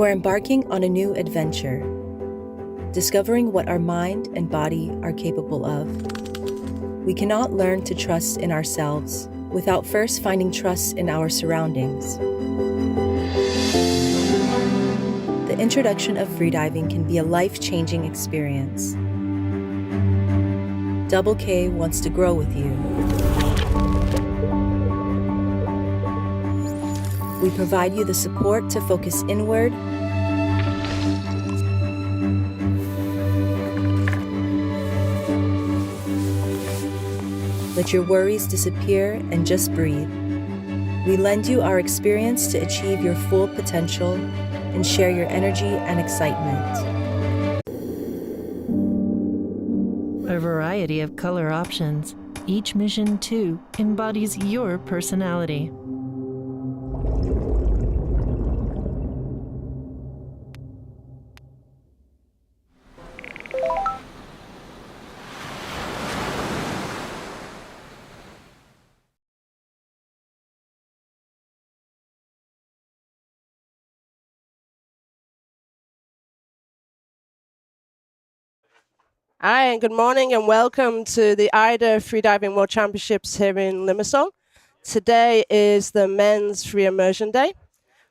we're embarking on a new adventure, discovering what our mind and body are capable of. We cannot learn to trust in ourselves without first finding trust in our surroundings. The introduction of freediving can be a life-changing experience. Double K wants to grow with you. We provide you the support to focus inward, let your worries disappear and just breathe. We lend you our experience to achieve your full potential and share your energy and excitement. A variety of color options. Each mission, too, embodies your personality. Hi, and good morning, and welcome to the AIDA Freediving World Championships here in Limassol. Today is the men's free immersion day.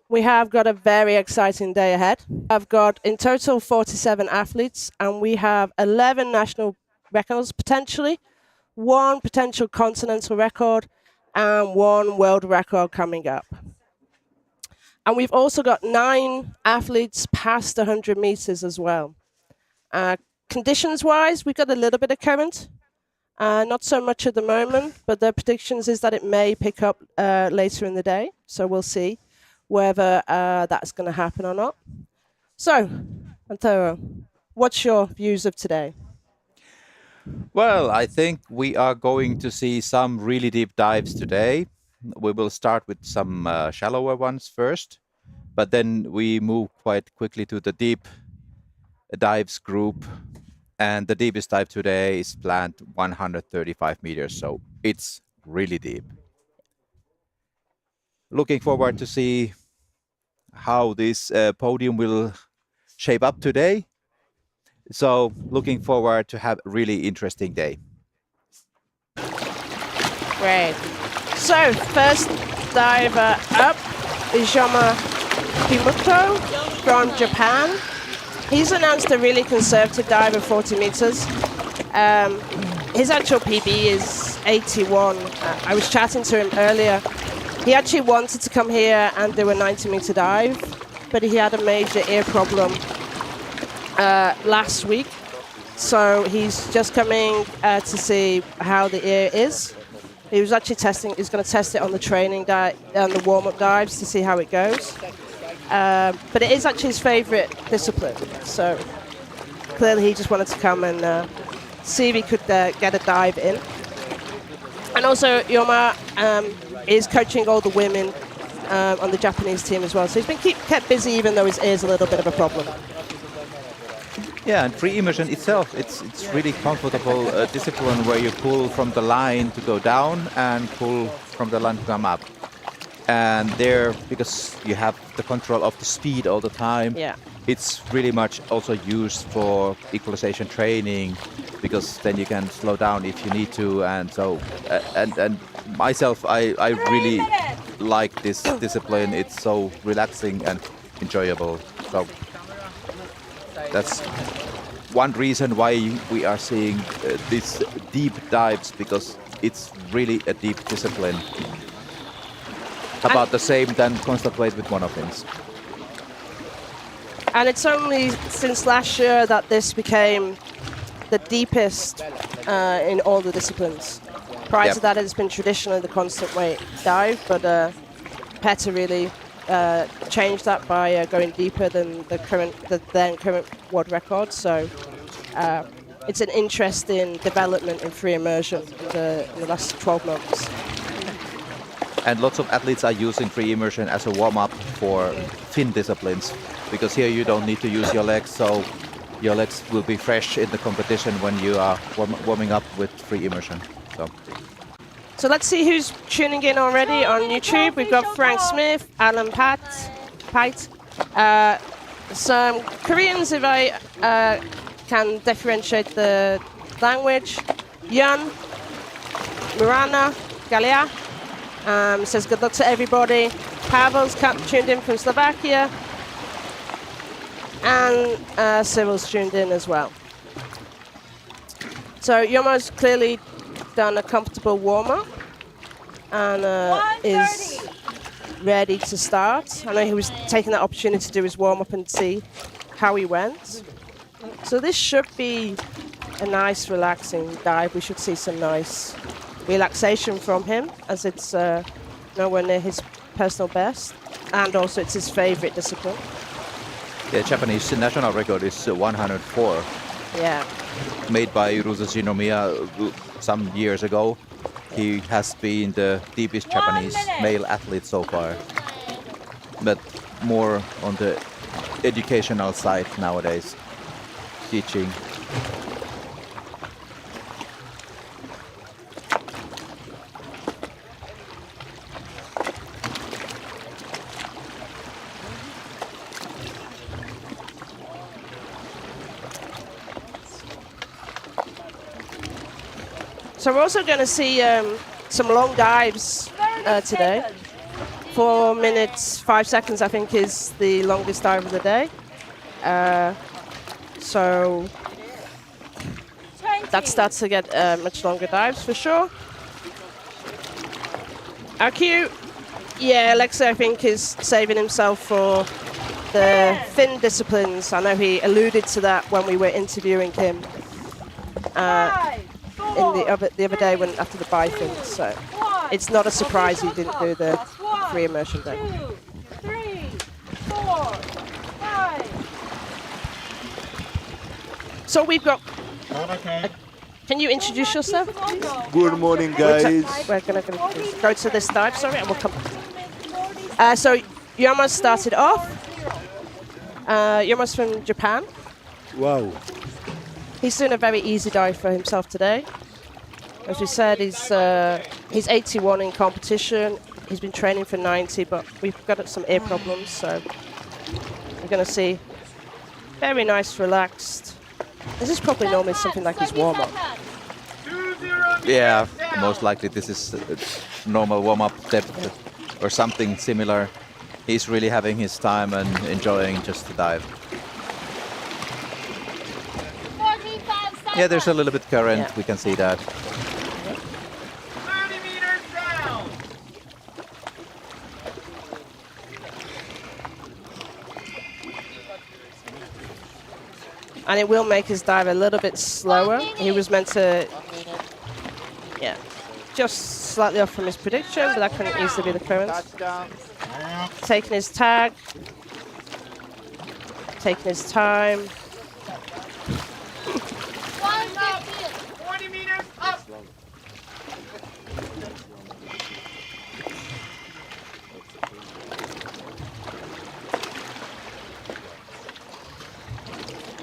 We have got a very exciting day ahead. I've got in total 47 athletes, and we have 11 national records potentially, 1 potential continental record, and 1 world record coming up. And we've also got 9 athletes past 100 meters as well. Conditions-wise, we've got a little bit of current, not so much at the moment, but the predictions is that it may pick up later in the day. So we'll see whether that's going to happen or not. So, Antero, what's your views of today? Well, I think we are going to see some really deep dives today. We will start with some shallower ones first, but then we move quite quickly to the deep dives group. And the deepest dive today is planned 135 meters, so it's really deep. Looking forward to see how this podium will shape up today. So looking forward to have a really interesting day. Great. So first diver up is Omar from Japan. He's announced a really conservative dive of 40 meters. His actual PB is 81. I was chatting to him earlier. He actually wanted to come here and do a 90-meter dive, but he had a major ear problem last week. So he's just coming to see how the ear is. He was actually testing. He's going to test it on the training dive, on the warm-up dives to see how it goes. But it is actually his favorite discipline, so clearly he just wanted to come and see if he could get a dive in. And also, Omar is coaching all the women on the Japanese team as well, so he's been kept busy even though his ear's a little bit of a problem. Yeah, and free immersion itself, it's really comfortable discipline where you pull from the line to go down and pull from the line to come up. And there, because you have the control of the speed all the time, it's really much also used for equalization training, because then you can slow down if you need to. And so, and myself, I really like this discipline. It's so relaxing and enjoyable. So that's one reason why we are seeing these deep dives, because it's really a deep discipline. About the same than constant weight with monofins. And it's only since last year that this became the deepest in all the disciplines. Prior to that, it's been traditionally the constant weight dive, but Petar really changed that by going deeper than the then current world record. So it's an interesting development in free immersion in the last 12 months. And lots of athletes are using free immersion as a warm-up for FIM disciplines, because here you don't need to use your legs, so your legs will be fresh in the competition when you are warming up with free immersion. So let's see who's tuning in already on YouTube. We've got Frank Smith, Alan Pite, some Koreans, if I can differentiate the language. Yun, Mirana, Galia says good luck to everybody. Pavel's tuned in from Slovakia. And Cyril's tuned in as well. So Yomo's clearly done a comfortable warm-up and is ready to start. I know he was taking that opportunity to do his warm-up and see how he went. So this should be a nice, relaxing dive. We should see some nice relaxation from him, as it's nowhere near his personal best, and also it's his favorite discipline. The Japanese national record is 104. Yeah. Made by Vitomir some years ago. He has been the deepest Japanese male athlete so far, but more on the educational side nowadays, teaching. So we're also going to see some long dives today. 4 minutes, 5 seconds, I think, is the longest dive of the day. So that starts to get much longer dives for sure. Our cue, yeah, Alexei, I think, is saving himself for the FIM disciplines. I know he alluded to that when we were interviewing him. The other day after the bi-fin, so it's not a surprise he didn't do the free immersion day. 2, 3, 4, 5. So we've got. Can you introduce yourself? Good morning, guys. We're gonna go to this dive. Sorry, and we'll come. So Yoma started off. Yoma's from Japan. Wow. He's doing a very easy dive for himself today. As we said, he's 81 in competition. He's been training for 90, but we've got some ear problems, so we're going to see very nice, relaxed. This is probably normally something like his warm-up. Yeah, most likely this is a normal warm-up depth or something similar. He's really having his time and enjoying just the dive. Yeah, there's a little bit current, Yeah. we can see that. 30 meters down. And it will make his dive a little bit slower. He was meant to, yeah, just slightly off from his prediction, but that can easily be the current. Taking his tag, taking his time. 20 meters up.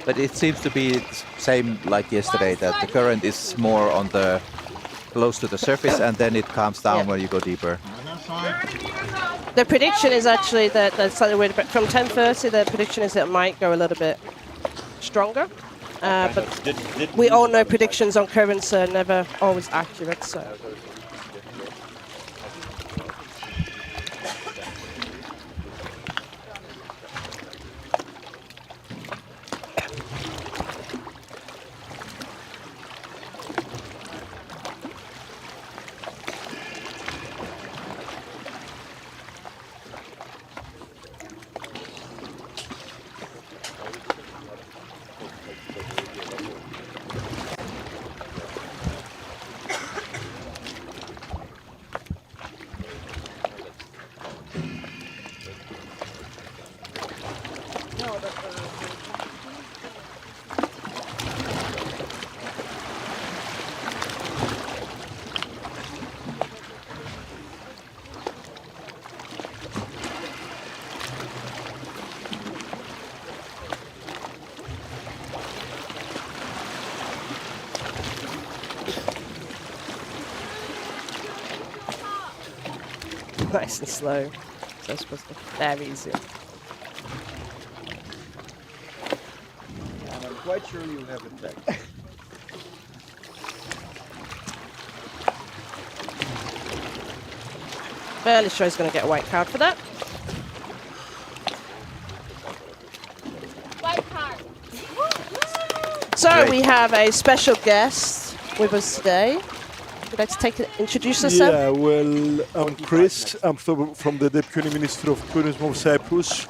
But it seems to be the same like yesterday, that the current is more on the close to the surface and then it calms down when you go deeper. The prediction is actually that that's slightly weird, but from 10:30, the prediction is that it might go a little bit stronger. But we all know predictions on currents are never always accurate, so. Nice and slow. So it's supposed to be very easy. quite sure you have it back. Fairly sure he's going to get a white card for that. White card. So Great. we have a special guest with us today. Would you like to introduce yourself? Yeah, well, I'm Chris. I'm from the Deputy Minister of Tourism of Cyprus.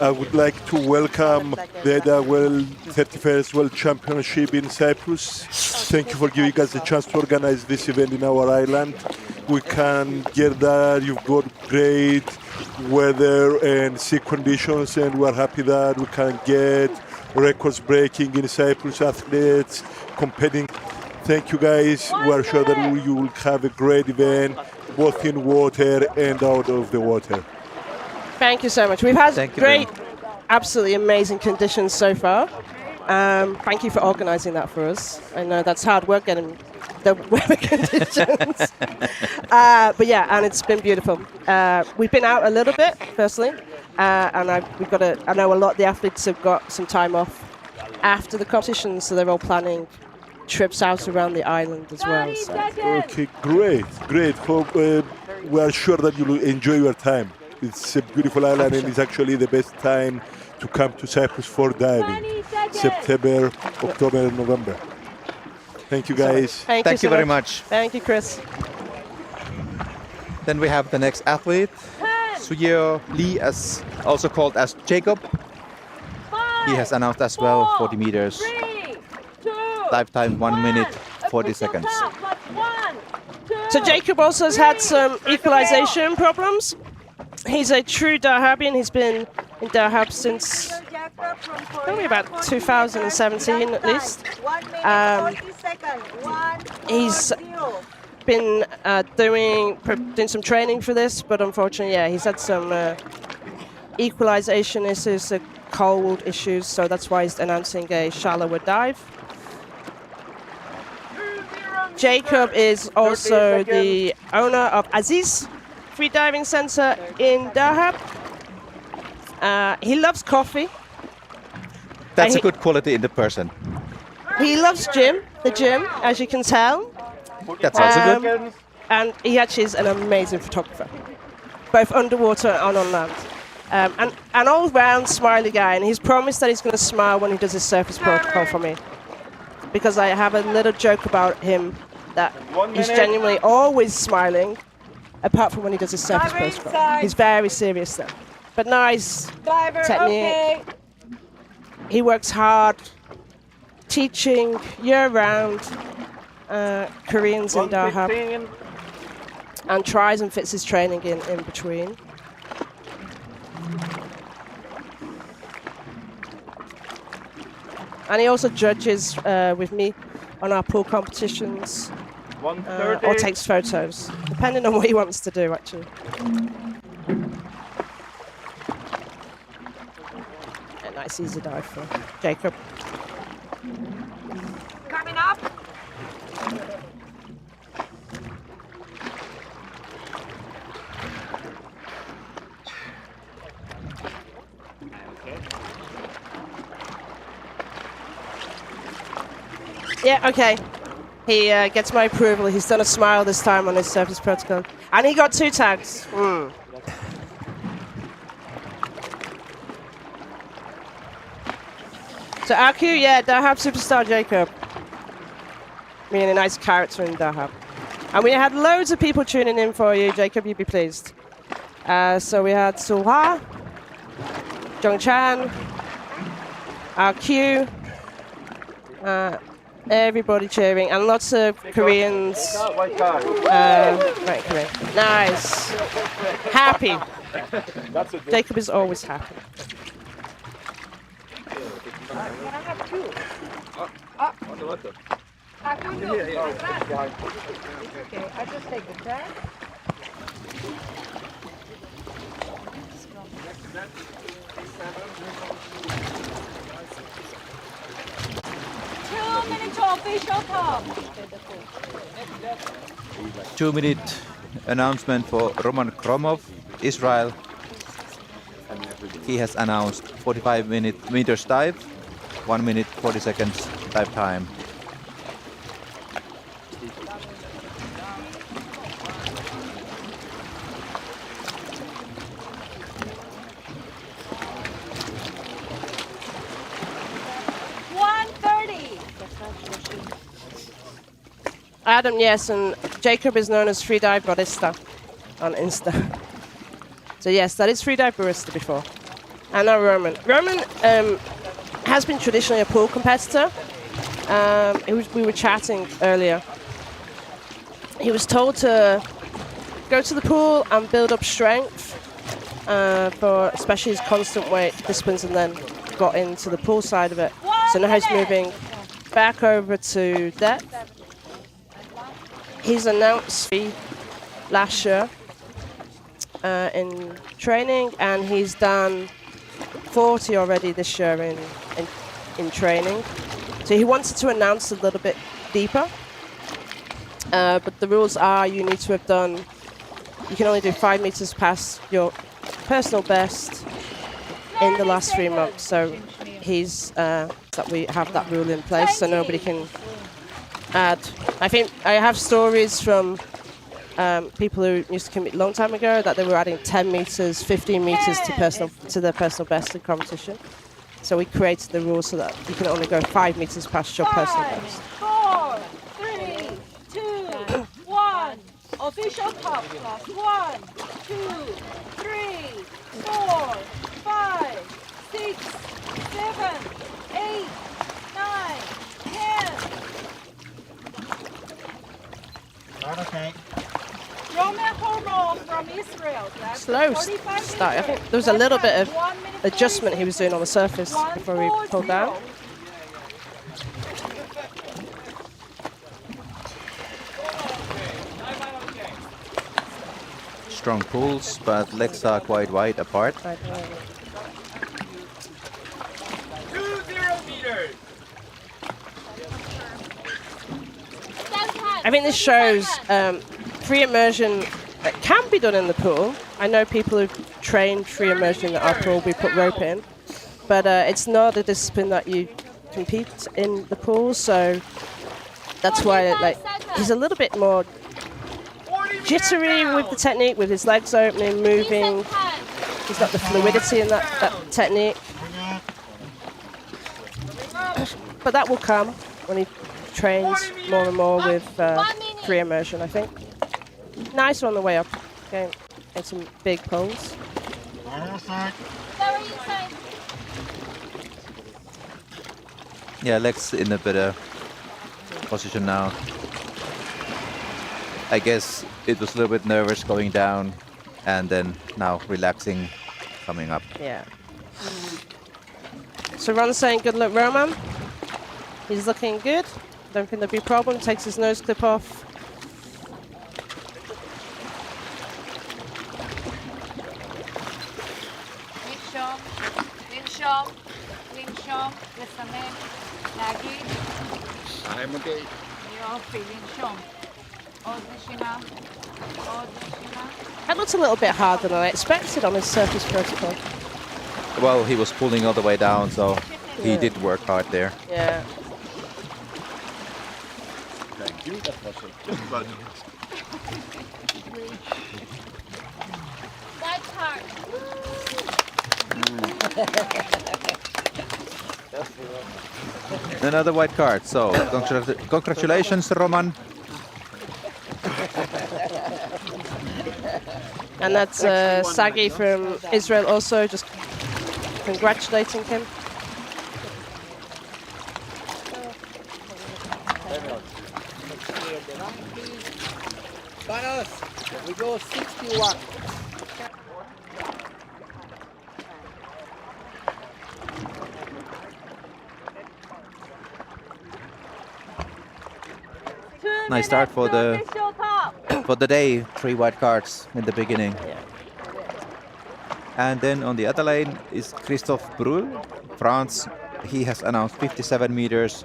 I would like to welcome the AIDA 31st World Championship in Cyprus. Thank you for giving us the chance to organize this event in our island. We can get there. You've got great weather and sea conditions, and we're happy that we can get records breaking in Cyprus athletes competing. Thank you guys. We're sure that you will have a great event, both in water and out of the water. Thank you so much. We've had Thank you very great, absolutely amazing conditions so far. Thank you for organising that for us. I know that's hard work getting the weather conditions. But yeah, and it's been beautiful. We've been out a little bit, firstly, and I know a lot of the athletes have got some time off after the competition, so they're all planning trips out around the island as well. So. Okay, great. Hope we are sure that you will enjoy your time. It's a beautiful island, and it's actually the best time to come to Cyprus for diving. September, October, and November. Thank you, guys. Thank Thank you so very much. Thank you, Chris. Then we have the next athlete, Suyo Lee, also called as Jacob. He has announced as well 40 meters. 3, 2, Dive time 1 minute 40 seconds. So Jacob also has had some equalization problems. He's a true Dahabian. He's been in Dahab since probably about 2017 at least. He's been doing some training for this, but unfortunately, yeah, he's had some equalization issues, cold issues, so that's why he's announcing a shallower dive. Jacob is also the owner of Aziz Freediving Center in Dahab. He loves coffee. That's a good quality in the person. He loves the gym, as you can tell. That's also good. And he actually is an amazing photographer, both underwater and on land. An all-round smiley guy, and he's promised that he's going to smile when he does his surface protocol for me. Because I have a little joke about him that he's genuinely always smiling, apart from when he does his surface protocol. He's very serious though. But nice technique. He works hard, teaching year-round Koreans in Dahab, and tries and fits his training in between. And he also judges with me on our pool competitions, or takes photos, depending on what he wants to do, actually. A nice easy dive for Jacob. Coming up. Yeah, okay. He gets my approval. He's done a smile this time on his surface protocol. And he got 2 tags. So Aku, yeah, Dahab superstar Jacob. Being a nice character in Dahab. And we had loads of people tuning in for you, Jacob, you'd be pleased. So we had Suha, Jongchan, Aku, everybody cheering, and lots of Koreans. Right, Korean. Nice. Happy. Jacob is always happy. Okay, I just take the tag. Official top. 2-minute announcement for Roman Kromov, Israel. He has announced 45 meters dive. 1 minute 40 seconds dive time. Adam, yes, and Jacob is known as Freedive Barista on Insta. So yes, that is Freedive Barista before. And now Roman. Roman has been traditionally a pool competitor. We were chatting earlier. He was told to go to the pool and build up strength for especially his constant weight disciplines, and then got into the pool side of it. So now he's moving back over to depth. He's announced last year in training, and he's done 40 already this year in training. So he wanted to announce a little bit deeper. But the rules are you need to have done, you can only do 5 meters past your personal best in the last 3 months. So he's, that we have that rule in place so nobody can add. I think I have stories from people who used to compete a long time ago that they were adding 10 meters, 15 meters to their personal best in competition. So we created the rule so that you can only go 5 meters past your personal best. 4, 3, 2, 1. Official top. 1, 2, 3, 4, 5, 6, 7, 8, 9, 10. Okay. Roman Hormone from Israel. That's Slow 45 start. I think meters. there was a little bit of 1 minute adjustment he was doing on the surface before we pulled down. Strong pulls, but legs are quite wide apart. 20 meters. I think this shows free immersion that can be done in the pool. I know people who've trained free immersion in our pool, we put rope in, but it's not a discipline that you compete in the pool, so that's why he's a little bit more jittery with the technique, with his legs opening, moving. He's got the fluidity in that technique. But that will come when he trains more and more with free immersion, I think. Nicer on the way up, getting some big pulls. Yeah, legs in a better position now. I guess it was a little bit nervous going down, and then now relaxing, coming up. Yeah. So Ron's saying good luck, Roman. He's looking good. Don't think there'll be a problem. Takes his nose clip off. I'm okay. That looks a little bit harder than I expected on his surface protocol. Well, he was pulling all the way down, so he did work hard there. Yeah. Thank you. That was a good one. White card. Another white card, so congratulations, Roman. And that's Sergey from Israel also, just congratulating him. We go 61. Nice start for the day. 3 white cards in the beginning. Yeah. And then on the other lane is Christoph Brul, France. He has announced 57 meters,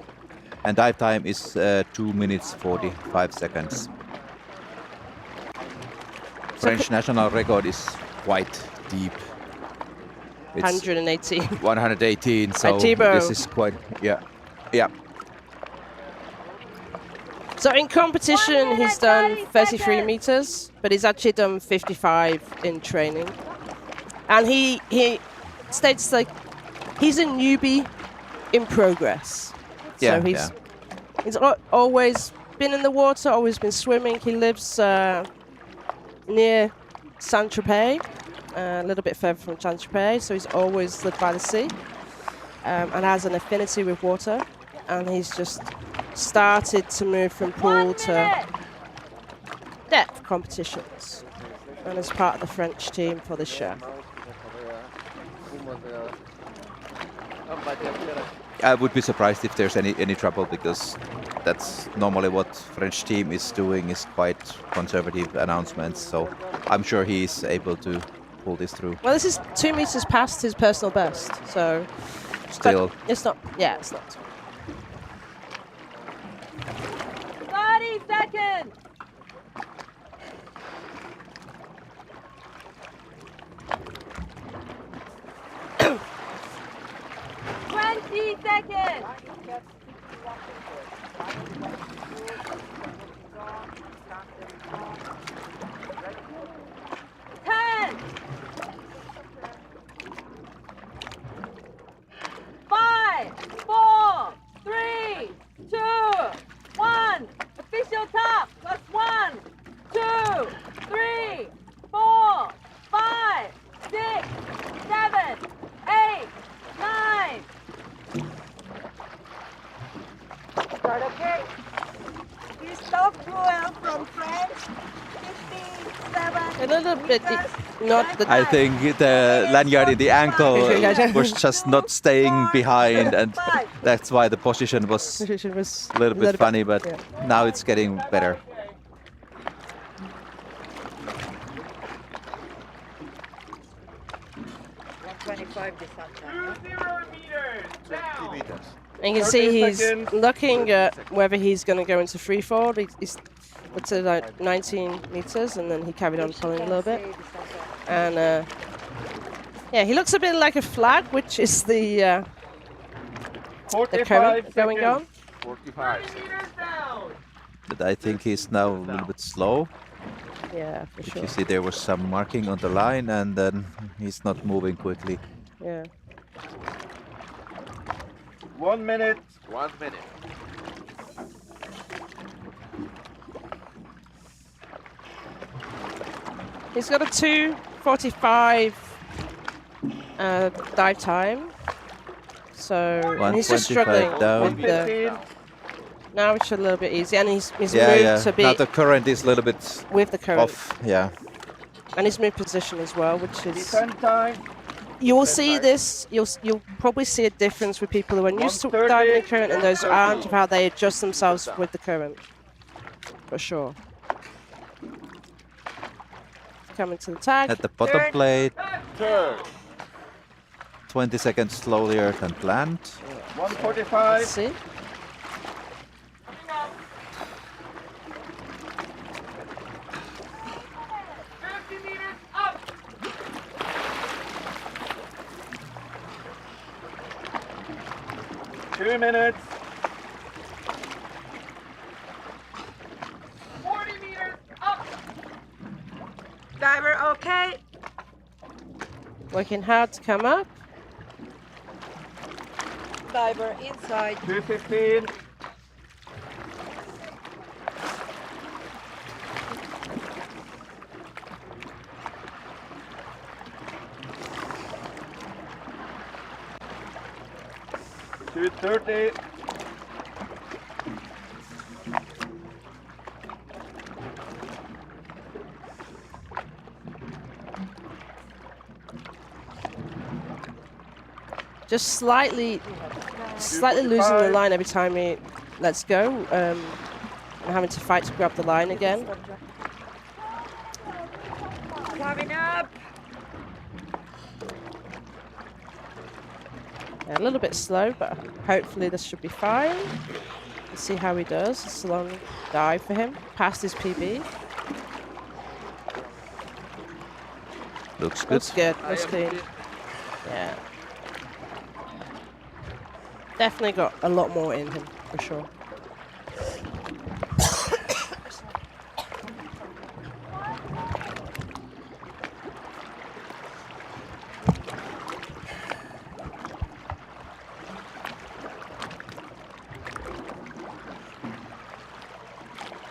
and dive time is 2 minutes 45 seconds. French national record is quite deep. It's 118. 118, so Thibaut. this is quite, yeah. So in competition, he's done 33 meters, but he's actually done 55 in training. And he states like he's a newbie in progress. Yeah, So he's always been in the water, always been swimming. He lives near Saint-Tropez, a little bit further from Saint-Tropez, so he's always lived by the sea and has an affinity with water. And he's just started to move from pool to depth competitions and is part of the French team for this show. I would be surprised if there's any trouble, because that's normally what French team is doing, is quite conservative announcements. So I'm sure he's able to pull this through. Well, this is 2 meters past his personal best, so Still, it's not. Yeah, it's not. 30 seconds. Seconds. 10. 5, 4, 3, 2, 1. Official top. Plus 1, 2, 3, 4, 5, 6, 7, 8, 9. Start okay. Christoph from France. 57. A little bit, not the. I think the lanyard in the ankle was just not staying behind, and that's why the position was Position was a little bit funny, but yeah. now it's getting better. And you can see he's looking at whether he's going to go into free fall. He's looked at like 19 meters, and then he carried on pulling a little bit. And yeah, he looks a bit like a flag, which is the current going on. 45. But I think he's now a little bit slow. Yeah, for sure. You see there was some marking on the line, and then he's not moving quickly. Yeah. 1 minute. 1 minute. He's got a 2:45 dive time. So and he's just 1:25 struggling down. with the. Now it's a little bit easy, and he's moved to be Now the current is a little bit with the current, off. Yeah. and his moved position as well, which is. Descent time. You will see this. You'll probably see a difference with people who are used to diving in current and those who aren't, of how they adjust themselves with the current. For sure. Coming to the tag. At the bottom plate, Turn. 20 seconds slower than planned. 145. Let's see. 2 minutes. 40 meters up. Diver okay. Working hard to come up. Diver inside. 215. $230. Just slightly losing the line every time he lets go, and having to fight to grab the line again. Coming up. Yeah, a little bit slow, but hopefully this should be fine. Let's see how he does. It's a long dive for him. Past his PB. Looks good. Looks good. Looks clean. Yeah. Definitely got a lot more in him, for sure.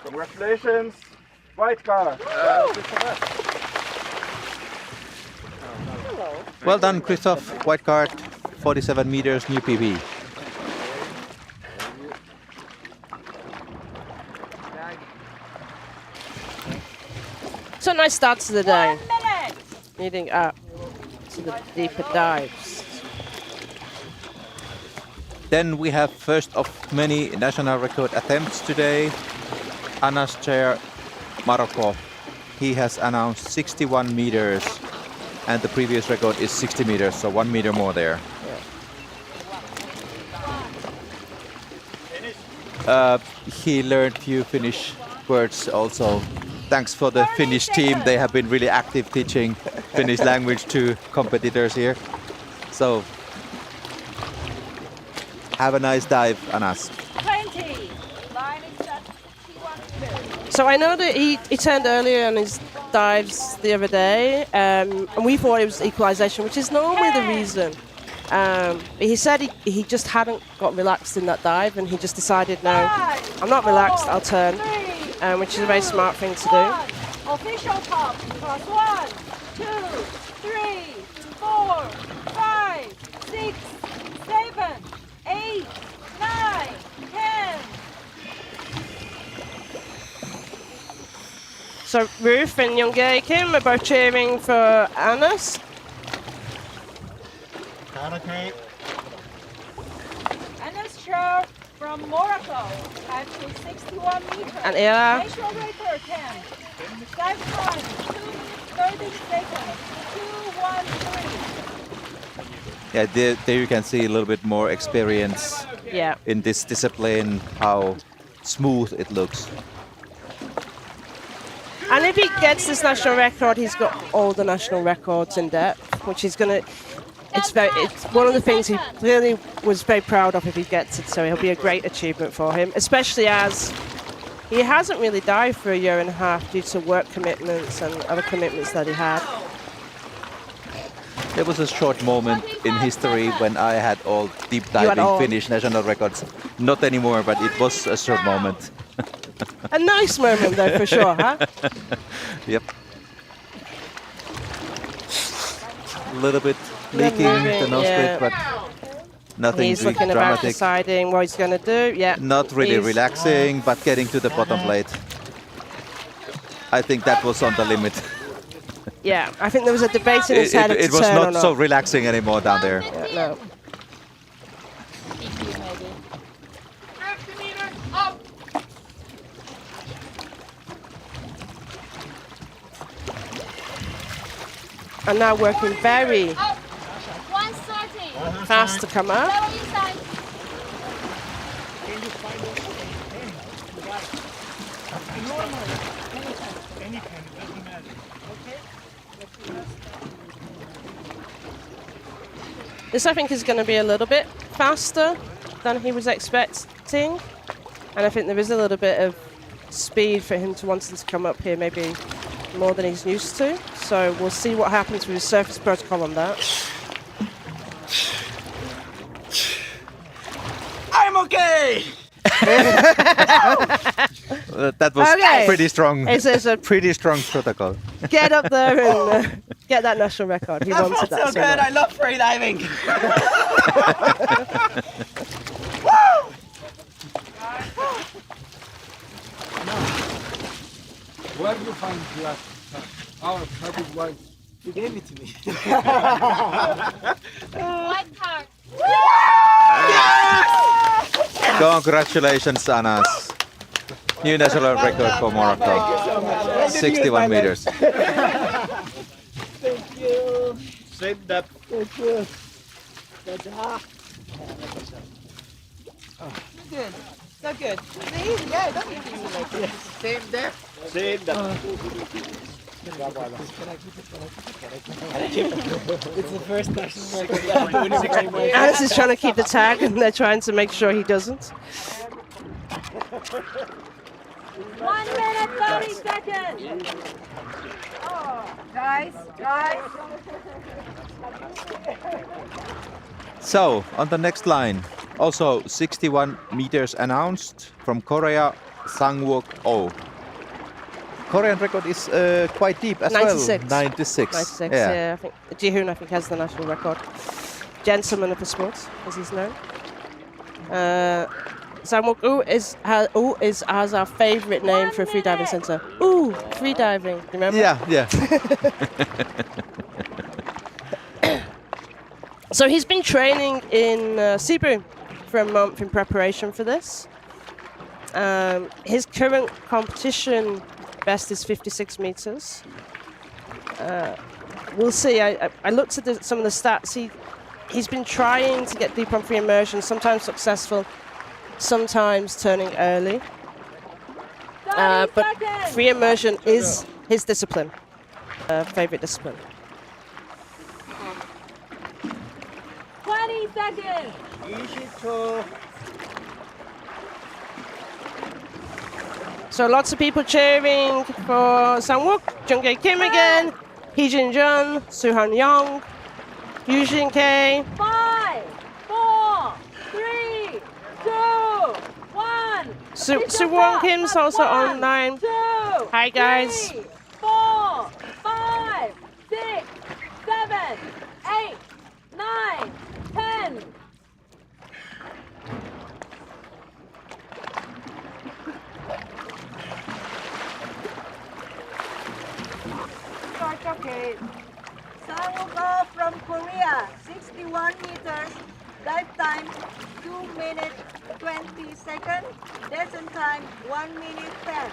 Congratulations. White card. Well done, Christoph. White card, 47 meters, new PB. So nice start to the day. 1 minute. Leading up to the deeper dives. Then we have first of many national record attempts today. Anas Chair, Morocco. He has announced 61 meters and the previous record is 60 meters, so 1 meter more there. He learned few Finnish words also. Thanks for the Finnish team. They have been really active teaching Finnish language to competitors here. So have a nice dive, Anas. 20. Line is at 1 So I know that he turned earlier on his dives the other day, and we thought it was equalisation, which is normally the reason. But he said he just hadn't got relaxed in that dive, and he just decided, no, I'm not relaxed, I'll turn, which is a very smart thing to do. Official top. Plus 1, 2, 3, 4, 5, 6, 7, 8, 9, 10. So Ruth and Young Kim are both cheering for Anas. Anas Shah from Morocco at 61 meters. And Ella. National record 10. Dive time 2 minutes 30 seconds. 2:13. Yeah, there you can see a little bit more experience Yeah. in this discipline, how smooth it looks. And if he gets this national record, he's got all the national records in depth, which is gonna. It's one of the things he really was very proud of if he gets it. So it'll be a great achievement for him, especially as he hasn't really dived for a year and a half due to work commitments and other commitments that he had. There was a short moment in history when I had all deep had diving all. Finnish national records. Not anymore, but it was a short moment. A nice moment though, for sure, huh? Yep. A little bit leaking the nose yeah. grip, but nothing He's looking about dramatic. deciding what he's going to do. Yeah. Not really He's- relaxing, but getting to the bottom plate. I think that was on the limit. Yeah, I think there was a debate in his head It to was turn or not so relaxing anymore down there. Yeah, no. And now working very 130. fast to come up. Lower inside. This, I think, is going to be a little bit faster than he was expecting. And I think there is a little bit of speed for him to wanting to come up here, maybe more than he's used to. So we'll see what happens with his surface protocol on that. I'm okay! That was Okay. pretty strong. It's a Pretty strong protocol. get up there and get that national record. He I wanted felt that so so good. I much. love freediving. Where do you find glass? Our perfect wine. He gave it to me. White card. Congratulations, Anas. New national record for Morocco. 61 meters. Thank you. Save that. Thank you. Good. So good. See? Yeah, don't be easy like this. Save that. Save that. It's the first national record. Alice is trying to keep the tag, and they're trying to make sure he doesn't. 1 minute 30 seconds. Guys. So, on the next line, also 61 meters announced from Korea, Sangwook Oh. Korean record is quite deep as 96. well. 96. 96, yeah. I think Jihoon, I think, has the national record. Gentleman of the sport, as he's known. Sangwook Oh has our favourite name for a freediving centre. Ooh, freediving. Remember? Yeah. So he's been training in Cyprus for a month in preparation for this. His current competition best is 56 meters. We'll see. I looked at some of the stats. He's been trying to get deep on free immersion, sometimes successful, sometimes turning early. But free immersion is his discipline, favorite discipline. 20 seconds. So lots of people cheering for Sangwook, Jungjae Kim again, Heejin Jun, Suhan Young, Yujin K. 5, 4, 3, 2, 1. Suwon Kim's also online. 2, Hi guys. 3, 4, 5, 6, 7, 8, 9, 10. Okay. Sangwook from Korea, 61 meters, dive time 2 minutes 20 seconds, descent time 1 minute 10.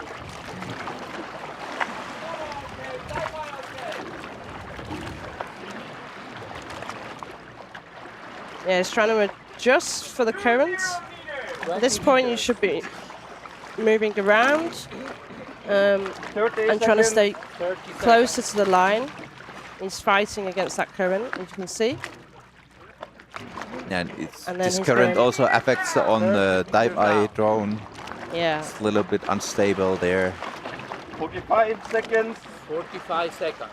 Yeah, it's trying to adjust for the current. At this point, you should be moving around and trying to stay closer to the line. He's fighting against that current, as you can see. And And then this he's current going- also affects on the dive eye drone. Yeah. It's a little bit unstable there. 45 seconds. 45 seconds.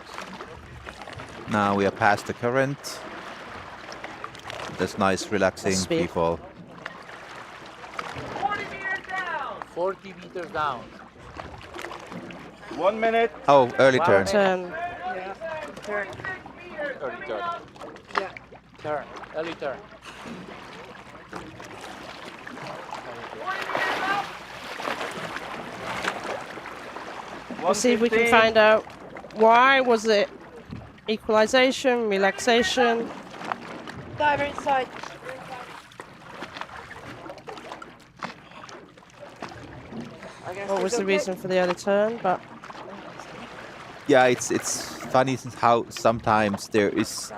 Now we are past the current. There's nice relaxing Speed. free fall. 40 meters down. 1 minute. Oh, early turn. Turn. Early turn. Yeah. Turn. Early turn. We'll see if we can find out why. Was it equalization, relaxation? Diver inside. What was the reason for the early turn? But Yeah, it's funny how sometimes there is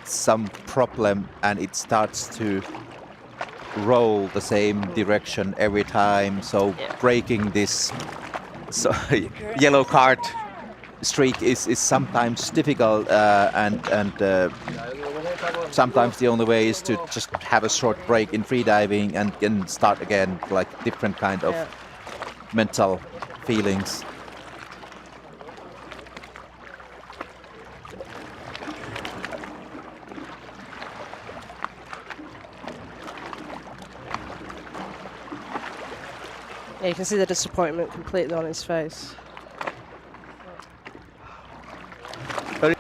some problem and it starts to roll the same direction every time. So breaking this yellow card streak is sometimes difficult, and sometimes the only way is to just have a short break in freediving and then start again, like different kind of mental feelings. yeah, you can see the disappointment completely on his face. But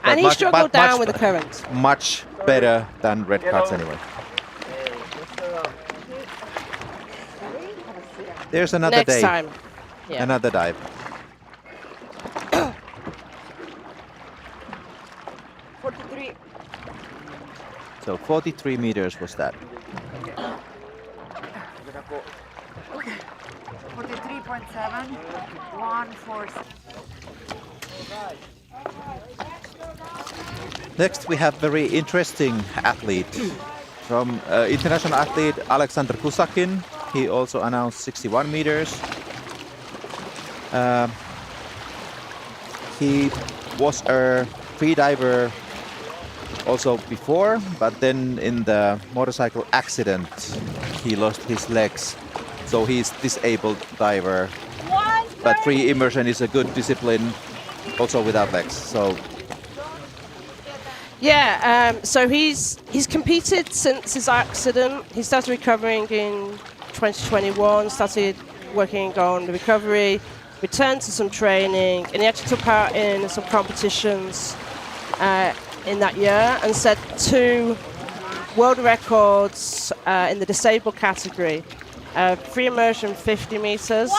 And he much- struggled but much down with the current. Much better than red cards anyway. There's another Next day. time. Yeah. Another dive. 43. So 43 meters was that. 43.7. 146. Next we have very interesting athlete from international athlete Alexander Kusakin. He also announced 61 meters. he was a free diver also before, but then in the motorcycle accident, he lost his legs. So he's disabled diver. But free immersion is a good discipline also without legs. So yeah, so he's competed since his accident. He started recovering in 2021, started working on the recovery, returned to some training, and he actually took part in some competitions in that year and set 2 world records in the disabled category. Free immersion 50 meters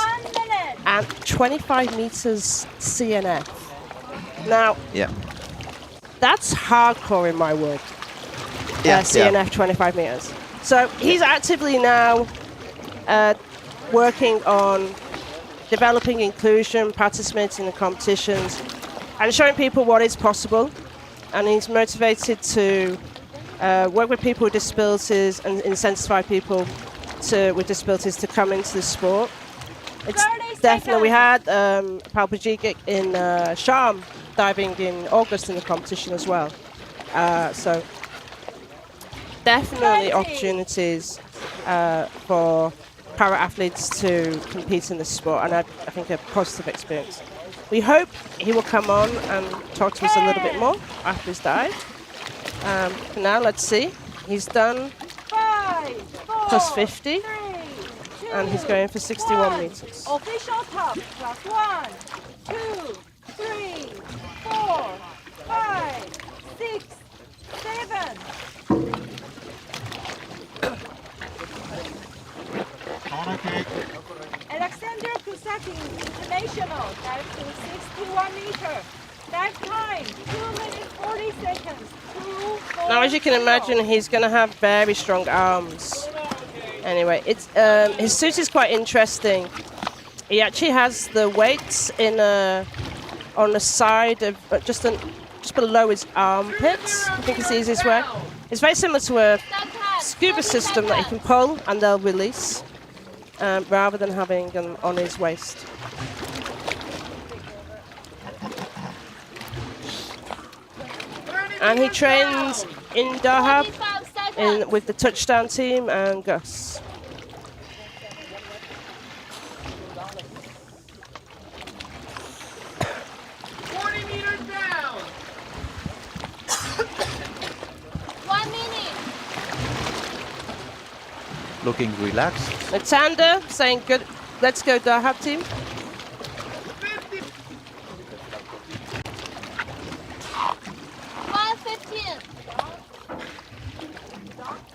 and 25 meters CNF. Now, yeah, that's hardcore in my world. CNF 25 meters. So he's actively now working on developing inclusion, participating in competitions, and showing people what is possible. And he's motivated to work with people with disabilities and incentivize people with disabilities to come into the sport. It's definitely, we had Palpagigic in Sharm diving in August in the competition as well. So definitely opportunities for para-athletes to compete in this sport, and I think a positive experience. We hope he will come on and talk to us a little bit more after his dive. For now, let's see. He's done plus 50, and he's going for 61 meters. Official top, plus 1, 2, 3, 4, 5, 6, 7. Alexander Kusaki, international, dive to 61 meters. Dive time, 2 minutes 40 seconds. Now, as you can imagine, he's going to have very strong arms. Anyway, it's his suit is quite interesting. He actually has the weights in on the side of just below his armpits. I think it's the easiest way. It's very similar to a scuba system that he can pull and they'll release, rather than having them on his waist. And he trains in Dahab with the touchdown team and Gus. looking relaxed. Matanda saying good. Let's go Dahab team.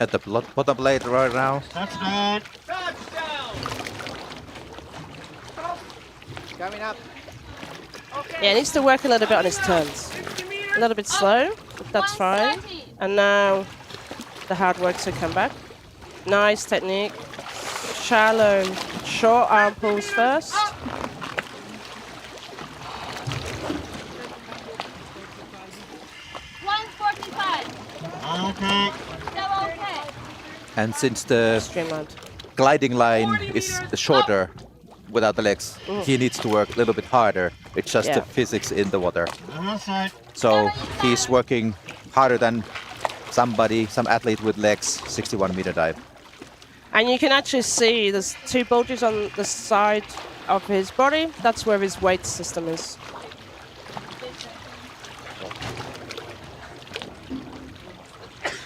At the bottom blade right now. Touchdown! Coming up. Yeah, he needs to work a little bit on his turns. A little bit slow, but that's fine. And now the hard work to come back. Nice technique. Shallow, short arm pulls first. Okay. And since the gliding line is shorter without the legs, he needs to work a little bit harder. It's just the physics in the water. So he's working harder than some athlete with legs, 61-meter dive. And you can actually see there's two bulges on the side of his body. That's where his weight system is.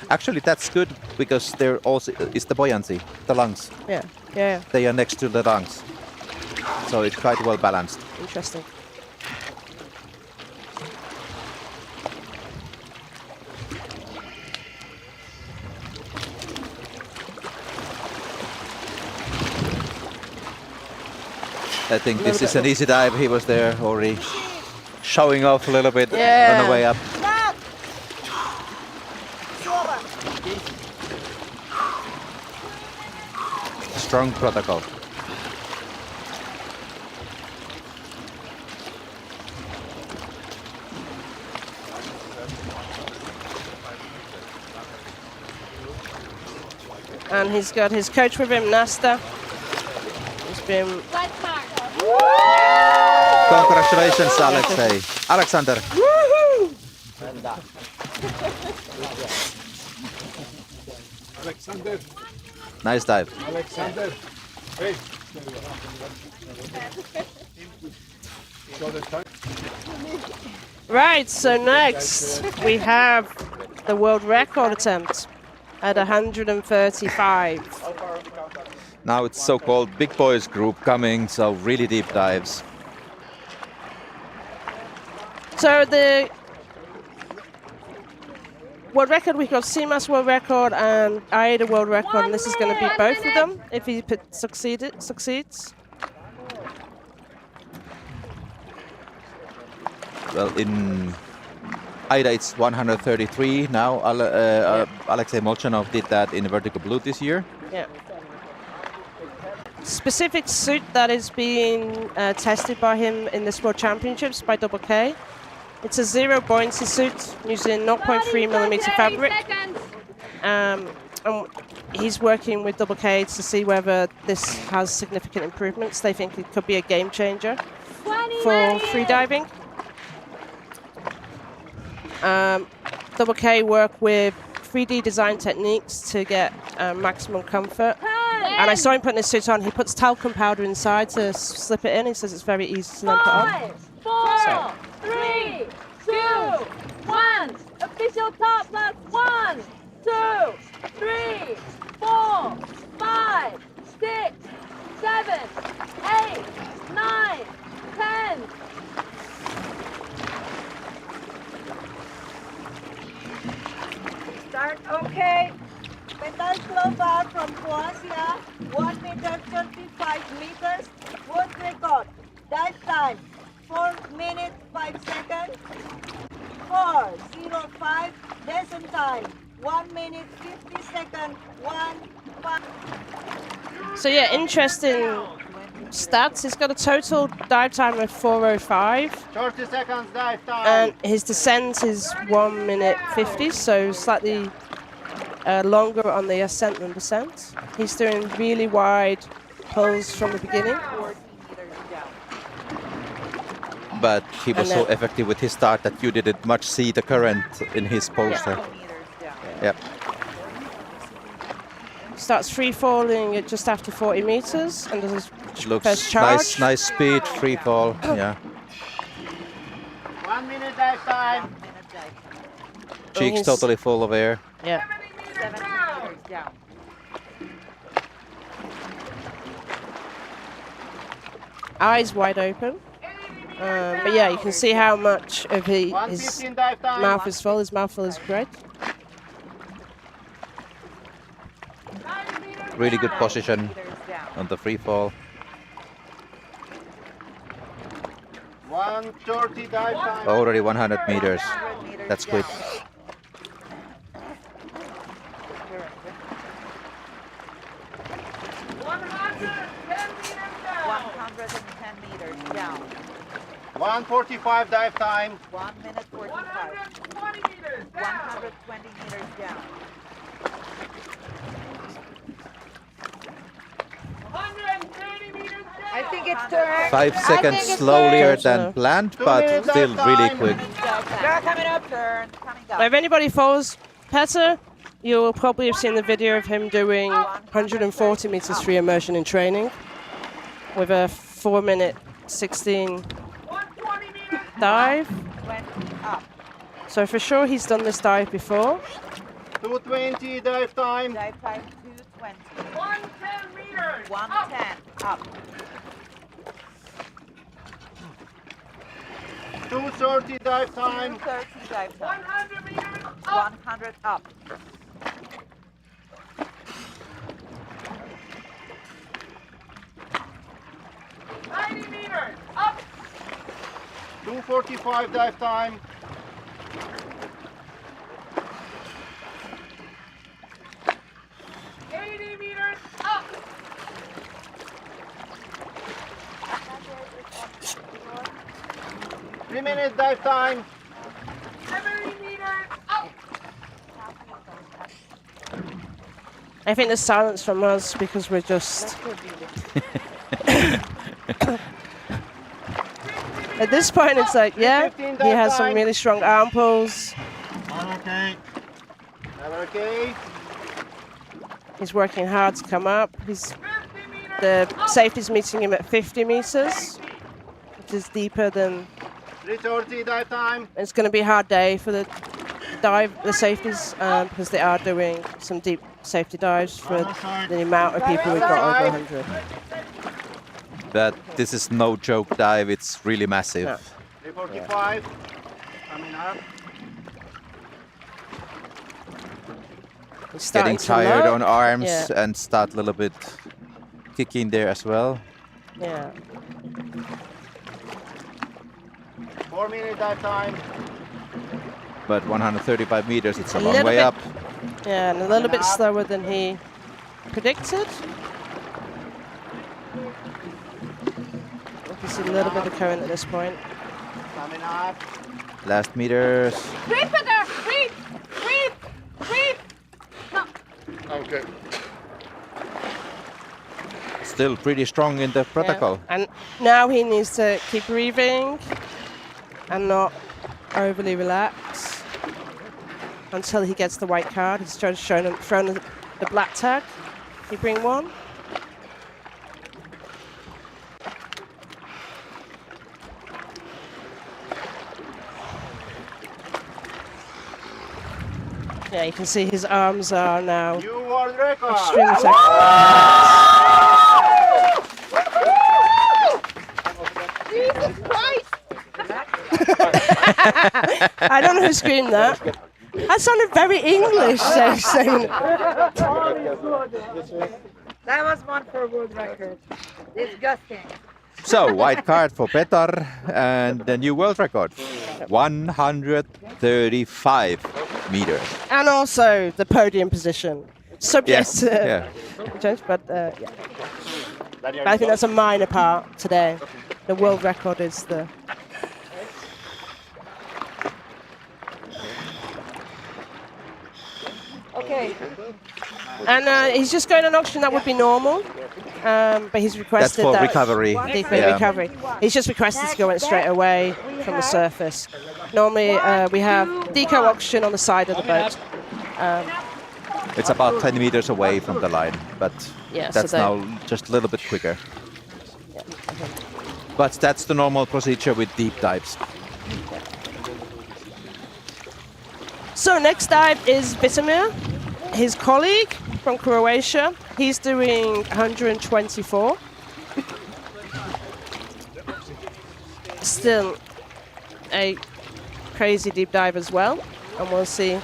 Actually, that's good because there also is the buoyancy, the lungs. Yeah, yeah. They are next to the lungs. So it's quite well balanced. Interesting. I think this is an easy dive. He was there already showing off a little bit on the way up. Strong protocol. And he's got his coach with him, Nasta. He's been... Congratulations, Alexei. Alexander. Alexander. Nice dive. Alexander. Hey. So the time. Right, so next we have the world record attempt at 135. Now it's so-called big boys group coming, so really deep dives. So the world record, we've got CMAS world record and AIDA world record, and this is going to be both of them if he succeeds. Well, in AIDA it's 133 now. Alexei Molchanov did that in vertical blue this year. Yeah. Specific suit that is being tested by him in this World Championships by Double K. It's a zero buoyancy suit using 0.3 millimeter fabric. And he's working with Double K to see whether this has significant improvements. They think it could be a game changer for freediving. Double K work with 3D design techniques to get maximum comfort. And I saw him putting his suit on. He puts talcum powder inside to slip it in. He says it's very easy to then put on. 5, 4, 3, 2, 1. Official top plus 1, 2, 3, 4, 5, 6, 7, 8, 9, 10. Start okay. Petar Slovar from Croatia, 1 meter 35 meters, world record. Dive time, 4 minutes 5 seconds. 4:05 descent time, 1 minute 50 seconds. 1:5. So yeah, interesting stats. He's got a total dive time of 4:05. 30 seconds dive time. And his descent is 1 minute 50, so slightly longer on the ascent than descent. He's doing really wide pulls from the beginning. But he was so effective with his start that you didn't much see the current in his poster. Yep. Starts free falling at just after 40 meters and does his Looks first charge. nice speed, free fall. Yeah. 1 minute dive time. Cheeks totally full of air. Yeah. 7 meters down. Eyes wide open. But yeah, you can see how much of his mouth is full. His mouthful is great. Really good position on the free fall. 130 dive time. Already 100 meters. That's quick. 110 meters down. 145 dive time. 1 minute 45. 120 meters down. 120 meters down. 130 meters down. I think it's turn. 5 seconds slower than planned, but still really quick. Coming up, turn. Coming down. If anybody follows Petar, you'll probably have seen the video of him doing 140 meters free immersion in training with a 4 minute 16 dive. So for sure he's done this dive before. 220 dive time. Dive time 220. 110 meters. 110 up. 230 dive time. 230 dive time. 100 meters up. 100 up. 90 meters up. 245 dive time. 80 meters up. 3 minute dive time. 70 meters up. I think there's silence from us because we're just At this point, it's like, yeah, he has some really strong arm pulls. Okay. Okay. He's working hard to come up. The safety's meeting him at 50 meters, which is deeper than. 3:30 dive time. It's going to be a hard day for the safeties, because they are doing some deep safety dives for the amount of people we've got over 100. But this is no joke dive, it's really massive. No. 3:45. Coming up. He's Getting starting to tired low. on arms Yeah. and start a little bit kicking there as well. Yeah. 4-minute dive time. But 135 meters, it's a long little way bit- up. Yeah, and a little bit slower than he predicted. You can see a little bit of current at this point. Coming up. Last meters. Breathe, Petar! Breathe! Breathe! Breathe! No. Okay. Still pretty strong in the protocol. Yeah. And now he needs to keep breathing and not overly relax until he gets the white card. He's thrown the black tag. You bring one. Yeah, you can see his arms are now New world record. extremely tight. Jesus Christ! I don't know who screamed that. That sounded very English. Saying That was one for world record. Disgusting. So, white card for Petar and the new world record. 135 meters. and also the podium position. Subject Yes, to yeah. change, but yeah. But I think that's a minor part today. The world record is the. Okay. And he's just going on oxygen. That would be normal, but he's requested for that recovery. For Yeah. recovery. He's just requested to go in straight away from the surface. Normally, we have deco oxygen on the side of the boat. It's about 10 meters away from the line, but Yeah, so that's they- now just a little bit quicker. But that's the normal procedure with deep dives. So next dive is Vitomir, his colleague from Croatia. He's doing 124. Still a crazy deep dive as well, and we'll see.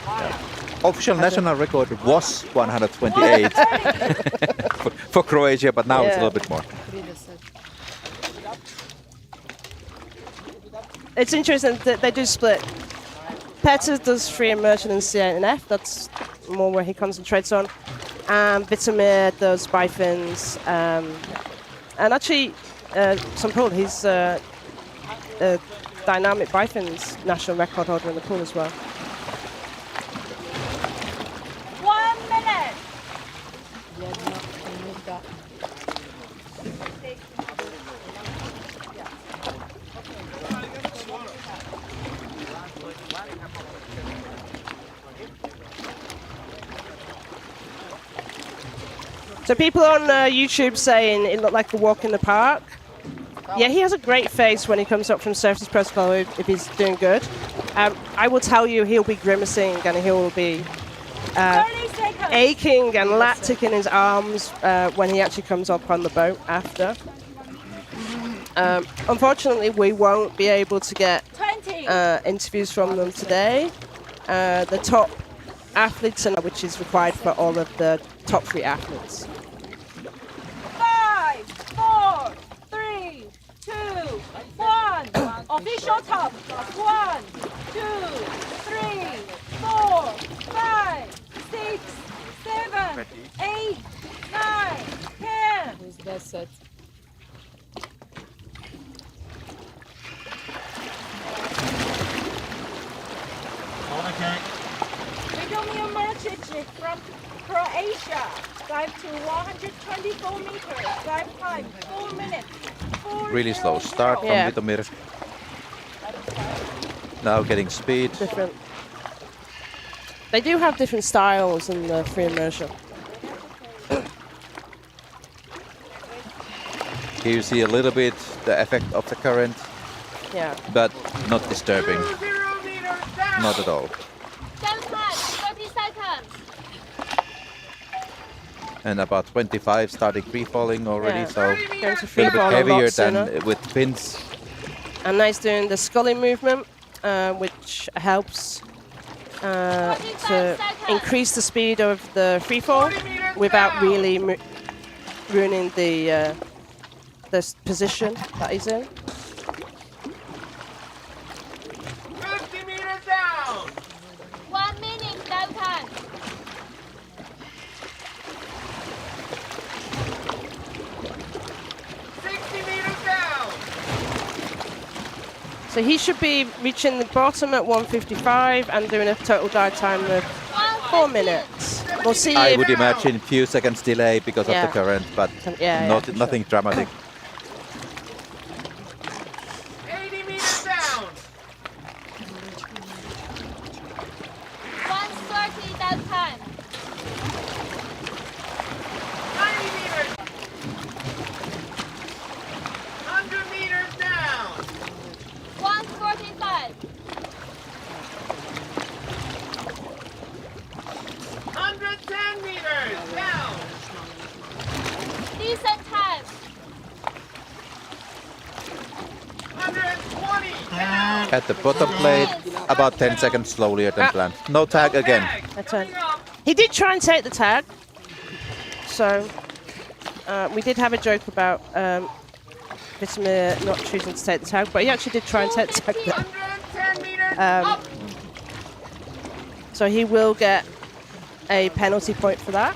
Official national record was 128 for Croatia, but now it's a Yeah. little bit more. It's interesting that they do split. Petar does free immersion and C8 and F. That's more where he concentrates on. Vitomir does bifins. And actually, some pool, he's a dynamic bifins national record holder in the pool as well. 1 minute! So people on YouTube saying it looked like a walk in the park. Yeah, he has a great face when he comes up from surface protocol if he's doing good. I will tell you he'll be grimacing and he will be 30 seconds! aching and lactic in his arms when he actually comes up on the boat after. Unfortunately, we won't be able to get 20! interviews from them today. The top athletes, which is required for all of the top 3 athletes. 5, 4, 3, 2, 1. Official top. 1, 2, 3, 4, 5, 6, 7, 8, 9, 10. That's it. Vitomir from Croatia. Dive to 124 meters. Dive time 4 minutes. 4 Really slow start from Yeah. Vitomir. Now getting speed. Different. They do have different styles in the free immersion. Here you see a little bit the effect of the current, Yeah. but not disturbing. Not at all. 30 seconds. And about 25 starting free falling already, Yeah. so Going to a free little fall bit a lot heavier sooner. than with fins. And now he's doing the scully movement, which helps to increase the speed of the free fall without really ruining the position that he's in. 50 meters down. 1 minute dive time. So he should be reaching the bottom at 1:55 and doing a total dive time of 4 minutes. We'll see. I if would imagine few seconds delay because of Yeah. the current, but Yeah, not, for nothing dramatic. 80 meters down. 1:30 dive time. 90 meters. 100 meters down. 1:45. 110 meters down. Decent time. 120 down. At the bottom plate, about 10 seconds slower than planned. No tag again. That's it. He did try and take the tag. So we did have a joke about Vitomir not choosing to take the tag, but he actually did try and take the tag there. 110 meters up. So he will get a penalty point for that,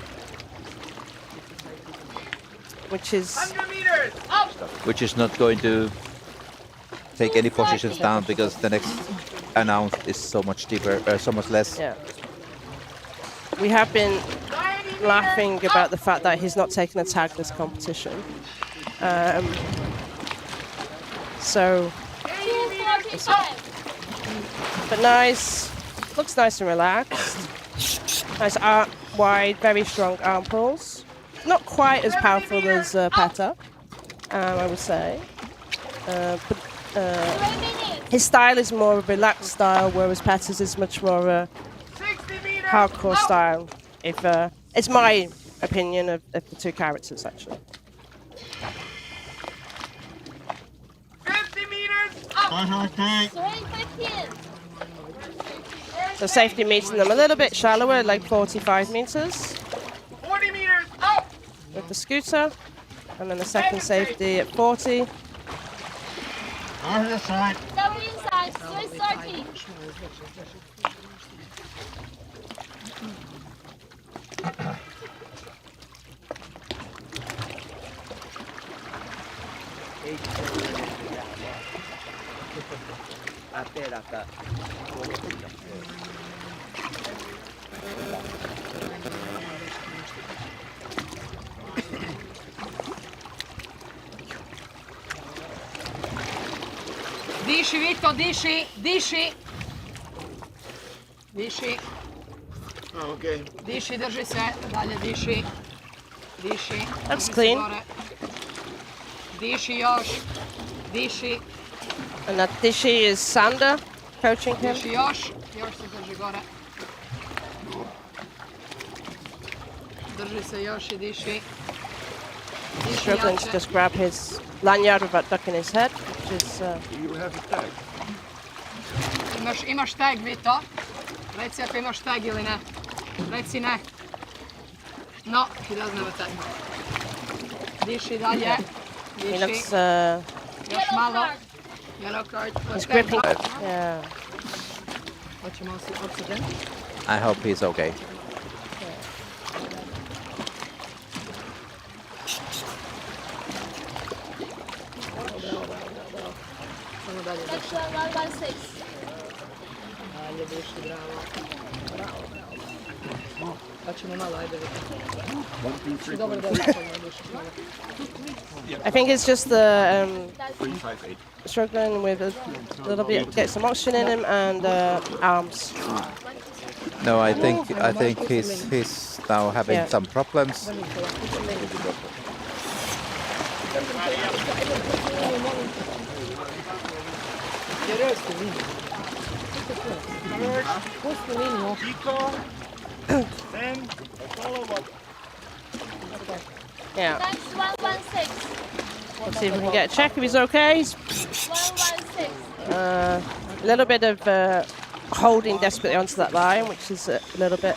which is 100 meters up. Which is not going to take any positions down because the next announced is so much deeper, so much less. yeah. We have been laughing about the fact that he's not taking a tag this competition. So, 2:45. but nice, looks nice and relaxed. Nice wide, very strong arm pulls. Not quite as powerful as Petar, I would say. But 3 minutes. his style is more of a relaxed style, whereas Petar's is much more a 60 meters hardcore up. style. If it's my opinion of the two characters, actually. 50 meters up. 3:15. So safety meeting them a little bit shallower, like 45 meters 40 meters up. with the scooter, and then the second safety at 40. Go inside. 3:30. Diši, Vito, diši, diši. Diši. Okay. Diši, drži se, dalje diši. Diši. That's drži se clean. gore. Diši još. Diši, And that Dishi is Sander coaching him. diši još. Još se drži gore. Drži se još i diši. Diši Struggling to jače. just grab his lanyard without ducking his head, which is You will have a tag. Imaš tag, Vito? Reci ako imaš tag ili ne. Reci ne. No, he doesn't have a tag. Diši dalje. he Diši. looks Još malo. Yellow card. he's gripping. Yeah. Hoćemo oksigen. I hope he's okay. Samo dalje diši. Next one, 1:16. Dalje diši, bravo. Bravo, bravo. Pa ćemo malo, ajde vidjeti. 1, 2, 3, Dobro, 4, dobro, 5. I think it's just the 3, 5, 8. struggling with a little bit, get some oxygen in him and arms. No, I think he's now having Yeah. some problems. Then follow up. Yeah. Thanks, 116. Let's see if we can get a check if he's okay. He's 116. a little bit of holding desperately onto that line, which is a little bit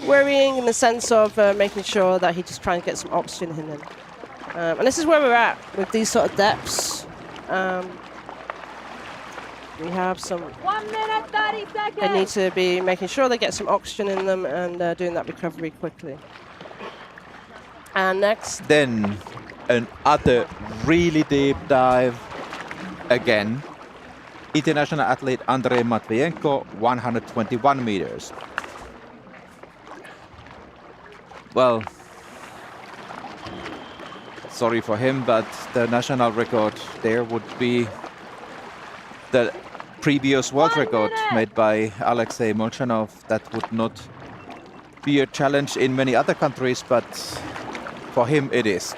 worrying in the sense of making sure that he just tries to get some oxygen in him. And this is where we're at with these sort of depths. We have some. 1 minute, 30 seconds. They need to be making sure they get some oxygen in them and doing that recovery quickly. And next, Then another really deep dive again. International athlete Andrey Matvienko, 121 meters. Well, sorry for him, but the national record there would be the previous world record made by Alexei Molchanov. That would not be a challenge in many other countries, but for him it is.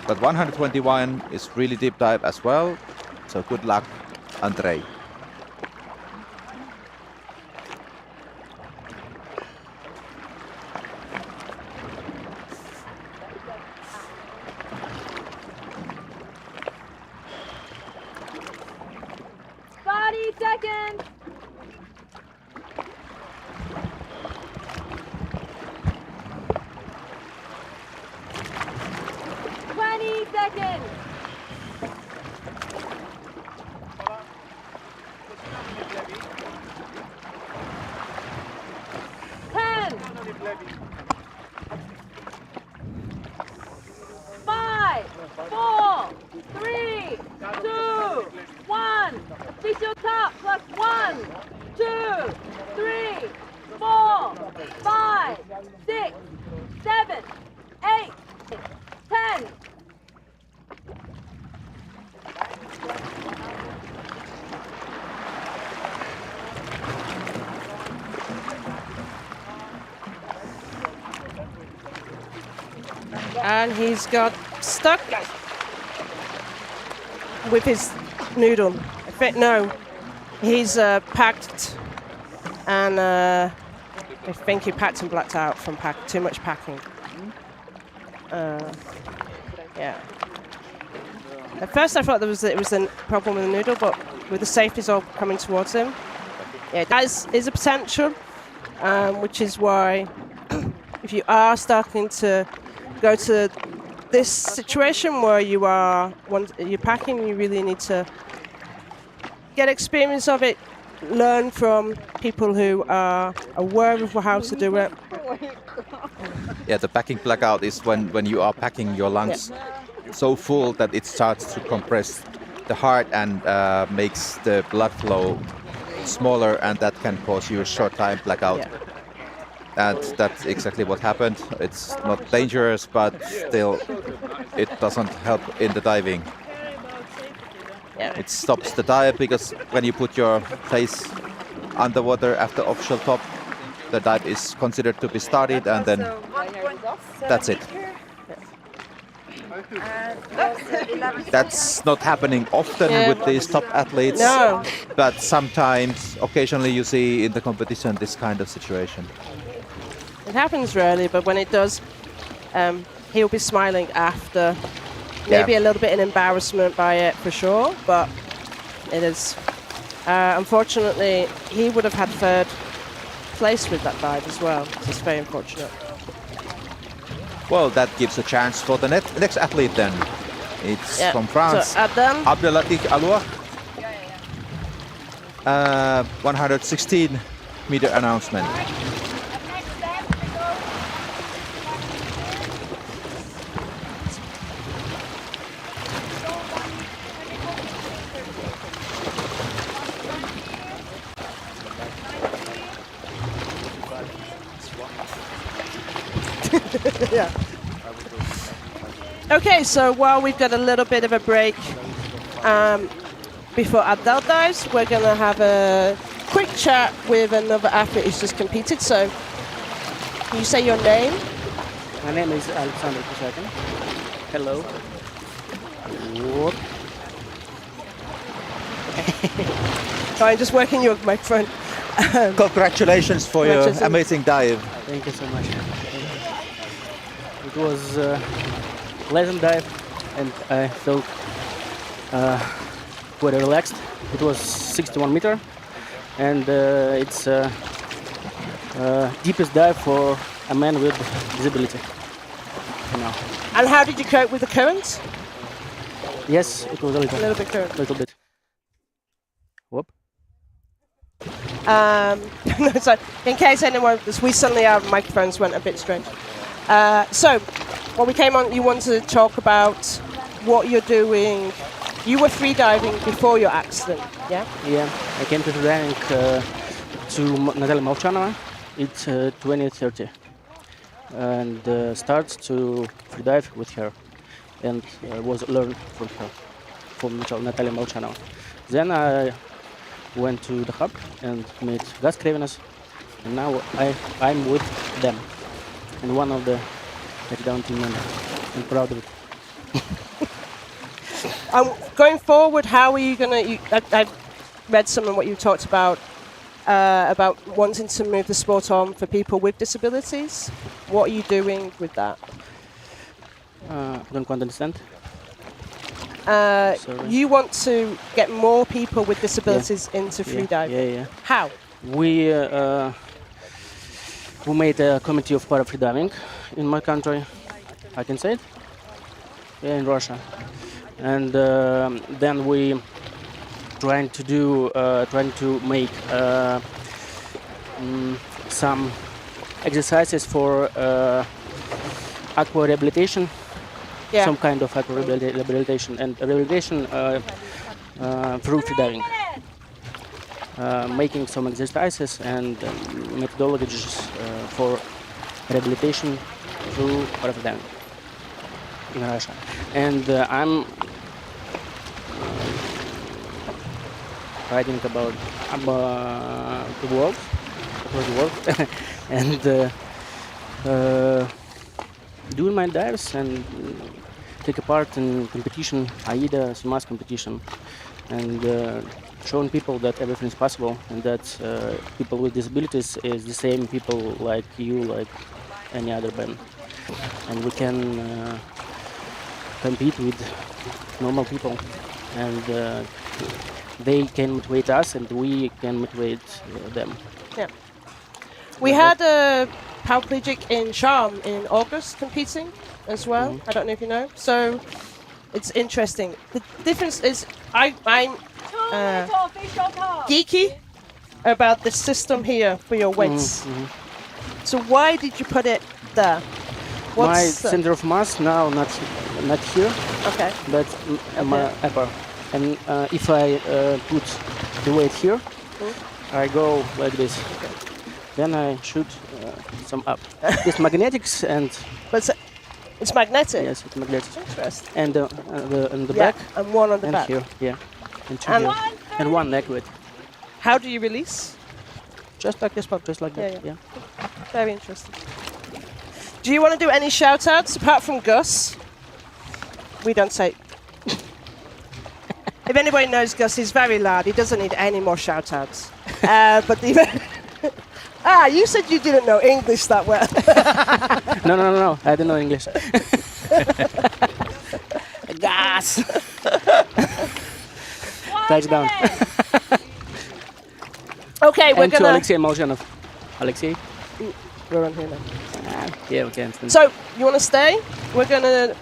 But 121 is really deep dive as well, so good luck, Andrei. Seconds. Seconds. 10. 5, 4, 3, 2, 1. Official top plus 1, 2, 3, 4, 5, 6, 7, 8, 10. and he's got stuck with his noodle. No, he's packed, and I think he packed and blacked out from too much packing. Yeah. At first I thought it was a problem with the noodle, but with the safeties all coming towards him, yeah, that is a potential, which is why if you are starting to go to this situation where you're packing, you really need to get experience of it, learn from people who are aware of how to do it. Yeah, the packing blackout is when you are packing your lungs so full that it starts to compress the heart and makes the blood flow smaller, and that can cause you a short time blackout. Yeah. And that's exactly what happened. It's not dangerous, but still it doesn't help in the diving. Yeah. It stops the dive because when you put your face underwater after official top, the dive is considered to be started, and then that's it. That's not happening often with these top athletes, No. but sometimes, occasionally you see in the competition this kind of situation. It happens rarely, but when it does, he'll be smiling after. Maybe a little bit in embarrassment by it for sure, but it is. Unfortunately, he would have had third place with that dive as well. It's very unfortunate. Well, that gives a chance for the next athlete then. It's from France. So Abdel. Abdelatif Aloua. 116 meter announcement. Yeah. Okay, so while we've got a little bit of a break before Abdel dives, we're going to have a quick chat with another athlete who's just competed. So, can you say your name? My name is Alexander Kusakin. Hello. Whoop. Fine, just working your microphone. Congratulations for your amazing dive. Thank you so much. It was a pleasant dive, and I felt quite relaxed. It was 61 meter, and it's deepest dive for a man with disability. Now. And how did you cope with the current? Yes, it was a little bit current. Little bit. Whoop. No, sorry. In case anyone, we suddenly our microphones went a bit strange. So, when we came on, you wanted to talk about what you're doing. You were free diving before your accident, yeah? Yeah, I came to freediving to Natalia Molchanova. It's 2030, and start to freedive with her, and was learned from her, from Natalia Molchanova. Then I went to the hub and met Gus Krevinas, and now I'm with them, and one of the touchdown team members. I'm proud of it. Going forward, how are you going to... I've read some of what you talked about wanting to move the sport on for people with disabilities. What are you doing with that? Don't quite understand. You want to get more people with disabilities into freediving. Yeah. How? We made a committee of para freediving in my country. I can say it. Yeah, in Russia, and then we trying to make some exercises for aqua rehabilitation. Yeah. Some kind of aqua rehabilitation and rehabilitation through freediving. Making some exercises and methodologies for rehabilitation through freediving in Russia. And I'm writing about the world, and doing my dives and take a part in competition, AIDA SIMAS competition, and showing people that everything is possible and that people with disabilities is the same people like you, like any other band, and we can compete with normal people, and they can motivate us and we can motivate them. Yeah. We had a paraplegic in Sharm in August competing as well. Mm-hmm. I don't know if you know. So it's interesting. The difference is I'm geeky about the system here for your weights. Mm-hmm. So why did you put it there? My center of mass now not here. Okay. But my upper. And if I put the weight here, I go like this. Okay. Then I shoot some up. It's magnetics and. But it's magnetic. Yes, it's magnetic. Interesting. And the back. And one on the and back. Here, yeah. And two here. And one neck with. How do you release? Just like this part, just like that. Yeah. Very interesting. Do you want to do any shout outs apart from Gus? We don't say. If anybody knows Gus, he's very loud. He doesn't need any more shout outs. But you said you didn't know English that well. No. I don't know English. Gas. Touchdown. Okay, we're and gonna. to Alexei Molchanov. Alexei. We're on here now. Yeah, we can. So you want to stay? We're gonna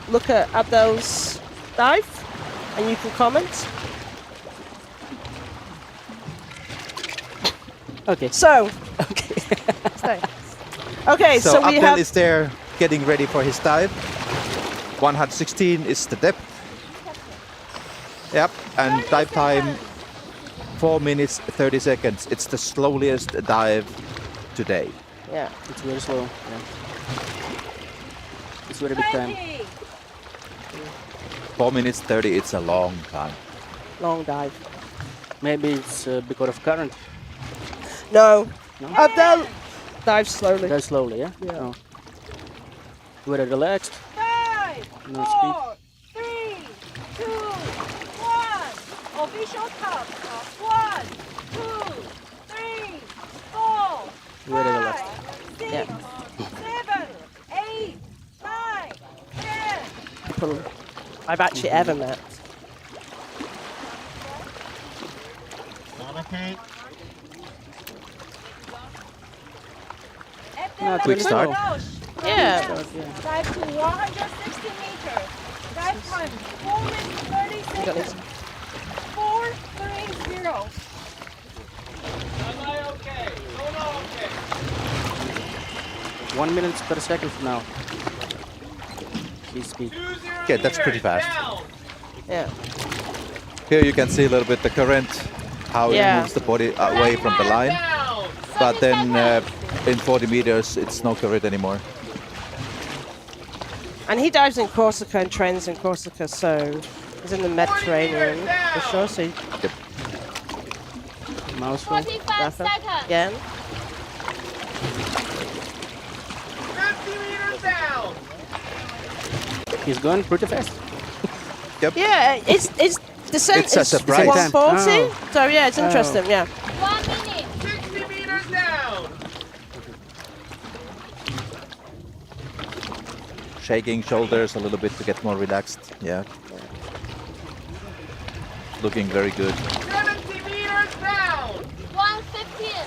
look at Abdel's dive, and you can comment. Okay. So. Okay. Stay. Okay, so we Abdel have. is there getting ready for his dive. 116 is the depth. Yep, and dive time 4 minutes 30 seconds. It's the slowest dive today. Yeah, it's very slow. Yeah. It's very big time. 20. 4 minutes 30, it's a long time. Long dive. Maybe it's because of current. No. No? Abdel, dive slowly. Very slowly, yeah? Yeah. Oh. Very relaxed. 5, No speed. 4, 3, 2, 1. Official count. 1, 2, 3, 4, Very relaxed. 5, 6, Yeah. 7, 8, 9, 10. People I've actually ever met. No, Quick start. Yeah. Dive to 160 meters. Dive time 4 minutes 30 seconds. 430. 1 minute per second now. His speed. Okay, that's pretty fast. Yeah. Here you can see a little bit the current, how it Yeah. moves the body away from the line. But then in 40 meters, it's no current anymore. And he dives in Corsica and trains in Corsica, so he's in the Mediterranean for sure. So Yep. Mouthful. 45 seconds. again. 50 meters down. He's going pretty fast. Yeah, it's descent It's a is surprise. 140. Oh. So yeah, it's interesting. Yeah. 1 minute. 60 meters down. Shaking shoulders a little bit to get more relaxed. Yeah. Looking very good. 70 meters down. 115.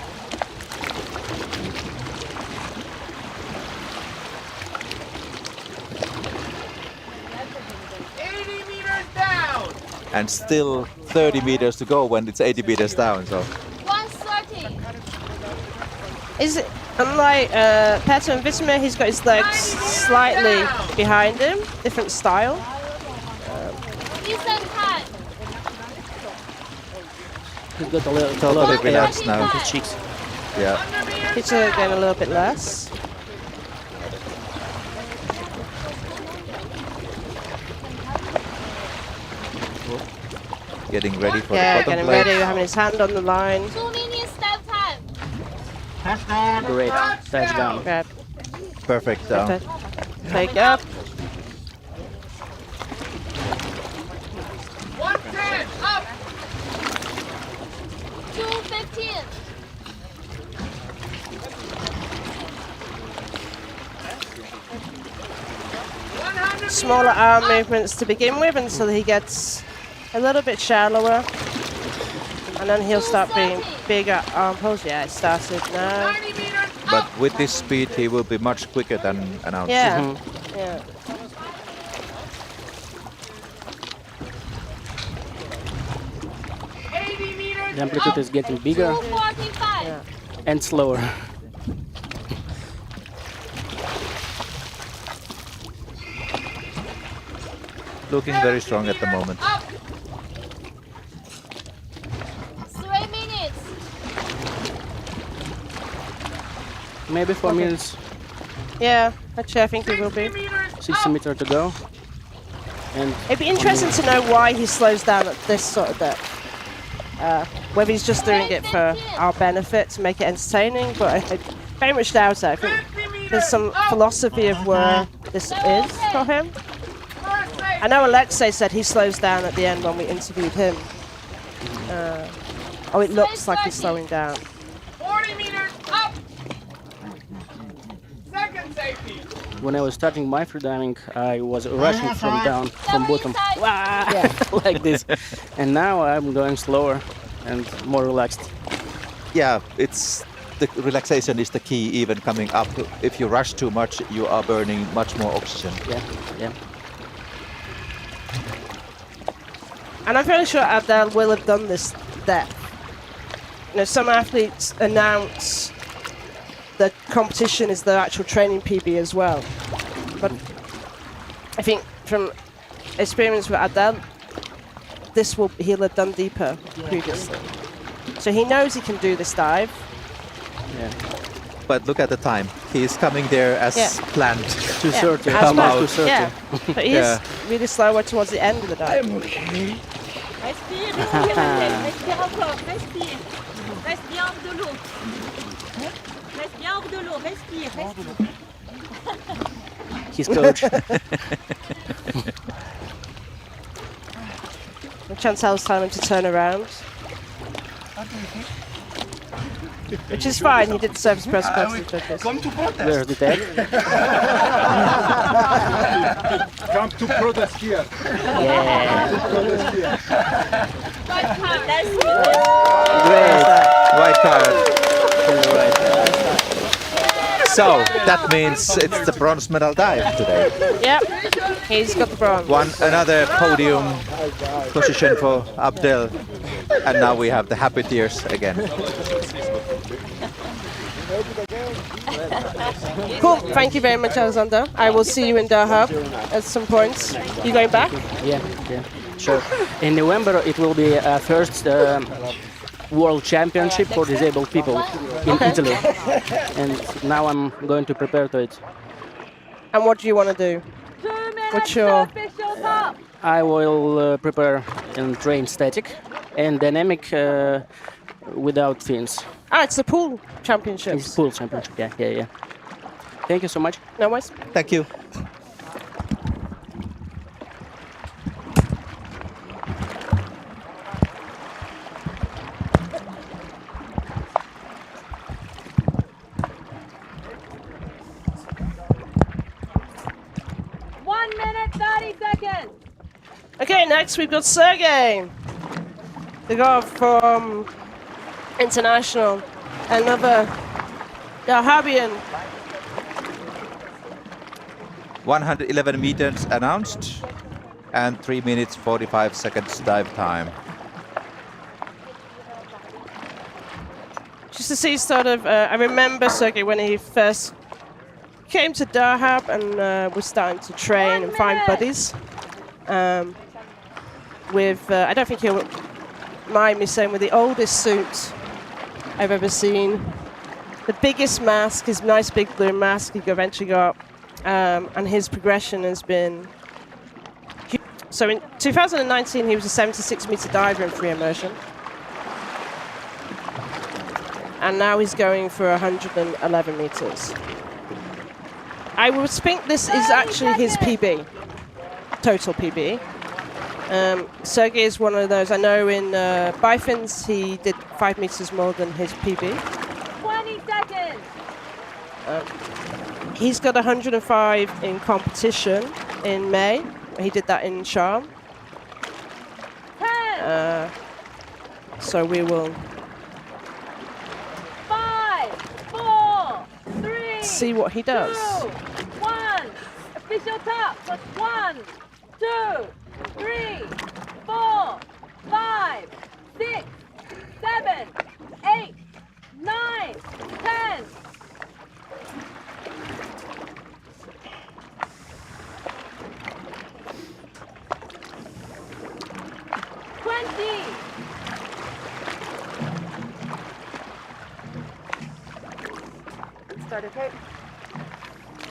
And still 30 meters to go when it's 80 meters down. So 130. Is it unlike Petar and Vitomir? He's got his legs slightly behind him, different style. Decent time. He's got a little totally bit relaxed now. on his cheeks. Yeah. Petar getting a little bit less. Getting ready for Yeah, the bottom getting plate. ready, having his hand on the line. 2 minutes step time. Great. Touchdown. Grab, Perfect down. take up. 110 up. 215. Smaller arm movements to begin with until he gets a little bit shallower. And then he'll start being bigger arm pulls. Yeah, it started now. 90 meters But with this speed, he will be much quicker than announced. Yeah, yeah. The amplitude is getting bigger 245. and slower. Looking very strong at the moment. 3 minutes. Maybe 4 minutes, Yeah, actually I think he will be. 60 meters to go. And It'd be interesting to know why he slows down at this sort of depth. Whether he's just doing it for our benefit to make it entertaining, but I very much doubt it. I think there's some philosophy of where this is for him. I know Alexei said he slows down at the end when we interviewed him. Oh, it looks like he's slowing down. 40 meters up. Second safety. when I was starting my freediving, I was rushing from bottom, like this. And now I'm going slower and more relaxed. Yeah, it's the relaxation is the key. Even coming up, if you rush too much, you are burning much more oxygen. Yeah. And I'm fairly sure Abdel will have done this depth. You know, some athletes announce the competition is their actual training PB as well. But I think from experience with Abdel, he'll have done deeper previously. So he knows he can do this dive. Yeah. but look at the time. He's coming there as planned. 2:30. As Almost well. 2:30. Yeah, but he is really slower towards the end of the dive. Respire, respire encore, respire. Reste bien hors de l'eau. Reste bien hors de l'eau, respire, respire. His coach. Chantel's telling him to turn around. Which is fine, he did the service press conference judges. Come to protest. Where's the tag? Come to protest here. Yeah. Great. White card. So that means it's the bronze medal dive today. Yep, he's got the bronze. Another podium position for Abdel. And now we have the happy tears again. Cool, thank you very much, Alexander. I will see you in Dahab at some point. You going back? Yeah, sure. In November, it will be first World Championship for disabled people in Italy. And now I'm going to prepare to it. And what do you want to do? 2 minutes What's your... official top. I will prepare and train static and dynamic without fins. Ah, it's the pool championship. It's pool championship, yeah. Thank you so much. No worries. Thank you. Okay, next we've got Sergey, the guy from International, another Dahabian. 111 meters announced and 3 minutes 45 seconds dive time. Just to see sort of, I remember Sergey when he first came to Dahab and was starting to train and find buddies. I don't think he'll mind me saying, with the oldest suit I've ever seen, the biggest mask, his nice big blue mask he eventually got, and his progression has been huge. So in 2019 he was a 76-meter diver in free immersion, and now he's going for 111 meters. I would think this is actually his PB, total PB. Sergey is one of those. I know in bifins he did 5 meters more than his PB. 20 seconds. He's got 105 in competition in May. He did that in Sharm. 10. So we will 5, 4, 3. see what he does. 2, 1. Official top. Plus 1, 2, 3, 4, 5, 6, 7, 8, 9, 10. 20. Start okay.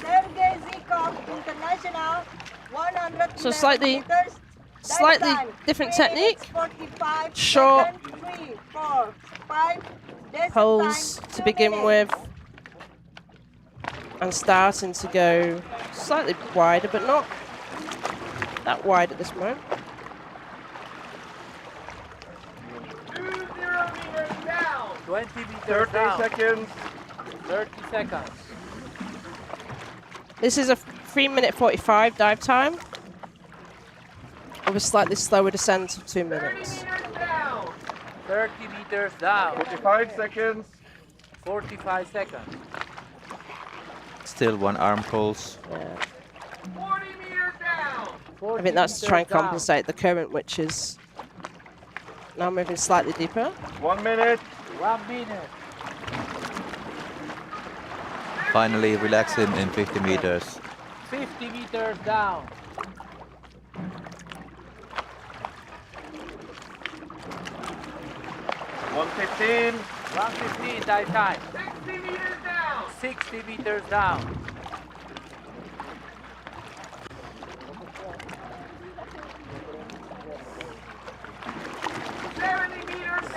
Sergey Zikov, International, 100 So slightly different technique. 45 Short seconds, 3, 4, 5, poles to begin with, and starting to go slightly wider, but not that wide at this moment. 20 meters down. 20 meters 30 seconds. 30 seconds. This is a 3 minute 45 dive time with a slightly slower descent of 2 minutes. 30 meters down. 45 seconds. 45 seconds. Still one arm pulse. Yeah. 40 meters down. I think that's to try and compensate the current, which is now moving slightly deeper. 1 minute. 1 minute. Finally relaxing in 50 meters. 50 meters down. 115. 115 dive time. 60 meters down. 60 meters down.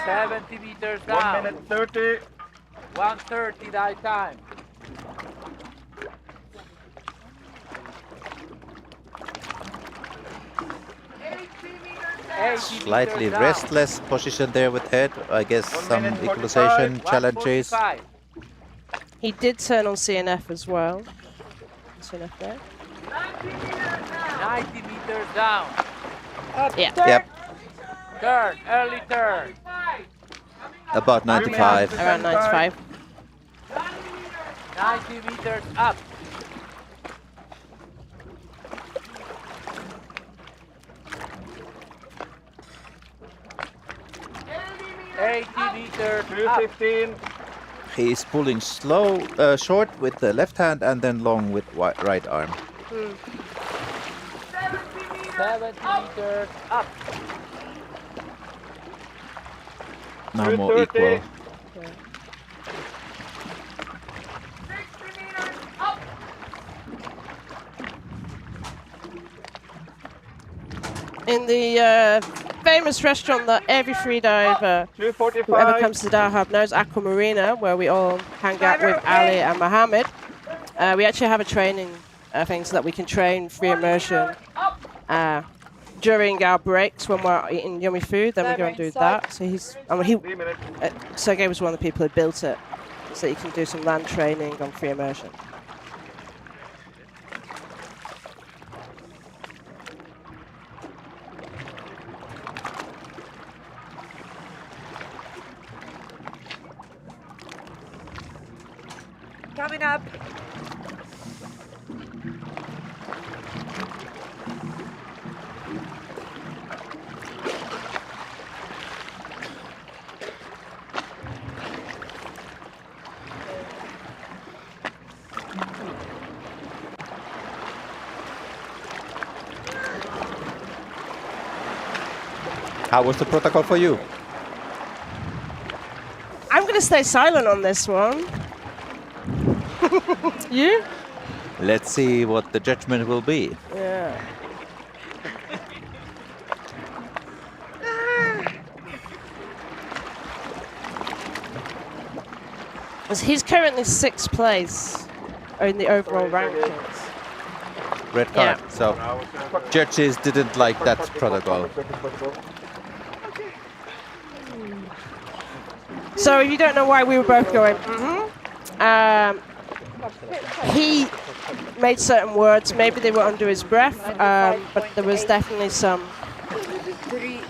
70 meters down. 1 minute 30. 1:30 dive time. Slightly restless position there with head. I guess some equalization challenges. He did turn on CNF as well. CNF there. 90 meters down. Yeah. Yep. Turn, early turn. About 95. Around 95. 90 meters up. 80 meters 215. He is pulling slow, short with the left hand and then long with right arm. 70 meters up. Now more equal. In the famous restaurant that every freediver who ever comes to Dahab knows, Aqua Marina, where we all hang out with Ali and Mohammed, we actually have a training thing so that we can train free immersion during our breaks when we're eating yummy food. Then we go and do that. So Sergey was one of the people who built it, so you can do some land training on free immersion. Coming up. How was the protocol for you? I'm going to stay silent on this one. You? Let's see what the judgment will be. Yeah. He's currently 6th place in the overall rankings. Red card. Yeah. So judges didn't like that protocol. So if you don't know why we were both going, he made certain words, maybe they were under his breath, but there was definitely some,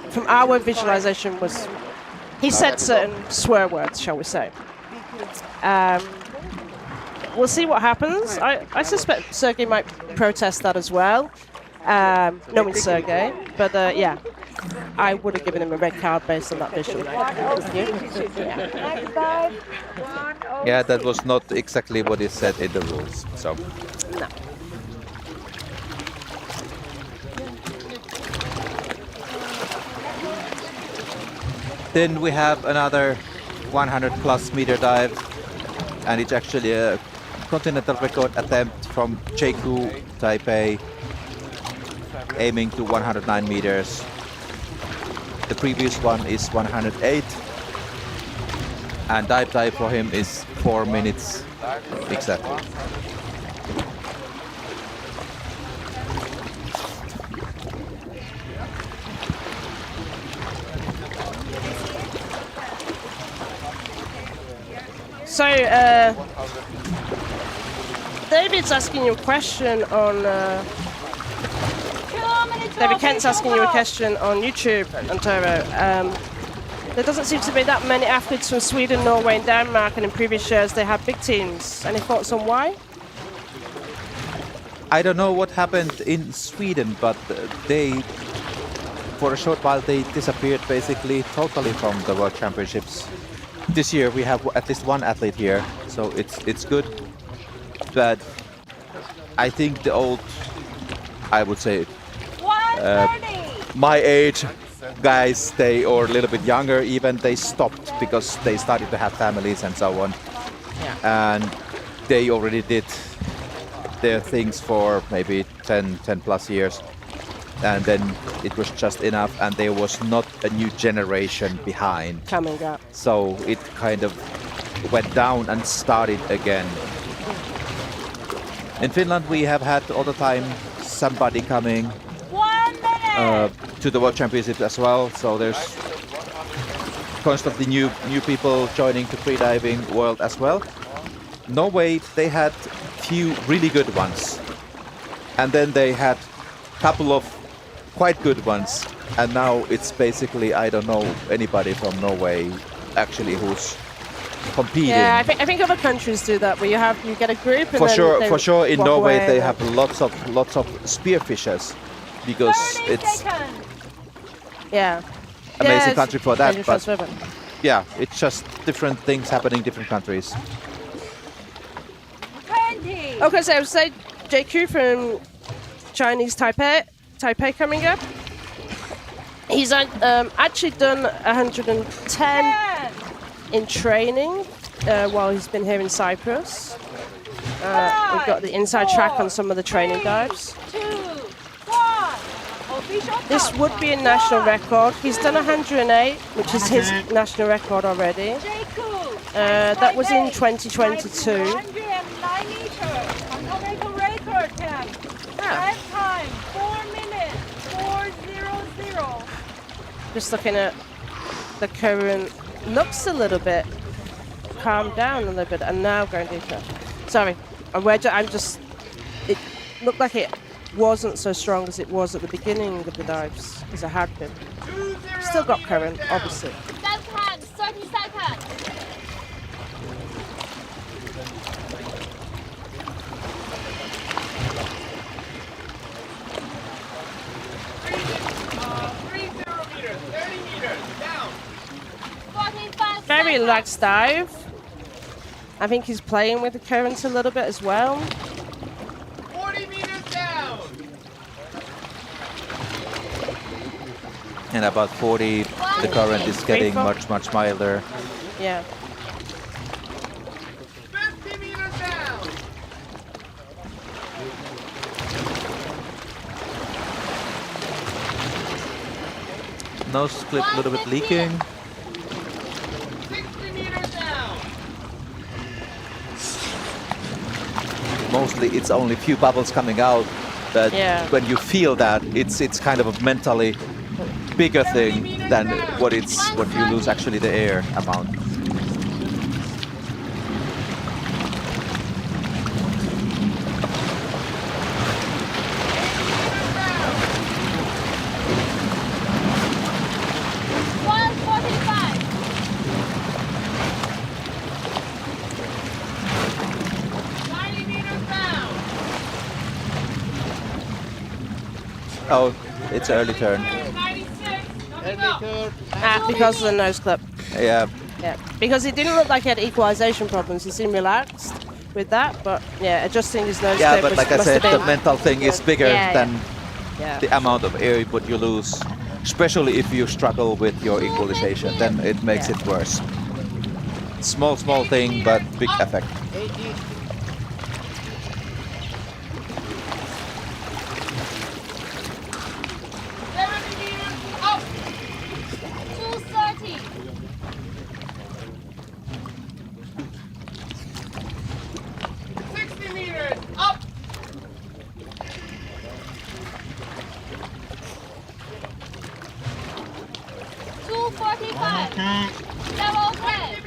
from our visualization was, he said certain swear words, shall we say. We'll see what happens. I suspect Sergey might protest that as well, knowing Sergey, but yeah. I would have given him a red card based on that visual. Yeah, that was not exactly what is said in the rules. So. No. Then we have another 100+ meter dive, and it's actually a continental record attempt from Chaku, Taipei, aiming to 109 meters. The previous one is 108, and dive time for him is 4 minutes exactly. So, David's asking you a question on. David Kent's asking you a question on YouTube, Antero. There doesn't seem to be that many athletes from Sweden, Norway, and Denmark, and in previous years they had big teams. Any thoughts on why? I don't know what happened in Sweden, but they, for a short while, they disappeared basically totally from the World Championships. This year we have at least one athlete here, so it's good. But I think the old, I would say, my age guys, or a little bit younger even, they stopped because they started to have families and so on. Yeah. And they already did their things for maybe 10 plus years, and then it was just enough, and there was not a new generation behind coming up. So it kind of went down and started again. In Finland we have had all the time somebody coming 1 minute. to the World Championship as well, so there's constantly new people joining the freediving world as well. Norway, they had few really good ones, and then they had a couple of quite good ones, and now it's basically, I don't know anybody from Norway actually who's competing. Yeah, I think other countries do that, where you get a group and For sure in walk Norway away they have lots of spearfishers, because 30 it's seconds. yeah, amazing country for that. dangerous But river. yeah, it's just different things happening in different countries. 20. Okay, so say Chaku from Chinese Taipei coming up. He's actually done 110 10. in training while he's been here in Cyprus. We've got the inside track on some of the training dives. 2, 1. Official This count. would be a national record. He's done 108, which is his national record already. Chaku. That was in 2022. 109 meters. Continental record time. Dive time 4 minutes 4:00. Just looking at the current, looks a little bit calmed down a little bit, and now going deeper. Sorry, it looked like it wasn't so strong as it was at the beginning of the dives, as it had been. Still got current, obviously. Dive time 30 seconds. Very relaxed dive. I think he's playing with the current a little bit as well. 40 meters down. And about 40, the current is getting much milder. Yeah. 50 meters down. Nose clip a little bit leaking. 60 meters down. Mostly it's only few bubbles coming out, but Yeah. when you feel that, it's kind of a mentally bigger thing than what you lose actually the air amount. Oh, it's early turn. Because of the nose clip. Yeah. Yeah. Because it didn't look like he had equalization problems. He seemed relaxed with that, but yeah, adjusting his nose Yeah, clip but like I must said, have the been- mental thing is bigger Yeah, than yeah. the amount of air what you lose, especially if you struggle with your equalization, then it makes it worse. Small thing, but big effect. 2:30. Up. 2:45. Level 10.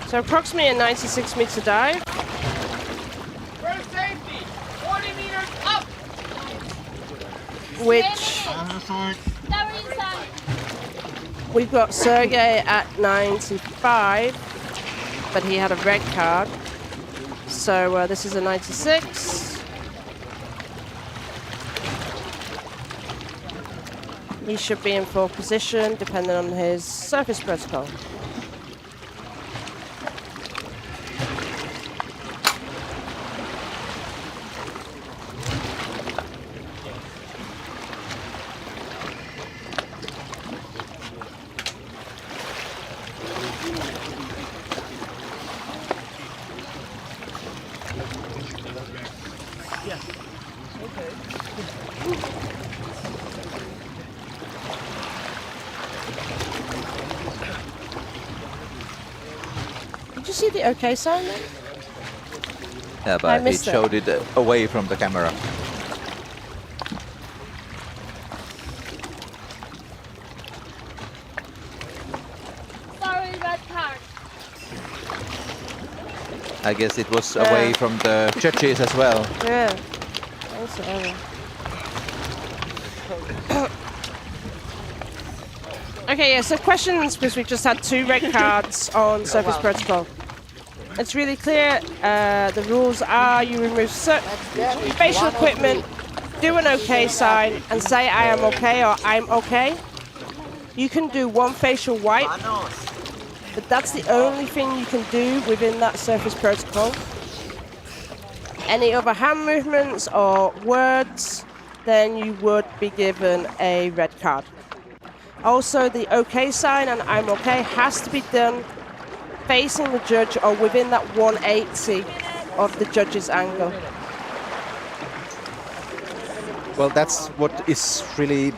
So approximately a 96-meter dive. First safety. 40 meters up. Which Level inside. we've got Sergey at 95, but he had a red card. So this is a 96. He should be in full position, depending on his surface protocol. Did you see the OK sign then? Yeah, I but he missed it. showed it away from the camera. Sorry, red card. I guess it was away from the judges as well. Yeah. Also, okay, yeah, so questions, because we just had 2 red cards on surface protocol. It's really clear. The rules are you remove facial equipment, do an OK sign, and say I am OK or I'm OK. You can do 1 facial wipe, but that's the only thing you can do within that surface protocol. Any other hand movements or words, then you would be given a red card. Also, the OK sign and I'm OK has to be done facing the judge or within that 180 of the judge's angle. Well, that's what is really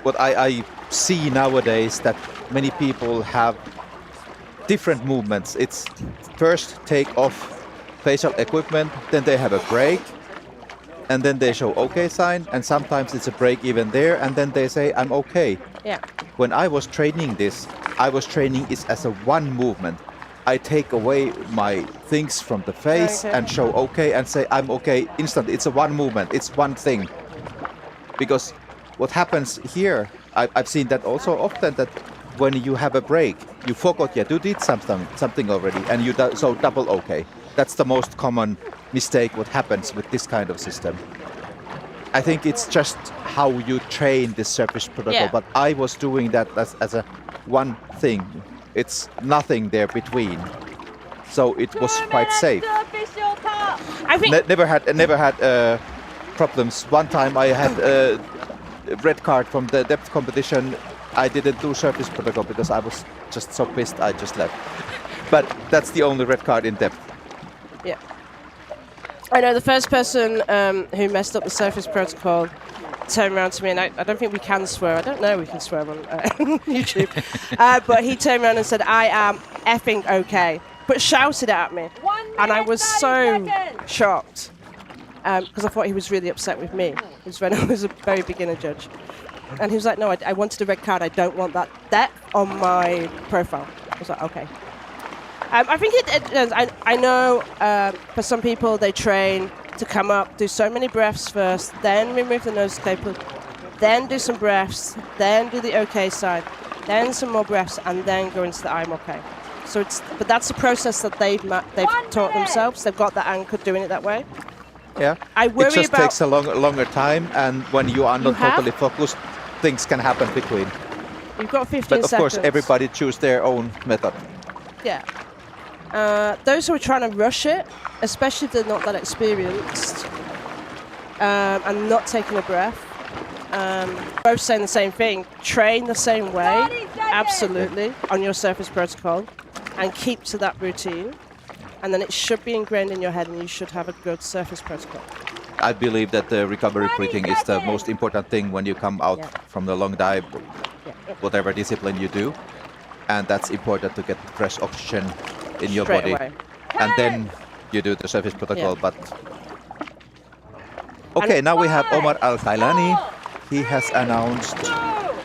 what I see nowadays, that many people have different movements. It's first take off facial equipment, then they have a break, and then they show OK sign, and sometimes it's a break even there, and then they say I'm OK. Yeah. When I was training this, I was training it as a one movement. I take away my things from the face and show OK and say I'm OK instantly. It's a one movement, it's one thing. Because what happens here, I've seen that also often, that when you have a break, you forgot you did something already, and you so double OK. That's the most common mistake what happens with this kind of system. I think it's just how you train this surface protocol, but I was doing that as a one thing. It's nothing there between, so it was quite safe. I think Never had problems. One time I had a red card from the depth competition. I didn't do surface protocol because I was just so pissed. I just left. But that's the only red card in depth. Yeah. I know the first person who messed up the surface protocol turned around to me, and I don't think we can swear. I don't know we can swear on YouTube. But he turned around and said, I am effing OK, but shouted at me. And I was so shocked because I thought he was really upset with me. It was when I was a very beginner judge. And he was like, no, I wanted a red card. I don't want that depth on my profile. I was like, OK. I think I know for some people they train to come up, do so many breaths first, then remove the nose staple, then do some breaths, then do the OK side, then some more breaths, and then go into the I'm OK. So but that's a process that they've taught themselves. They've got that anchor doing it that way. Yeah. I worry it just about takes a longer time, and when you are not totally focused, things can happen between. You've got 15 But of seconds. course, everybody choose their own method. Yeah. Those who are trying to rush it, especially if they're not that experienced and not taking a breath, both saying the same thing. Train the same way, absolutely, on your surface protocol, and keep to that routine. And then it should be ingrained in your head, and you should have a good surface protocol. I believe that the recovery breathing is the most important thing when you come out from the long dive, whatever discipline you do. And that's important to get fresh oxygen in your Straight body. away. And then you do the surface protocol. But okay, now we have Omar Al-Khailani. He has announced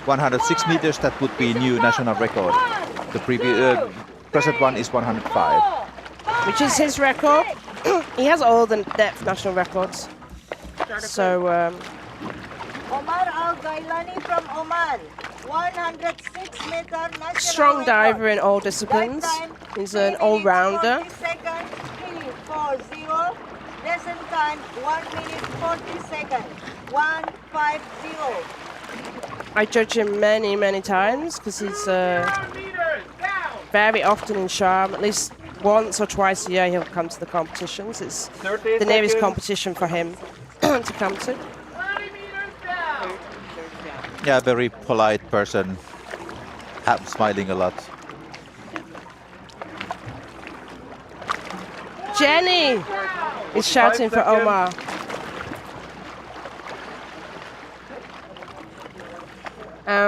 106 meters. That would be new national record. The previous present one is 105. Which is his record. He has all the depth national records. So Omar Al-Gailani from Oman, 106 meter national strong record. diver in all disciplines. He's an all-rounder. 40 seconds, 340. Lesson time 1 minute 40 seconds. 150. I judge him many times because he's very often in Sharm. At least once or twice a year he'll come to the competitions. It's the nearest competition for him to come to. Yeah, very polite person. Smiling a lot. Jenny is shouting for Omar.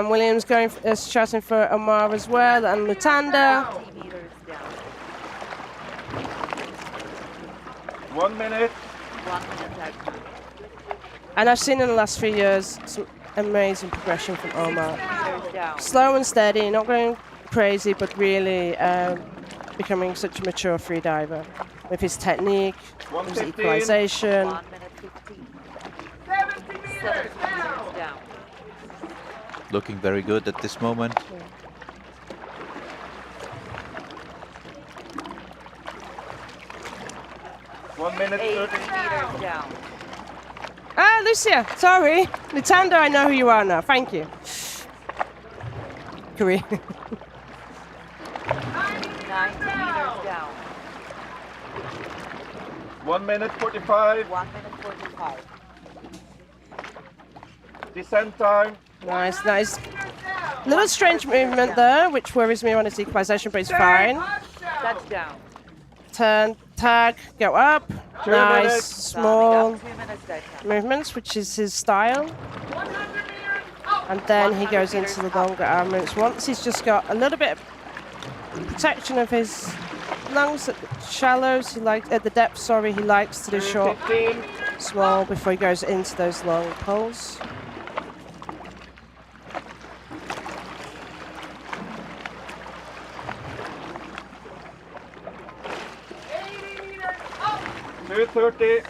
Williams is shouting for Omar as well, and Lutanda. 1 minute. And I've seen in the last 3 years some amazing progression from Omar. Slow and steady, not going crazy, but really becoming such a mature freediver with his technique, his equalization. 70 meters down. Looking very good at this moment. One minute, 30 meters down. Ah, Lucia, sorry. Lutanda, I know who you are now. Thank you. Korea. 90 meters down. 1 minute 45. 1 minute 45. Descent time. Nice, nice. Little strange movement there, which worries me on his equalization, but it's fine. Touchdown. Turn, tag, go up. 2 Nice, minutes. small 2 minutes touchdown. movements, which is his style. And then he goes into the longer arm movements. Once he's just got a little bit of protection of his lungs at the shallows, at the depth, sorry, he likes to do short, small before he goes into those long poles. Up. 230.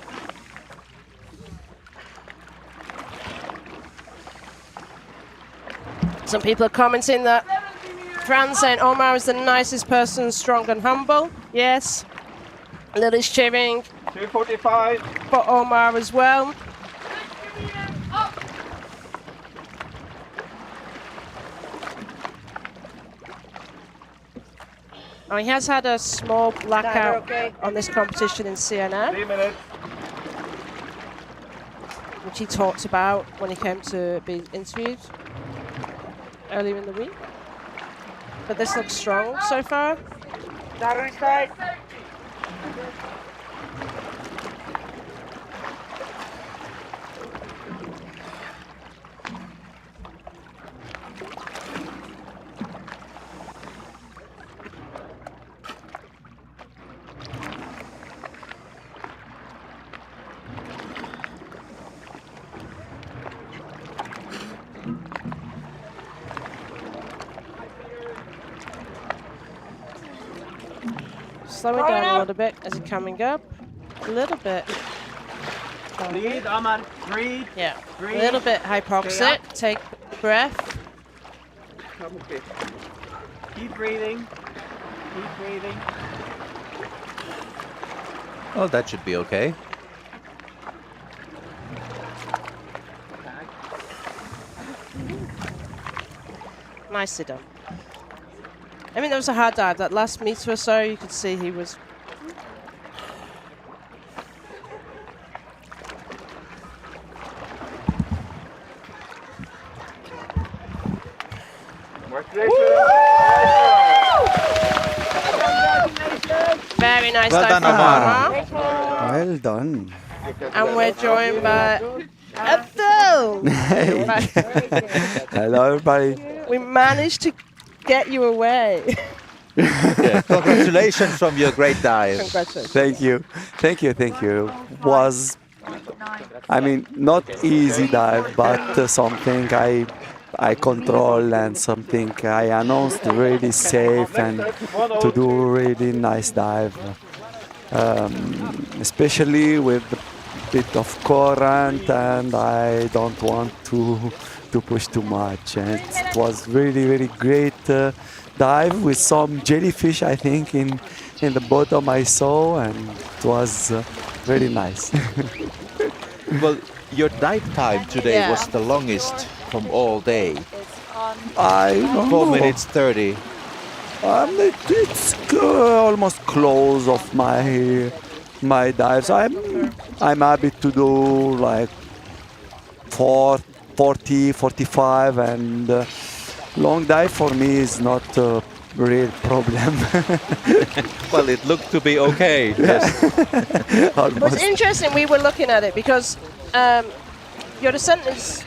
Some people are commenting that Fran saying Omar is the nicest person, strong and humble. Yes. Lily's cheering 245. for Omar as well. 60 meters up. Oh, he has had a small blackout on this competition in CNN, 3 minutes. which he talked about when he came to be interviewed earlier in the week. But this looks strong so far. Slowing down a little bit as he's coming up. A little bit. Breathe, Omar. Breathe. Yeah. Breathe. A little bit hypoxic. Take a breath. Okay. Keep breathing. Keep breathing. Well, that should be okay. Nicely done. I mean, that was a hard dive. That last meter or so, you could see he was... Very nice Well dive done, from Omar. Omar. Well done. And we're joined by Abdel. Hello, everybody. We managed to get you away. Yeah, congratulations from your great dive. Congratulations. Thank you. Thank you. Thank you. Was, I mean, not easy dive, but something I control and something I announced really safe and to do really nice dive. Especially with a bit of current, and I don't want to push too much. And it was really great dive with some jellyfish, I think, in the bottom I saw, and it was very nice. Well, your dive time today was the longest from all day. I don't 4 know. minutes 30. It's almost close of my dives. I'm happy to do like 40, 45, and long dive for me is not a real problem. Well, it looked to be okay. Yes. It was interesting, we were looking at it because your descent is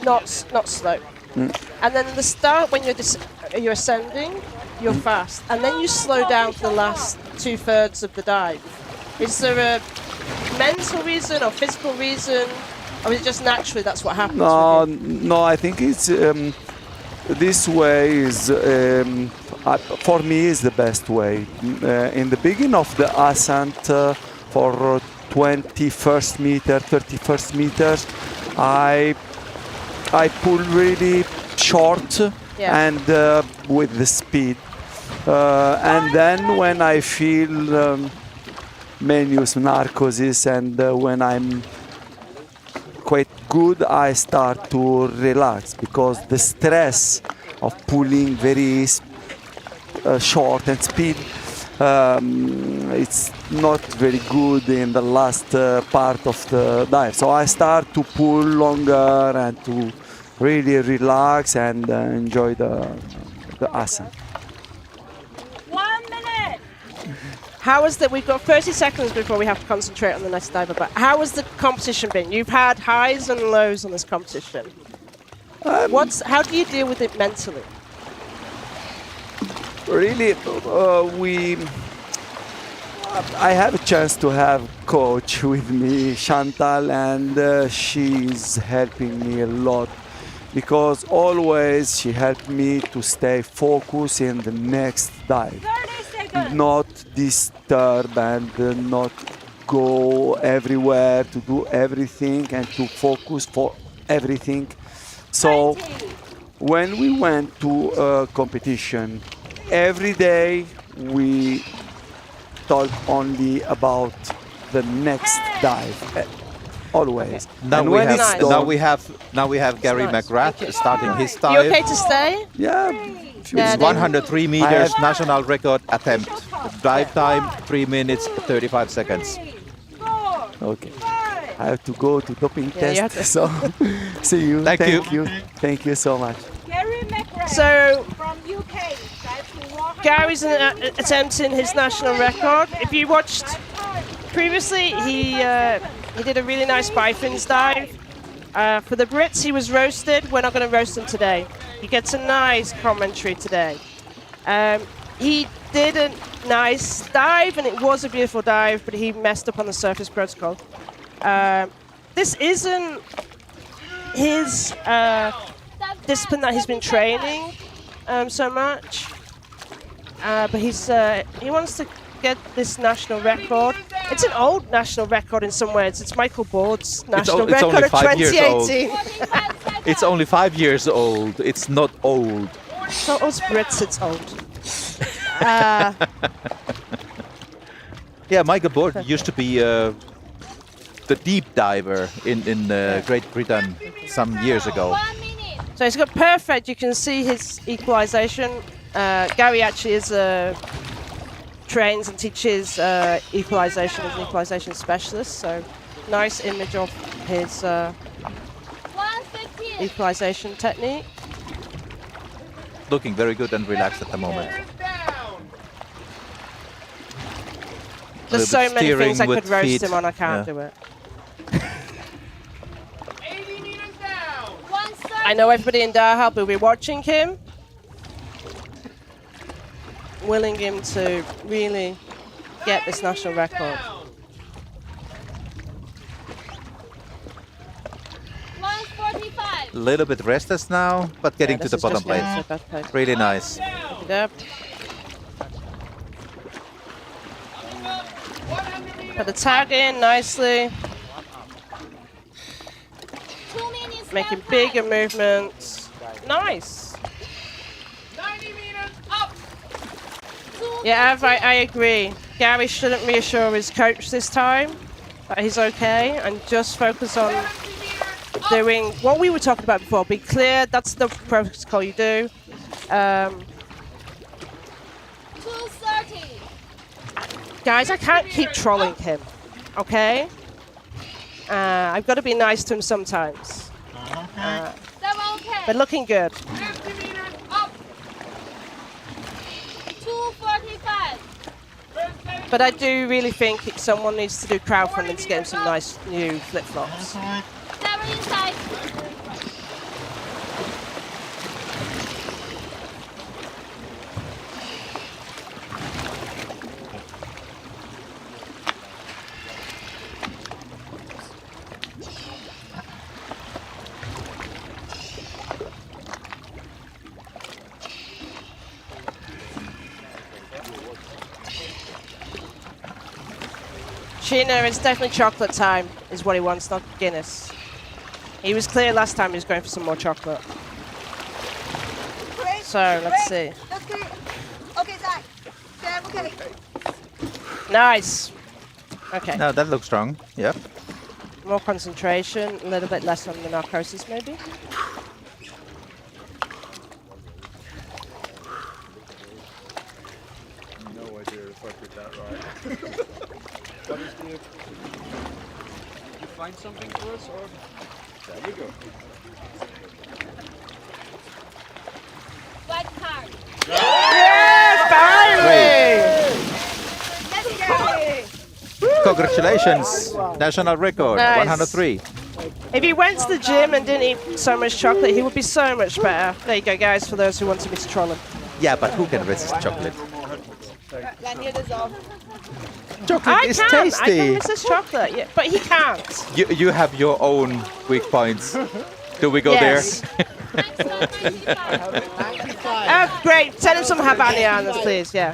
not slow. And then at the start, when you're ascending, you're fast, and then you slow down for the last 2/3 of the dive. Is there a mental reason or physical reason, or is it just naturally that's what happens? No, I think it's this way is for me is the best way. In the beginning of the ascent, for 21st meter, 31st meters, I pull really short and with the speed. And then when I feel menus narcosis and when I'm quite good, I start to relax because the stress of pulling very short and speed, it's not very good in the last part of the dive. So I start to pull longer and to really relax and enjoy the ascent. 1 minute. How was that? We've got 30 seconds before we have to concentrate on the next diver. But how has the competition been? You've had highs and lows on this competition. How do you deal with it mentally? Really, I have a chance to have coach with me, Chantal, and she's helping me a lot because always she helped me to stay focused in the next dive. Not disturb and not go everywhere to do everything and to focus for everything. So when we went to a competition, every day we talk only about the next dive. Always. Now we have Gary McGrath starting his dive. You okay to stay? Yeah. It's 103 meters national record attempt. Dive time 3 minutes 35 seconds. Okay. I have to go to doping test. So see you. Thank you. Thank you so much. Gary McGrath So from UK. Gary's attempting his national record. If you watched previously, he did a really nice bifins dive. For the Brits, he was roasted. We're not going to roast him today. He gets a nice commentary today. He did a nice dive, and it was a beautiful dive, but he messed up on the surface protocol. This isn't his discipline that he's been training so much, but he wants to get this national record. It's an old national record in some ways. It's Michael Board's national record of 2018. It's only 5 years old. It's not old. So us Brits, it's old. Yeah, Michael Board used to be the deep diver in Great Britain some years ago. So he's got perfect. You can see his equalization. Gary actually is trains and teaches equalization as an equalization specialist. So nice image of his equalization technique. Looking very good and relaxed at the moment. There's so many things I could roast feet. him on. I can't do it. I know everybody in Dahab will be watching him, willing him to really get this national record. A little bit restless now, but getting to the bottom plate. Really nice. Put the tag in nicely. Making bigger movements. Nice. Yeah, I agree. Gary shouldn't reassure his coach this time that he's okay and just focus on doing what we were talking about before. Be clear, that's the protocol you do. 2:30. Guys, I can't keep trolling him, okay? I've got to be nice to him sometimes. But looking good. 2:45. But I do really think someone needs to do crowdfunding to get him some nice new flip-flops. Never inside. Sheena, it's definitely chocolate time, is what he wants, not Guinness. He was clear last time he was going for some more chocolate. Great. So, let's see. That's great. Okay, Zach. Sam, okay. Nice. Okay. No, that looks strong. Yep. More concentration, a little bit less on the narcosis, maybe. No idea if I did that right. What is the... You find something for us, or There we go. White card. Congratulations! National record, Nice. 103. If he went to the gym and didn't eat so much chocolate, he would be so much better. There you go, guys, for those who want to be troll him. Yeah, but who can resist chocolate? Chocolate I is can. tasty. I can resist chocolate, yeah, but he can't. You have your own weak points. Do we go Yes. there? Oh, great. Send him some Havanianas, please. Yeah.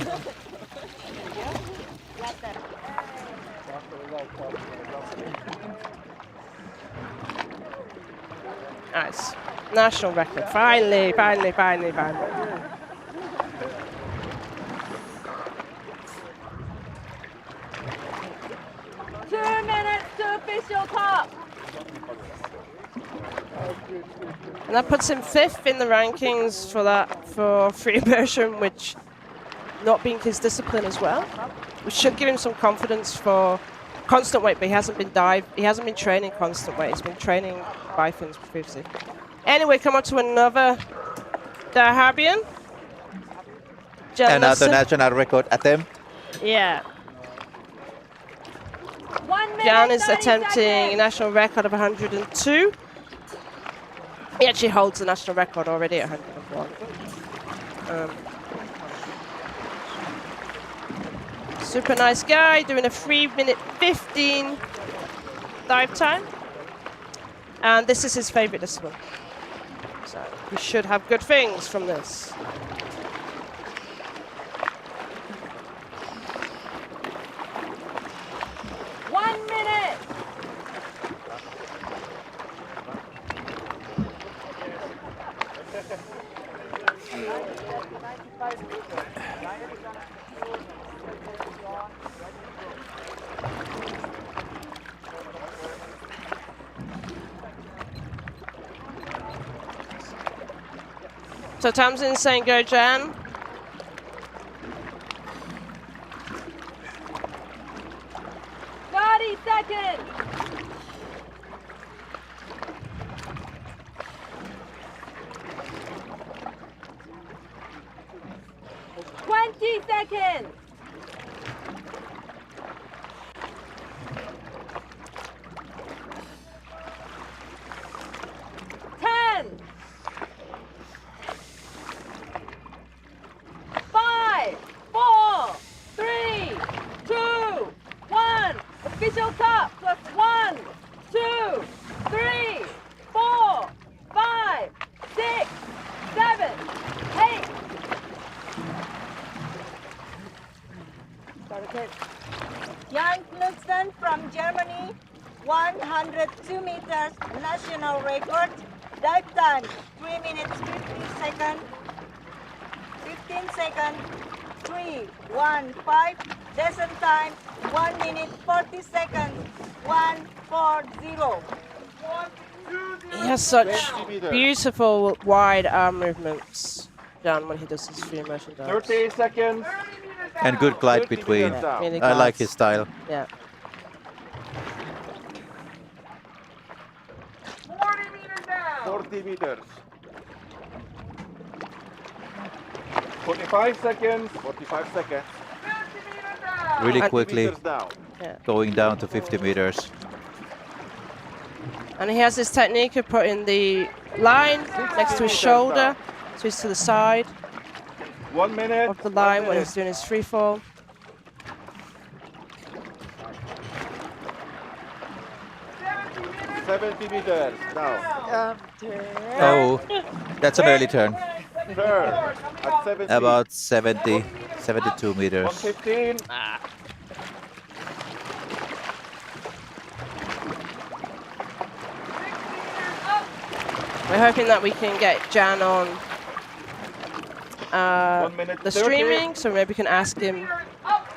Nice. National record. Finally, finally, finally, finally. To official top. And that puts him 5th in the rankings for free immersion, which not being his discipline as well, which should give him some confidence for constant weight. But he hasn't been training constant weight. He's been training bifins previously. Anyway, come on to another Dahabian. Another national record attempt. Yeah. 1 minute. Jan is 30 attempting a seconds. national record of 102. He actually holds the national record already at 101. Super nice guy, doing a 3-minute 15 dive time. And this is his favorite discipline. So we should have good things from this. So Tamsin's saying go Jan. Seconds. 20 seconds. 10. 5, 4, 3, 2, 1. Official top plus 1, 2, 3, 4, 5, 6, 7, 8. Jan Knudsen from Germany, 102 meters national record. Dive time 3 minutes 15 seconds. 15 seconds. 3, 1, 5. Descent time 1 minute 40 seconds. 1, 4, 0. He has such beautiful wide arm movements, Jan, when he does his free motion dives. 30 seconds. And good glide between. Really I like glides. his style. Yeah. 40 meters. 45 seconds. 45 seconds. Really 50 quickly meters down. Yeah. going down to 50 meters. And he has this technique of putting the line next to his shoulder, so he's to the side 1 minute. of the line when he's doing his free fall. $70 meters now. Oh, that's an early turn. Turn at 70. About 70, 72 meters. 115. We're hoping that we can get Jan on 1 minute the 30. streaming, so maybe we can ask him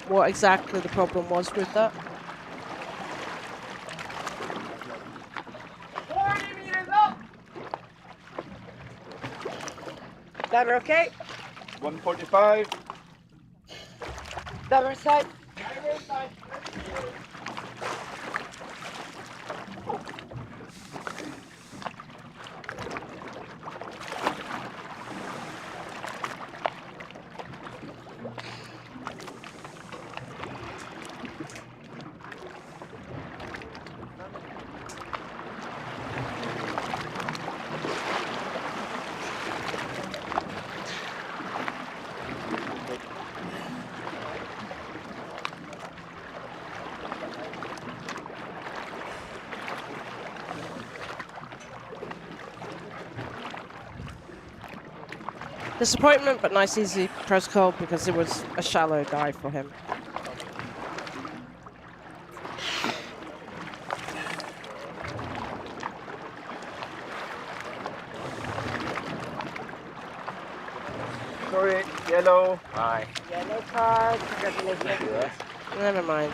what exactly the problem was with that. 40 meters up. Diver okay? 145. Diver side. Disappointment, but nice easy protocol because it was a shallow dive for him. Sorry, yellow. Bye. Yellow card. Congratulations. Never mind.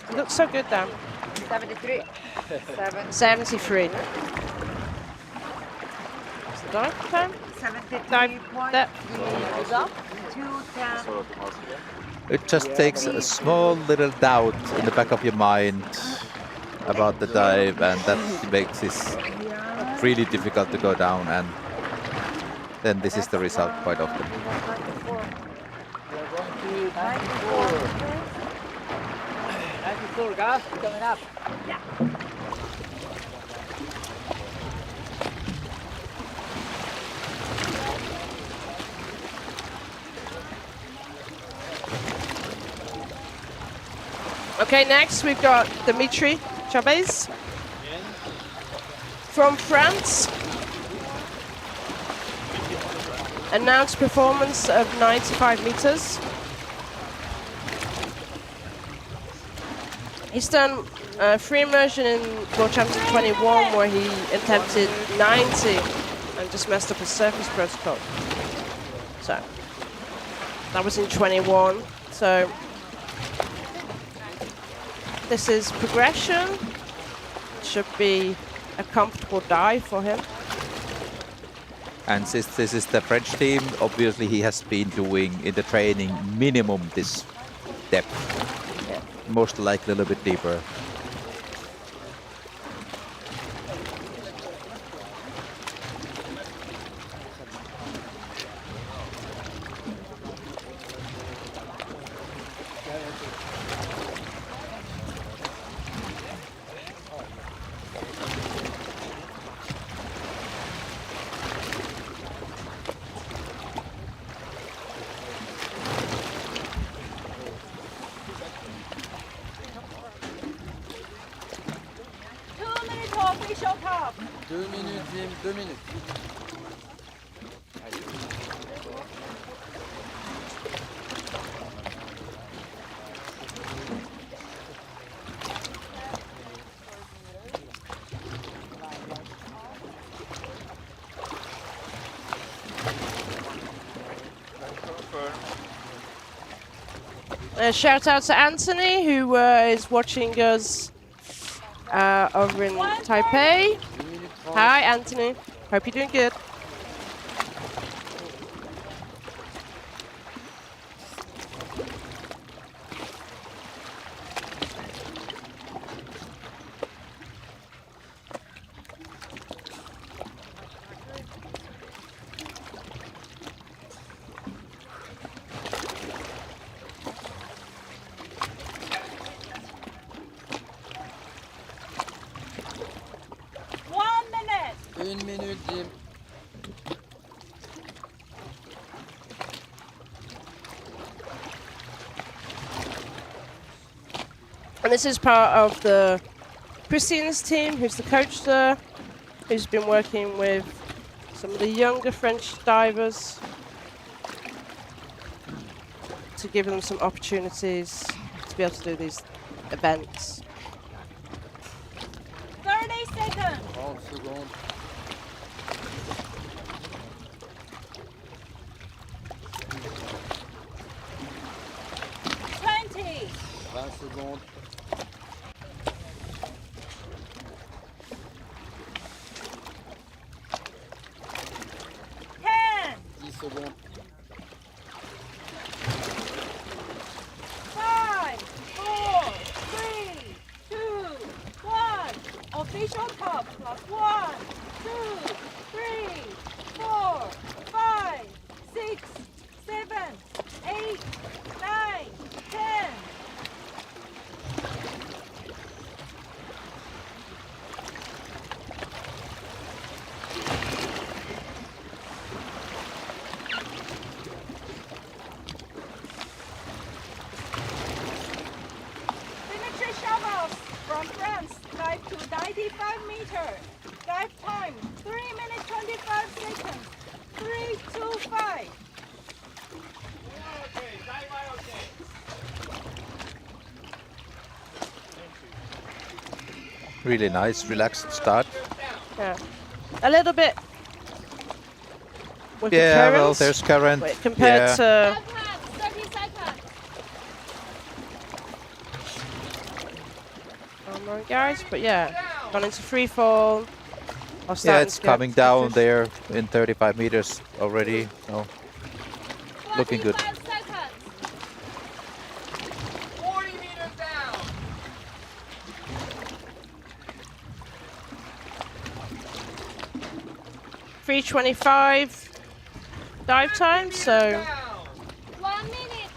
You look so good, Dan. 73. 73. What's the dive time? 73.3. It just takes a small little doubt in the back of your mind about the dive, and that makes this really difficult to go down, and then this is the result quite often. 94 guys, coming up. Okay, next we've got Dimitri Chavez from France. Announced performance of 95 meters. He's done free immersion in World Championship 21 where he attempted 90 and just messed up his surface protocol. So that was in 21. So this is progression. Should be a comfortable dive for him. And since this is the French team, obviously he has been doing in the training minimum this depth. Yeah. Most likely a little bit deeper. Official top. 2 minutes, Jim, 2 minutes. Shout out to Anthony, who is watching us over in Taipei. Hi, Anthony. Hope you're doing good. And this is part of the Christian's team, who's the coach there, who's been working with some of the younger French divers to give them some opportunities to be able to do these events. 30 seconds. 20 secondes. 10 secondes. 5, 4, 3, 2, 1. Official top plus 1, 2, 3, 4, 5, 6, 7, 8, 9, 10. Dimitri from France, dive to 95 meters. Dive time 3 minutes 25 seconds. 3, 2, 5. Really nice, relaxed start. Yeah. A little bit. With the Yeah, well, currents, there's current. but compared to 30 seconds. Omar guys, but yeah, gone into free fall. Yeah, it's coming down there in 35 meters already. So looking good. 40 meters down. .325 dive time, so 1 minute.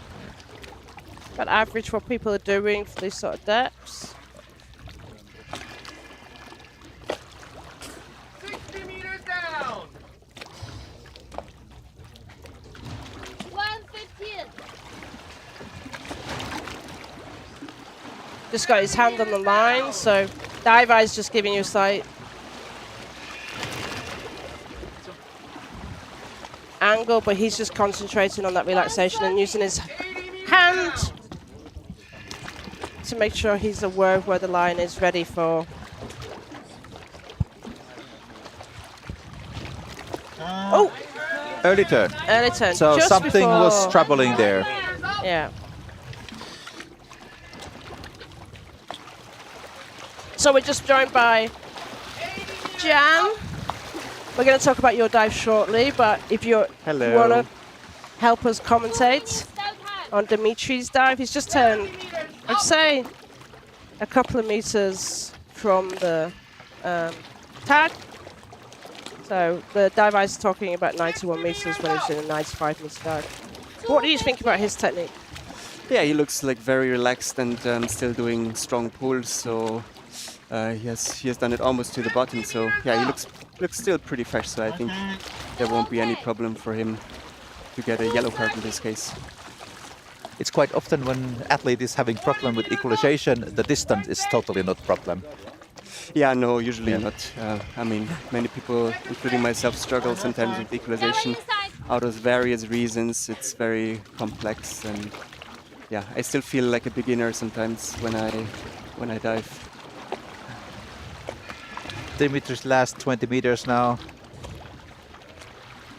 about average what people are doing for these sort of depths. 60 meters down. 1:15. Just got his hand on the line, so dive eye's just giving you a slight angle, but he's just concentrating on that relaxation and using his hand to make sure he's aware of where the line is ready for. Oh! Early turn. Early turn. So just something was before- troubling there. Yeah. So we're just joined by Jan. We're going to talk about your dive shortly, but if you want to help us commentate on Dimitri's dive, he's just turned, I'd say, a couple of meters from the tag. So the dive is talking about 91 meters when he's in a 95 meter dive. What do you think about his technique? Yeah, he looks like very relaxed and still doing strong pulls. So he has done it almost to the bottom. So yeah, he looks still pretty fresh. So I think there won't be any problem for him to get a yellow card in this case. It's quite often when athlete is having problem with equalization, the distance is totally not problem. Yeah, no, usually not. I mean, many people, including myself, struggle sometimes with equalization out of various reasons. It's very complex, and yeah, I still feel like a beginner sometimes when I dive. Dimitri's last 20 meters now.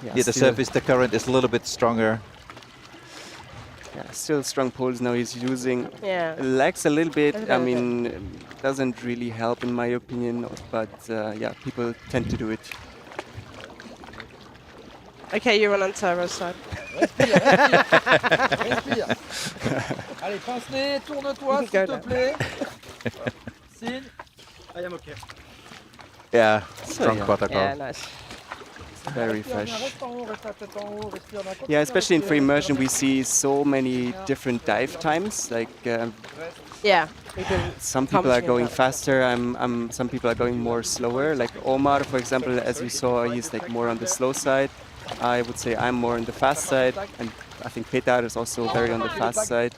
Yeah, The surface, the current is a little bit stronger. Yeah, still strong pulls. Now he's using Yeah. legs a little bit. A I little mean, doesn't really help in my opinion, but yeah, people tend to do it. Okay, you're on Antaro's side. Respire. Allez, pince-nez, tourne-toi, s'il te plaît. Signe. I am okay. Yeah, So, strong yeah. protocol. Yeah, nice. Very fresh. Yeah, especially in free immersion, we see so many different dive times. Like Yeah. some people are going faster. Some people are going more slower. Like Omar, for example, as we saw, he's like more on the slow side. I would say I'm more on the fast side, and I think Petar is also very on the fast side.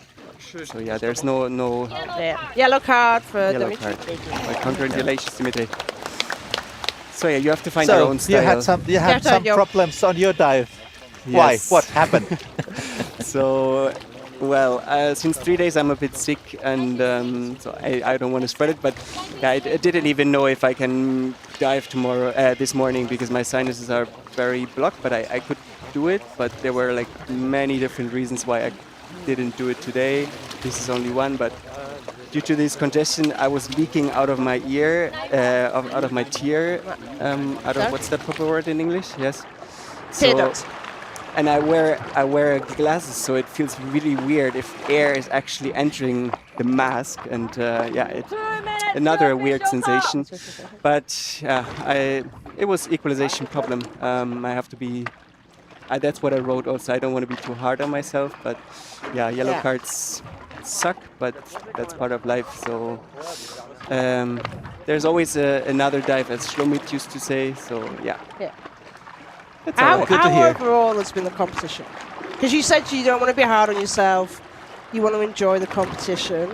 So yeah, there's no Yeah. Yellow card for yellow Dimitri. card. Well, congratulations, Dimitri. So yeah, you have to find your So own style. you had some problems on your dive. Yes. Why? What happened? So, well, since 3 days I'm a bit sick, and so I don't want to spread it. But yeah, I didn't even know if I can dive tomorrow, this morning, because my sinuses are very blocked. But I could do it. But there were like many different reasons why I didn't do it today. This is only one, but due to this congestion, I was leaking out of my ear, out of my tear. What's the proper word in English? Yes. Tear duct. And I wear glasses, so it feels really weird if air is actually entering the mask, and another weird sensation. But it was equalization problem. I have to be. That's what I wrote also. I don't want to be too hard on myself, but yellow cards suck, but that's part of life. So there's always another dive, as Shlomit used to say. So yeah. How good to hear. overall has been the competition? Because you said you don't want to be hard on yourself. You want to enjoy the competition.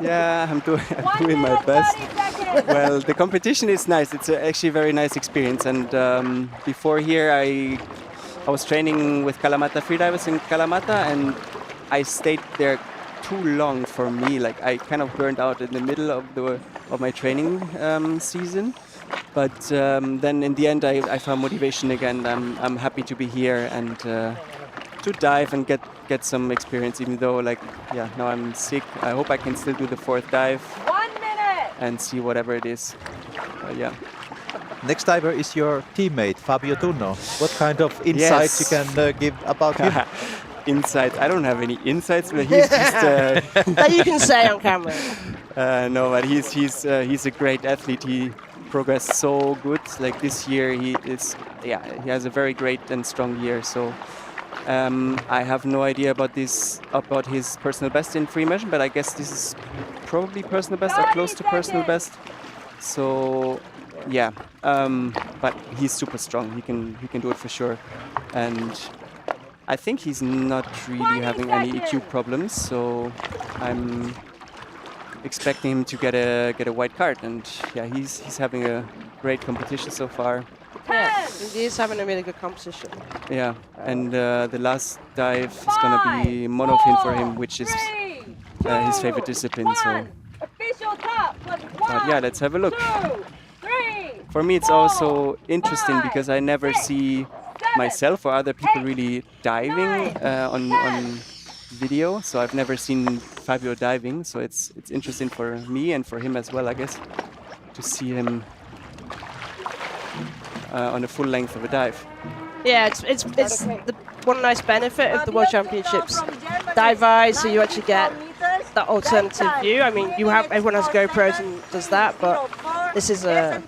Yeah, I'm doing my best. Well, the competition is nice. It's actually a very nice experience. And before here, I was training with Kalamata freedivers in Kalamata, and I stayed there too long for me. Like I kind of burned out in the middle of my training season. But then in the end, I found motivation again. I'm happy to be here and to dive and get some experience. Even though now I'm sick. I hope I can still do the 4th dive. 1 minute. And see whatever it is. Next diver is your teammate Fabio. What kind of insights you can give about him? Insights? I don't have any insights, but he's just that you can say on camera. No, but he's a great athlete. He progressed so good. Like this year, he has a very great and strong year. So I have no idea about his personal best in free immersion, but I guess this is probably personal best or close to personal best. So but he's super strong. He can do it for sure, and I think he's not really having any EQ problems. So I'm expecting him to get a white card, and he's having a great competition so far. Yeah, he is having a really good competition. Yeah, and the last dive is gonna be monofin for him, which is his favorite discipline. So, but let's have a look. For me, it's also interesting because I never see myself or other people really diving on video, so I've never seen Fabio diving, so it's interesting for me and for him as well, I guess, to see him on a full length of a dive. Yeah, it's the one nice benefit of the World Championships dive-wise, so you actually get that alternative view. I mean, everyone has GoPros and does that, but this is a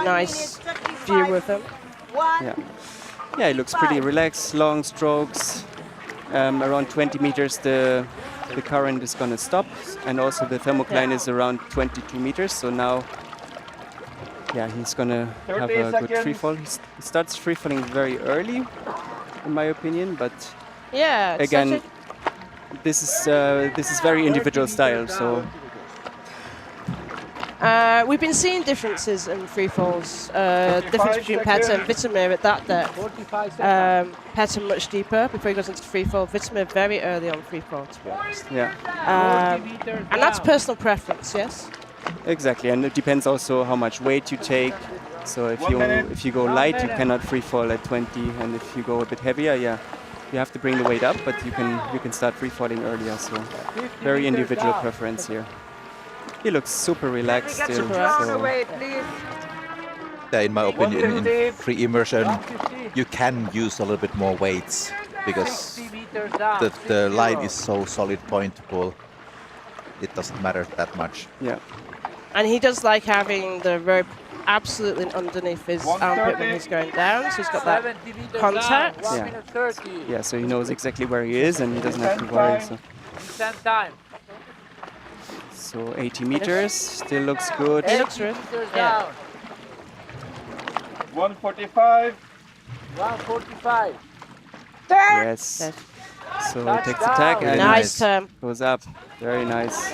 nice view with them. Yeah, it looks pretty relaxed, long strokes. Around 20 meters the current is going to stop, and also the thermocline is around 22 meters, so now he's going to have a good free fall. He starts free falling very early, in my opinion, but again, this is very individual style. So we've been seeing differences in free falls. Difference between Petar and Vitomir at that depth. Petar much deeper before he goes into free fall. Vitomir very early on free fall, to be honest. And that's personal preference, yes? Exactly, and it depends also how much weight you take. So if you go light, you cannot free fall at 20, and if you go a bit heavier, you have to bring the weight up, but you can start free falling earlier. So very individual preference here. He looks super relaxed still. So. In my opinion, in free immersion, you can use a little bit more weights because the line is so solid point to pull. It doesn't matter that much. Yeah. And he does like having the rope absolutely underneath his armpit when he's going down, so he's got that contact. Yeah, so he knows exactly where he is and he doesn't have to worry. So 80 meters, still looks good. It looks good. Yeah. 145. 145. Yes. So he takes the tag and nice turn. Goes up. Very nice.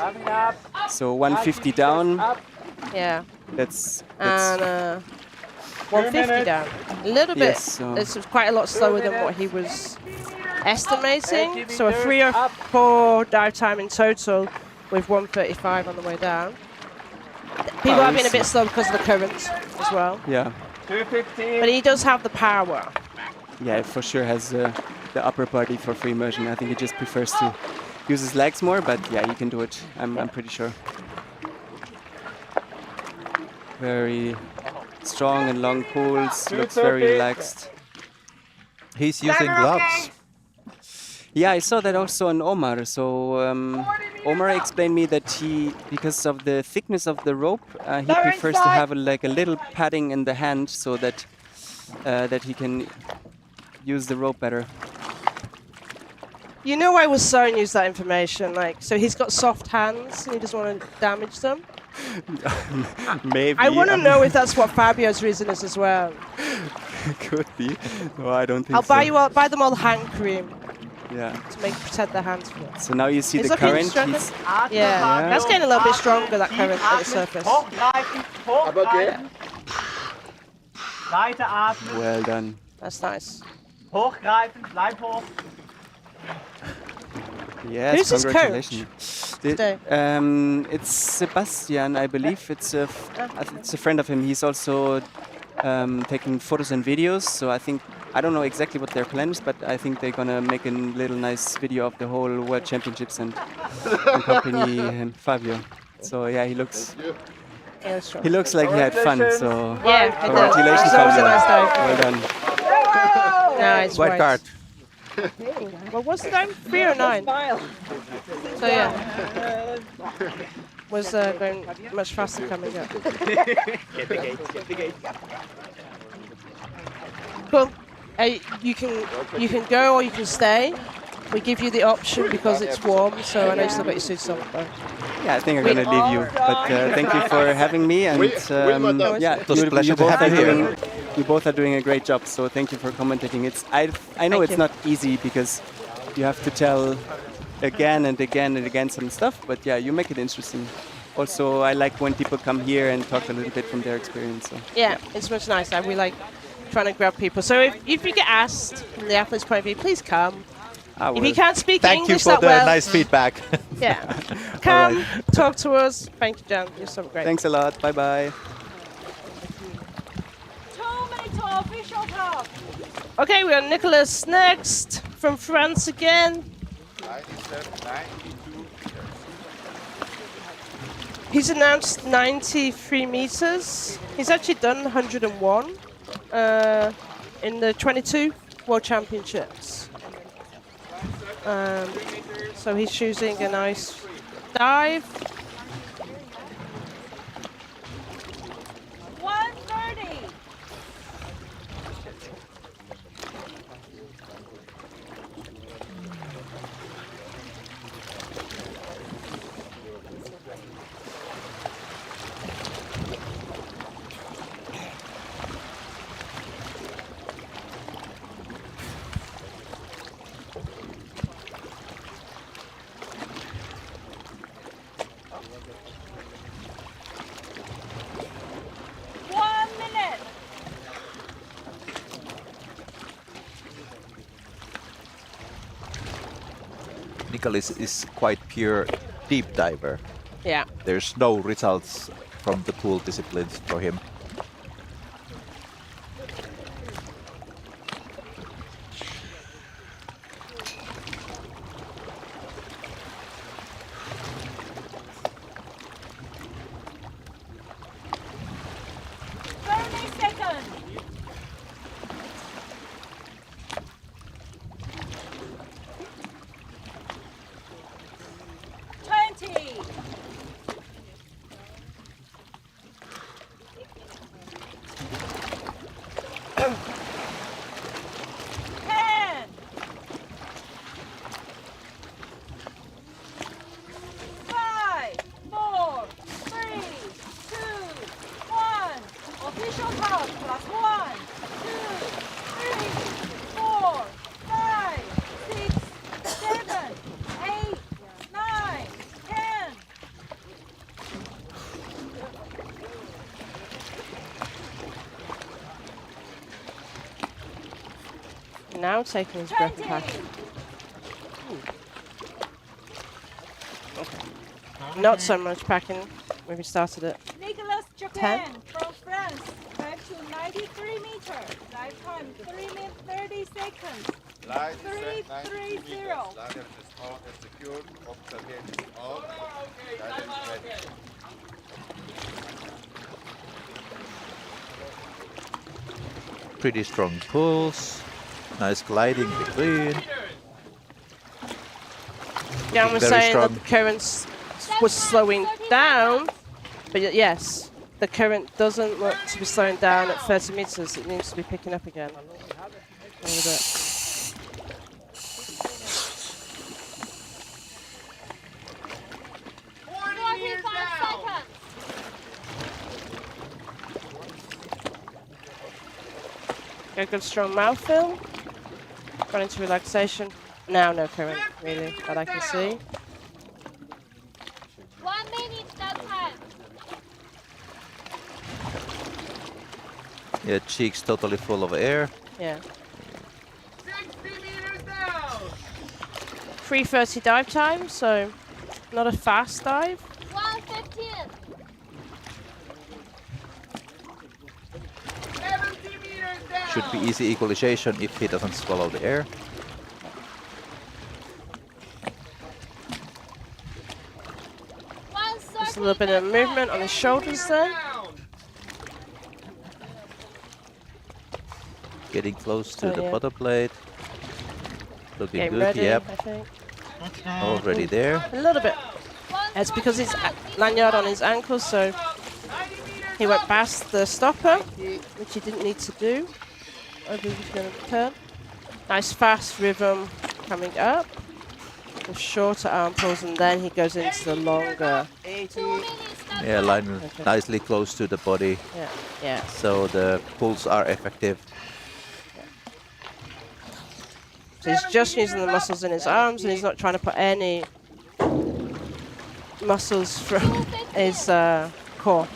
So 150 down. Yeah. That's and 150 down. A little bit. Yes, so it's quite a lot slower than what he was estimating. So a 3 or 4 dive time in total with 135 on the way down. People are being a bit slow because of the current as well. Yeah. 250. But he does have the power. Yeah, it for sure has the upper body for free immersion. I think he just prefers to use his legs more, but yeah, he can do it. I'm pretty sure. Very strong and long pulls. Looks very relaxed. He's using gloves. Yeah, I saw that also on Omar. So Omar explained me that because of the thickness of the rope, he prefers to have like a little padding in the hand so that that he can use the rope better. You know why was Søren use that information? Like, so he's got soft hands and he doesn't want to damage them. Maybe. I want to know if that's what Fabio's reason is as well. Could be. No, I don't think I'll so. buy them all hand cream. Yeah. To protect their hands from it. So now you see It's the looking current. stronger. He's- Yeah, that's getting a little bit stronger, that current at the surface. Hochgreifen. Weiter atmen. Well done. That's nice. Hochgreifen. Bleib hoch. Yes, Who's his congratulations. today? It's Sebastian, I believe. It's a friend of him. He's also taking photos and videos. So I don't know exactly what their plan is, but I think they're gonna make a little nice video of the whole World Championships and accompany him, Fabio. So yeah, he looks like he had fun. So Yeah, congratulations, that was a Fabio. nice dive. Well done. Nice. White card. What was the time? 3 or 9? So yeah, was going much faster coming up. Get the gate. Get the gate. Cool. You can go or you can stay. We give you the option because it's warm, so I know you still got your suits on. But Yeah, I think I'm gonna leave you. But thank you for having me, and yeah, It was a pleasure to have you here. You both are doing a great job. So thank you for commentating. I know it's not easy because you have to tell again and again and again some stuff, but yeah, you make it interesting. Also, I like when people come here and talk a little bit from their experience. So. yeah, it's much nicer. We like trying to grab people. So if you get asked from the athlete's point of view, please come. If you can't speak Thank English you for that the well, nice feedback. yeah, come talk to us. Thank you, Jan. You're so great. Thanks a lot. Bye bye. 2-meter official half. Okay, we have Nicolas next from France again. He's announced 93 meters. He's actually done 101 in the 22 World Championships. So he's choosing a nice dive. 130. Nicolas is quite pure deep diver. Yeah. There's no results from the pool disciplines for him. Now taking his breath back. Not so much packing when we started it. Nicolas, Japan, from France, dive to 93 meters. Dive time 3 minutes 30 seconds. Pretty strong pulls, nice gliding between. Jan was Very saying strong. that the current was slowing down, but yes, the current doesn't look to be slowing down at 30 meters. It needs to be picking up again. A little bit. A good strong mouth film. Gone into relaxation. Now no current, really, that I can see. 1 minute that time. Yeah, cheeks totally full of air. Yeah. 3:30 dive time, so not a fast dive. 1:15. Should be easy equalization if he doesn't swallow the air. Just a little bit of movement on his shoulders there. Getting close to Oh, the yeah. butter plate. Looking Getting good, ready, yep. I think. Already there. A little bit. It's because his lanyard on his ankle, so he went past the stopper, which he didn't need to do. Over he's going to turn. Nice fast rhythm coming up. The shorter arm pulls, and then he goes into the longer. Yeah, line nicely close to the body. Yeah, yeah. So the pulls are effective. So he's just using the muscles in his arms, and he's not trying to put any muscles from his core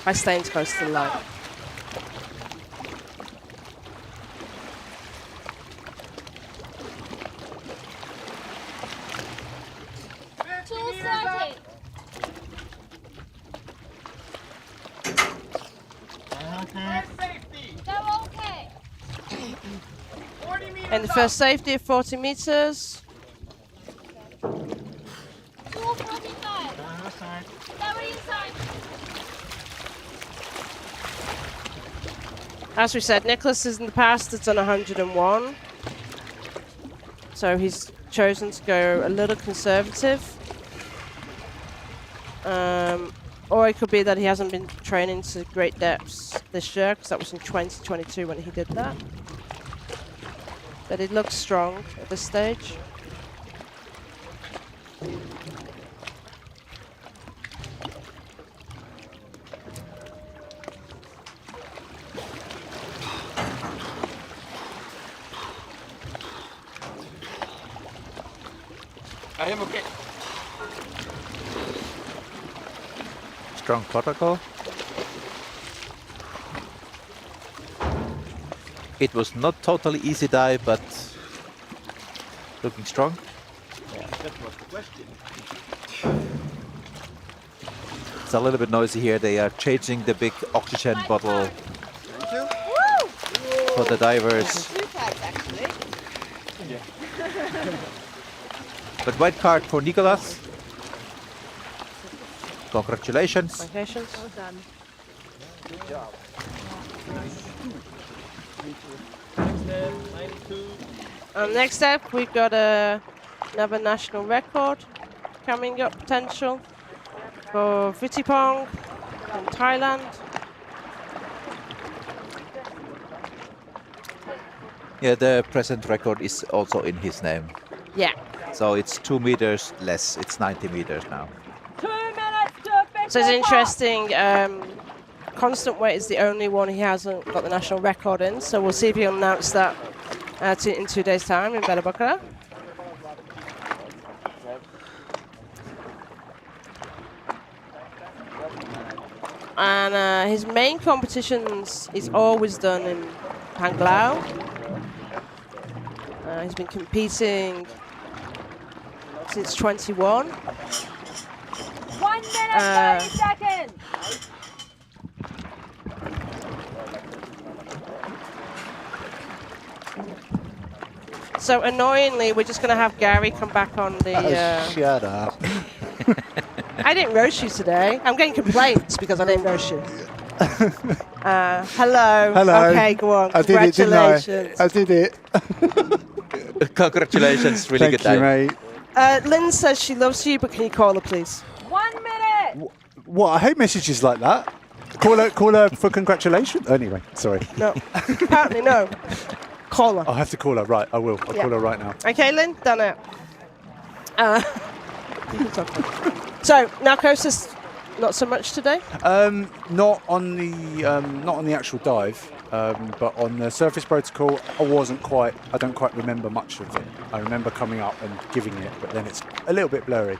by staying close to the line. And the first safety of 40 meters. 2:45. Very inside. As we said, Nicolas has in the past has done 101. So he's chosen to go a little conservative. Or it could be that he hasn't been training to great depths this year, because that was in 2022 when he did that. But it looks strong at this stage. I am okay. Strong protocol. It was not totally easy dive, but looking strong. Yeah, that was the question. It's a little bit noisy here. They are changing the big oxygen bottle Thank you. for the divers. But white card for Nicolas. Congratulations. Congratulations. Well done. Good job. Next up, we've got another national record coming up potential for Vitomir in Thailand. Yeah, the present record is also in his name. Yeah. So it's 2 meters less. It's 90 meters now. 2 minutes to pick So it's up. interesting. Constant weight is the only one he hasn't got the national record in. So we'll see if he'll announce that in 2 days' time in Bela. And his main competitions he's always done in Panglao. He's been competing since 21. 1 minute, 30 seconds. So annoyingly, we're just going to have Gary come back on the... Shut up. I didn't roast you today. I'm getting complaints because I didn't roast you. Hello. Hello. Okay, go on. I did it, didn't Congratulations. I did it. Congratulations, really good Thank day. you, mate. Lynn says she loves you, but can you call her, please? 1 minute. What? I hate messages like that. Call her for congratulations. Anyway, sorry. No. Apparently, no. Call her. I'll have to call her. Right, I will. I'll Yeah. call her right now. Okay, Lynn, done it. So, narcosis, not so much today? Not on the actual dive, but on the surface protocol, I don't quite remember much of it. I remember coming up and giving it, but then it's a little bit blurry.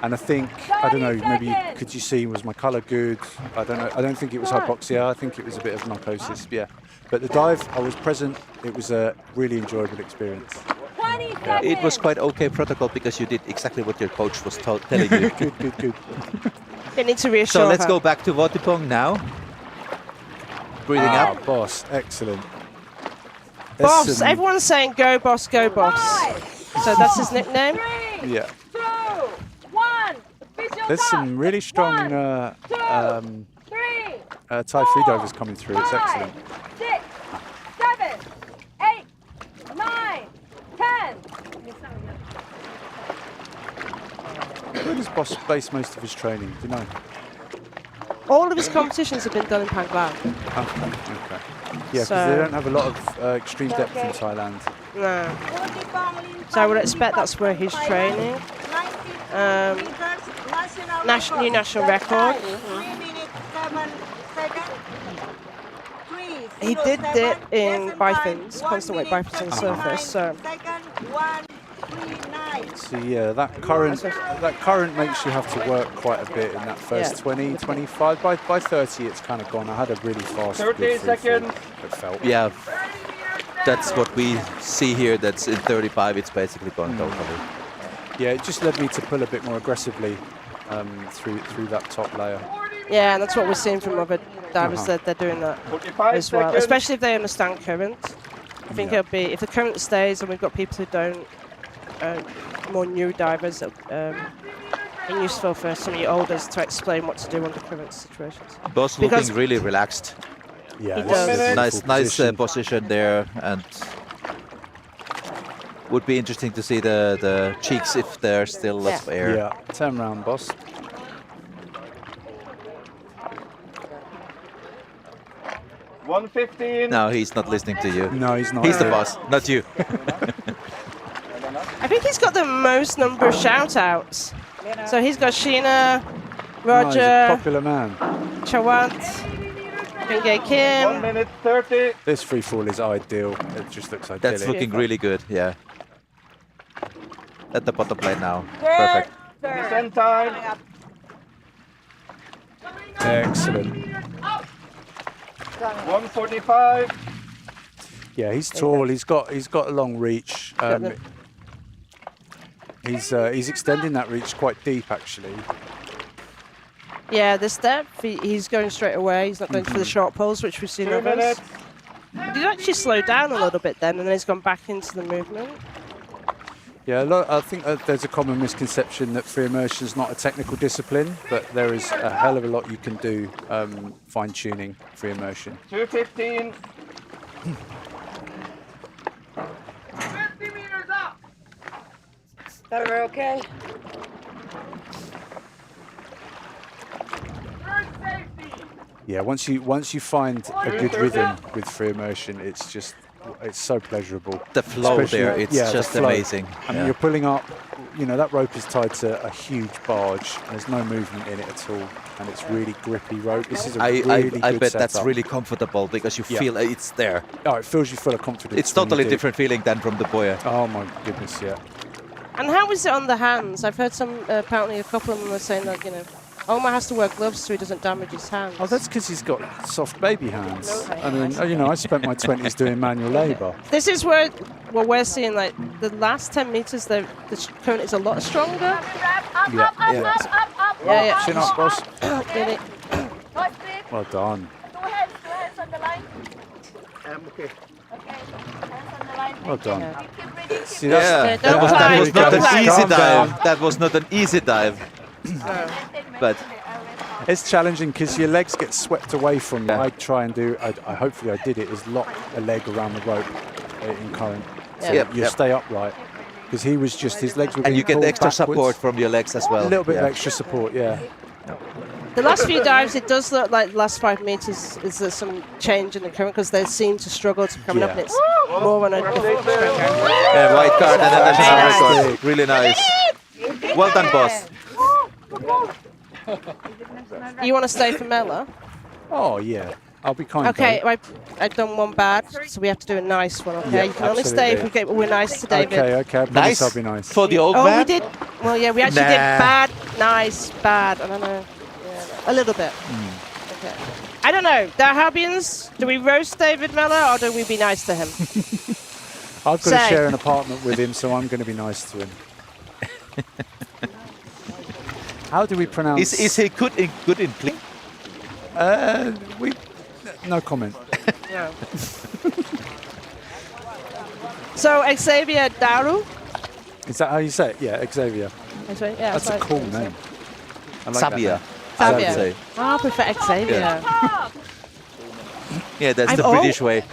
And I think, I don't know, maybe could you see, was my colour good? I don't know. I don't think it was hypoxia. I think it was a bit of narcosis, yeah. But the dive, I was present. It was a really enjoyable experience. It was quite okay protocol because you did exactly what your coach was telling you. Good. They need to reassure So let's her. go back to Votipong now. Breathing up. Boss, excellent. Boss, everyone's saying go boss, go boss. So that's his nickname? Yeah. 2, 1. There's some really strong Thai freedivers coming through. It's excellent. 6, 7, 8, 9, 10. Where does Boss base most of his training? Do you know? All of his competitions have been done in Panglang. Okay. Yeah, because So- they don't have a lot of extreme depth in Thailand. No. So I would expect that's where he's training. New national record. He did it in bifins, constant weight bifins on the surface. So So yeah, that current makes you have to work quite a bit in that first 20, 25. By 30, it's kind of gone. I had a really fast. 30 seconds. It felt. Yeah, that's what we see here. That's in 35. It's basically gone totally. Yeah, it just led me to pull a bit more aggressively through that top layer. yeah, and that's what we're seeing from other divers that they're doing that 45 as well, seconds. especially if they understand current. I think it'll be if the current stays and we've got people who don't, more new divers, and useful for some of your olders to explain what to do under current situations. Boss Because- looking really relaxed. He Yeah, does. Nice position there, and would be interesting to see the cheeks if there's still lots of air. Yeah, turn round, Boss. $115. No, he's not listening to you. No, he's not. He's the boss, not you. I think he's got the most number of shout-outs. So he's got Sheena, No, he's a Roger, popular man. Chawant, Bingay 1 Kim. minute 30. This free fall is ideal. It just looks idyllic. That's looking really good, yeah. At the bottom plane now. Good. Perfect. Descent time. Excellent. 145. Yeah, he's tall. He's got a long reach. He's extending that reach quite deep, actually. Yeah, this depth, he's going straight away. He's not going for the short pulls, which we've seen 2 others. minutes. He did actually slow down a little bit then, and then he's gone back into the movement. Yeah, I think there's a common misconception that free immersion is not a technical discipline, but there is a hell of a lot you can do fine-tuning free immersion. 215. 50 meters up. That we're okay? Third safety. Yeah, once you find a good rhythm with free immersion, it's so pleasurable. The flow Especially- there, it's the just flow. amazing. I mean, Yeah. you're pulling up, that rope is tied to a huge barge. There's no movement in it at all, and it's really grippy rope. This is a really I good bet that's setup. really comfortable because you Yeah. feel it's there. Oh, it fills you full of confidence. It's when you totally do. different feeling than from the boya. Oh my goodness, yeah. And how is it on the hands? I've heard apparently a couple of them are saying that, Omar has to wear gloves so he doesn't damage his hands. Oh, that's because he's got soft baby hands. I mean, I spent my 20s doing manual labour. This is where we're seeing, like, the last 10 meters, the current is a lot stronger. Yeah. Yeah. Chin up, boss. Get it. Well done. Two hands on the line. Okay. Okay, hands on the line. Well done. You keep breathing. See, that's, Yeah, that was not an easy Calm down. dive. That was not an easy dive. But it's challenging because your legs get swept away from you. I try and do, hopefully I did it, is lock a leg around the rope in current. So you stay upright. Because he was just, his legs were and you get pulled extra backwards. support from your legs as well. A little bit of extra support, yeah. The last few dives, it does look like the last 5 meters is there some change in the current because they seem to struggle to come up and it's more on a different stroke. Yeah, white card and international record. Really nice. Well done, boss. You want to stay for Mella? Oh, yeah. I'll be kind. Okay, I've done one bad, so we have to do a nice one, okay? Yeah, you can only stay if we're nice to David. Okay, I promise I'll be nice. For the old man? man? We did. Well, yeah, we actually did bad, nice, bad. I don't know. Yeah, a little bit. Okay. I don't know. The Habians, do we roast David Mella or do we be nice to him? I've got to share an apartment with him, so I'm going to be nice to him. How do we pronounce? Is he good in clean? No comment. No. So Xavier Daru. Is that how you say it? Yeah, Xavier. Yeah, that's a cool name. I like Xavier. that Xavier. Say. Oh, I prefer Xavier. Yeah, that's the British way.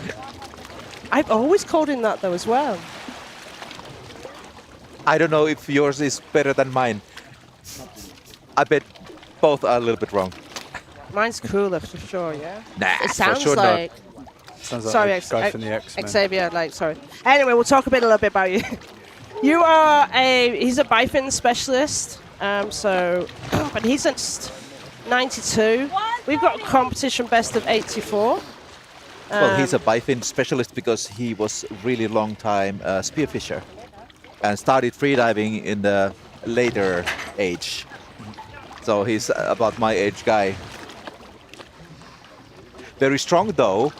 I've always called him that though as well. I don't know if yours is better than mine. I bet both are a little bit wrong. Mine's cooler for sure, yeah? Nah, it sounds for sure like... Sounds like sorry, a guy from the X-Men. Xavier, sorry. Anyway, we'll talk a little bit about you. You are he's a BiFIN specialist, but he's just 92. We've got a competition best of 84. Well, he's a BiFIN specialist because he was really long time spearfisher and started freediving in the later age. So he's about my age guy. Very strong though.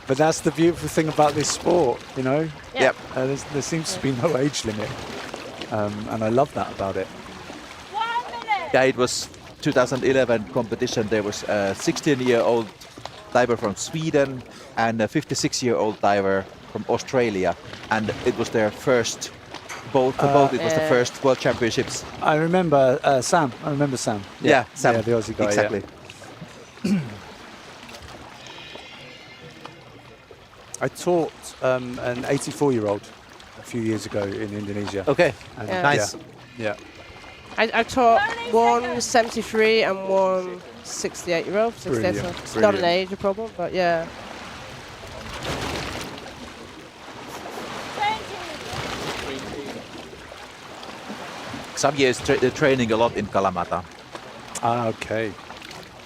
But that's the beautiful thing about this sport, you know? Yep. There seems to be no age limit. And I love that about it. Yeah, it was 2011 competition. There was a 16-year-old diver from Sweden and a 56-year-old diver from Australia. And it was their first, both it was the first World Championships. I remember Sam. I remember Sam. Yeah, Sam. Yeah, the Aussie guy. Exactly. Yeah. I taught an 84-year-old a few years ago in Indonesia. Okay, and nice. Yeah. I taught one 73 and one 68-year-old. It's not an age problem, but yeah. Xavier is training a lot in Kalamata. Ah, okay.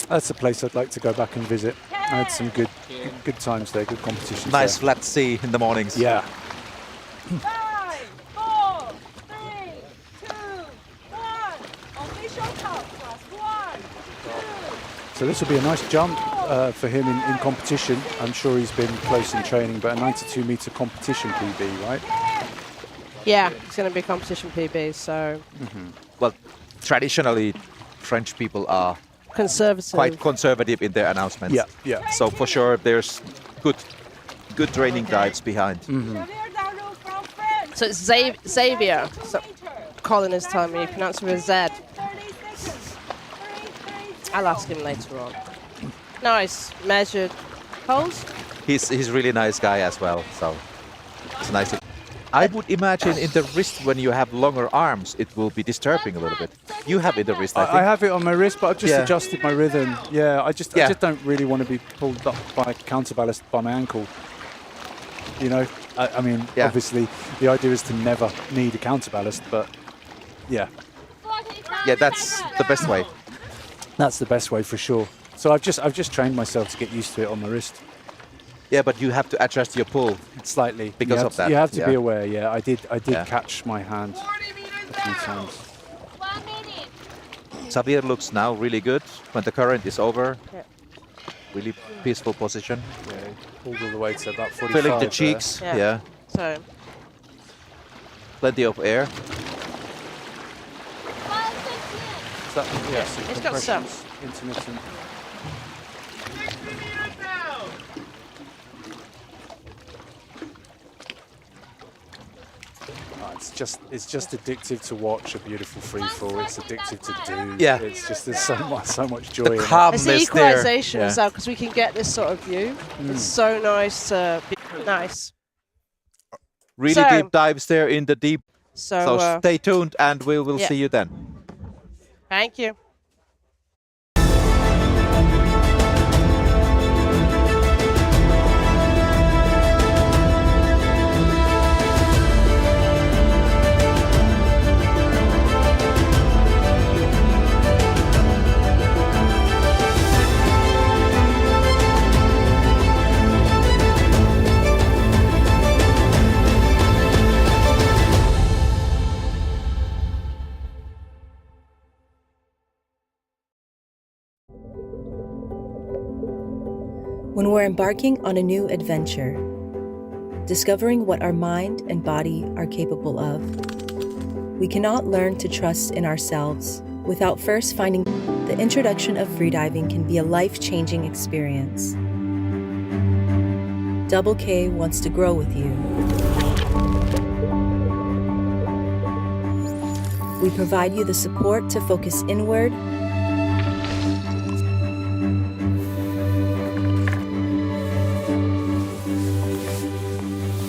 That's a place I'd like to go back and visit. I had some good times there, good competitions. Nice there. flat sea in the mornings. Yeah. 5, 4, 3, 2, 1. Official count +1, 2. So this will be a nice jump for him in competition. I'm sure he's been close in training, but a 92-meter competition PB, right? Yeah, it's going to be competition PB, so... Well, traditionally, French people are conservative. Quite conservative in their announcements. Yeah, yeah. So for sure, there's good training dives behind. So it's Xavier. So Colin is telling me you pronounce it with a Z. I'll ask him later on. Nice, measured holes. He's really nice guy as well, so it's nice. I would imagine in the wrist, when you have longer arms, it will be disturbing a little bit. You have it in the wrist, I think. I have it on my wrist, but I've just adjusted my rhythm. Yeah, I just don't really want to be pulled up by counterballast by my ankle. You know, I mean, obviously the idea is to never need a counterballast, but yeah. Yeah, that's the best way. That's the best way for sure. So I've just trained myself to get used to it on my wrist. Yeah, but you have to adjust your pull slightly because of that. You have to be aware. Yeah, I did catch my hand a few times. Xavier looks now really good when the current is over. Yeah. Really peaceful position. Yeah, pulled all the way to about 45. Filling the cheeks. Yeah. So. Plenty of air. It's got some. Intermittent. just addictive to watch a beautiful free fall. It's addictive to do. Yeah. It's just there's so much joy in it. It's the equalisation as well, because we can get this sort of view. It's so nice. Nice. Really So- deep dives there in the deep. So, stay tuned, and we will yeah. see you then. Thank you. When we're embarking on a new adventure, discovering what our mind and body are capable of, we cannot learn to trust in ourselves without first finding the introduction of freediving can be a life-changing experience. Double K wants to grow with you. We provide you the support to focus inward,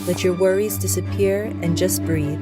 let your worries disappear and just breathe.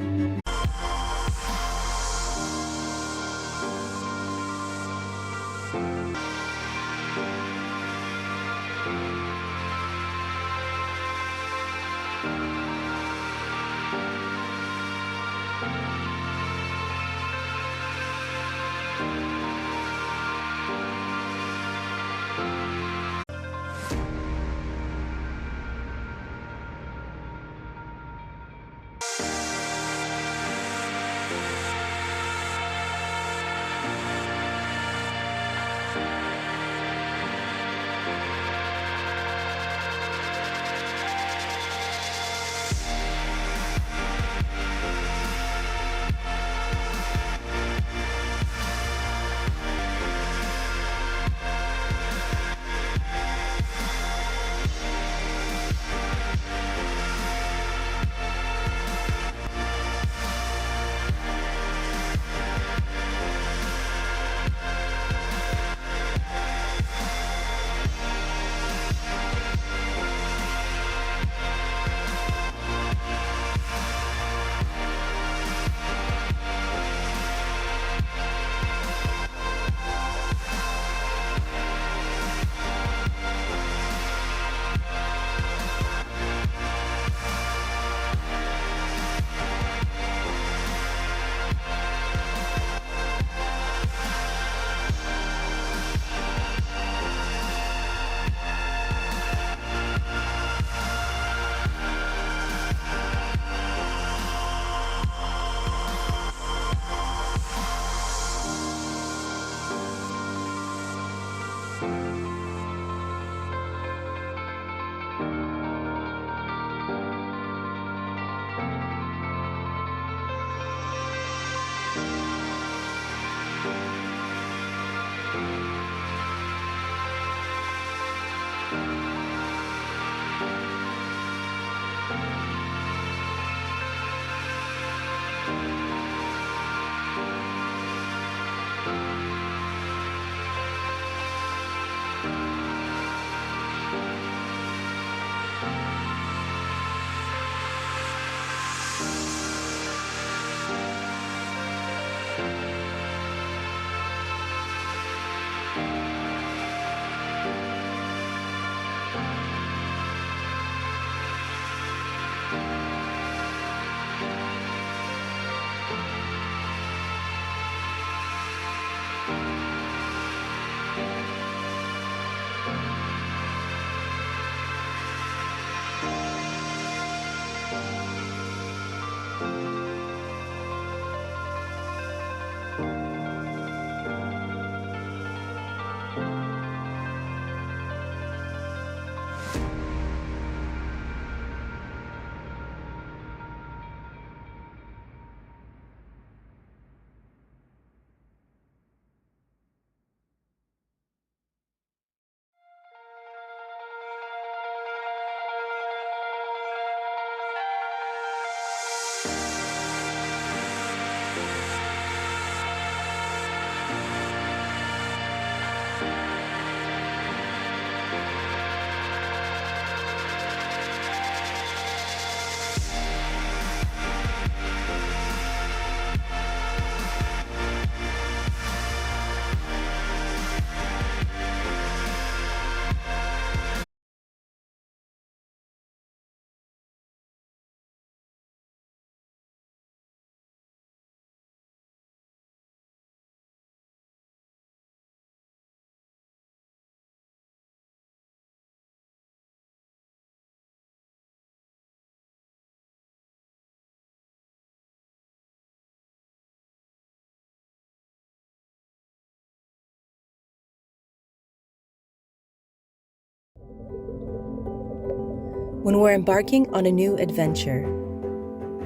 When we're embarking on a new adventure,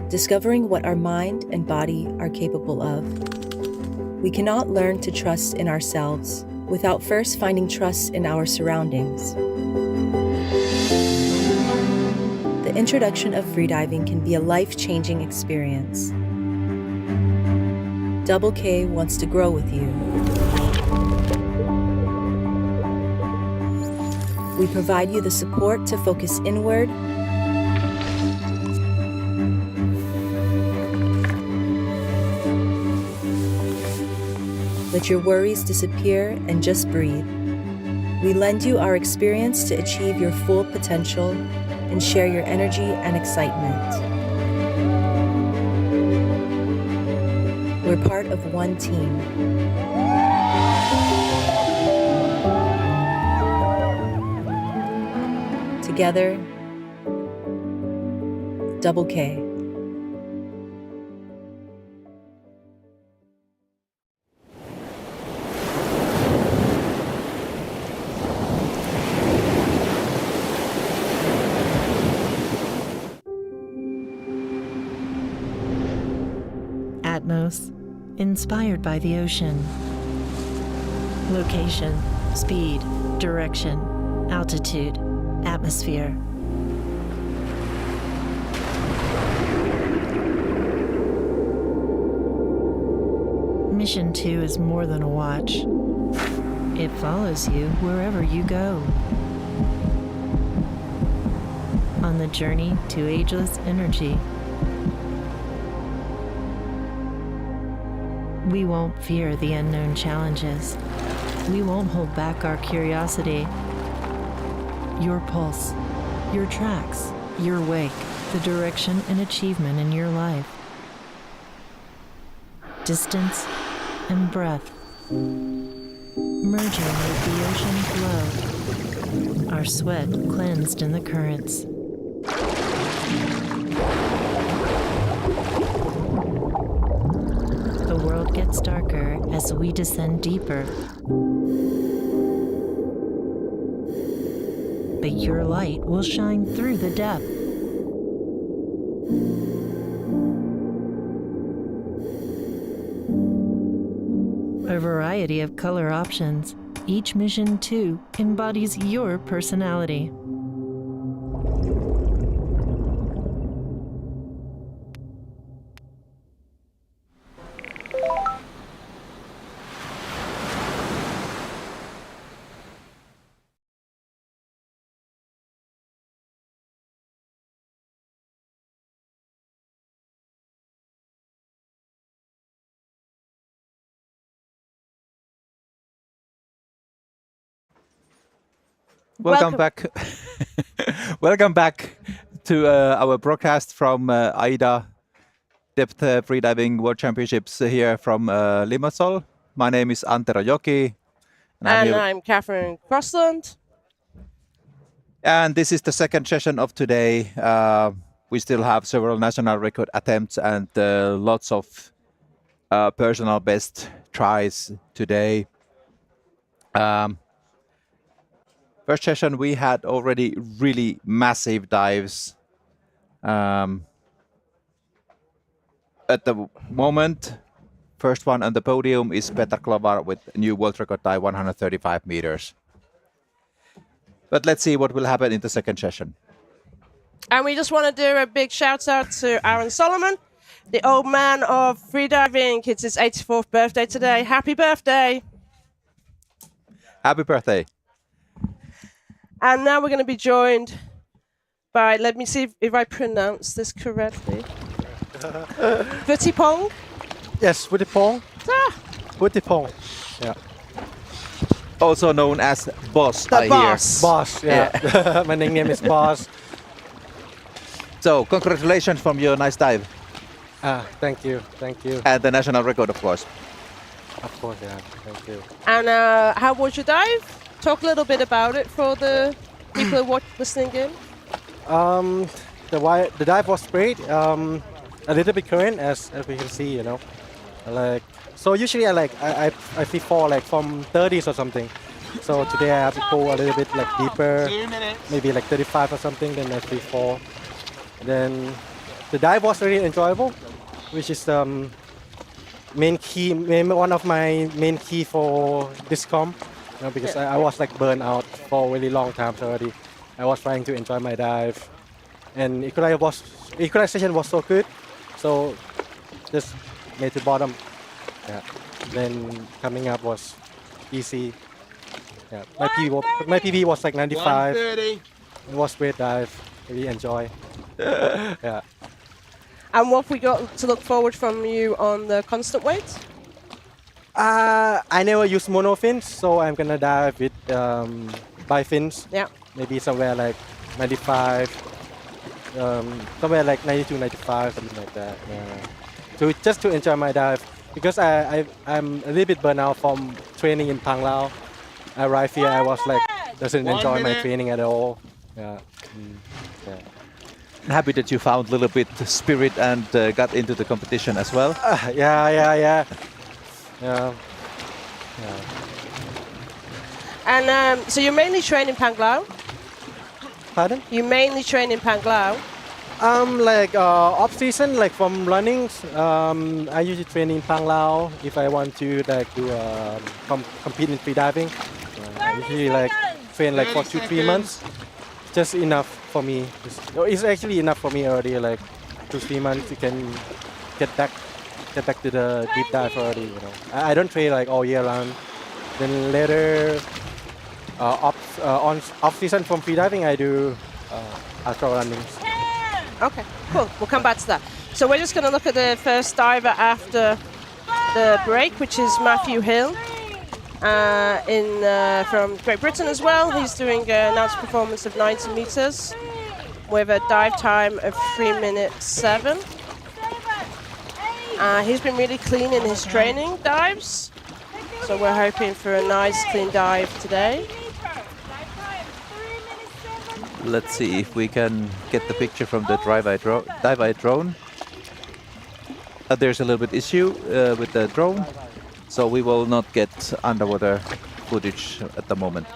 discovering what our mind and body are capable of, we cannot learn to trust in ourselves without first finding trust in our surroundings. The introduction of freediving can be a life-changing experience. Double K wants to grow with you. We provide you the support to focus inward, let your worries disappear and just breathe. We lend you our experience to achieve your full potential and share your energy and excitement. We're part of one team. Together, Double K. Atmos, inspired by the ocean. Location, speed, direction, altitude, atmosphere. Mission 2 is more than a watch. It follows you wherever you go. On the journey to ageless energy. We won't fear the unknown challenges. We won't hold back our curiosity. Your pulse, your tracks, your wake, the direction and achievement in your life. Distance and breath, merging with the ocean flow, our sweat cleansed in the currents. The world gets darker as we descend deeper. But your light will shine through the depth. A variety of color options. Each mission, too, embodies your personality. Welcome back. Welcome back to our broadcast from AIDA Freediving World Championships here from Limassol. My name is Andrey. And I'm Catherine Crossland. And this is the second session of today. We still have several national record attempts and lots of personal best tries today. First session, we had already really massive dives. At the moment, first one on the podium is Petar with a new world record dive, 135 meters. But let's see what will happen in the second session. And we just want to do a big shout out to Aaron Solomon, the old man of freediving. It's his 84th birthday today. Happy birthday. Happy birthday. And now we're going to be joined by, let me see if I pronounce this correctly. Vitomir? Yes, Vitomir. Vitomir. Yeah. Also known as Boss, the I Boss. hear. Boss, yeah. My nickname is Boss. So, congratulations from your nice dive. Thank you, thank you. And the national record, of course. Of course, yeah, thank you. And how was your dive? Talk a little bit about it for the people listening in. The dive was great. A little bit current, as we can see, you know. So usually I free fall from 30s or something. So today I have to pull a little bit like deeper, 2 minutes. maybe like 35 or something, then my free fall. Then the dive was really enjoyable, which is one of my main key for this comp. You know, because I was like burned out for a really long time already. I was trying to enjoy my dive, and equalization was so good, so just made the bottom. Yeah. Then coming up was easy. Yeah. My PB was like 95. 130. It was great dive. Really enjoy. Yeah. And what have we got to look forward from you on the constant weights? I never use mono fins, so I'm gonna dive with bifins. Yeah. Maybe somewhere like 95, somewhere like 92, 95, something like that. Yeah. So just to enjoy my dive, because I'm a little bit burnt out from training in Phang Lao. I arrived here, I was like, doesn't enjoy my training at all. Yeah. Yeah. Happy that you found a little bit spirit and got into the competition as well. Yeah. And so you mainly train in Phang Lao? Pardon? You mainly train in Phang Lao? Like off season, like from runnings, I usually train in Phang Lao if I want to like do compete in freediving. I usually like train like for 2-3 months. Just enough for me. It's actually enough for me already. Like 2-3 months, you can get back to the deep dive already. You know, I don't train like all year round. Then later, off season from freediving, I do ultra runnings. Okay, cool. We'll come back to that. So we're just going to look at the first diver after the break, which is Matthew Hill from Great Britain as well. He's doing an announced performance of 90 meters with a dive time of 3 minutes 7. He's been really clean in his training dives, so we're hoping for a nice clean dive today. Let's see if we can get the picture from the dive-eye drone. There's a little bit issue with the drone, so we will not get underwater footage at the moment.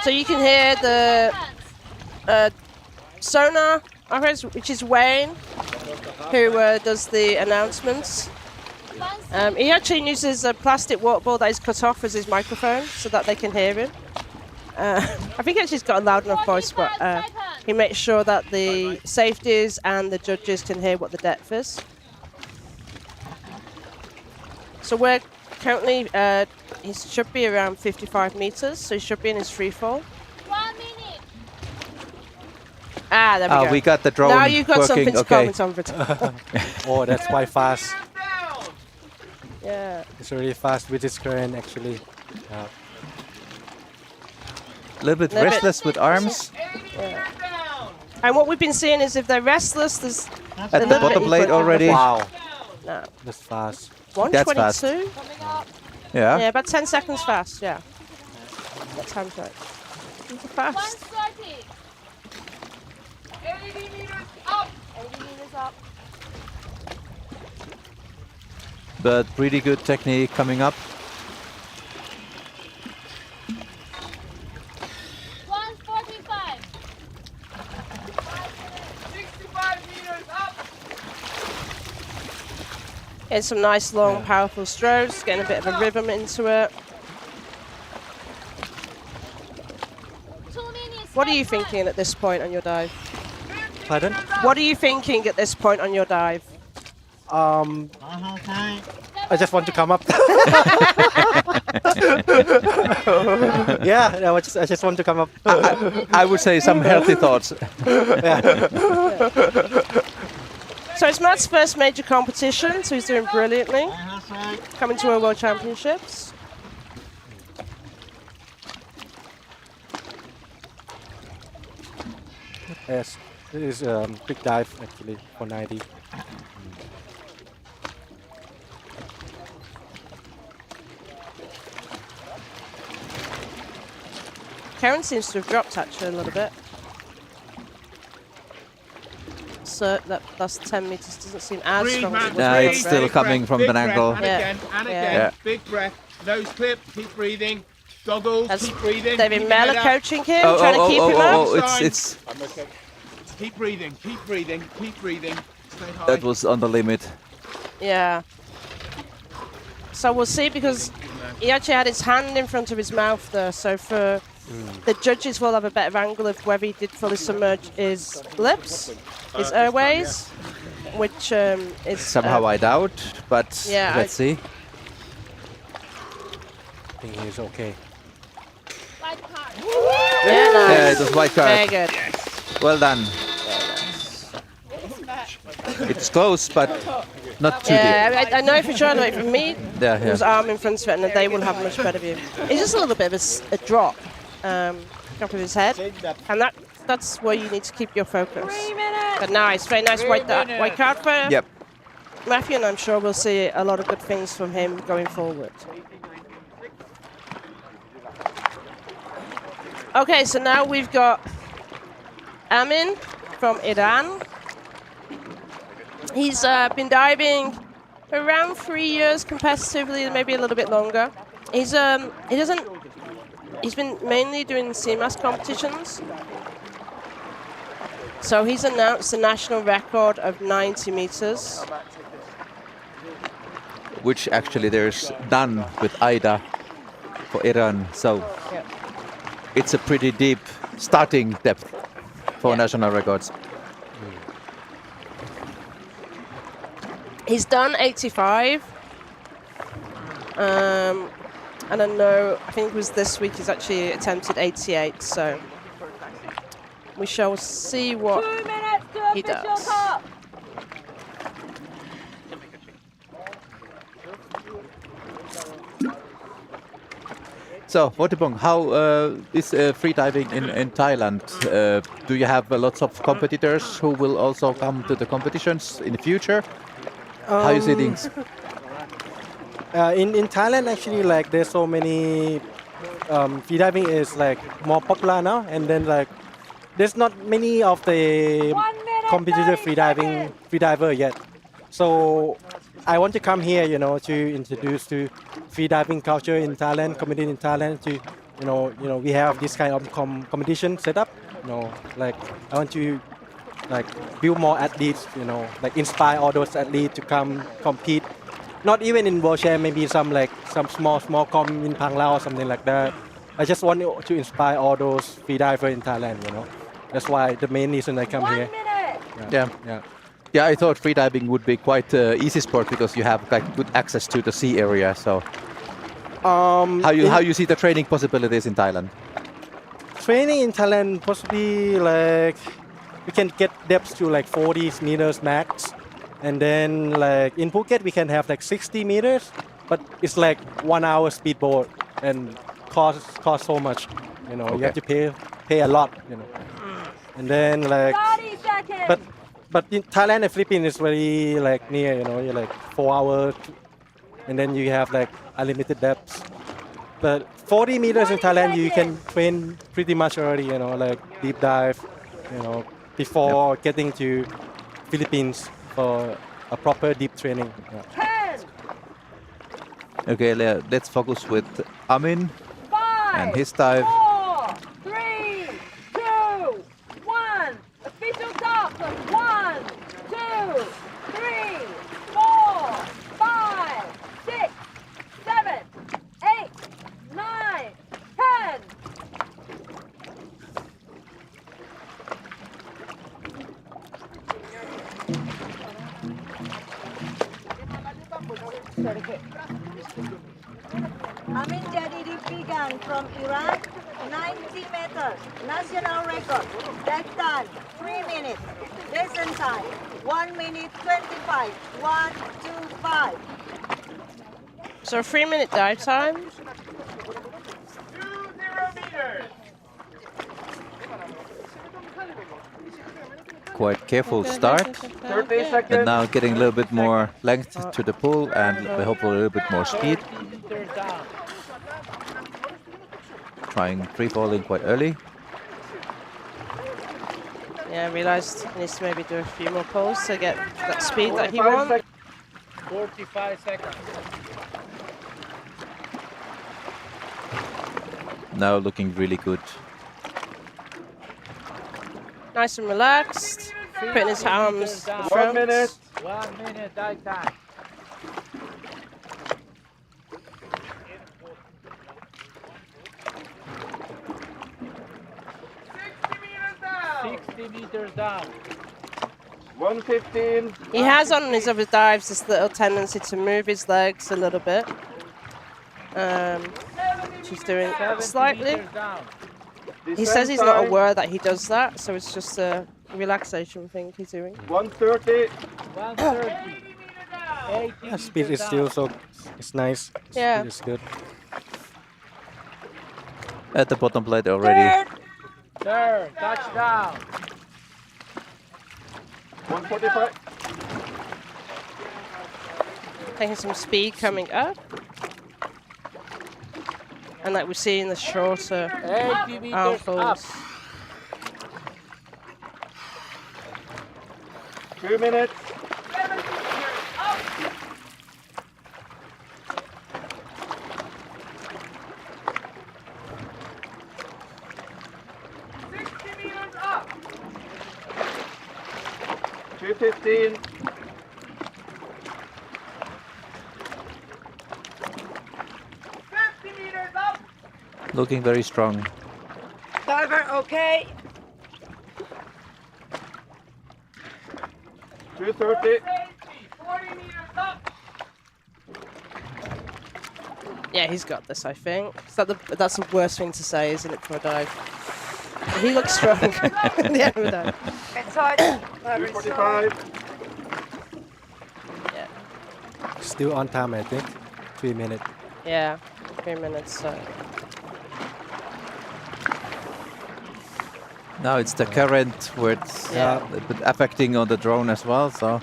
So you can hear the sonar operators, which is Wayne, who does the announcements. He actually uses a plastic water ball that is cut off as his microphone so that they can hear him. I think actually he's got a loud enough voice, but he makes sure that the safeties and the judges can hear what the depth is. So we're currently, he should be around 55 meters, so he should be in his free fall. 1 minute. Ah, there we go. We got the drone now you've got working. something to comment on. Oh, that's quite fast. Yeah. It's really fast with this current, actually. Yeah. A little bit restless with arms. Yeah. And what we've been seeing is if they're restless, there's at the bottom blade already. Wow. No. That's fast. 122? Yeah. Yeah, about 10 seconds fast, yeah. That time's right. It's fast. 130. 80 meters up. 80 meters up. But pretty good technique coming up. 145. 65 meters up. Getting some nice, long, powerful strokes, getting a bit of a rhythm into it. 2 minutes. What are you thinking at this point on your dive? Pardon? What are you thinking at this point on your dive? I just want to come up. Yeah, I just want to come up. I would say some healthy thoughts. So it's Matt's first major competition, so he's doing brilliantly. Coming to World Championships. Yes, it is a quick dive actually for 90. Karen seems to have dropped actually a little bit. that last 10 meters doesn't seem as Breathe, strong as it man. was. No, it's still Big coming breath, from big the breath, angle. And Yeah. again, and Yeah. again. Yeah. Big breath. Nose clip. Keep breathing. Goggles. That's keep breathing. David keep your head Mellor up. coaching him, trying to keep him up. It's I'm okay. Keep breathing. Keep breathing. Keep breathing. Stay high. that was on the limit. Yeah. So we'll see, because he actually had his hand in front of his mouth there. So for the judges will have a better angle of whether he did fully submerge his lips, his airways, which is Somehow I doubt, but yeah, let's see. I think he's okay. Yeah, nice. Yeah, it was white card. Very good. Well done. It's close, but not too deep. Yeah, I know for sure. Like for me, Yeah, it was yeah. arm in front of it, and they will have a much better view. It's just a little bit of a drop, drop of his head, and that's where you need to keep your focus. 3 minutes. But nice, very nice white card for Yep. Matthew, and I'm sure we'll see a lot of good things from him going forward. Okay, so now we've got Amin from Iran. He's been diving for around 3 years competitively, maybe a little bit longer. He's been mainly doing CMAS competitions. So he's announced a national record of 90 meters. Which actually there's none with AIDA for Iran. So it's a pretty deep starting depth for national records. He's done 85. And I know, I think it was this week he's actually attempted 88. So we shall see what 2 minutes to he official does. top. So, Votipong, how is free diving in Thailand? Do you have lots of competitors who will also come to the competitions in the future? How you see things? In Thailand, actually, like there's so many free diving is like more popular now, and then like there's not many of the competitive free diver yet. So I want to come here, you know, to introduce to free diving culture in Thailand, community in Thailand. To you know, we have this kind of competition set up. You know, like I want to like build more athletes. You know, like inspire all those athletes to come compete. Not even in World Champ, maybe some small com in Phang Lao or something like that. I just want to inspire all those free divers in Thailand. You know, that's why the main reason I come here. Yeah, I thought freediving would be quite easy sport because you have like good access to the sea area. So, how you see the training possibilities in Thailand? Training in Thailand possibly like we can get depths to like 40 meters max, and then like in Phuket we can have like 60 meters, but it's like 1 hour speedboat and cost so much. You know, you have to pay a lot. You know, and then like 30 seconds. But in Thailand and Philippines is very like near, you know, you're like 4 hours, and then you have like unlimited depths. But 40 meters in Thailand, you can train pretty much already, you know, like deep dive, you know, before getting to Philippines for a proper deep training. Yeah. 10, Okay, let's focus with Amin 5, and his dive. 4, 3, 2, 1. Official top. 1, 2, 3, 4, 5, 6, 7, 8, 9, 10. Amin Jadidi Figan from Iran, 90 meters, national record, dive time, 3 minutes, descent time, 1 minute 25, 125. So 3 minute dive time. 20 meters. Quite careful start. 30 seconds. And now getting a little bit more length to the pool and hopefully a little bit more speed. Trying free falling quite early. Yeah, I realised he needs to maybe do a few more pulls to get that speed that he wants. 45 seconds. Now looking really good. Nice and relaxed, putting his arms in front. 1 minute. 1 minute dive time. Down. 60 meters down. 115. He has on his other dives this little tendency to move his legs a little bit. She's doing slightly. He says he's not aware that he does that, so it's just a relaxation thing he's doing. 130. 130. Speed is still so it's nice. Yeah. Speed is good. At the bottom plate already. Turn, touchdown. 145. Taking some speed coming up. And like we're seeing the shorter 80 meters arm up. pulls. 2 minutes. Up. 215. Looking very strong. Diver, okay. 230. 40 meters up. Yeah, he's got this, I think. That's the worst thing to say, isn't it, for a dive? He looks strong. Yeah, for a dive. Inside. 245. Yeah. Still on time, I think. 3 minutes. Yeah, 3 minutes. So. Now it's the current where it's a bit affecting on the drone as well, so.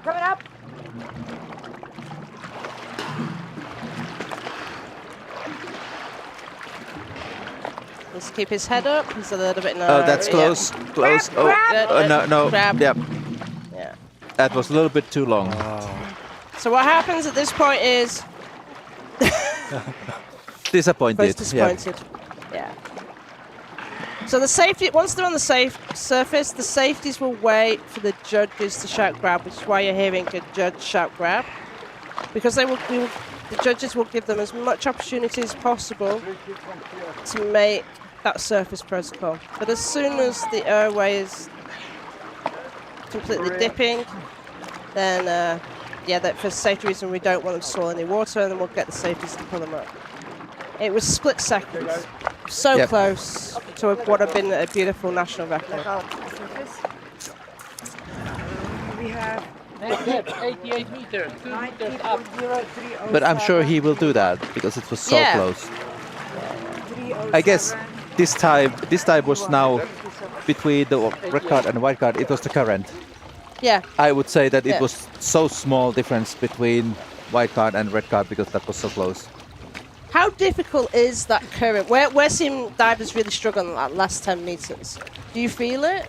Coming up. Let's keep his head up. He's a little bit Oh, that's close. Close. Oh, no. Grab. Yeah. Yeah. That was a little bit too long. So what happens at this point is Disappointed. both disappointed. Yeah. So the safety, once they're on the safe surface, the safeties will wait for the judges to shout grab, which is why you're hearing a judge shout grab, because the judges will give them as much opportunity as possible to make that surface protocol. But as soon as the airway is completely dipping, then that for safety reason we don't want them to swallow any water, and then we'll get the safeties to pull them up. It was split seconds, so close to what had been a beautiful national record. We have Next step, 88 meters, 2 meters up. But I'm sure he will do that because it was so close. I guess this time was now between the red card and the white card. It was the current. Yeah. I would say that it was so small difference between white card and red card because that was so close. How difficult is that current? We're seeing divers really struggle on that last 10 meters. Do you feel it?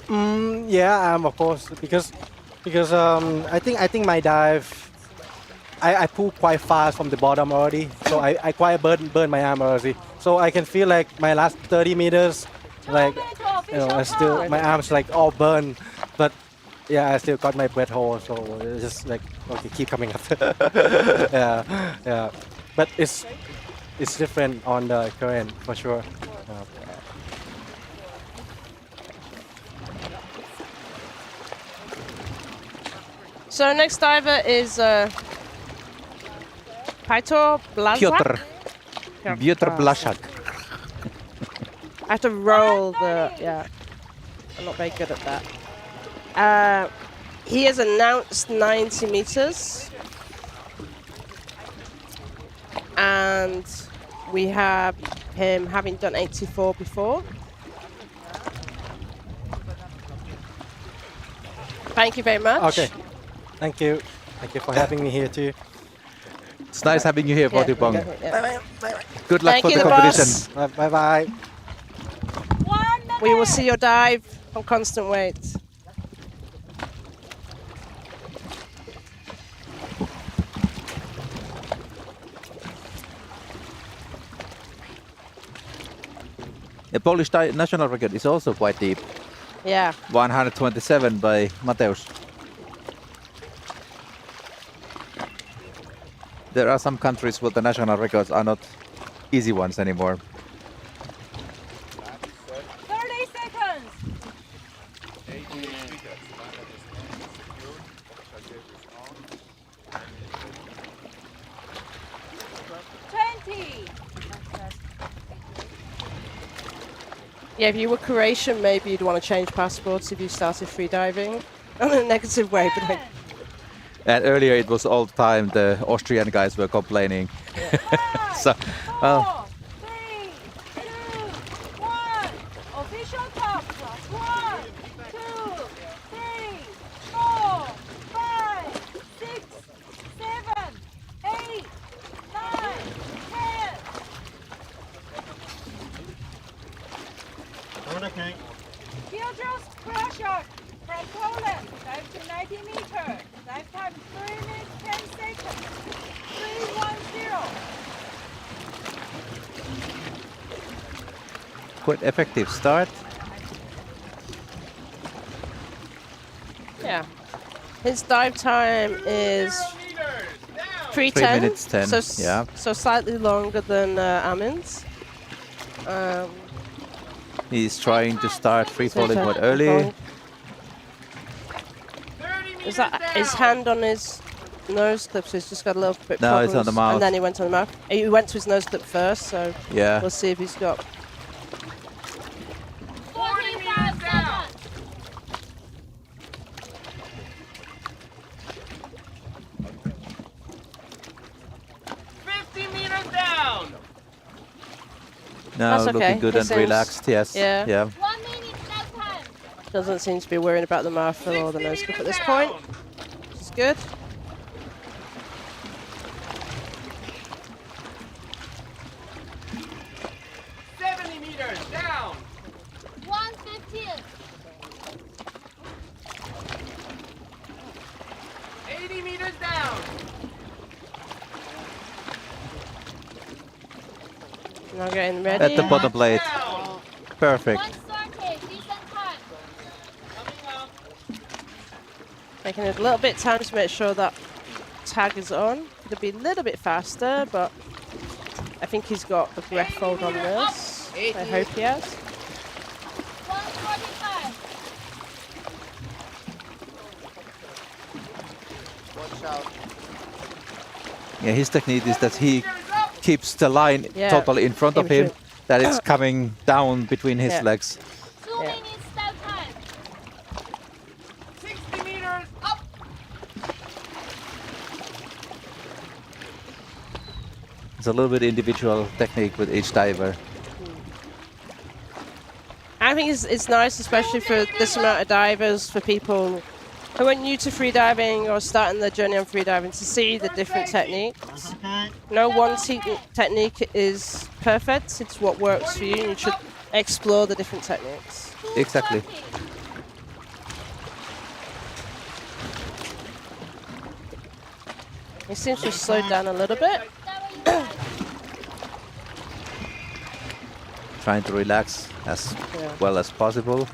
Yeah, of course, because I think my dive, I pull quite fast from the bottom already, so I quite burn my arm already. So I can feel like my last 30 meters, like I still my arms like all burn, but yeah, I still got my breath hold, so it's just like okay, keep coming up. yeah. But it's different on the current for sure. So next diver is Petar Blazak. Piotr Blaszak. I have to roll the, I'm not very good at that. He has announced 90 meters. And we have him having done 84 before. Thank you very much. Okay. Thank you. Thank you for having me here too. It's nice having you here, Vodibong. Yeah. Good luck Thank for you, the the competition. boss. Bye bye. We will see your dive on constant weight. The Polish national record is also quite deep. Yeah. 127 by Mateusz. There are some countries where the national records are not easy ones anymore. 30 seconds. 20. Yeah, if you were Croatian, maybe you'd want to change passports if you started free diving. On a negative way, but And earlier it was all the time the Austrian guys were complaining. So, well, 3, 2, 1. Official top. 1, 2, 3, 4, 5, 6, 7, 8, 9, 10. Okay. Piotr Kraszak from Poland. Dive to 90 meters. Dive time 3 minutes 10 seconds. 310. quite effective start. yeah. His dive time is 3:10. 3 minutes 10, yeah. So slightly longer than Amin's. He's trying to start free falling So quite early. Is that his hand on his nose clip? So he's just got a little bit. No, it's on the mouth. And then he went on the mouth. He went to his nose clip first, so Yeah. we'll see if he's got. 45 seconds. Now That's looking okay. good He and seems- relaxed, yes. Yeah. 1 minute left time. Doesn't seem to be worrying about the mouthful or the nose clip at this point. Which is good. Meters down. 115. 80 meters down. Now getting ready. At the bottom plate. Perfect. 130. Decent time. Taking a little bit of time to make sure that tag is on. Could be a little bit faster, but I think he's got the breath hold on this. I hope he has. 145. Watch out. Yeah, his technique is that he keeps the line Yeah. totally in front of him, Immersion. that it's coming down between his Yeah. legs. 2 minutes left time. 60 meters up. It's a little bit individual technique with each diver. I think it's nice, especially for this amount of divers, for people who are new to freediving or starting their journey on freediving, to see the different techniques. No one technique is perfect. It's what works for you, and you should explore the different techniques. Exactly. He seems to have slowed down a little bit. Trying to relax as well as possible.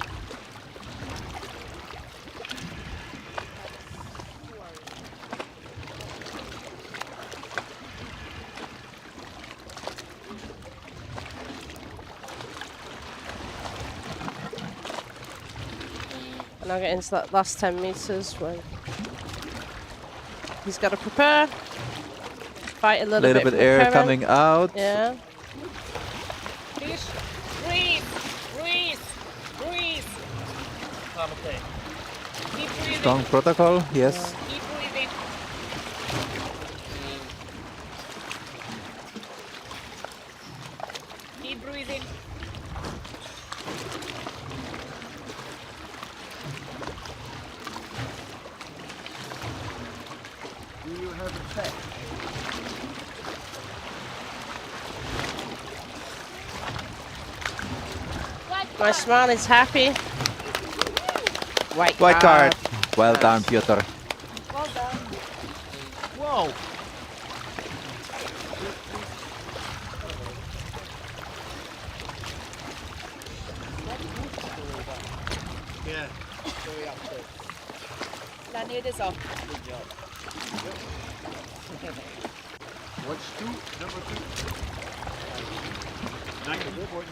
And I'll get into that last 10 meters where he's got to prepare. Fight a little Little bit for air current. coming out. Yeah. Fish. Breathe. Breathe. Breathe. Keep breathing. Strong protocol, yes. Keep breathing. Keep breathing. Do you have a check? My smile is happy. White card. Well done, Petar. Well done. Whoa. Yeah. Lanyard is off. Good job. What's 2? Number 2? 94.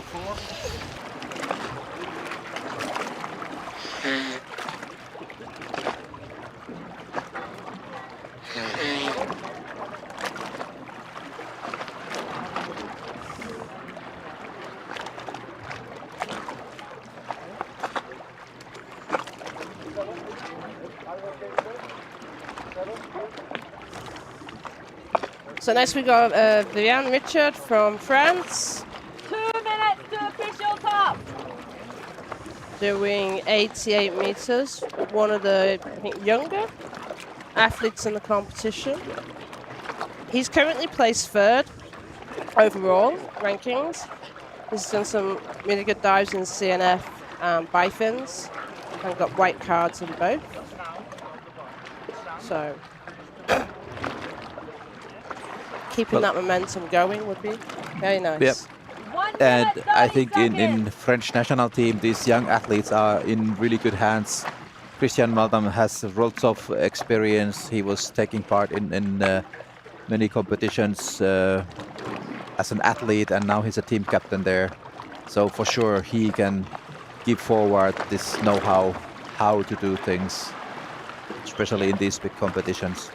So next we got Vivian Richard from France, 2 minutes to official top. doing 88 meters. One of the, I think, younger athletes in the competition. He's currently placed 3rd overall rankings. He's done some really good dives in CNF and bifins and got white cards in both. So keeping that momentum going would be very nice. Yep. And I think in French national team, these young athletes are in really good hands. Christian Maldam has lots of experience. He was taking part in many competitions as an athlete, and now he's a team captain there. So for sure he can give forward this know-how, how to do things, especially in these big competitions.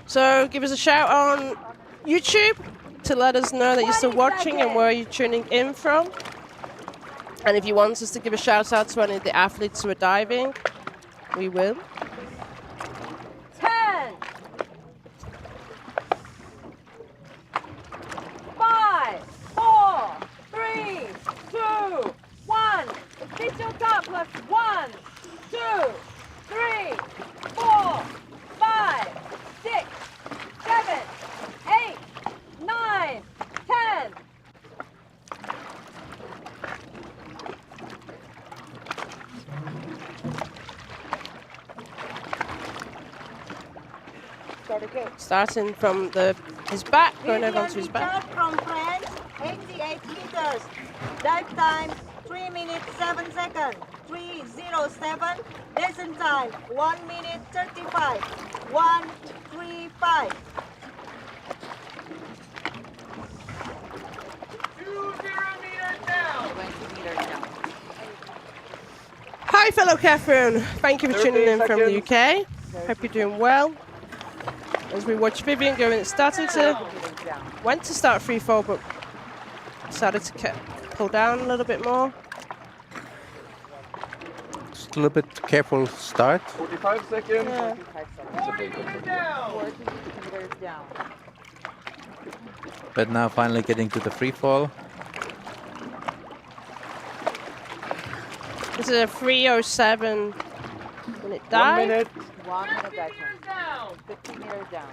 So give us a shout on YouTube to let us know that you're still watching and where you're tuning in from. And if you want us to give a shout out to any of the athletes who are diving, we will. 10, 5, 4, 3, 2, 1. Official top plus 1, 2, 3, 4, 5, 6, 7, 8, 9, 10. Starting from his back, going over onto his back. From France, 88 meters. Dive time 3 minutes 7 seconds. 3:07. Descent time 1 minute 35. 1:35. 20 meters down. 20 meters down. Hi, fellow Catherine. Thank you for tuning in from the UK. Hope you're doing well. As we watch Vivian going, went to start free fall, but decided to pull down a little bit more. Just a little bit careful start. 45 seconds. Yeah. 40 meters down. 40 meters down. But now finally getting to the free fall. This is a 3:07 minute dive. 1 minute. 1 minute dive time. Down. 50 meters down.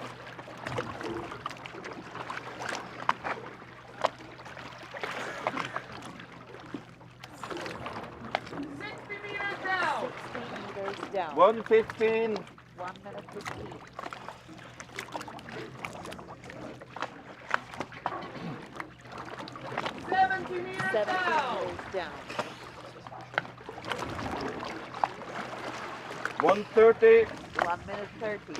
60 meters down. 60 meters down. 1:15. 1 minute 15. 70 meters 70 down. meters down. 1:30. 1 minute 30.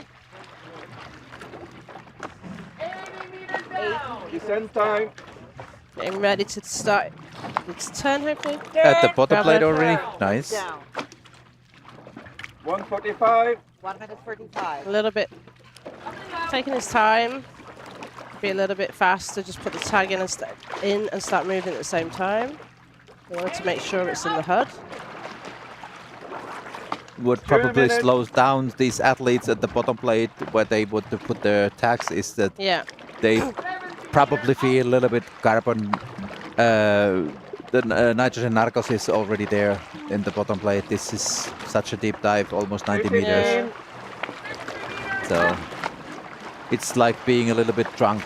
80 meters down. Descent time. Getting ready to start its turn, hopefully. At the bottom Grab plate it. already. Nice. Down. 1:45. 1 minute 45. A little bit, taking his time. Be a little bit faster. Just put the tag in and start moving at the same time. We want to make sure it's in the HUD. What probably slows down these athletes at the bottom plate where they want to put their tags is that they probably feel a little bit carbon. The nitrogen narcosis is already there in the bottom plate. This is such a deep dive, almost 90 meters. So it's like being a little bit drunk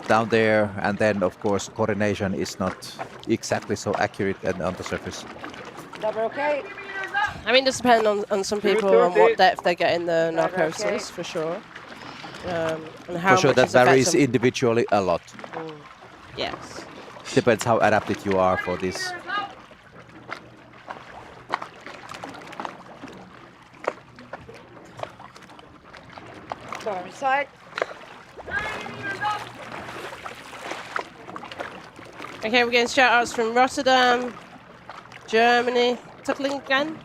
down there, and then of course coordination is not exactly so accurate and on the surface. Okay. I mean, this depends on some people on what depth they get in the narcosis, for sure. And how For sure, much that is affecting- varies individually a lot. Yes. Depends how adapted you are for this. Sorry, side. Okay, we're getting shout outs from Rotterdam, Germany, Tuttlingen.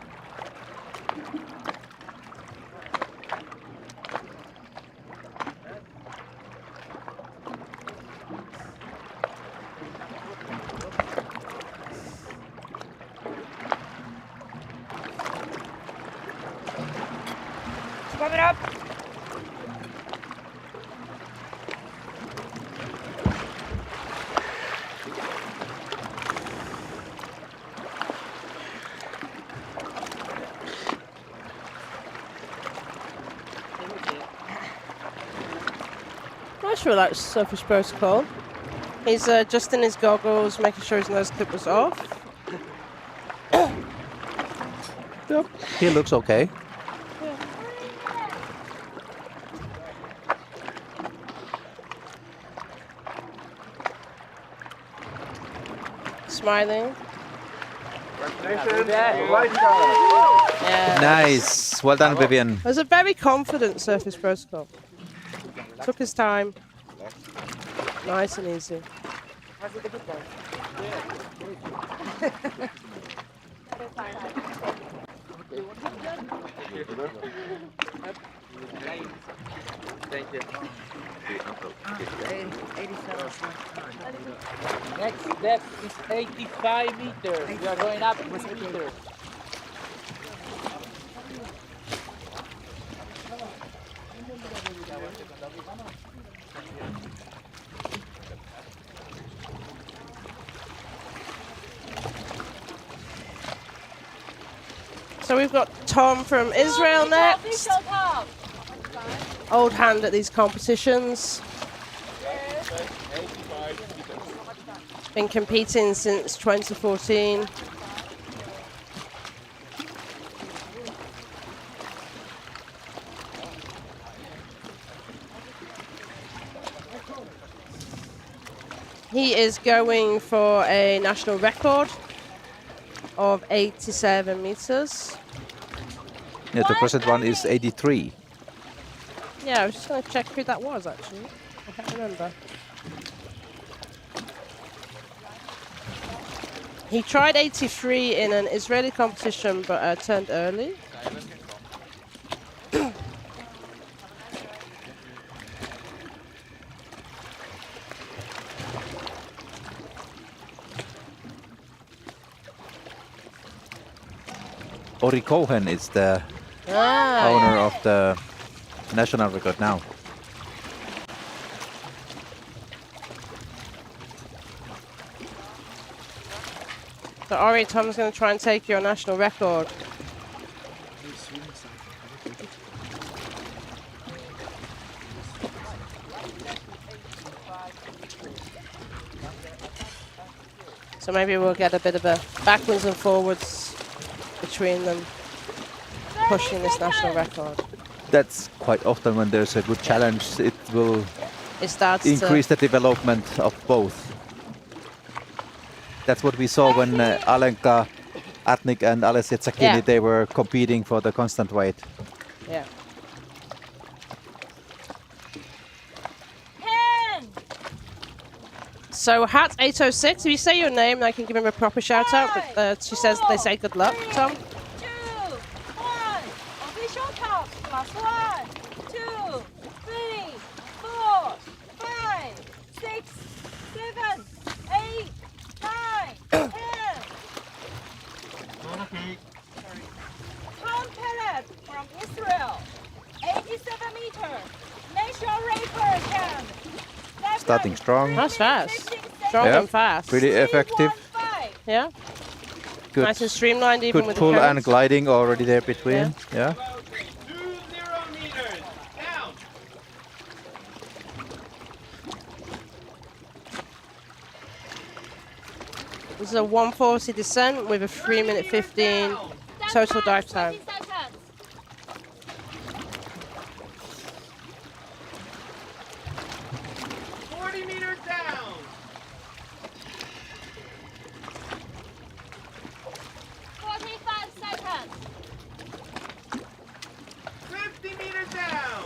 Coming up. Nice relaxed surface protocol. He's adjusting his goggles, making sure his nose clip was off. Yep. He looks okay. Smiling. Yeah. Nice. Well done, Vivian. It was a very confident surface protocol. Took his time. Nice and easy. Thank you. Next depth is 85 meters. We are going up 3 meters. So we've got Tom from Israel next. Old hand at these competitions. Been competing since 2014. He is going for a national record of 87 meters. Yeah, the present one is 83. Yeah, I was just going to check who that was, actually. I can't remember. He tried 83 in an Israeli competition, but turned early. Ori Cohen is the owner of the national record now. So Ori, Tom's going to try and take your national record. So maybe we'll get a bit of a backwards and forwards between them pushing this national record. That's quite often when there's a good challenge, it will increase the development of both. That's what we saw when Alenka Atnik and Alessia Zacchini, they were competing for the constant weight. Yeah. So Hat 806, if you say your name, I can give him a proper shout out. But she says they say good luck, Tom. 2, 1. Last 1, 2, 3, 4, 5, 6, 7, 8, 9, 10. Tom Pellet from Israel, 87 meters. Nation Raper can. Starting strong. That's fast. Strong Yeah, and fast. pretty effective. Yeah. Good. Nice and streamlined even Good with pull the and currents. gliding already there between. Yeah. This is a 140 descent with a 3-minute 15 total dive time. 40 meters down. 45 seconds. 50 meters down.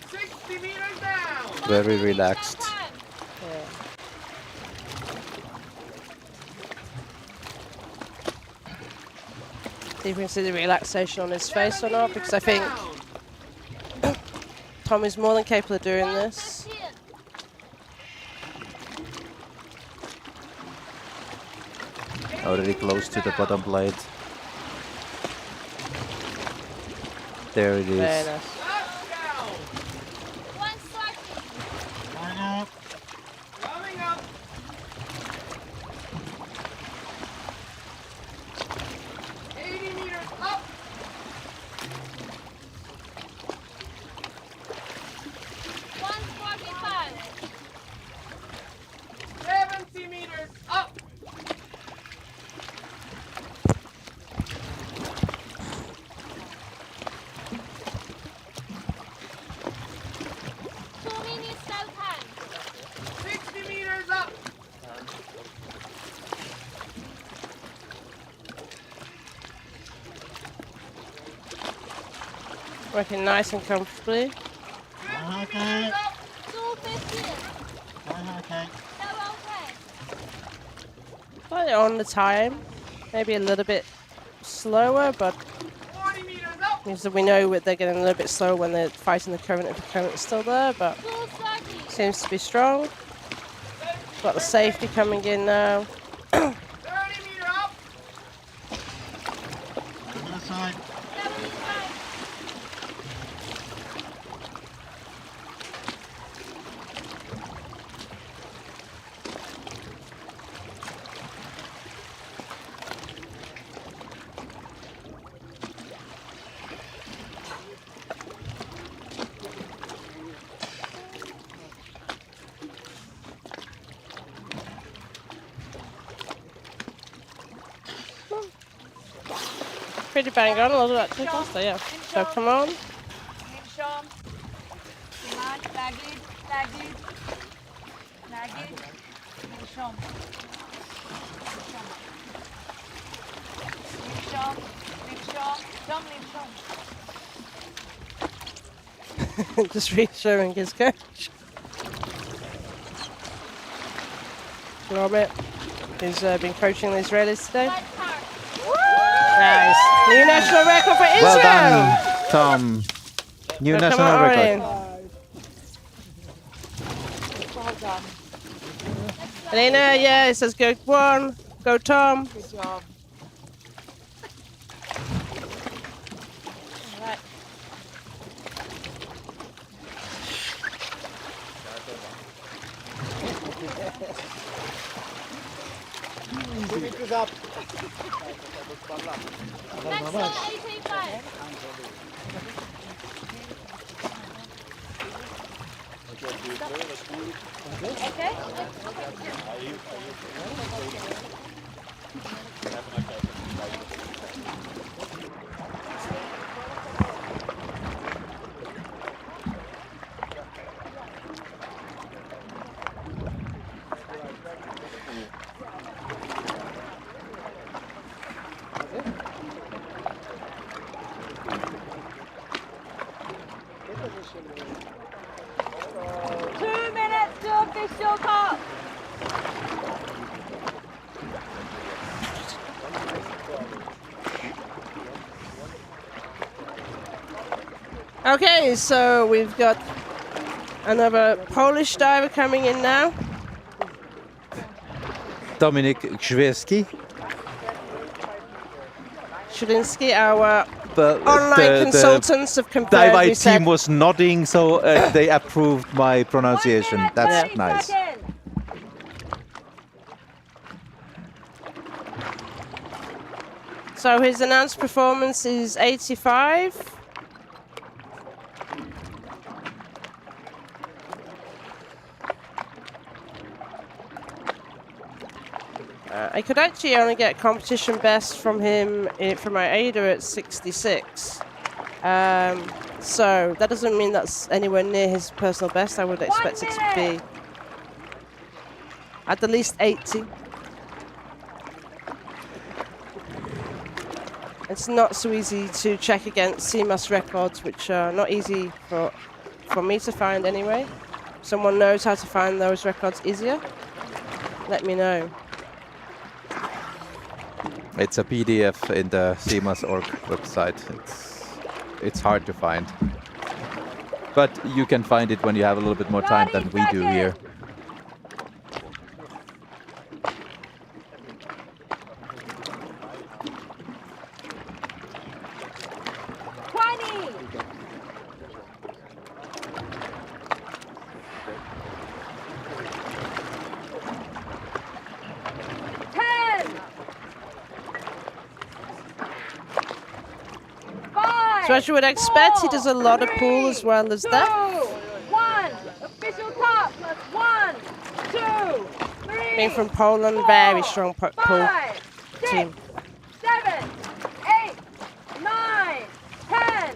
60 meters down. Very relaxed. See if we can see the relaxation on his face or not, because I think Tom is more than capable of doing this. Already close to the bottom blade. There it is. Very nice. Coming up. 80 meters up. 145. 70 meters up. 2 minutes dive time. 60 meters up. Working nice and comfortably. 215. Slightly on the time. Maybe a little bit slower, but means that we know that they're getting a little bit slower when they're fighting the current if the current is still there, but seems to be strong. Got the safety coming in now. 30 meter up. Other side. Pretty bang on, a lot of that too faster, yeah. So come on. Immersion. Demand, Lagid, Lagid. Lagid. Immersion. Immersion. Immersion. Tom Immersion. Just reassuring his coach. Robert, who's been coaching the Israelis today. Nice. New national record for Israel. Well done, Tom. New So come national on, record. Well done. Elena, yeah, it says go one, go Tom. Good job. Right. Meters up. Next one, 85. Okay? Official call. Okay, so we've got another Polish diver coming in now. Dominik Grzewski. Shulinsky, our The online consultants have confirmed. Taipei we said team was nodding, so they approved my pronunciation. That's nice. So his announced performance is 85. I could actually only get competition best from him from my AIDA at 66. So that doesn't mean that's anywhere near his personal best. I would expect it to be at the least 80. It's not so easy to check against CMOS records, which are not easy for me to find anyway. If someone knows how to find those records easier, let me know. It's a PDF in the CMOS.org website. It's hard to find. But you can find it when you have a little bit more time than we do here. So as you would expect, he does a lot of pool as well as that. 1, official top, plus 1, 2, 3, Being from Poland, very strong pool 5, 6, team. 7, 8, 9, 10.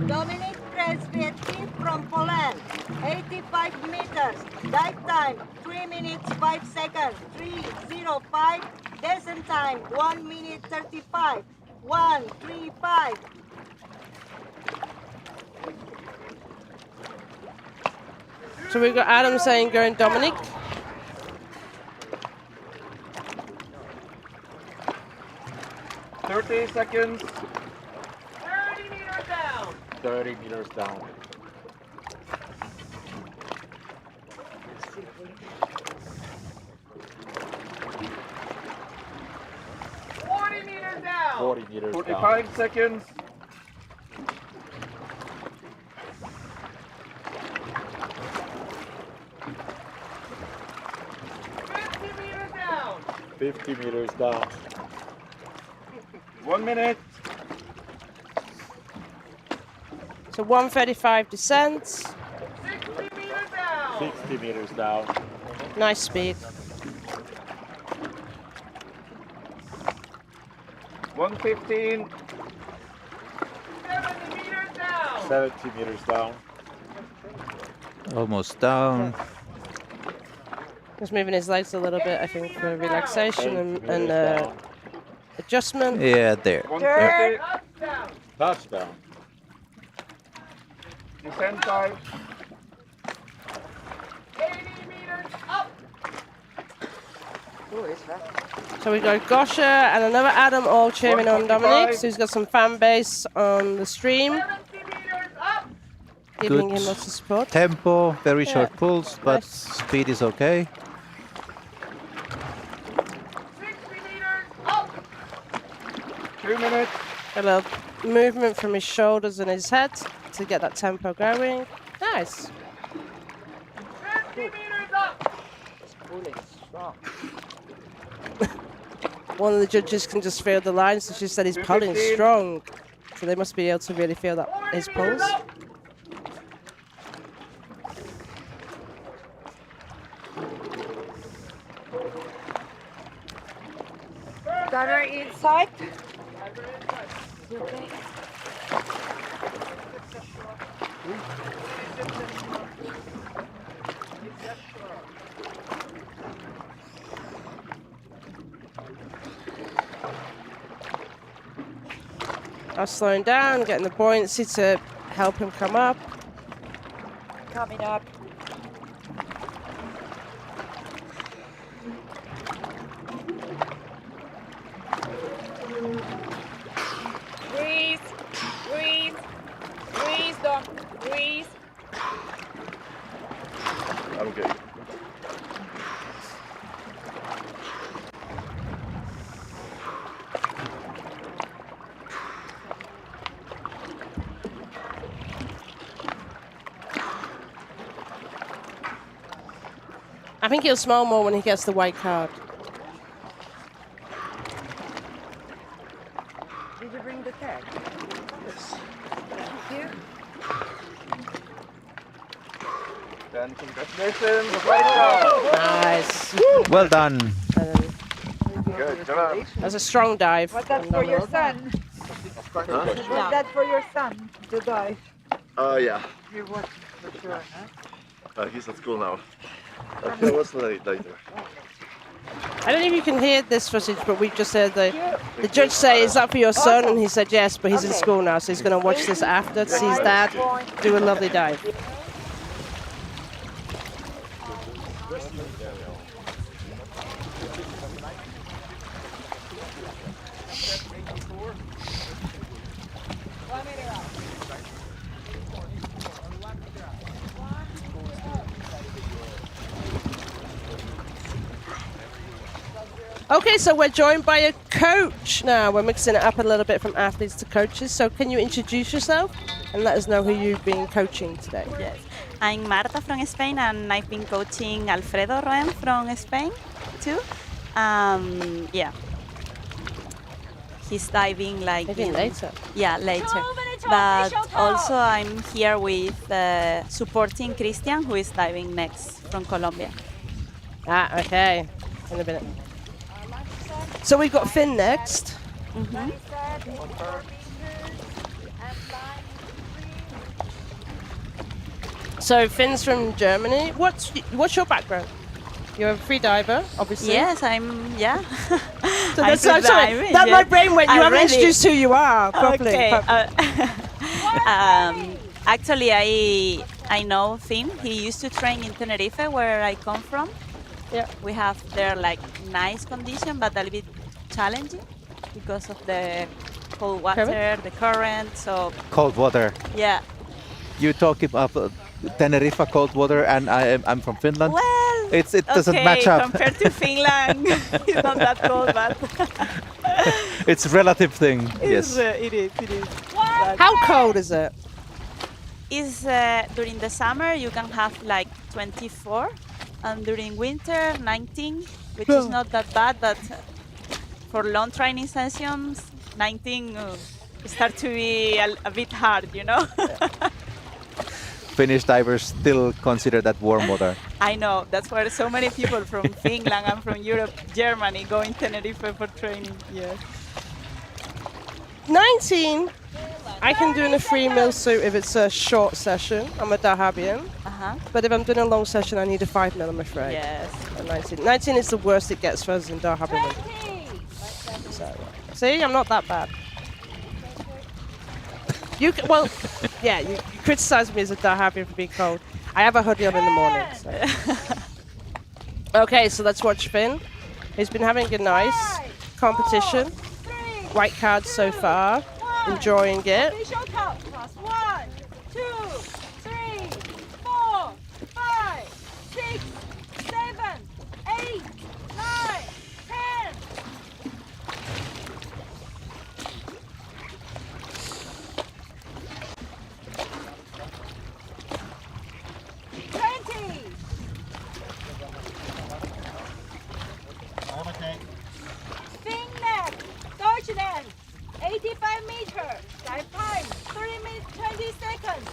Dominik Grzewski from Poland, 85 meters, dive time 3 minutes 5 seconds, 3:05, descent time 1 minute 35, 1:35. So we've got Adam saying going Dominic. $30 seconds. 30 meters down. 30 meters down. Meters down. 40 meters 45 down. seconds. Meters down. 50 meters down. 1 minute. So 135 descent. 60 meters down. 60 meters down. Nice speed. 115. 70 meters down. 70 meters down. Almost down. Just moving his legs a little bit, I think, for relaxation and adjustment. Yeah, there. 150. Touchdown. Descent time. 80 meters up. So we got Gosha and another Adam all cheering on Dominic. So he's got some fan base on the stream. Giving him lots of support. Tempo, very short pulls, but speed is okay. 2 minutes. Got a little movement from his shoulders and his head to get that tempo going. Nice. 50 meters up. One of the judges can just feel the lines, so she said he's pulling strong. So they must be able to really feel that his pulls. Gunner inside. I was slowing down, getting the buoyancy to help him come up. Coming up. I think he'll smile more when he gets the white card. Did you bring the tag? Thank you. Then congratulations. Great job. Nice. Well done. Good job. That's a strong dive. Was that for your son? Huh? Was that for your son, the dive? Yeah. You're watching for sure, huh? He's at school now. He was later. I don't know if you can hear this footage, but we just heard the judge say, "Is that for your son?" And he said yes, but he's in school now, so he's going to watch this after to see his dad do a lovely dive. Okay, so we're joined by a coach now. We're mixing it up a little bit from athletes to coaches. So can you introduce yourself and let us know who you've been coaching today? Yes, I'm Marta from Spain, and I've been coaching Alfredo Roem from Spain too. Yeah, he's diving like Maybe later. Yeah, later. But also I'm here with supporting Christian, who is diving next from Colombia. Ah, okay. In a minute. So we've got Finn next. Mm-hmm. So Finn's from Germany. What's your background? You're a free diver, obviously. Yes, I'm. Yeah. So that's sorry. That my brain went. You haven't introduced who you are properly. Okay. Actually, I know Finn. He used to train in Tenerife, where I come from. Yeah. We have there like nice condition, but a little bit challenging because of the cold water, the current. So. Cold water. Yeah. You talk about Tenerife cold water, and I'm from Finland. Well, it doesn't match up. Compared to Finland, it's not that cold, but it's a relative thing. Yes. It is. How cold is it? Is during the summer you can have like 24, and during winter 19, which is not that bad, but for long training sessions 19 start to be a bit hard, you know. Finnish divers still consider that warm water. I know, that's why so many people from Finland and from Europe, Germany, going to Tenerife for training. Yes. 19. I can do in a free meal suit if it's a short session. I'm a Dahabian. But if I'm doing a long session, I need a 5 mil, I'm afraid. Yes. 19. 19 is the worst it gets for us in Dahabian. So, see, I'm not that bad. You criticize me as a Dahabian for being cold. I have a hoodie on in the morning. So. Okay, so let's watch Finn. He's been having a nice competition. White cards so far. Enjoying it. 1, 2, 3, 4, 5, 6, 7, 8, 9, 10. 20. Finland, Deutschland, 85 meters, dive time, 3 minutes 20 seconds,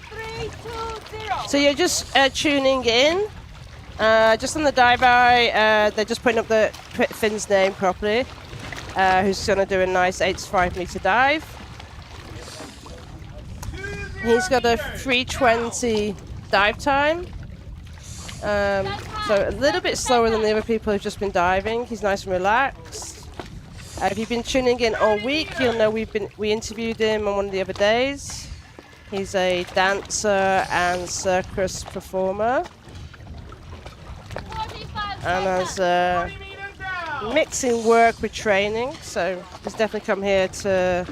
3, 2, 0. So you're just tuning in. Just on the dive eye, they're just putting up the Finn's name properly, who's going to do a nice 85 meter dive. He's got a 3:20 dive time. So a little bit slower than the other people who've just been diving. He's nice and relaxed. If you've been tuning in all week, you'll know we interviewed him on one of the other days. He's a dancer and circus performer, and has mixing work with training. So he's definitely come here to.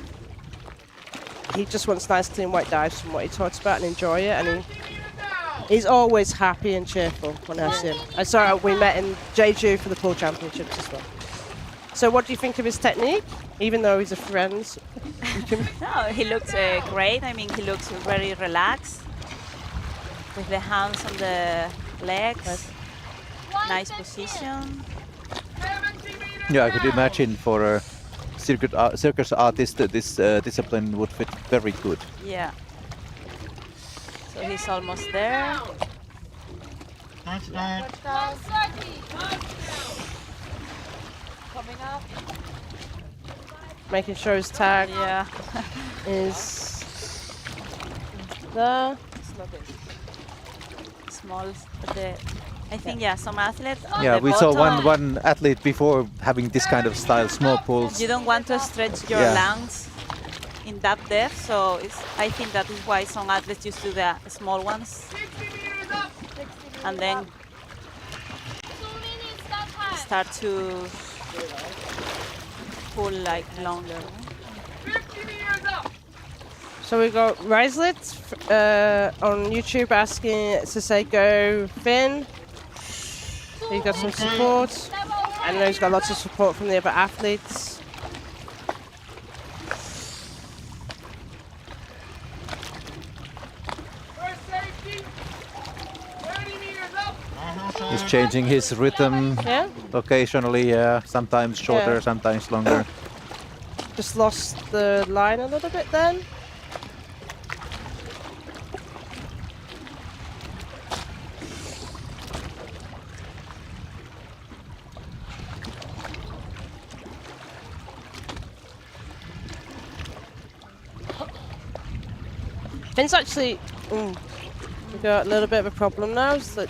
He just wants nice, clean white dives from what he talks about and enjoy it. And he's always happy and cheerful when I see him. I saw we met in Jeju for the pool championships as well. So what do you think of his technique, even though he's a friend? No, he looks great. I mean, he looks very relaxed with the hands on the legs. nice position. Yeah, I could imagine for a circus artist this discipline would fit very good. Yeah. So he's almost there. Coming up. Making sure his tag is there. Small, I think some athletes. On Yeah, the we saw bottom, one athlete before having this kind of style, small pulls. You don't want to stretch your lungs in that depth, so I think that is why some athletes used to do the small ones, and then start to pull like longer. So we got Riselet on YouTube asking to say go Finn. He got some support. I know he's got lots of support from the other athletes. He's changing his rhythm occasionally, sometimes shorter, sometimes longer. Just lost the line a little bit then. Finn's actually we got a little bit of a problem now. So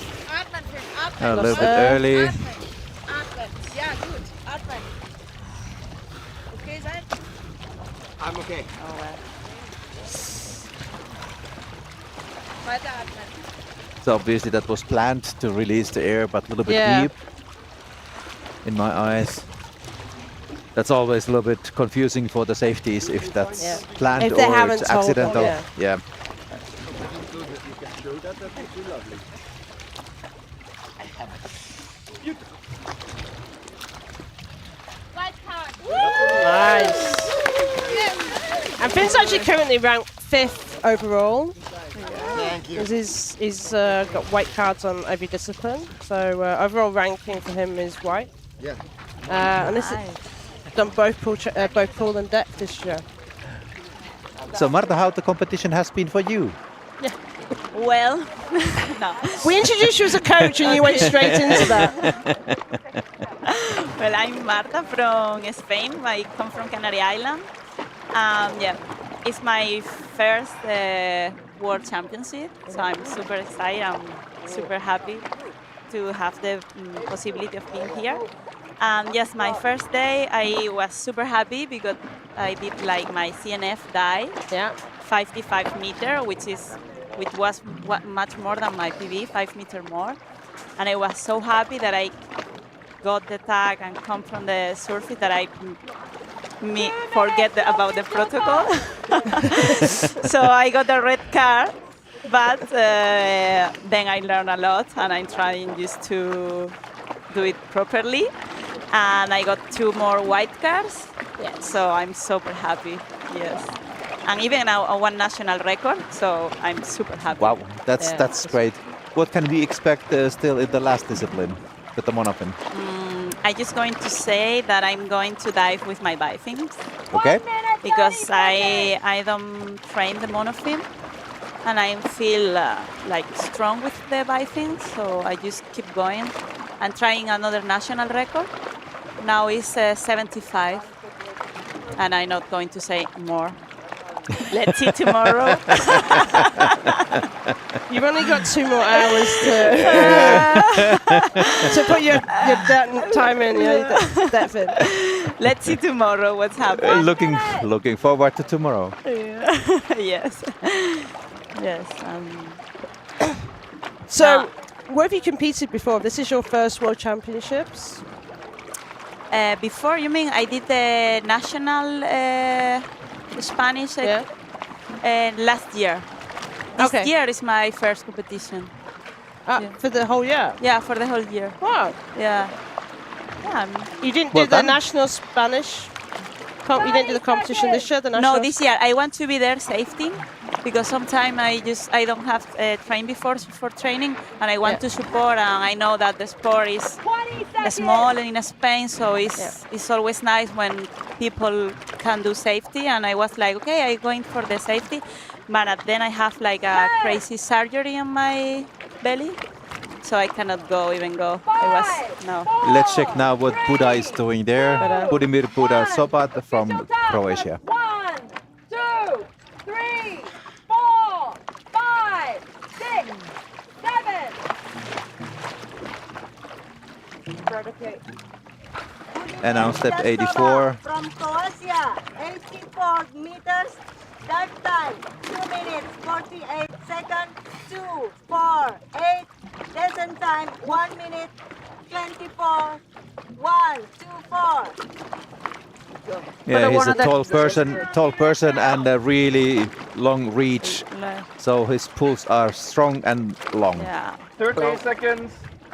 A little bit early. Yeah, good. Atman. Okay, Zach? I'm okay. All right. So obviously that was planned to release the air, but a little bit deep in my eyes. That's always a little bit confusing for the safeties if that's planned if they or haven't it's told accidental. them, Yeah. Nice. And Finn's actually currently ranked 5th overall. Thank you. He's got white cards on every discipline, so overall ranking for him is white. Yeah. And this is done both pool and deck this year. So Marta, how the competition has been for you? Well, no. We introduced you as a coach and you went straight into that. Well, I'm Marta from Spain. I come from Canary Island. It's my first World Championship, so I'm super excited. I'm super happy to have the possibility of being here. Yes, my first day I was super happy because I did like my CNF dive, 55 meter, which was much more than my PB, 5 meter more, and I was so happy that I got the tag and come from the surface that I forget about the protocol. So I got the red card, but then I learned a lot and I'm trying just to do it properly. And I got 2 more white cards, so I'm super happy, yes. And even now one national record, so I'm super happy. Wow, that's great. What can we expect still in the last discipline, with the monofin? I'm just going to say that I'm going to dive with my bifins. Okay. Because I don't train the monofin, and I feel like strong with the bifins, so I just keep going and trying another national record. Now it's 75, and I'm not going to say more. Let's see tomorrow. You've only got 2 more hours to put your time in, that's it. Let's see tomorrow what's happening. Looking forward to tomorrow. Yes. Yes. So, where have you competed before? This is your first World Championships? Before, you mean I did the national Spanish last year. This year is my first competition. For the whole year? Yeah, for the whole year. Wow. Yeah. You didn't do the national Spanish? You didn't do the competition this year? The national no, this year. I want to be there safety. because sometimes I don't have trained before for training, and I want to support, and I know that the sport is small and in Spain, so it's always nice when people can do safety, and I was like, okay, I'm going for the safety, but then I have like a crazy surgery on my belly, so I cannot even go. Let's check now what Buddha is doing there. Budimir Buddha Sobat from Croatia. 1, 2, 3, 4, 5, 6, 7. And now step 84. From Croatia, 84 meters, dive time, 2 minutes, 48 seconds, 2, 4, 8, descent time, 1 minute, 24, 1, 2, 4. Yeah, he's a tall person and a really long reach. So his pulls are strong and long. Yeah. 13 seconds.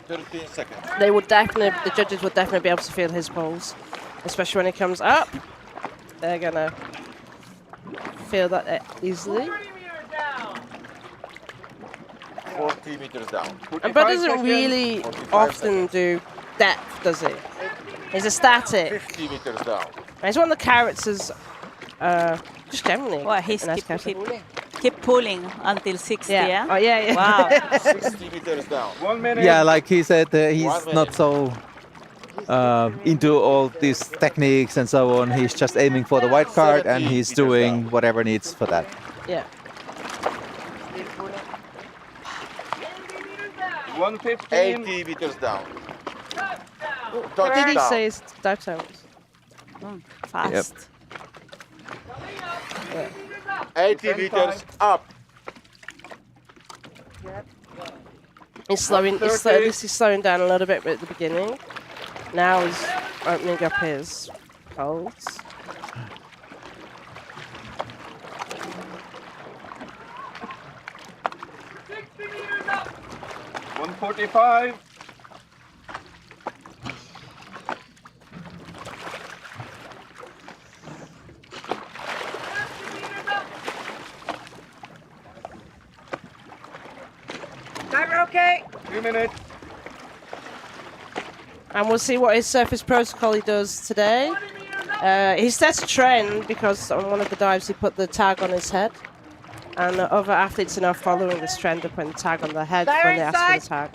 13 seconds. The judges would definitely be able to feel his pulls, especially when he comes up. They're gonna feel that easily. 40 meters down. And Bud doesn't really often do depth, does he? He's a static. 50 meters down. And he's one of the characters, just generally. Well, he's keep pulling until 60, yeah? Oh, yeah. Wow. 60 meters down. 1 minute. Yeah, like he said, he's not so into all these techniques and so on. He's just aiming for the white card and he's doing whatever needs for that. Yeah. 115. 80 meters down. What did he say his dive time was? Fast. Yeah. 80 meters up. He's slowing. He's slowing down a little bit at the beginning. Now he's opening up his holds. Meters up. 145. Timer okay? 2 minutes. And we'll see what his surface protocol he does today. He sets a trend because on one of the dives he put the tag on his head. And other athletes are now following this trend of putting the tag on their head when they ask for the tag.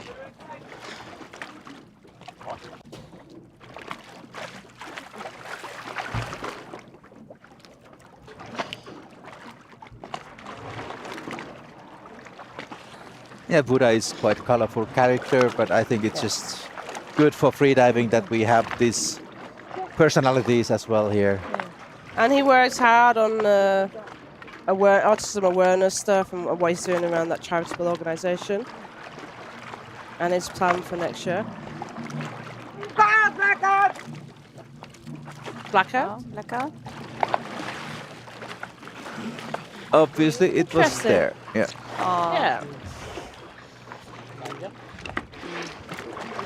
Yeah, Buddha is quite colorful character, but I think it's just good for freediving that we have these personalities as well here. And he works hard on autism awareness stuff and what he's doing around that charitable organisation. And his plan for next year. Blackout! Blackout? Blackout? Obviously, it was there. Yeah. Yeah.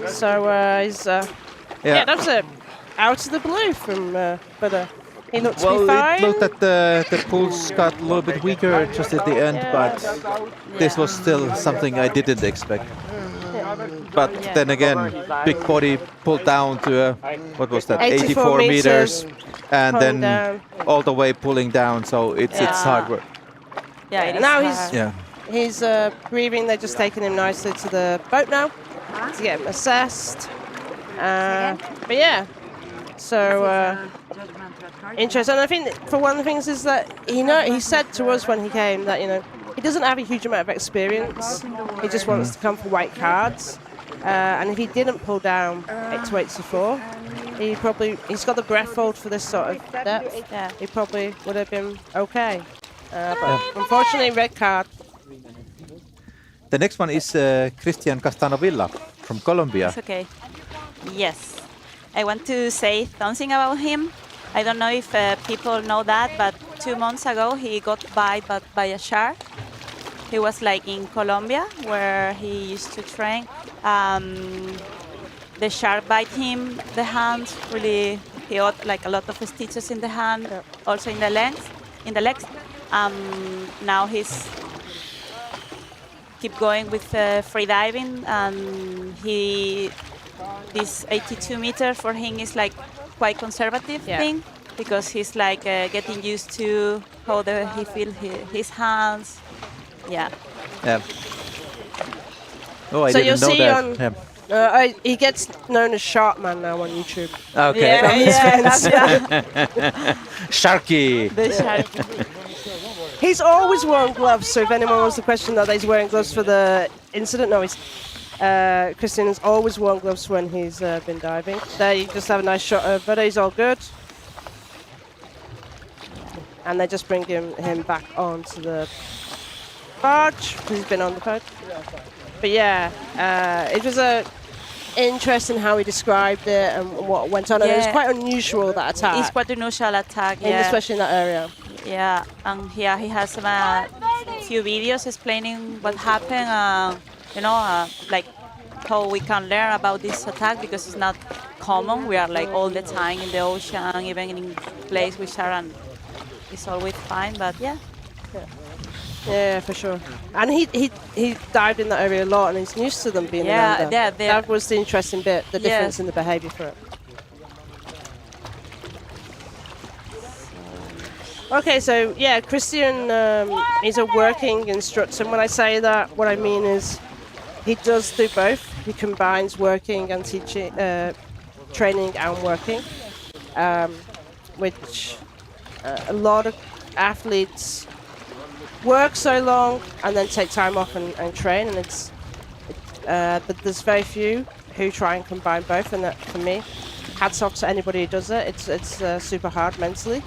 So he's yeah, that's it. Out of the blue from but he looked to be fine. It looked that the pulls got a little bit weaker just at the end, but this was still something I didn't expect. But then again, big body pulled down to what was that, 84 meters, and then down. all the way pulling down. So it's hard work. Yeah, it is now hard. he's breathing. They're just taking him nicely to the boat now to get him assessed. But yeah, so interesting. And I think for one of the things is that he said to us when he came that he doesn't have a huge amount of experience. He just wants to come for white cards. And if he didn't pull down 8 to 84, he's got the breath hold for this sort of depth. Yeah. He probably would have been okay. But unfortunately, red card. The next one is Christian Castanovilla from Colombia. It's okay. Yes. I want to say something about him. I don't know if people know that, but 2 months ago he got bitten by a shark. He was like in Colombia where he used to train. The shark bite him the hand. Really, he got like a lot of stitches in the hand, also in the legs. Now he's keep going with free diving, and this 82 meter for him is like quite conservative thing, because he's like getting used to how he feels his hands. Yeah. Oh, I so you'll didn't know see that. on. He gets known as Sharkman now on YouTube. Okay. Sharky. The Sharky. He's always worn gloves, so if anyone wants to question that he's wearing gloves for the incident, no, Christian has always worn gloves when he's been diving. There you just have a nice shot of Buddy's all good. And they just bring him back onto the barge, because he's been on the boat. But yeah, it was interesting how he described it and what went on. And it was quite unusual, that attack. It's quite an unusual attack, yeah. Especially in that area. Yeah, and here he has a few videos explaining what happened, like how we can learn about this attack, because it's not common. We are like all the time in the ocean, even in places which are, it's always fine, but yeah. Yeah, for sure. And he dived in that area a lot, and he's used to them being around there. That was the interesting bit, the difference in the behavior for it. Okay, so yeah, Christian is a working instructor. And when I say that, what I mean is he does do both. He combines working and teaching, training and working, which a lot of athletes work so long and then take time off and train, and but there's very few who try and combine both. And that, for me, hats off to anybody who does it. It's super hard mentally.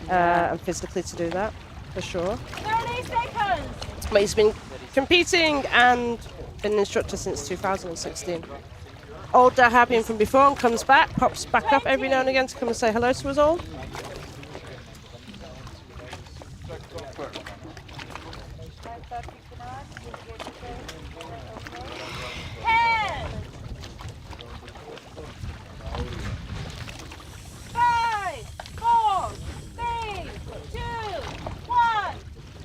And physically to do that, for sure. 30 seconds. But he's been competing and been an instructor since 2016. Old Dahabian from before, and comes back, pops back up every now and again to come and say hello to us all.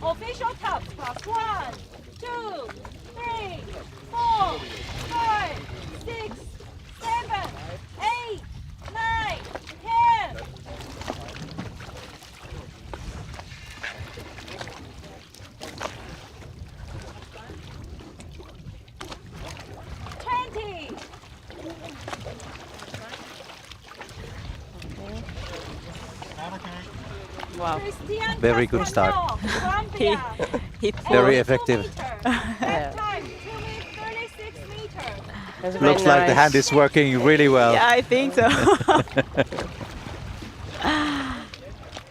Official top. 1, 2, 3, 4, 5, 6, 7, 8, 9, 10. Wow. Very good start. Very effective. Looks like the hand is working really well. Yeah, I think so.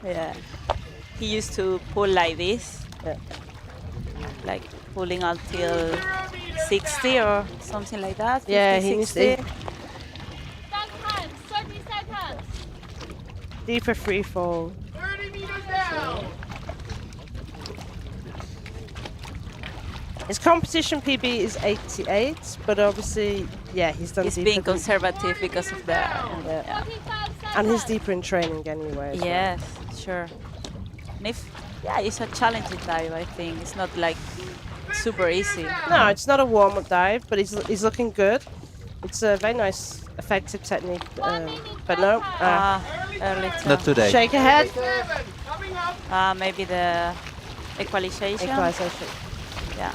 Yeah. He used to pull like this. Like pulling until 60 or something like that. 50, yeah, he 60. Deeper free fall. 30 meters down. His competition PB is 88, but obviously, yeah, he's done. He's being conservative because of that. Yeah. And he's deeper in training anyway. Yes, sure. And it's a challenging dive. I think it's not like super easy. No, it's not a warm-up dive, but he's looking good. It's a very nice, effective technique, but no. Early not today. Shake ahead. Maybe the equalization. Equalization. Yeah.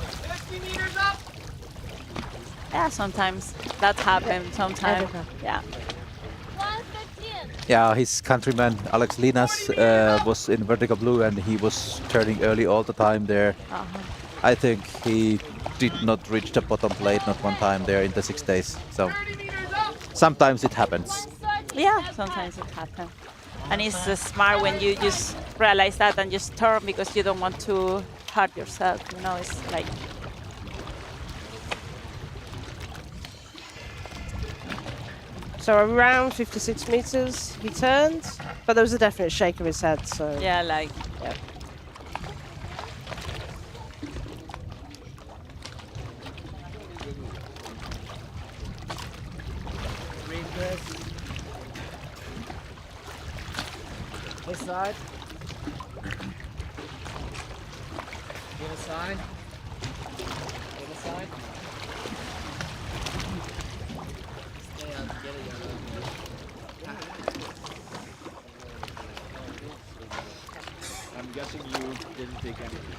Yeah, sometimes that happens. Sometimes, yeah. Yeah, his countryman Alex Linas was in vertical blue, and he was turning early all the time there. I think he did not reach the bottom plate, not one time there in the 6 days. So sometimes it happens. Yeah, sometimes it happens. And it's smart when you just realize that and just turn, because you don't want to hurt yourself. You know, it's like. So around 56 meters, he turned, but there was a definite shake of his head. So yeah, like. Yeah. This side. Give a sign. Give a sign. Stay out together, yellow. I'm guessing you didn't take anything.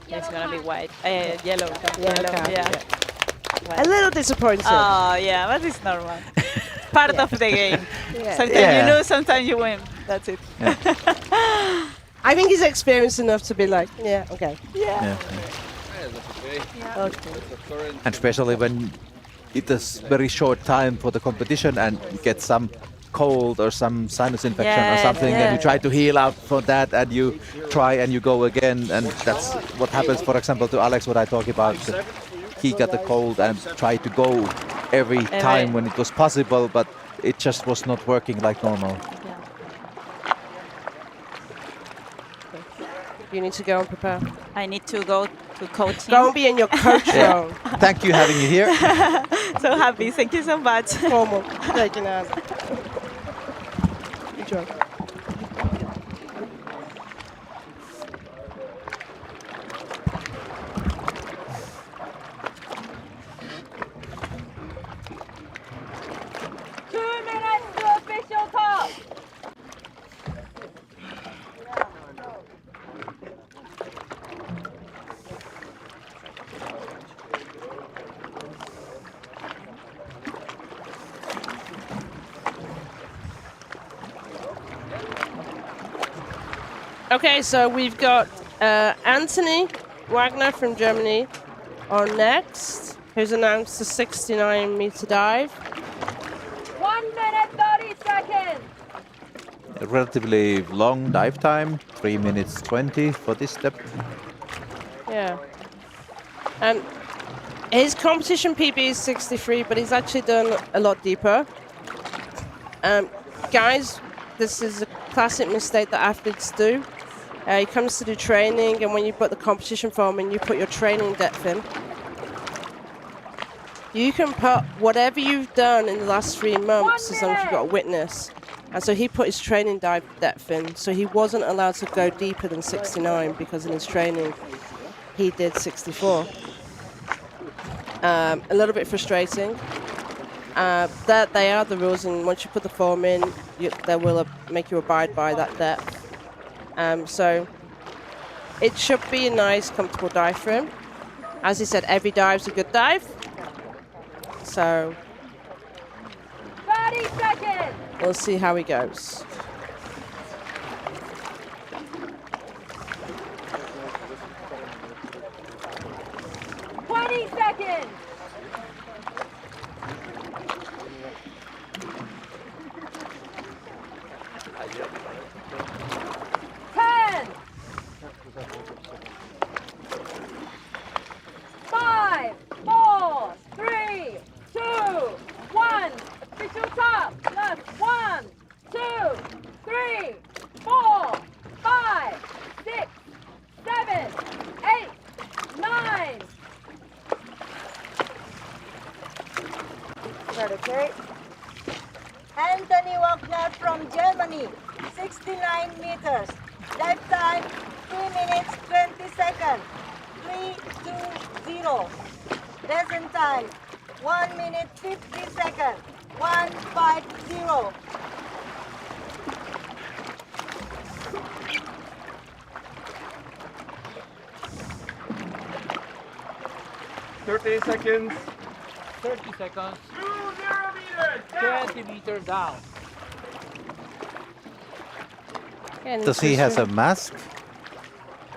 It's gonna be white. Yellow. Yellow card, Yeah. A little disappointed. Oh, yeah, but it's normal. Part of the game. Yeah. Sometimes you lose, sometimes you win. That's it. I think he's experienced enough to be like, yeah, okay. Yeah. Okay. And especially when it is very short time for the competition and you get some cold or some sinus infection or something, and you try to heal up for that, and you try and you go again, and that's what happens. For example, to Alex, what I talk about, he got the cold and tried to go every time when it was possible, but it just was not working like normal. You need to go and prepare. I need to go to coaching. Go and be in your coach role. Thank you having you here. So happy. Thank you so much. Formal. Taking out. Good job. Okay, so we've got Anthony Wagner from Germany on next, who's announced the 69-meter dive. 1 minute 30 seconds. A relatively long dive time, 3 minutes 20 for this step. Yeah. And his competition PB is 63, but he's actually done a lot deeper. Guys, this is a classic mistake that athletes do. He comes to do training, and when you put the competition form in, you put your training depth in. You can put whatever you've done in the last 3 months as long as you've got a witness. And so he put his training dive depth in. So he wasn't allowed to go deeper than 69 because in his training he did 64. A little bit frustrating. That they are the rules, and once you put the form in, they will make you abide by that depth. So it should be a nice, comfortable dive for him. As he said, every dive's a good dive. So 30 seconds. we'll see how he goes. Seconds. 10. 5, 4, 3, 2, 1. Official top. Left. 1, 2, 3, 4, 5, 6, 7, 8, 9. Okay. Anthony Wagner from Germany, 69 meters. Dive time, 2 minutes 20 seconds. 3:20. Descent time, 1 minute 50 seconds. 1:50. $30 seconds. 30 seconds. 20 meters down. Does he has a mask?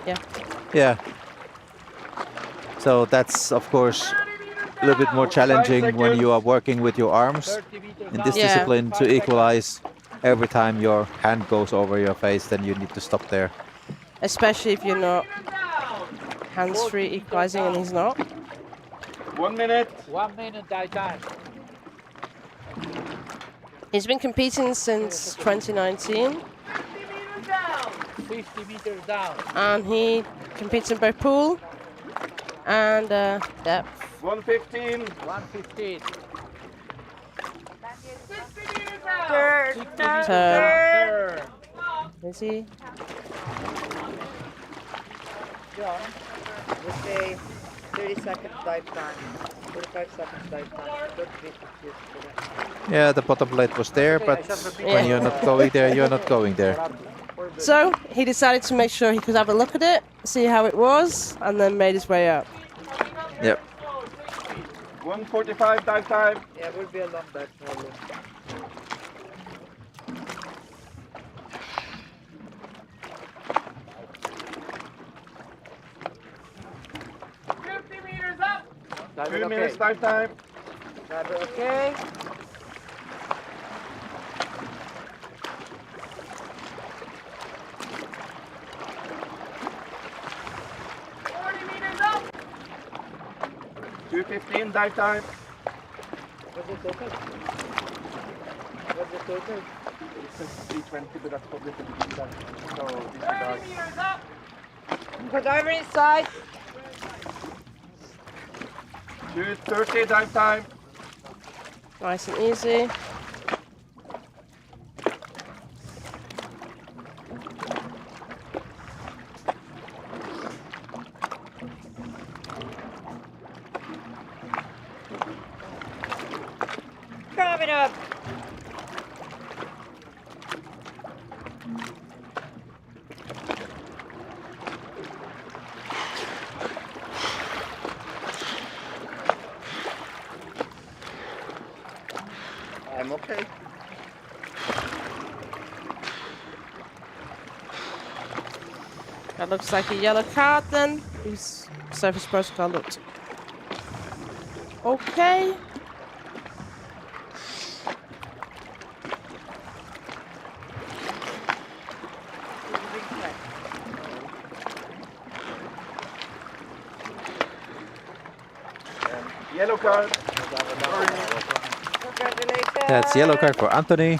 Yeah. Yeah. So that's, of course, a little bit more challenging when you are working with your arms in this discipline to equalize. Every time your hand goes over your face, then you need to stop there. Especially if you're not hands-free equalizing and he's not. 1 minute. 1 minute dive time. He's been competing since 2019. 50 meters down. And he competes in both pool and depth. 115. 115. Turn. Easy. John, we say 30 seconds dive time, 45 seconds dive time. Don't be confused for that. Yeah, the bottom plate was there, but when you're not going there, you're not going there. So he decided to make sure he could have a look at it, see how it was, and then made his way up. Yep. 1:45 dive time. Yeah, it will be a long dive probably. Dive 2 minutes dive time. Dive okay. Up. 2:15 dive time. What's the total? What's the total? It says 320, but that's probably the beginning dive. So this 30 meters up. Go diver inside. 2:30 dive time. Nice and easy. Coming up. I'm okay. That looks like a yellow card then. His surface protocol looked okay. Yellow card. Congratulations. That's yellow card for Anthony.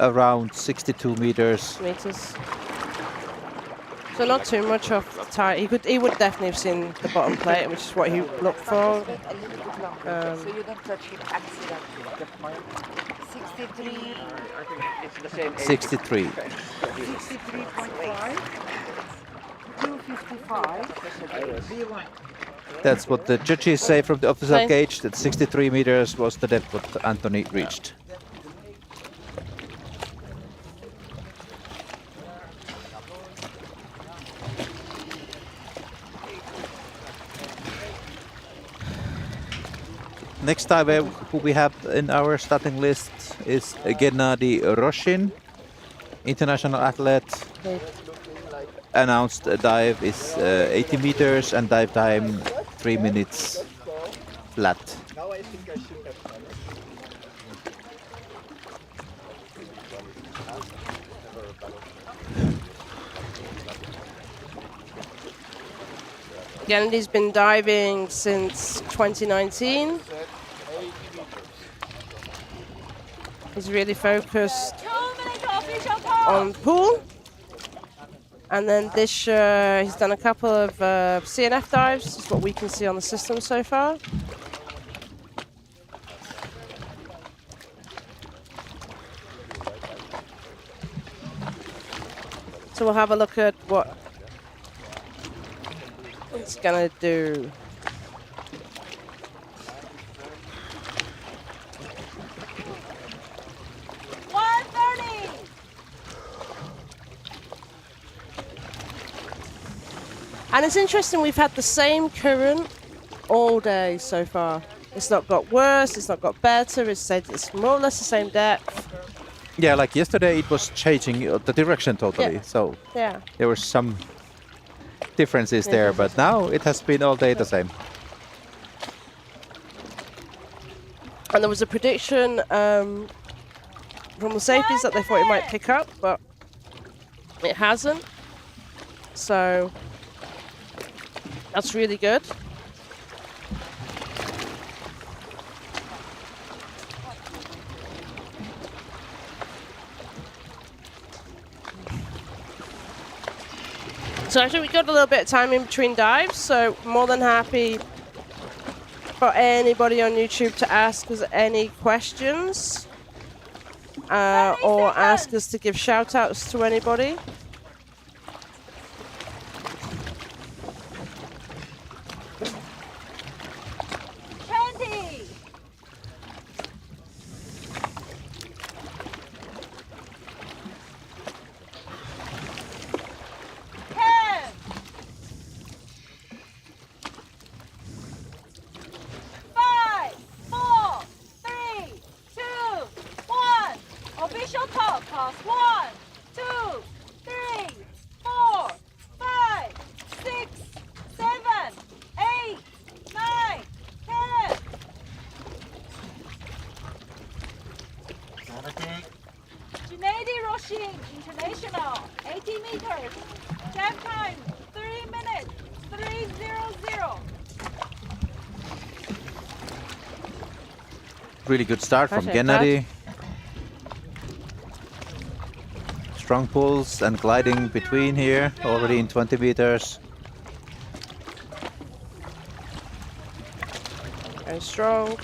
Around 62 meters. So not too much off tight. He would definitely have seen the bottom plate, which is what he looked for. A little bit longer, so you don't touch him accidentally. 63. I think it's the same. 63. 63.5. 255. That's what the judges say from the official gauge, that 63 meters was the depth what Anthony reached. Next diver who we have in our starting list is Gennady Roshin, international athlete. Announced dive is 80 meters and dive time 3 minutes flat. Now I think I should have done it. Gennady's been diving since 2019. He's really focused on pool. And then this year, he's done a couple of CNF dives, is what we can see on the system so far. So we'll have a look at what it's gonna do. And it's interesting, we've had the same current all day so far. It's not got worse, it's not got better, it's more or less the same depth. Yeah, like yesterday it was changing the direction totally, so yeah, there were some differences there, but now it has been all day the same. And there was a prediction from the safeties that they thought it might pick up, but it hasn't. So that's really good. So actually we got a little bit of time in between dives, so more than happy for anybody on YouTube to ask us any questions. or ask us to give shout outs to anybody. Official call, cost 1, 2, 3, 4, 5, 6, 7, 8, 9, 10. Gennady Roshin International, 80 meters. Jump time, 3 minutes, 3:00. Really good start from Gennady. Strong pulls and gliding between here, already in 20 meters. Very strong.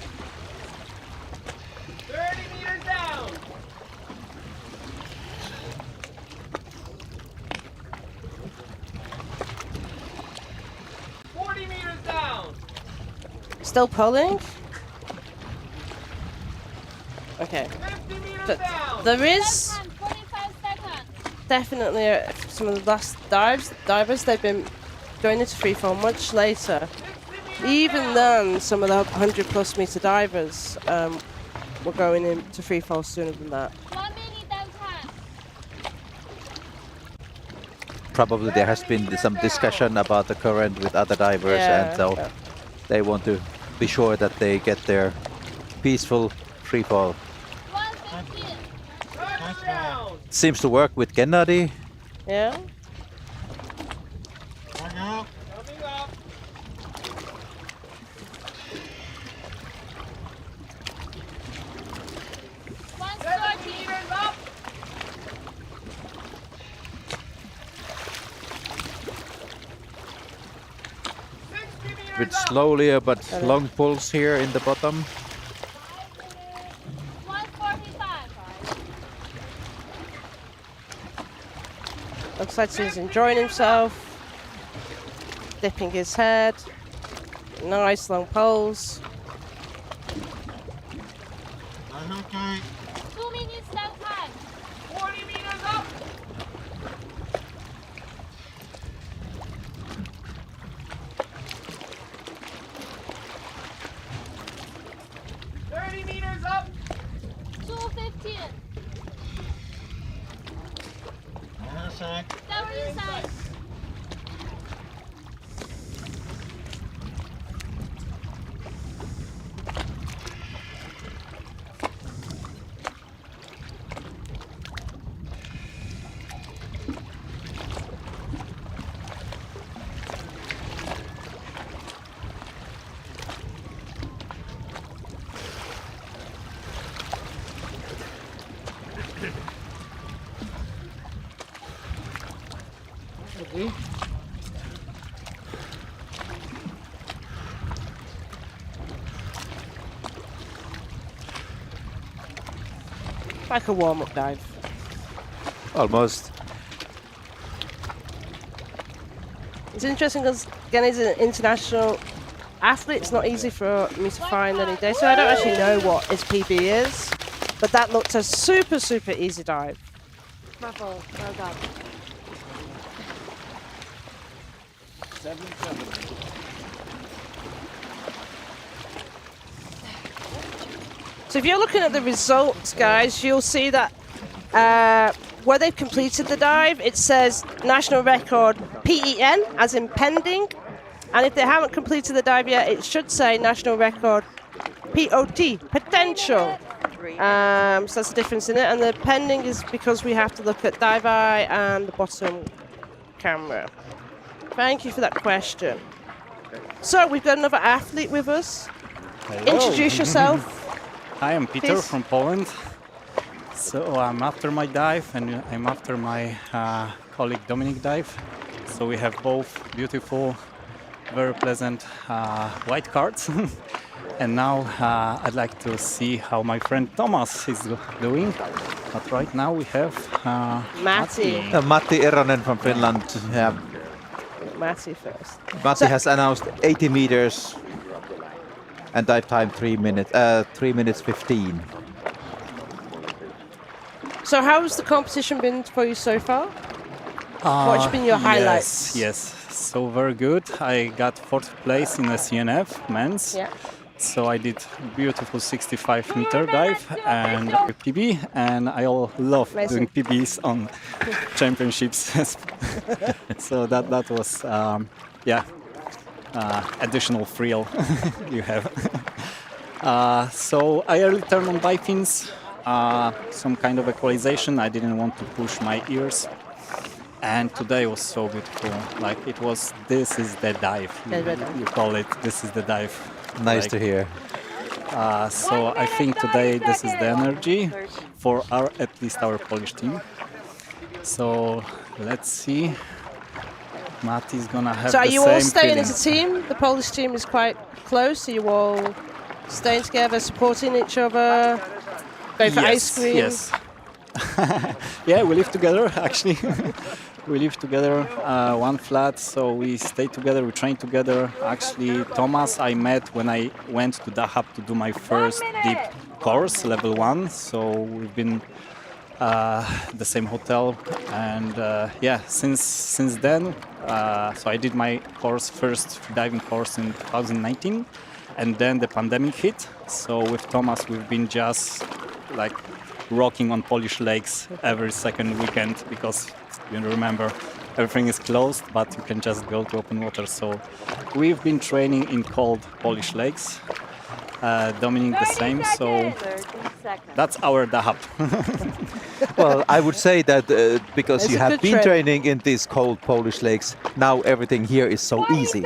30 meters down. 40 meters down. Still pulling. Okay. There is definitely some of the last divers, they've been going into freefall much later. Even then, some of the 100+ meter divers were going into freefall sooner than that. Probably there has been some discussion about the current with other divers, and so they want to be sure that they get their peaceful freefall. Seems to work with Gennady. Yeah. Bit slowly, but long pulls here in the bottom. Looks like he's enjoying himself, dipping his head. Nice long poles. 2 minutes down time. 40 meters up. 30 meters up. 2:15. Down inside. Like a warm-up dive. Almost. It's interesting because, again, he's an international athlete. It's not easy for me to find any day, so I don't actually know what his PB is. But that looked a super, super easy dive. Bravo, well done. 7-7. So if you're looking at the results, guys, you'll see that where they've completed the dive, it says national record PEN, as in pending. And if they haven't completed the dive yet, it should say national record POT, potential. So that's the difference in it. And the pending is because we have to look at dive eye and the bottom camera. Thank you for that question. So we've got another athlete with us. Hello. Introduce yourself. I am Petar Please. from Poland. So I'm after my dive and I'm after my colleague Dominic dive. So we have both beautiful, very pleasant white cards. And now I'd like to see how my friend Thomas is doing. But right now we have Matti. Matti Eronen from Finland. Yeah. Matti first. Matti has announced 80 meters and dive time 3 minutes 15. So how's the competition been for you so far? What's been your highlights? Yes, so very good. I got 4th place in the CNF men's. Yeah. So I did beautiful 65-meter dive and PB, and I love doing PBs on championships. So that was additional thrill you have. So I early turned on dive fins, some kind of equalization. I didn't want to push my ears. And today was so beautiful. Like it was, this is the dive. You call it, this is the dive. Nice to hear. So I think today this is the energy for at least our Polish team. So let's see. Matti's gonna have the same So are you all staying feeling. as a team? The Polish team is quite close. Are you all staying together, supporting each other, going for ice cream? Yes. Yeah, we live together actually. We live together, one flat, so we stay together, we train together. Actually, Thomas I met when I went to Dahab to do my first deep course, level 1. So we've been the same hotel, and since then, so I did my first diving course in 2019, and then the pandemic hit. So with Thomas, we've been just like rocking on Polish lakes every second weekend because you remember everything is closed, but you can just go to open water. So we've been training in cold Polish lakes. Dominic the same, so that's our Dahab. Well, I would say that because It's you a have good been trend. training in these cold Polish lakes, now everything here is so easy.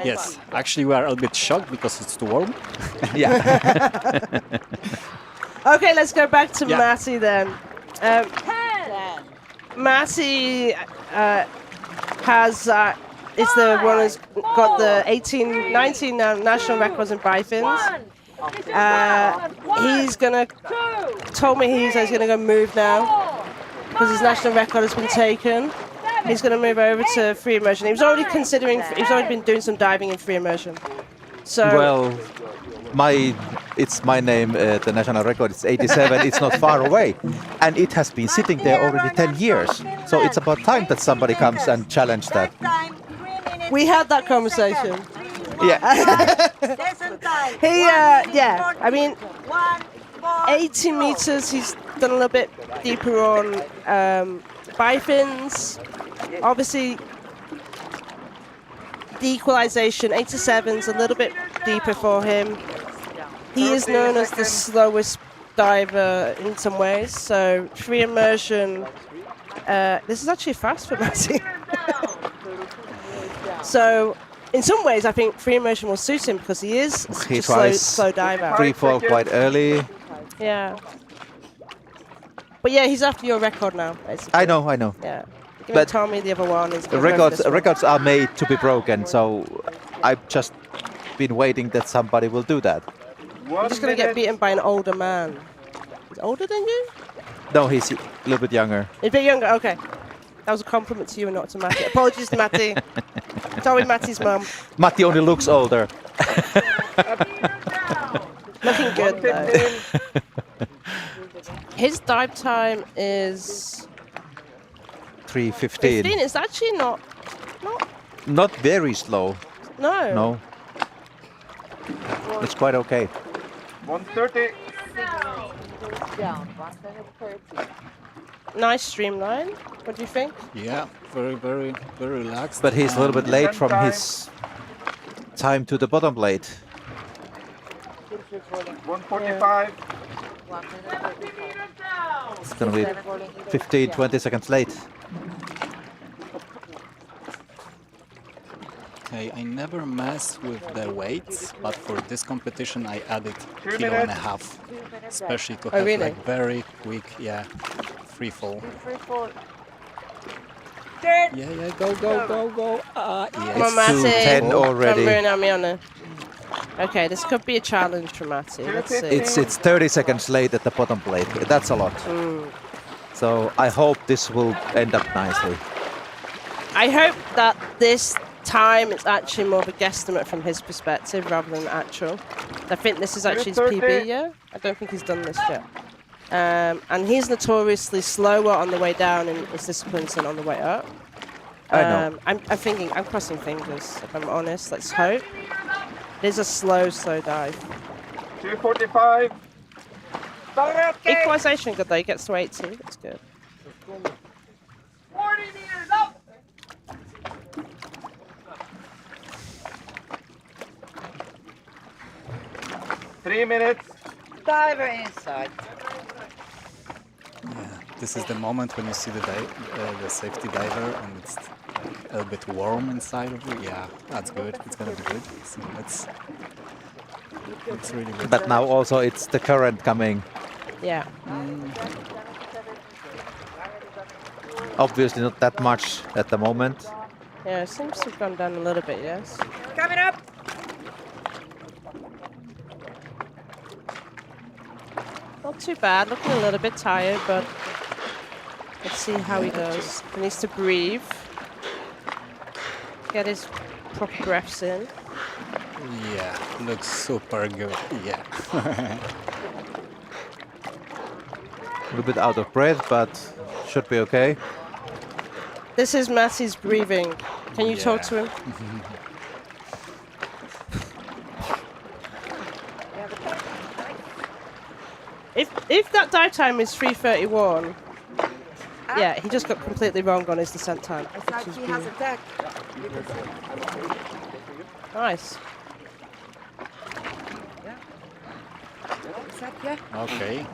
Yes, actually we are a bit shocked because it's too warm. Yeah. Okay, let's go back to Matti then. Matti is the one who's got the 19 national records in bifins. Told me he's gonna go move now because his national record has been taken. He's gonna move over to free immersion. He was already been doing some diving in free immersion. So Well, it's my name, the national record is 87, it's not far away. And it has been sitting there already 10 years. So it's about time that somebody comes and challenges that. we had that conversation. Yeah. I mean, 80 meters, he's done a little bit deeper on bifins. Obviously, the equalization, 87's a little bit deeper for him. He is known as the slowest diver in some ways, so free immersion, this is actually fast for Matti. So, in some ways, I think free immersion will suit him because he is He a tries slow diver. free fall quite early. Yeah. But yeah, he's after your record now, basically. I know. Yeah. But Tell me the other one. Is The records are made to be broken, so I've just been waiting that somebody will do that. I'm just going to get beaten by an older man. He's older than you? No, he's a little bit younger. He's a bit younger, okay. That was a compliment to you and not to Matti. Apologies to Matti. Sorry, Matti's mum. Matti only looks older. Looking good, though. His dive time is 3:15. 15. It's actually not... Not very slow. No. No. It's quite okay. 130. Down, 130. Nice streamline. What do you think? Yeah, very, very, very relaxed. But he's a little bit late from his time to the bottom blade. 145. It's going to be 15, 20 seconds late. Okay, I never mess with the weights, but for this competition I added 1.5 kilos, especially to have like very quick, free fall. Yeah, go. Come on, Matti. 2:10 already. Don't ruin me on it. Okay, this could be a challenge for Matti. Let's see. It's 30 seconds late at the bottom plate. That's a lot. So I hope this will end up nicely. I hope that this time it's actually more of a guesstimate from his perspective rather than actual. I think this is actually his PB, yeah? I don't think he's done this yet. And he's notoriously slower on the way down in his disciplines than on the way up. I know. I'm crossing fingers, if I'm honest. Let's hope. It is a slow dive. 245. Equalization good though, he gets to 80. That's good. 40 meters up. Three minutes. Diver inside. Yeah, this is the moment when you see the safety diver and it's a little bit warm inside of you. Yeah, that's good. It's gonna be good. So it's really good. But now also it's the current coming. Yeah. Obviously not that much at the moment. Yeah, it seems to have gone down a little bit, yes. Coming up. Not too bad, looking a little bit tired, but let's see how he does. He needs to breathe. Get his proper breaths in. Yeah, looks super good. Yeah. A little bit out of breath, but should be okay. This is Matti's breathing. Can you talk to him? If that dive time is 3:31, yeah, he just got completely wrong on his descent time. It's like he has a deck. Nice. Okay.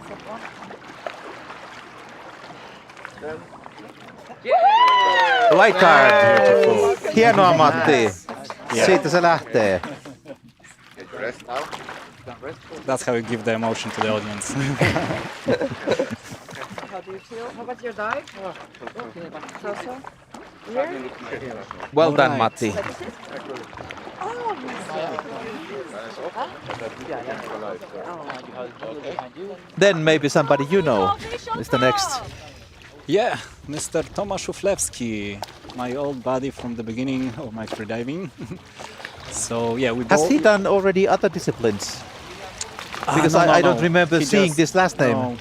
White card. Hienoa, Matti. Siitä se lähtee. That's how you give the emotion to the audience. How do you feel? How about your dive? So? Well done, Matti. Then maybe somebody you know is the next. Yeah, Mr. Tomasz Szuflewski, my old buddy from the beginning of my freediving. So yeah, we Has he done already other disciplines? Because I don't remember seeing this last time.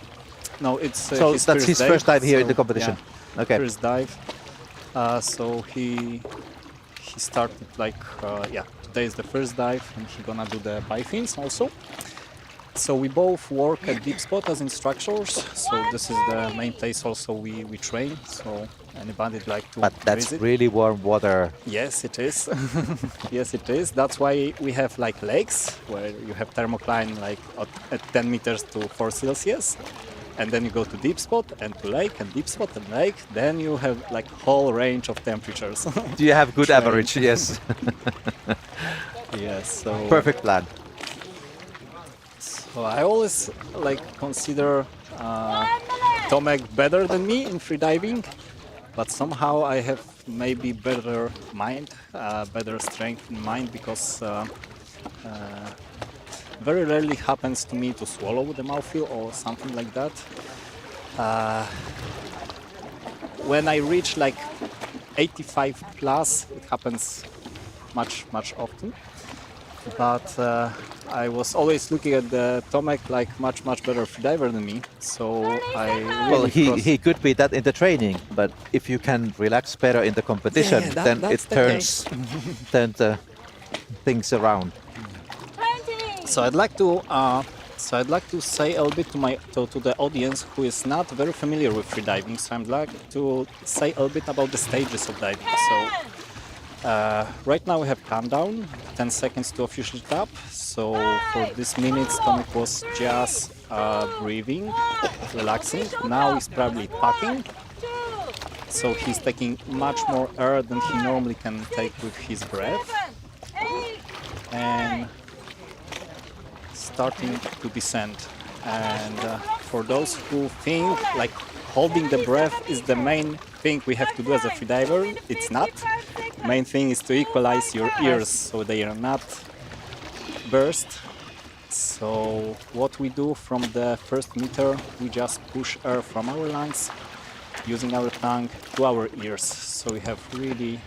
No, it's so his that's his first dive here in the competition. Yeah, okay. First dive. So he started like today is the first dive, and he's gonna do the bi-fins also. So we both work at Deep Spot as instructors. So this is the main place also we train. So anybody like to But that's visit. really warm water. Yes, it is. Yes, it is. That's why we have like lakes where you have thermocline like at 10 meters to 4 Celsius. And then you go to Deep Spot and to lake and Deep Spot and lake. Then you have like whole range of temperatures. Do you have good average? Yes. Yes. So perfect plan. So I always like consider Tomek better than me in freediving, but somehow I have maybe better mind, better strength in mind, because very rarely happens to me to swallow the mouthfeel or something like that. When I reach like 85 plus, it happens much often. But I was always looking at the Tomek like much better freediver than me. So I really he could be that in the training, but if you can relax better in the competition, then it turns things around. So I'd like to say a little bit to the audience who is not very familiar with freediving. So I'd like to say a little bit about the stages of diving. So right now we have countdown, 10 seconds to official tap. So for this minutes, Tomek was just breathing, relaxing. Now he's probably packing. So he's taking much more air than he normally can take with his breath. And starting to descend. And for those who think like holding the breath is the main thing we have to do as a freediver, it's not. Main thing is to equalize your ears so they are not burst. So what we do from the first meter, we just push air from our lungs using our tongue to our ears. So we have really,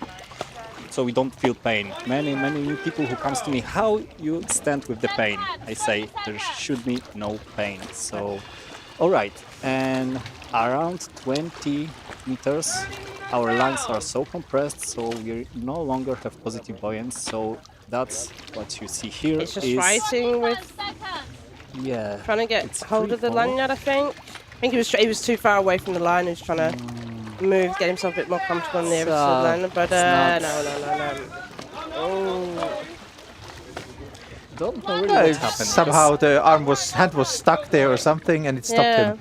so we don't feel pain. Many new people who comes to me, how you stand with the pain? I say there should be no pain. So, all right, and around 20 meters, our lungs are so compressed, so we no longer have positive buoyancy. So that's what you see here. It's just fighting with. Yeah. Trying to get hold of the lanyard, I think. I think he was too far away from the line. He was trying to move, get himself a bit more comfortable near to the line. But no. Oh. Don't know really what happened. Somehow the hand was stuck there or something, and it stopped him.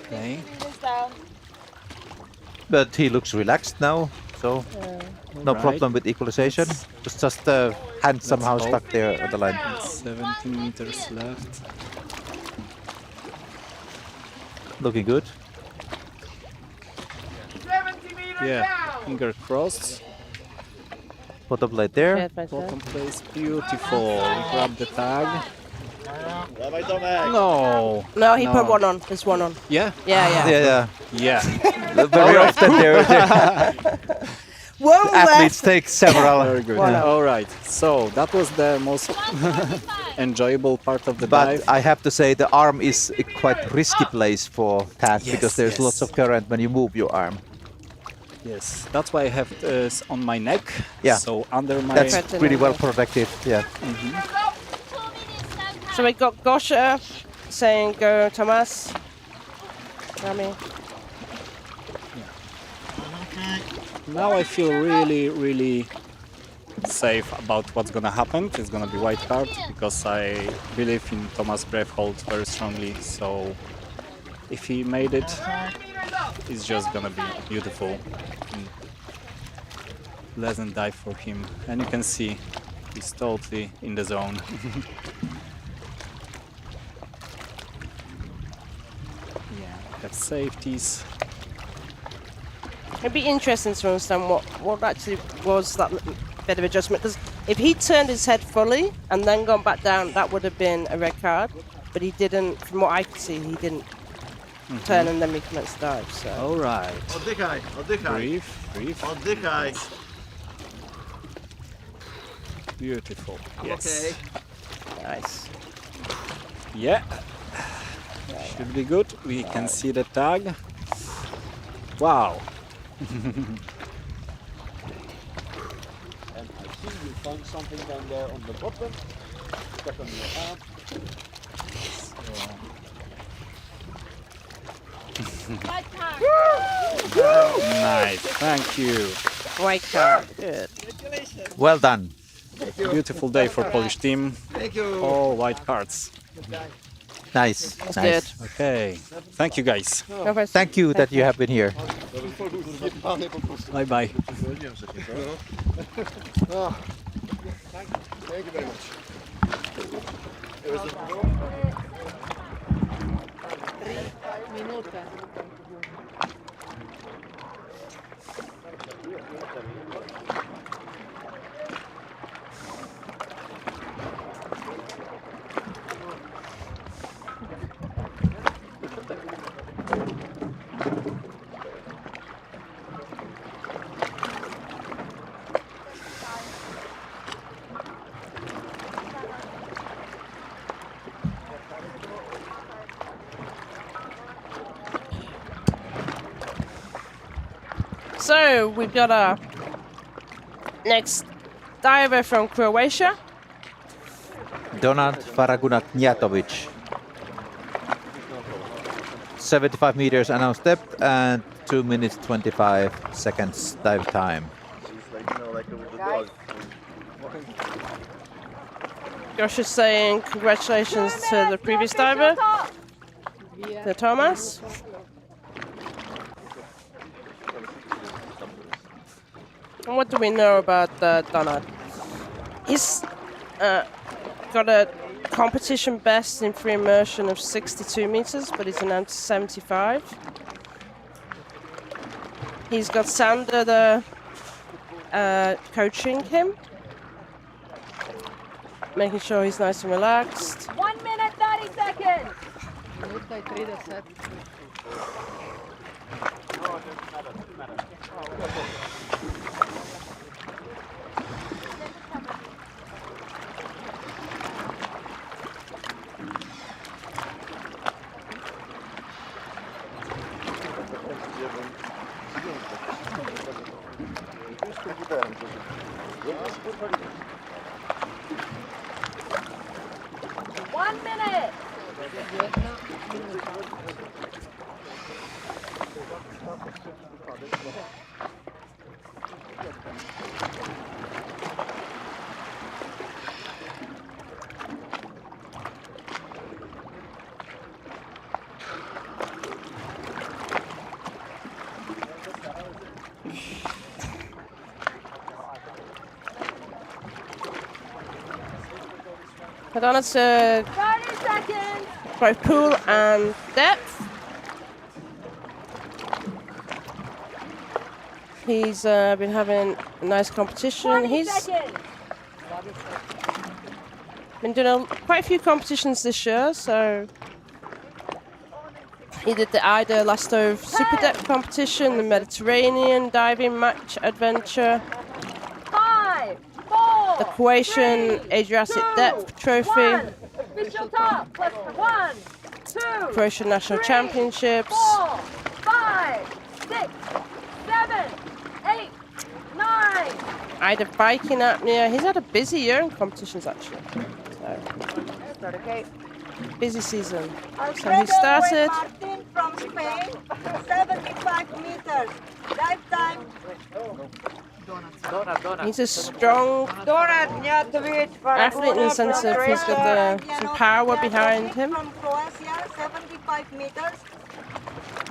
Okay. But he looks relaxed now, so no problem with equalization. It's just the hand somehow stuck there on the line. 17 meters left. Looking good. Yeah, finger crossed. Bottom plate there. Bottom place, beautiful. Grab the tag. No. No, he put one on. There's one on. Yeah? Yeah. Very often there. One Athletes take several. Very good. All right. So that was the most enjoyable part of the dive. But I have to say the arm is a quite risky place for tag because there's lots of current when you move your arm. Yes, that's why I have this on my neck. Yeah. So under my. That's pretty well protected. Yeah. So we got Gosha saying go Thomas. Rami. Now I feel really safe about what's gonna happen. It's gonna be white card because I believe in Thomas Bravehold very strongly. So if he made it, it's just gonna be beautiful. Pleasant dive for him, and you can see he's totally in the zone. Yeah, have safeties. It'd be interesting to understand what actually was that bit of adjustment, because if he turned his head fully and then gone back down, that would have been a red card. But he didn't, from what I could see, he didn't turn and then recommence the dive. So. All right. Breathe. Beautiful. Yes. Nice. Yeah. Should be good. We can see the tag. Wow. And I see you found something down there on the bottom. Step on your arm. Nice. Thank you. White card. Good. Well done. Beautiful day for Polish team. Thank you. All white cards. Nice. That's nice. good. Okay. Thank you guys. Thank you that you have been here. Bye bye. Thank you very much. So we've got our next diver from Croatia. Donald Faragunat-Njatovic. 75 meters announced depth and 2 minutes 25 seconds dive time. Josh is saying congratulations to the previous diver, to Thomas. And what do we know about Donald? He's got a competition best in free immersion of 62 meters, but he's announced 75. He's got Sander coaching him. making sure he's nice and relaxed. 1 minute, 30 seconds. One minute. Madonna's 30 seconds. both pool and depth. He's been having a nice competition. He's been doing quite a few competitions this year, so he did the AIDA Lastov Super Depth competition, the Mediterranean diving match adventure, 5, 4, the Croatian Adriatic Depth Trophy, 1. Official top. Plus 1, 2, Croatian National 3, Championships, 4, 5, 6, 7, 8, 9. AIDA Biking Apnea. He's had a busy year in competitions actually. So, busy season. So he started. Martin from Spain, 75 meters. Dive time. He's a strong athlete in the sense of he's got some power behind him. From Croatia, 75 meters.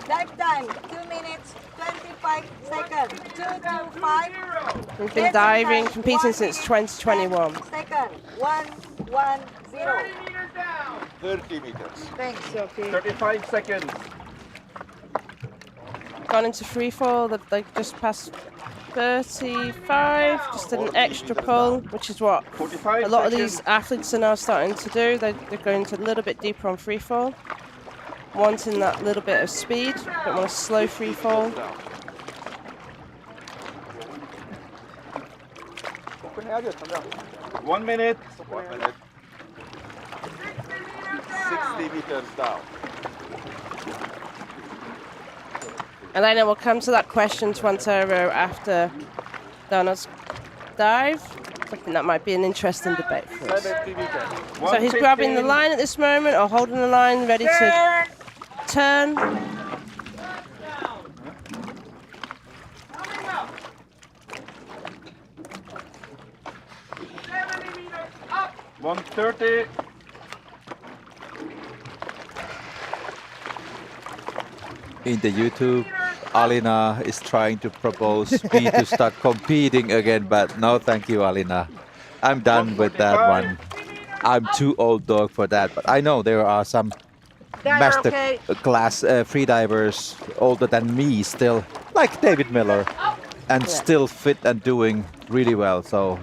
Dive time, 2 minutes, 25 seconds. 225. He's been diving, competing since 2021. Second, 1, 1, 0. 30 meters. Thanks, Sophie. 35 seconds. Gone into free fall, they just passed 35, just did an extra pull, which is what a lot of these athletes are now starting to do. They're going a little bit deeper on free fall, wanting that little bit of speed, don't want a slow free fall. One minute. 60 meters down. And I know we'll come to that question to Antero after Donna's dive. I think that might be an interesting debate for us. So he's grabbing the line at this moment, or holding the line, ready to turn. Up. 130. In the YouTube, Alina is trying to propose me to start competing again, but no, thank you, Alina. I'm done with that one. I'm too old dog for that, but I know there are some master class freedivers older than me still, like David Miller, and still fit and doing really well. So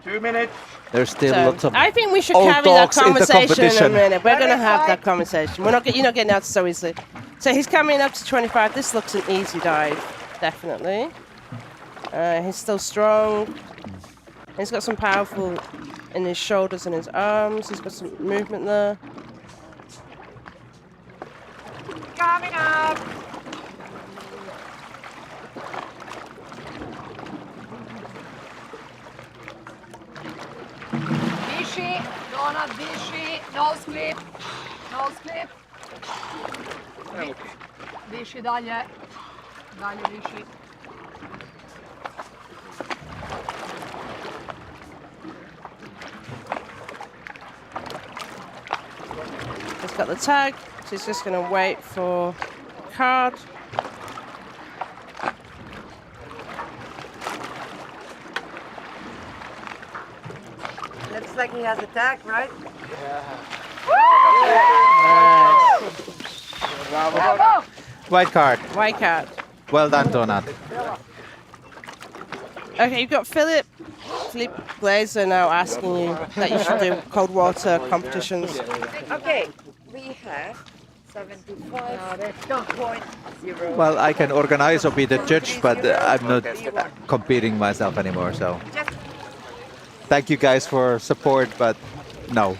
2 minutes. there's still lots of I think we should old carry that dogs in the conversation in a competition. minute. We're going to have that conversation. You're not getting out so easily. So he's coming up to 25. This looks an easy dive, definitely. He's still strong. He's got some powerful in his shoulders and his arms. He's got some movement there. Coming up. Diši, Donat, diši, nose clip, nose clip. Diši dalje, dalje diši. He's got the tag, so he's just going to wait for card. Looks like he has a tag, right? Bravo. White card. White card. Well done, Donat. Okay, you've got Philip Philippe Glazer now asking you that you should do cold water competitions. Okay, we have 75.0. Well, I can organize or be the judge, but I'm not competing myself anymore. So, thank you guys for support, but no.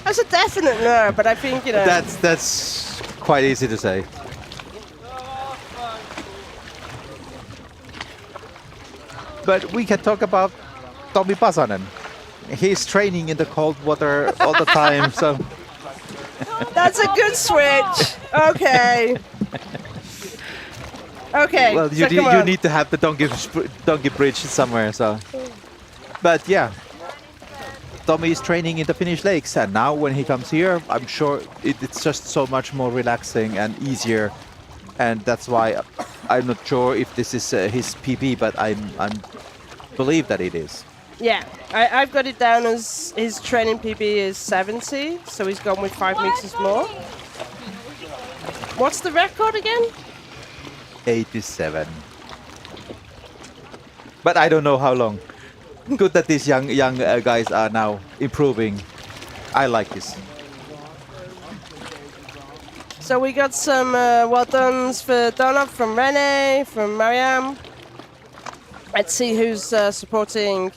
That's a definite no, but I think, you know. That's quite easy to say. But we can talk about Tommi Pasanen. He's training in the cold water all the time, so. That's a good switch. Okay. Okay. Well, you need to have the donkey bridge somewhere, so. But yeah, Tommi is training in the Finnish lakes, and now when he comes here, I'm sure it's just so much more relaxing and easier, and that's why I'm not sure if this is his PB, but I believe that it is. Yeah, I've got it down as his training PB is 70, so he's gone with 5 meters more. What's the record again? 87. But I don't know how long. Good that these young guys are now improving. I like this. So we got some well done's for Donov from Rene, from Mariam. Let's see who's supporting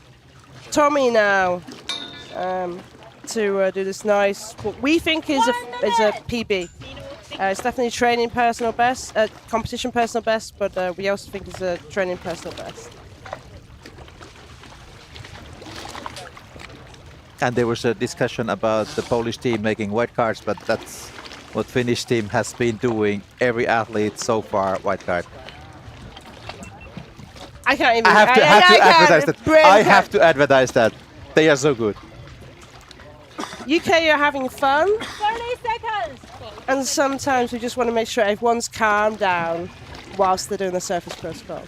Tommi now to do this nice, what we think is a PB. It's definitely training personal best, competition personal best, but we also think it's a training personal best. And there was a discussion about the Polish team making white cards, but that's what Finnish team has been doing. Every athlete so far, white card. I can't even. I have to advertise that. I have to advertise that. They are so good. UK are having fun. 30 seconds. And sometimes we just want to make sure everyone's calmed down whilst they're doing the surface protocol.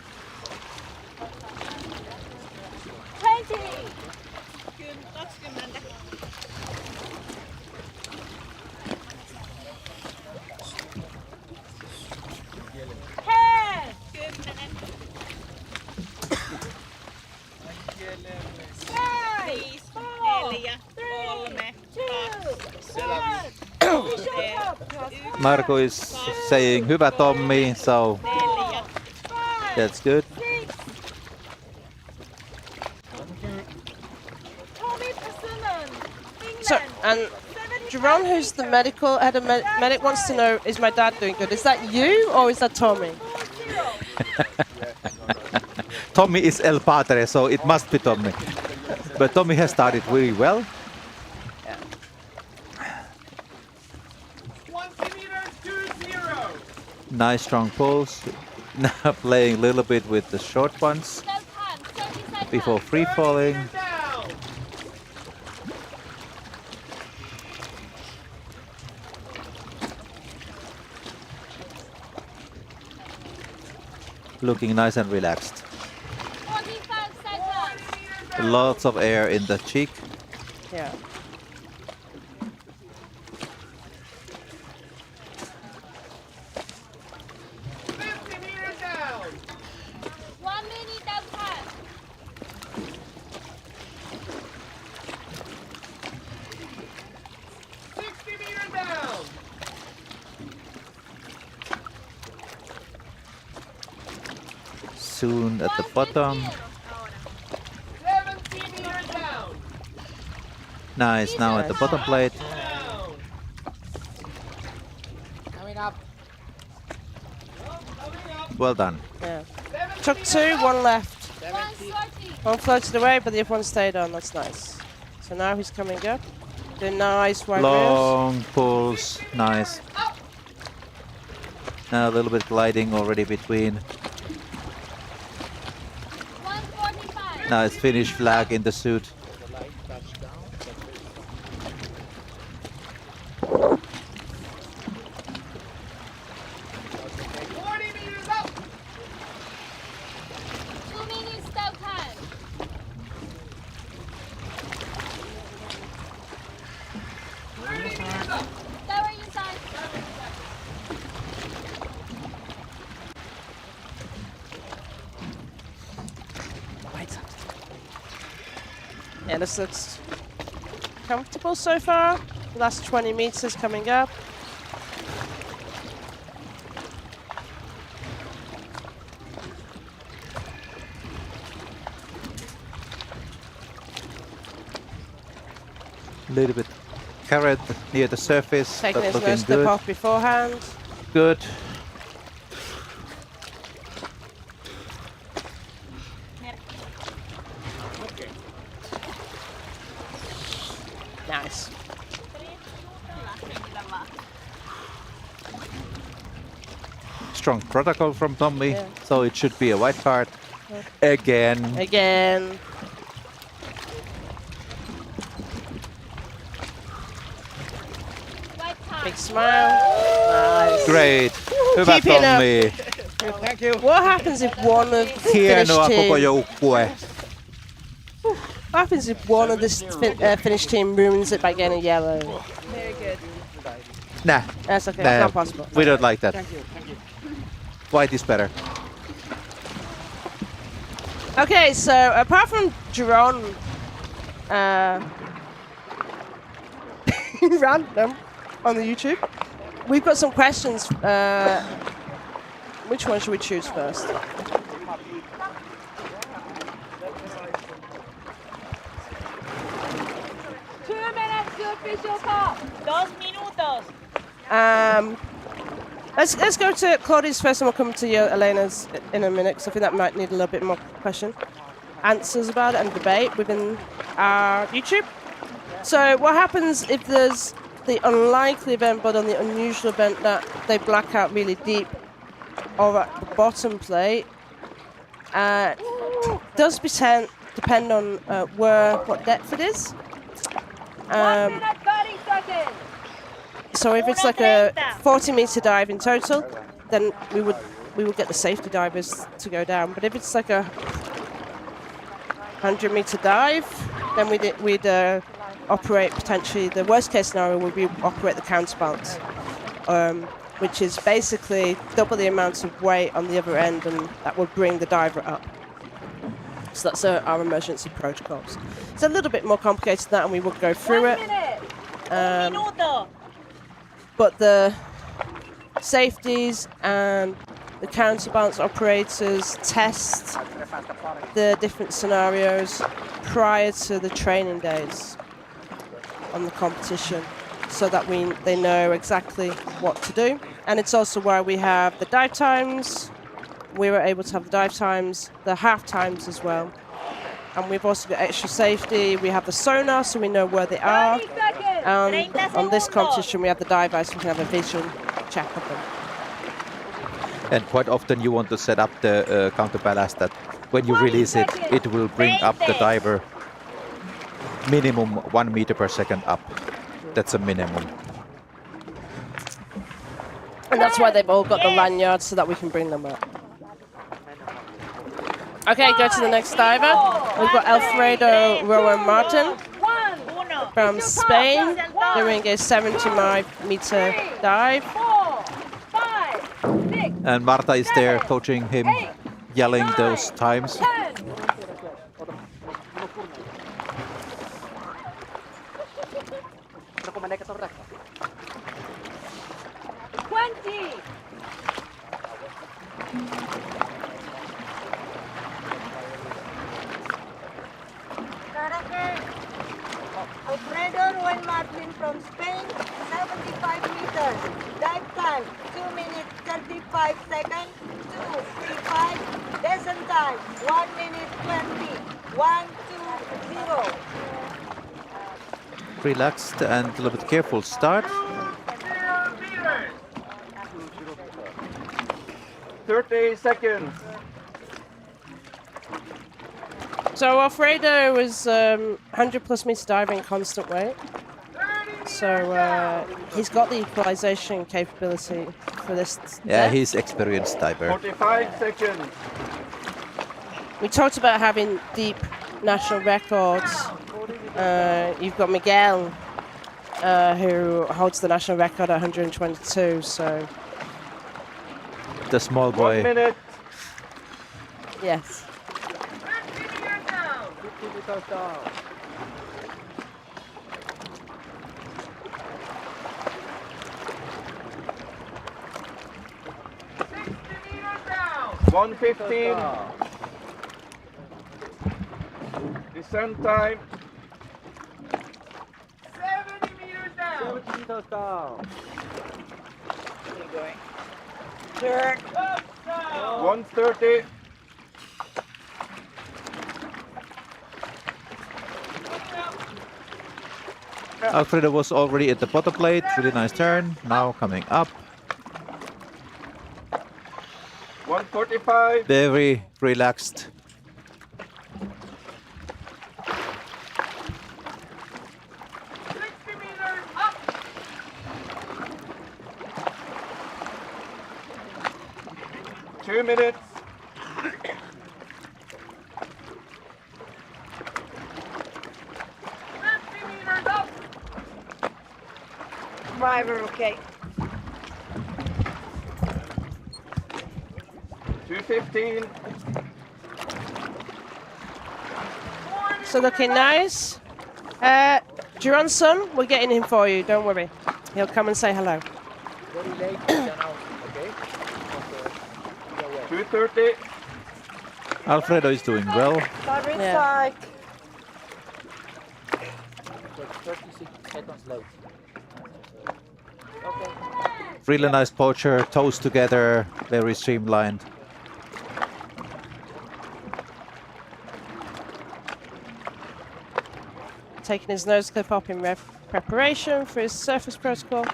20. Marco is saying hyvä Tommi, so that's good. So, and Jerome, who's the head of medic, wants to know, is my dad doing good? Is that you or is that Tommi? Tommi is El Padre, so it must be Tommi. But Tommi has started really well. Nice strong pulls. Now playing a little bit with the short ones before free falling. Looking nice and relaxed. Lots of air in the cheek. Yeah. Soon at the bottom. Nice, now at the bottom plate. Well done. Yeah. Took 2, 1 left. 1 floated away, but the other one stayed on. That's nice. So now he's coming up. Doing nice wide Long moves. pulls, nice. Now a little bit gliding already between. Now it's Finnish flag in the suit. Okay, this looks comfortable so far. Last 20 meters coming up. A little bit carrot near the surface. Taking but his looking nose step good. off beforehand. Good. Nice. Strong protocol from Tommy, so it should be a white card. Again. Again. Big smile. Nice. Great. Hyvä Keeping up. Tommy. Thank you. What happens if one of the Hienoa Finnish koko team... joukkue. What happens if one of this Finnish team ruins it by getting a yellow? Very good. Nah. That's okay. Nah. It's not possible. We don't like that. Thank you. White is better. Okay, so apart from Jerome, random on the YouTube, we've got some questions. Which one should we choose first? Let's go to Claudia's first, and we'll come to you, Elena's, in a minute, because I think that might need a little bit more answers about it and debate within our YouTube. So what happens if there's the unlikely event, but on the unusual event that they black out really deep or at the bottom plate? Does depend on what depth it is. 1 minute 30 seconds. So if it's like a 40-meter dive in total, then we would get the safety divers to go down. But if it's like a 100-meter dive, then we'd operate potentially. The worst-case scenario would be operate the counterbalance, which is basically double the amount of weight on the other end, and that would bring the diver up. So that's our emergency protocols. It's a little bit more complicated than that, and we would go through it. But the safeties and the counterbalance operators test the different scenarios prior to the training days on the competition, so that they know exactly what to do. And it's also where we have the dive times. We were able to have the dive times, the half times as well. And we've also got extra safety. We have the sonar, so we know where they are. And on this competition, we have the dive eyes, so we can have a visual check of them. And quite often you want to set up the counterbalance that when you release it, it will bring up the diver minimum 1 meter per second up. That's a minimum. And that's why they've all got the lanyards, so that we can bring them up. Okay, go to the next diver. We've got Alfredo Rowan Martin from Spain doing a 75-meter dive. And Marta is there coaching him, yelling those times. 20. Alfredo Ruan Martin from Spain, 75 meters. Dive time, 2 minutes 35 seconds, 2:35. Descent time, 1 minute 20. 1:20. Relaxed and a little bit careful start. 30 seconds. So Alfredo was 100+ meter diving constant weight. So he's got the equalization capability for this. Yeah, he's experienced diver. 45 seconds. We talked about having deep national records. You've got Miguel, who holds the national record at 122. So the small boy. 1 minute. Yes. 1:15. Descent time. 70 meters down. 70 meters down. Keep going. Turn. 1:30. Alfredo was already at the bottom plate. Really nice turn. Now coming up. 1:45. Very relaxed. Two minutes. Driver, okay. 2:15. So looking nice. Duran's son, we're getting him for you, don't worry. He'll come and say hello. Very late now, okay? 2:30. Alfredo is doing well. Yeah. So 36 seconds late. Okay. Really nice poacher, toes together, very streamlined. Taking his nose clip up in preparation for his surface protocol,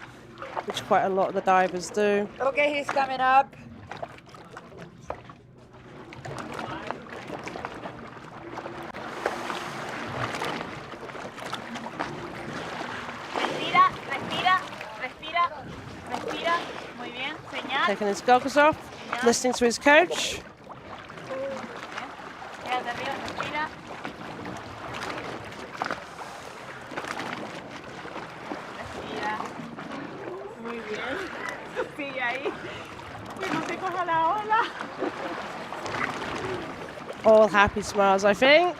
which quite a lot of the divers do. Okay, he's coming up. Respira, respira, respira, respira. Muy bien, señal. Taking his goggles off, listening to his coach. Quédate arriba, respira. Respira. Muy bien. Sigue ahí. Que no te coja la ola. All happy smiles, I think.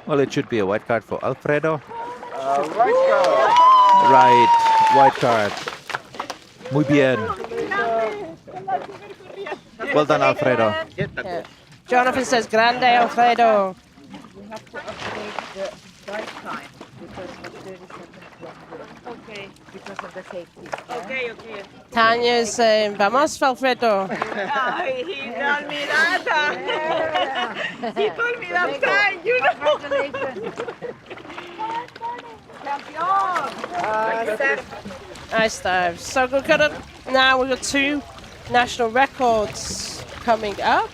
Well, it should be a white card for Alfredo. Right card. Right, white card. Muy bien. Well done, Alfredo. Yeah. Jonathan says, Grande Alfredo. We have to update the drive time because of 30 seconds longer. Okay. Because of the safety. Okay, okay. Tanya is saying, Vamos, Alfredo. Ay, he told me that. He told me that time, you know. Congratulations. Nice dive. So we've got now we've got 2 national records coming up.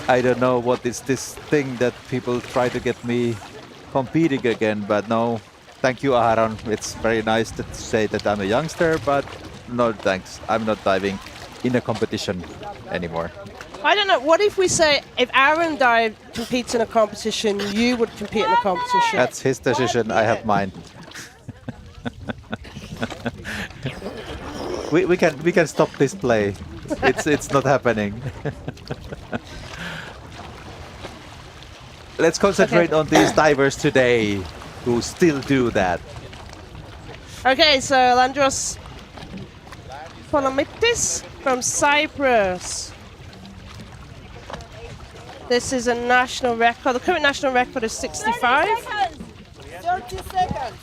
I don't know what is this thing that people try to get me competing again, but no. Thank you, Aaron. It's very nice to say that I'm a youngster, but no thanks. I'm not diving in a competition anymore. I don't know. What if we say if Aaron competes in a competition, you would compete in a competition? That's his decision. I have mine. we can stop this play. It's not happening. Let's concentrate on these divers today who still do that. Okay, so Landros Polomitis from Cyprus. This is a national record. The current national record is 65. 30 seconds.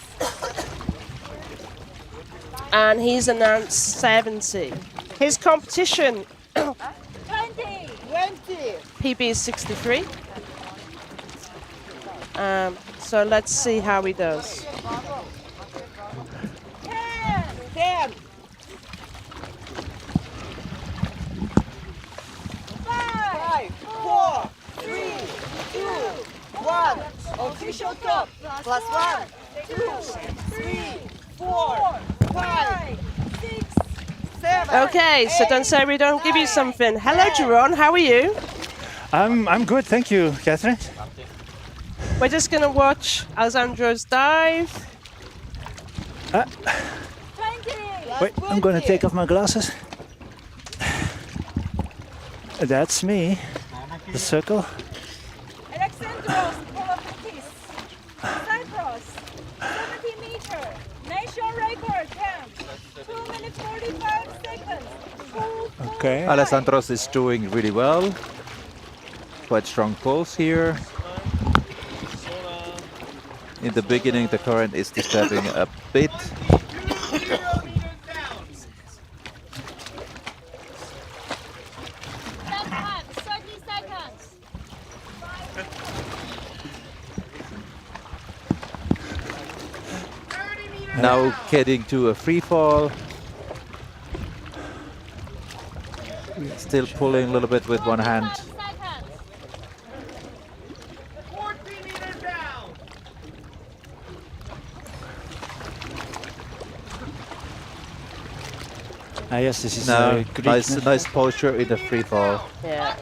And he's announced 70. His competition 20. PB is 63. So let's see how he does. 10. 5, 4, 3, 2, 1. Official top. Plus 1, 2, 3, 4, 5, 6, 7. Okay, so don't say we don't give you something. Hello, Jeroen. How are you? I'm good, thank you, Catherine. We're just going to watch Alessandro's dive. Wait, I'm going to take off my glasses. That's me, the circle. Alexandros Polomitis, Cyprus, 70 meter, national record 10. 2 minutes 45 seconds. Okay. Alessandros is doing really well. Quite strong pulse here. In the beginning, the current is disturbing a bit. 30 seconds. Now getting to a free fall. Still pulling a little bit with one hand. Yes, this is No, Greek nice posture in the free fall. Yeah.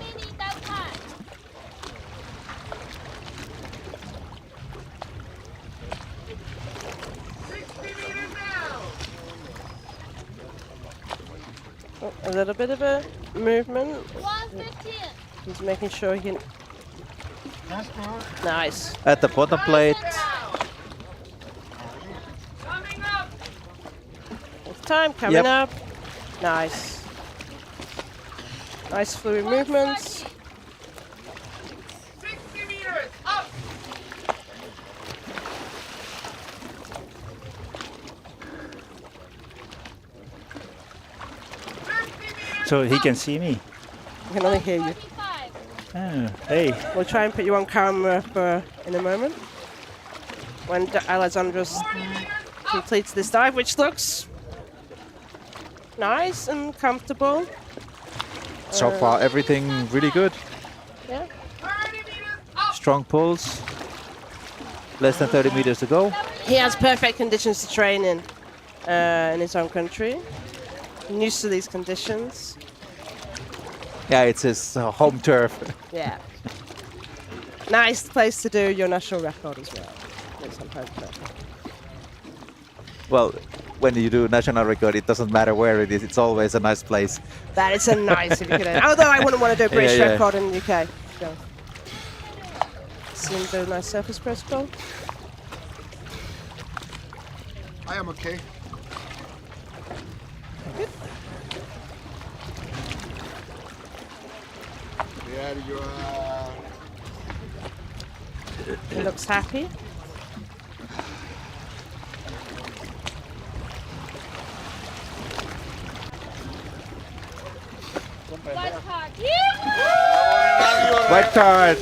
Oh, a little bit of a movement. 115. He's making sure he can. Nice. At the bottom plate. Time coming up. Nice. Nice fluid movements. 60 meters up. So he can see me. I can only hear you. Oh, hey. We'll try and put you on camera in a moment. When Alessandros completes this dive, which looks nice and comfortable. So far, everything really good. Yeah. Strong pulse. Less than 30 meters to go. He has perfect conditions to train in his own country. I'm used to these conditions. Yeah, it's his home turf. Yeah. Nice place to do your national record as well. It's on home turf. Well, when you do national record, it doesn't matter where it is. It's always a nice place. That is a nice if you could. Although I wouldn't want to do a British Yeah, yeah. record in the UK. So. See him do a nice surface protocol. I am okay. There you are. He looks happy. White card.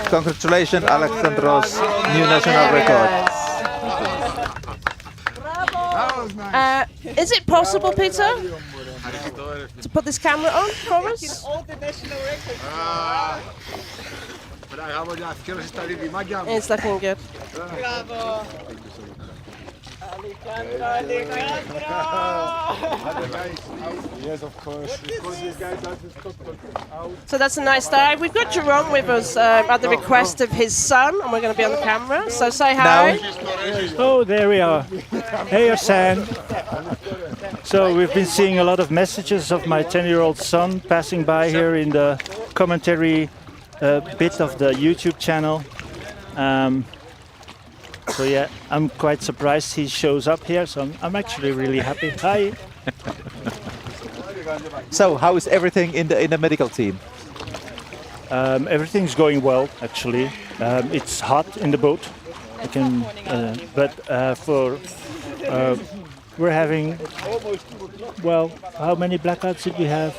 Congratulations, Alexandros. New national record. Is it possible, Peter, to put this camera on for us? It's looking good. Yes, of course. So that's a nice dive. We've got Jerome with us at the request of his son, and we're going to be on the camera. So say hi. Oh, there we are. Hey, Hassan. So we've been seeing a lot of messages of my 10-year-old son passing by here in the commentary bit of the YouTube channel. So yeah, I'm quite surprised he shows up here, so I'm actually really happy. Hi. So, how is everything in the medical team? Everything's going well, actually. It's hot in the boat. I can, we're having, well, how many blackouts did we have?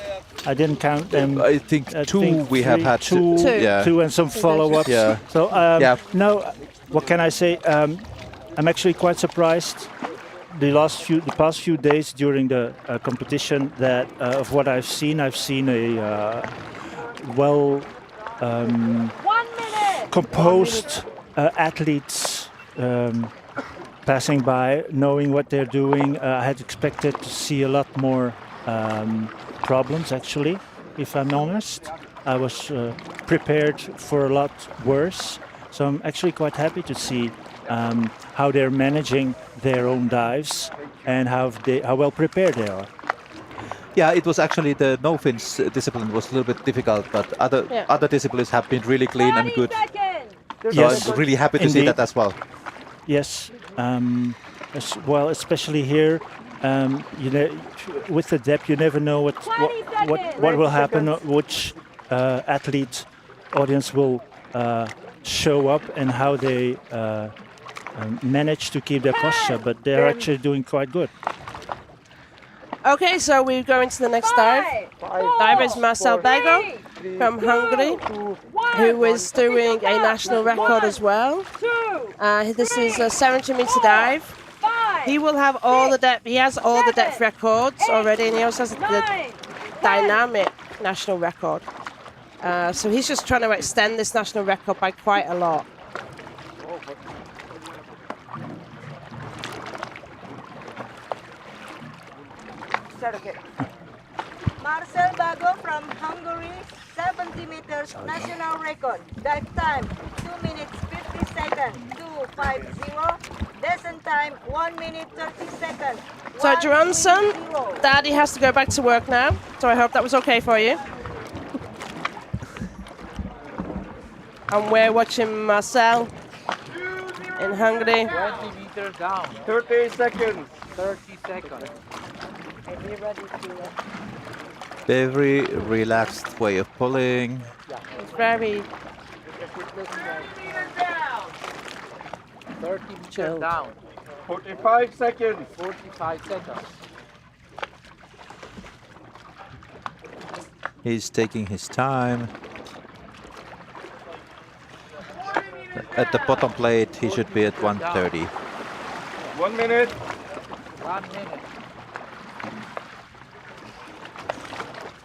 I didn't count them. I think two we have had. Two, yeah. two and some follow-ups. Yeah. So yeah. no, what can I say? I'm actually quite surprised the past few days during the competition that of what I've seen. I've seen a well composed athletes passing by, knowing what they're doing. I had expected to see a lot more problems, actually, if I'm honest. I was prepared for a lot worse. So I'm actually quite happy to see how they're managing their own dives and how well prepared they are. Yeah, it was actually the no fins discipline was a little bit difficult, but other disciplines have been really clean and good. So yes, I'm really happy to see that as well. Yes, well, especially here, you know, with the depth, you never know what will happen, which athlete audience will show up, and how they manage to keep their posture. But they're actually doing quite good. Okay, so we go into the next dive. Diver is Marcel Bego from Hungary, who is doing a national record as well. This is a 70-meter dive. He will have all the depth. He has all the depth records already, and he also has the dynamic national record. So he's just trying to extend this national record by quite a lot. Okay. Marcel Bago from Hungary, 70 meters national record. Dive time 2 minutes 50 seconds, 2:50. Descent time 1 minute 30 seconds. So Johansson, Daddy has to go back to work now. So I hope that was okay for you. And we're watching Marcel in Hungary. 20 meters down. 30 seconds. 30 seconds. Very relaxed way of pulling. It's very 30 meters down. 45 seconds. 45 seconds. He's taking his time. At the bottom plate, he should be at 130. 1 minute. 1 minute.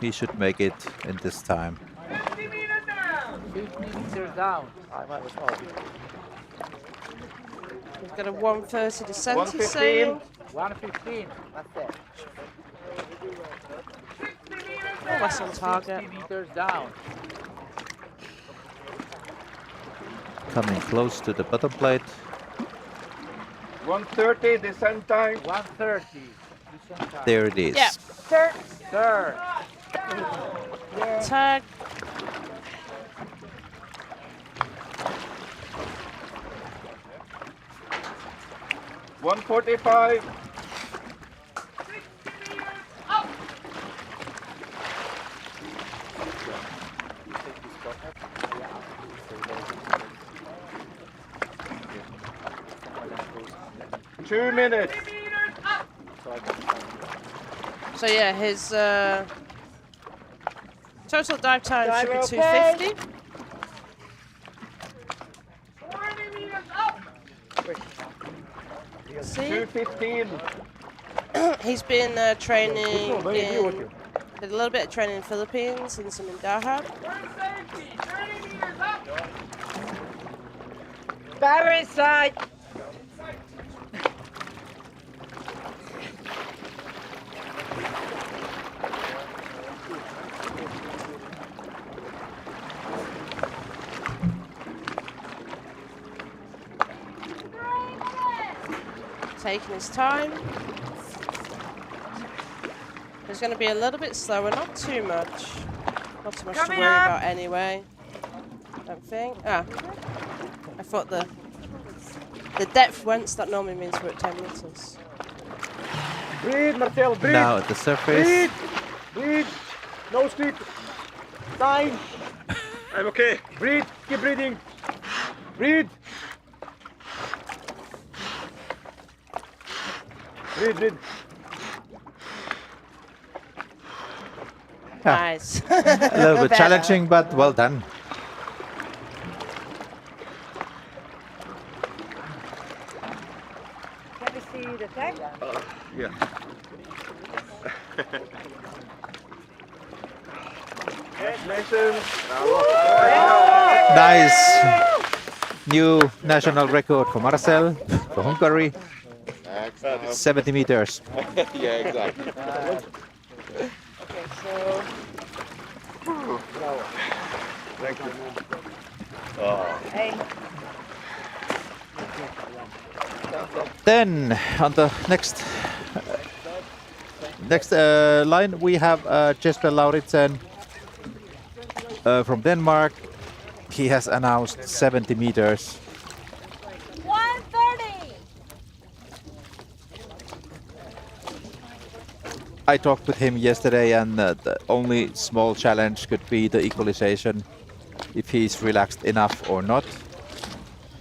He should make it in this time. 50 meters down. We've got a 130 descent. 115. 115. That's it. Oh, that's on target. 50 meters down. Coming close to the bottom plate. 130 descent time. 130. Descent time. There it is. Yeah. Third. Tag. $145. Two minutes. So yeah, his total dive time should be 250. See? 215. He's been training in, did a little bit of training in the Philippines and some in Dahab. Diver inside. Taking his time. He's going to be a little bit slower, not too much. Not too much to worry about anyway. Don't think. Ah, I thought the depth whence that normally means we're at 10 meters. Breathe, Marcel, breathe. Now at the surface. Breathe. Breathe. No sleep. Time. I'm okay. Breathe. Keep breathing. Breathe. Breathe. Nice. A little bit challenging, but well done. Can we see the tag? Yeah. Congratulations. Nice. New national record for Marcel, for Hungary. 70 meters. Yeah, exactly. Okay, so. Thank you. Hey. Then on the next line we have Jesper Lauritsen from Denmark. He has announced 70 meters. 130. I talked with him yesterday, and the only small challenge could be the equalization, if he's relaxed enough or not.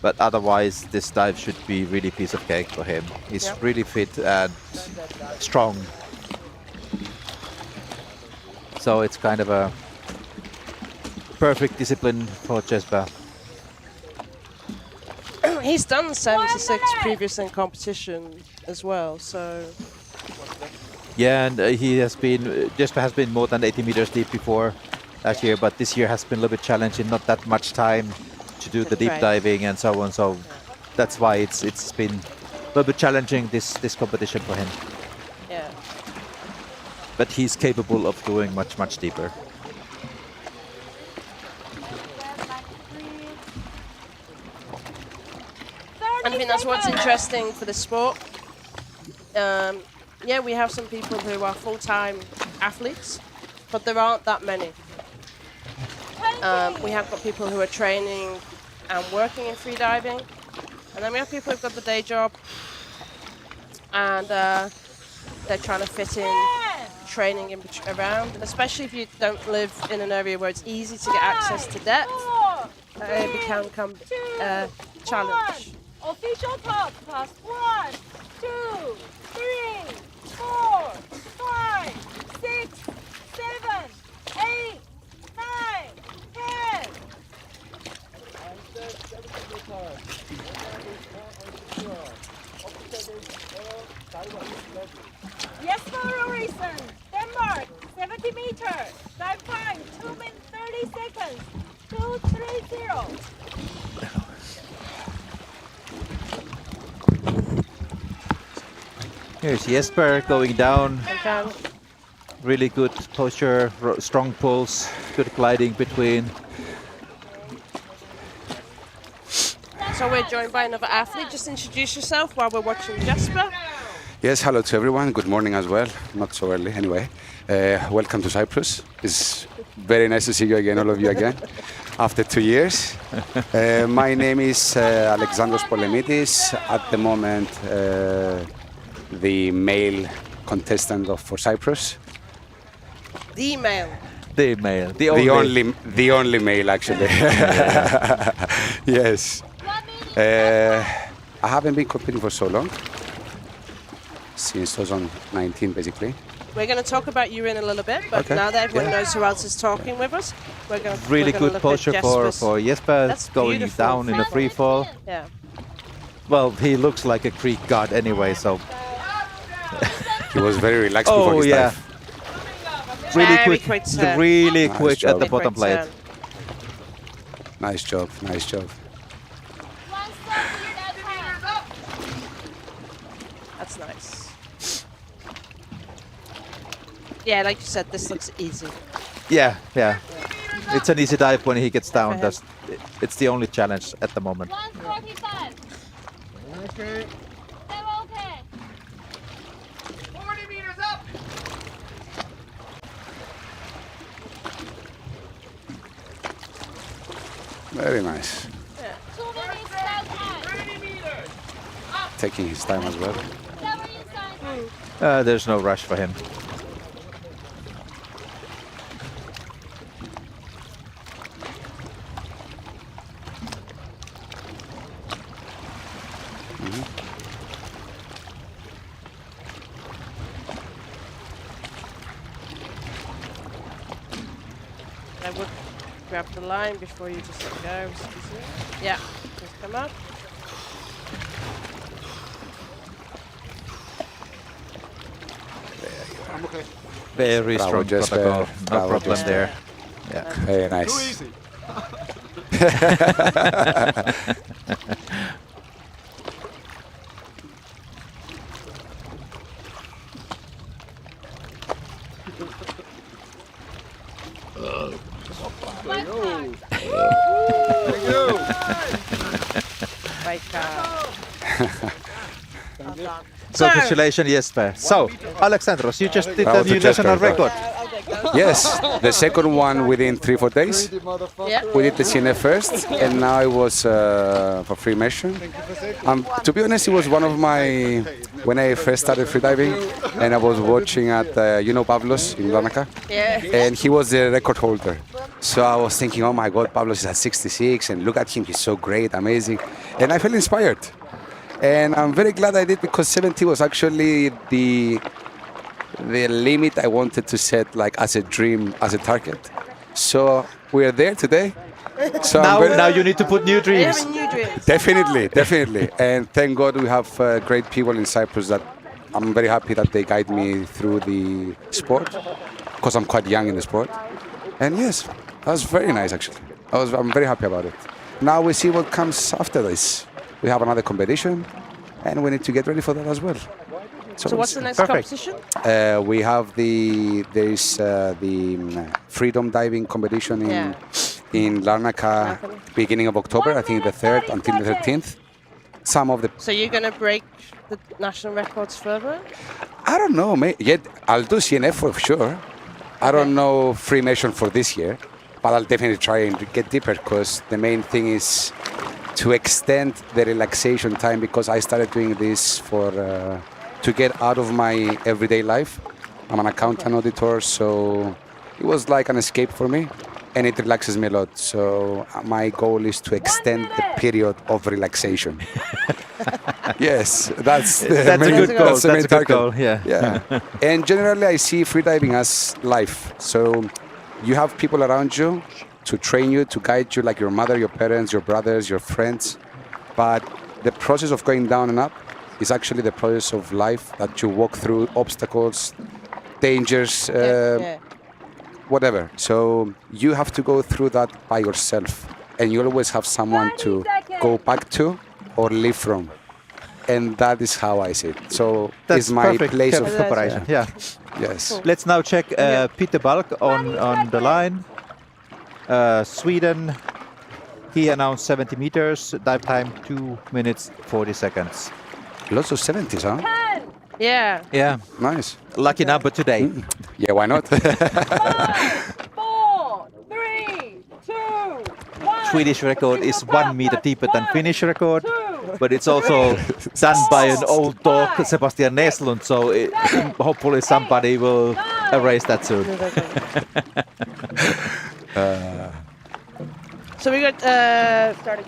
But otherwise, this dive should be really piece of cake for him. He's really fit and strong. So it's kind of a perfect discipline for Jesper. He's done 76 previous in competition as well, so... Yeah, and Jesper has been more than 80 meters deep before last year, but this year has been a little bit challenging, not that much time to do the deep diving and so on, so that's why it's been a little bit challenging, this competition for him. Yeah. But he's capable of doing much deeper. And I think that's what's interesting for the sport. Yeah, we have some people who are full-time athletes, but there aren't that many. We have got people who are training and working in freediving, and then we have people who've got the day job, and they're trying to fit in training around, and especially if you don't live in an area where it's easy to get access to depth, it can become a challenge. Official top pass. 1, 2, 3, 4, 5, 6, 7, 8, 9, 10. Yes, for a reason. Denmark, 70 meters. Dive time, 2 minutes 30 seconds. 2:30. Here's Jesper going down. Really good posture, strong pulse, good gliding between. So we're joined by another athlete. Just introduce yourself while we're watching Jesper. Yes, hello to everyone. Good morning as well. Not so early anyway. Welcome to Cyprus. It's very nice to see you again, all of you again, after 2 years. My name is Alexandros Polemitis. At the moment, the male contestant for Cyprus. The male. The male. The only male, actually. Yes. I haven't been competing for so long. Since 2019, basically. We're going to talk about you in a little bit, but now that everyone knows who else is talking with us, we're going to really good posture for Jesper. That's going down in a free fall. Yeah. Well, he looks like a Greek god anyway, so he was very relaxed before his dive. Really quick at the bottom plate. Nice job, nice job. That's nice. Yeah, like you said, this looks easy. Yeah. It's an easy dive when he gets down. It's the only challenge at the moment. 145. Okay. Okay. 40 meters up. Very nice. 2 minutes dive time. 30 meters. Taking his time as well. There's no rush for him. I would grab the line before you just let go. Yeah, just come up. I'm okay. Very Bravo, strong Jesper. protocol. No Bravo, problem Jesper. there. Yeah. Very nice. Too easy. Congratulations, Jesper. So, Alexandros, you just did the new national record. Yes, the second one within 3-4 days. Yeah. We did the CNF first, and now it was for free immersion. To be honest, it was one of my, when I first started freediving, and I was watching at, Pavlos in Larnaca, and he was the record holder. So I was thinking, oh my God, Pavlos is at 66, and look at him, he's so great, amazing. And I felt inspired. And I'm very glad I did, because 70 was actually the limit I wanted to set, like as a dream, as a target. So we're there today. So now you need to put new dreams. Definitely. And thank God we have great people in Cyprus that I'm very happy that they guide me through the sport, because I'm quite young in the sport. And yes, that was very nice actually. I'm very happy about it. Now we see what comes after this. We have another competition, and we need to get ready for that as well. So what's the next competition? We have the freedom diving competition in Larnaca, beginning of October. I think the 3rd until the 13th. So you're going to break the national records further? I don't know. I'll do CNF for sure. I don't know free immersion for this year, but I'll definitely try and get deeper, because the main thing is to extend the relaxation time, because I started doing this to get out of my everyday life. I'm an accountant auditor, so it was like an escape for me, and it relaxes me a lot. So my goal is to extend the period of relaxation. Yes, that's a good goal. That's a good goal. Yeah. And generally, I see freediving as life. So you have people around you to train you, to guide you, like your mother, your parents, your brothers, your friends. But the process of going down and up is actually the process of life, that you walk through obstacles, dangers, whatever. So you have to go through that by yourself, and you always have someone to go back to or live from. And that is how I see it. So that's my perfect place of preparation. Yeah. Yes. Let's now check Peter Balk on the line. Sweden. He announced 70 meters, dive time 2 minutes 40 seconds. Lots of 70s, huh? Yeah. Yeah. Nice. Lucky number today. Yeah, why not? 5, 4, 3, 2, 1. Swedish record is 1 meter deeper than Finnish record, but it's also done by an old dog, Sebastian Neslund, so hopefully somebody will erase that soon. So we got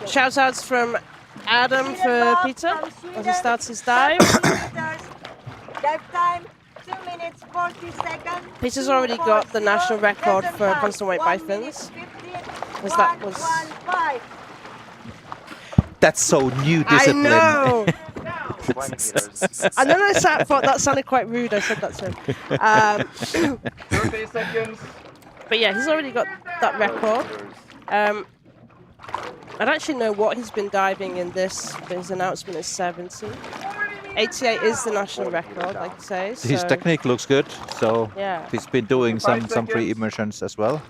shout outs from Adam for Peter as he starts his dive. Dive time 2 minutes 40 seconds. Peter's already got the national record for constant weight by fins. As that was. That's so new discipline. I know. And then I thought that sounded quite rude. I said that to him. 30 seconds. But yeah, he's already got that record. I don't actually know what he's been diving in this, but his announcement is 70. 88 is the national record, like you say. So his technique looks good, so yeah. He's been doing some free immersions as well.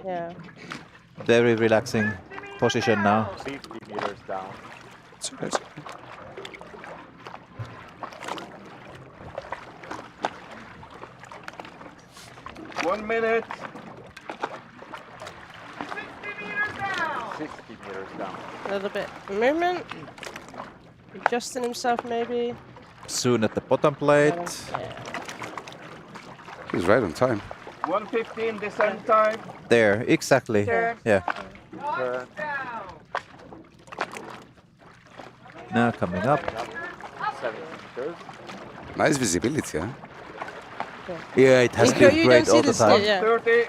Yeah. Very relaxing position now. 50 meters down. 1 minute. 60 meters down. A little bit of movement. Adjusting himself maybe. Soon at the bottom plate. He's right on time. 1:15 descent time. There, exactly. Yeah. Now coming up. 7 meters. Nice visibility, huh? Yeah, it has been great all the time. 30.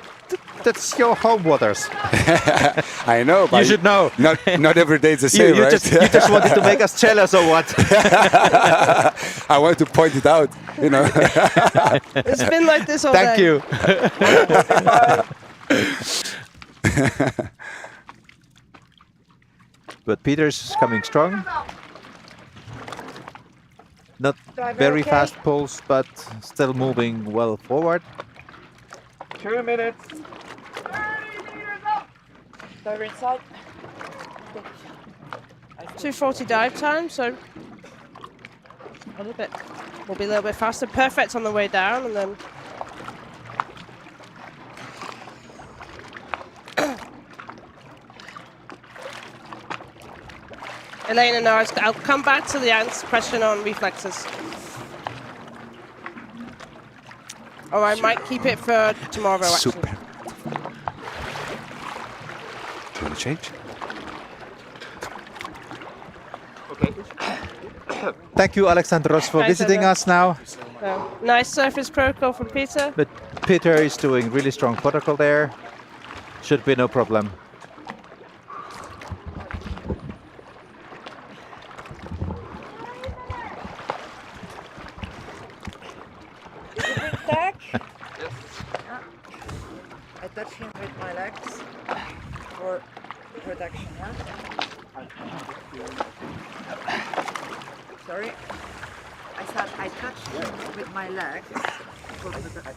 That's your home waters. I know, but you should know. Not every day is the same, you right? You just wanted to make us jealous or what? I wanted to point it out, you know. It's been like this all day. Thank you. But Peter's coming strong. Not very fast pulse, but still moving well forward. 2 minutes. Diver inside. 2:40 dive time, so a little bit. We'll be a little bit faster. Perfect on the way down, and then Elena, no, I'll come back to the question on reflexes. Or I might keep it for tomorrow, actually. Super. Do you want to change? Thank you, Alexandros, for visiting us now. Nice surface protocol from Petar. But Peter is doing really strong protocol there. Should be no problem. Back. I touch him with my legs for protection, yeah? Sorry. I said I touch him with my legs for protection.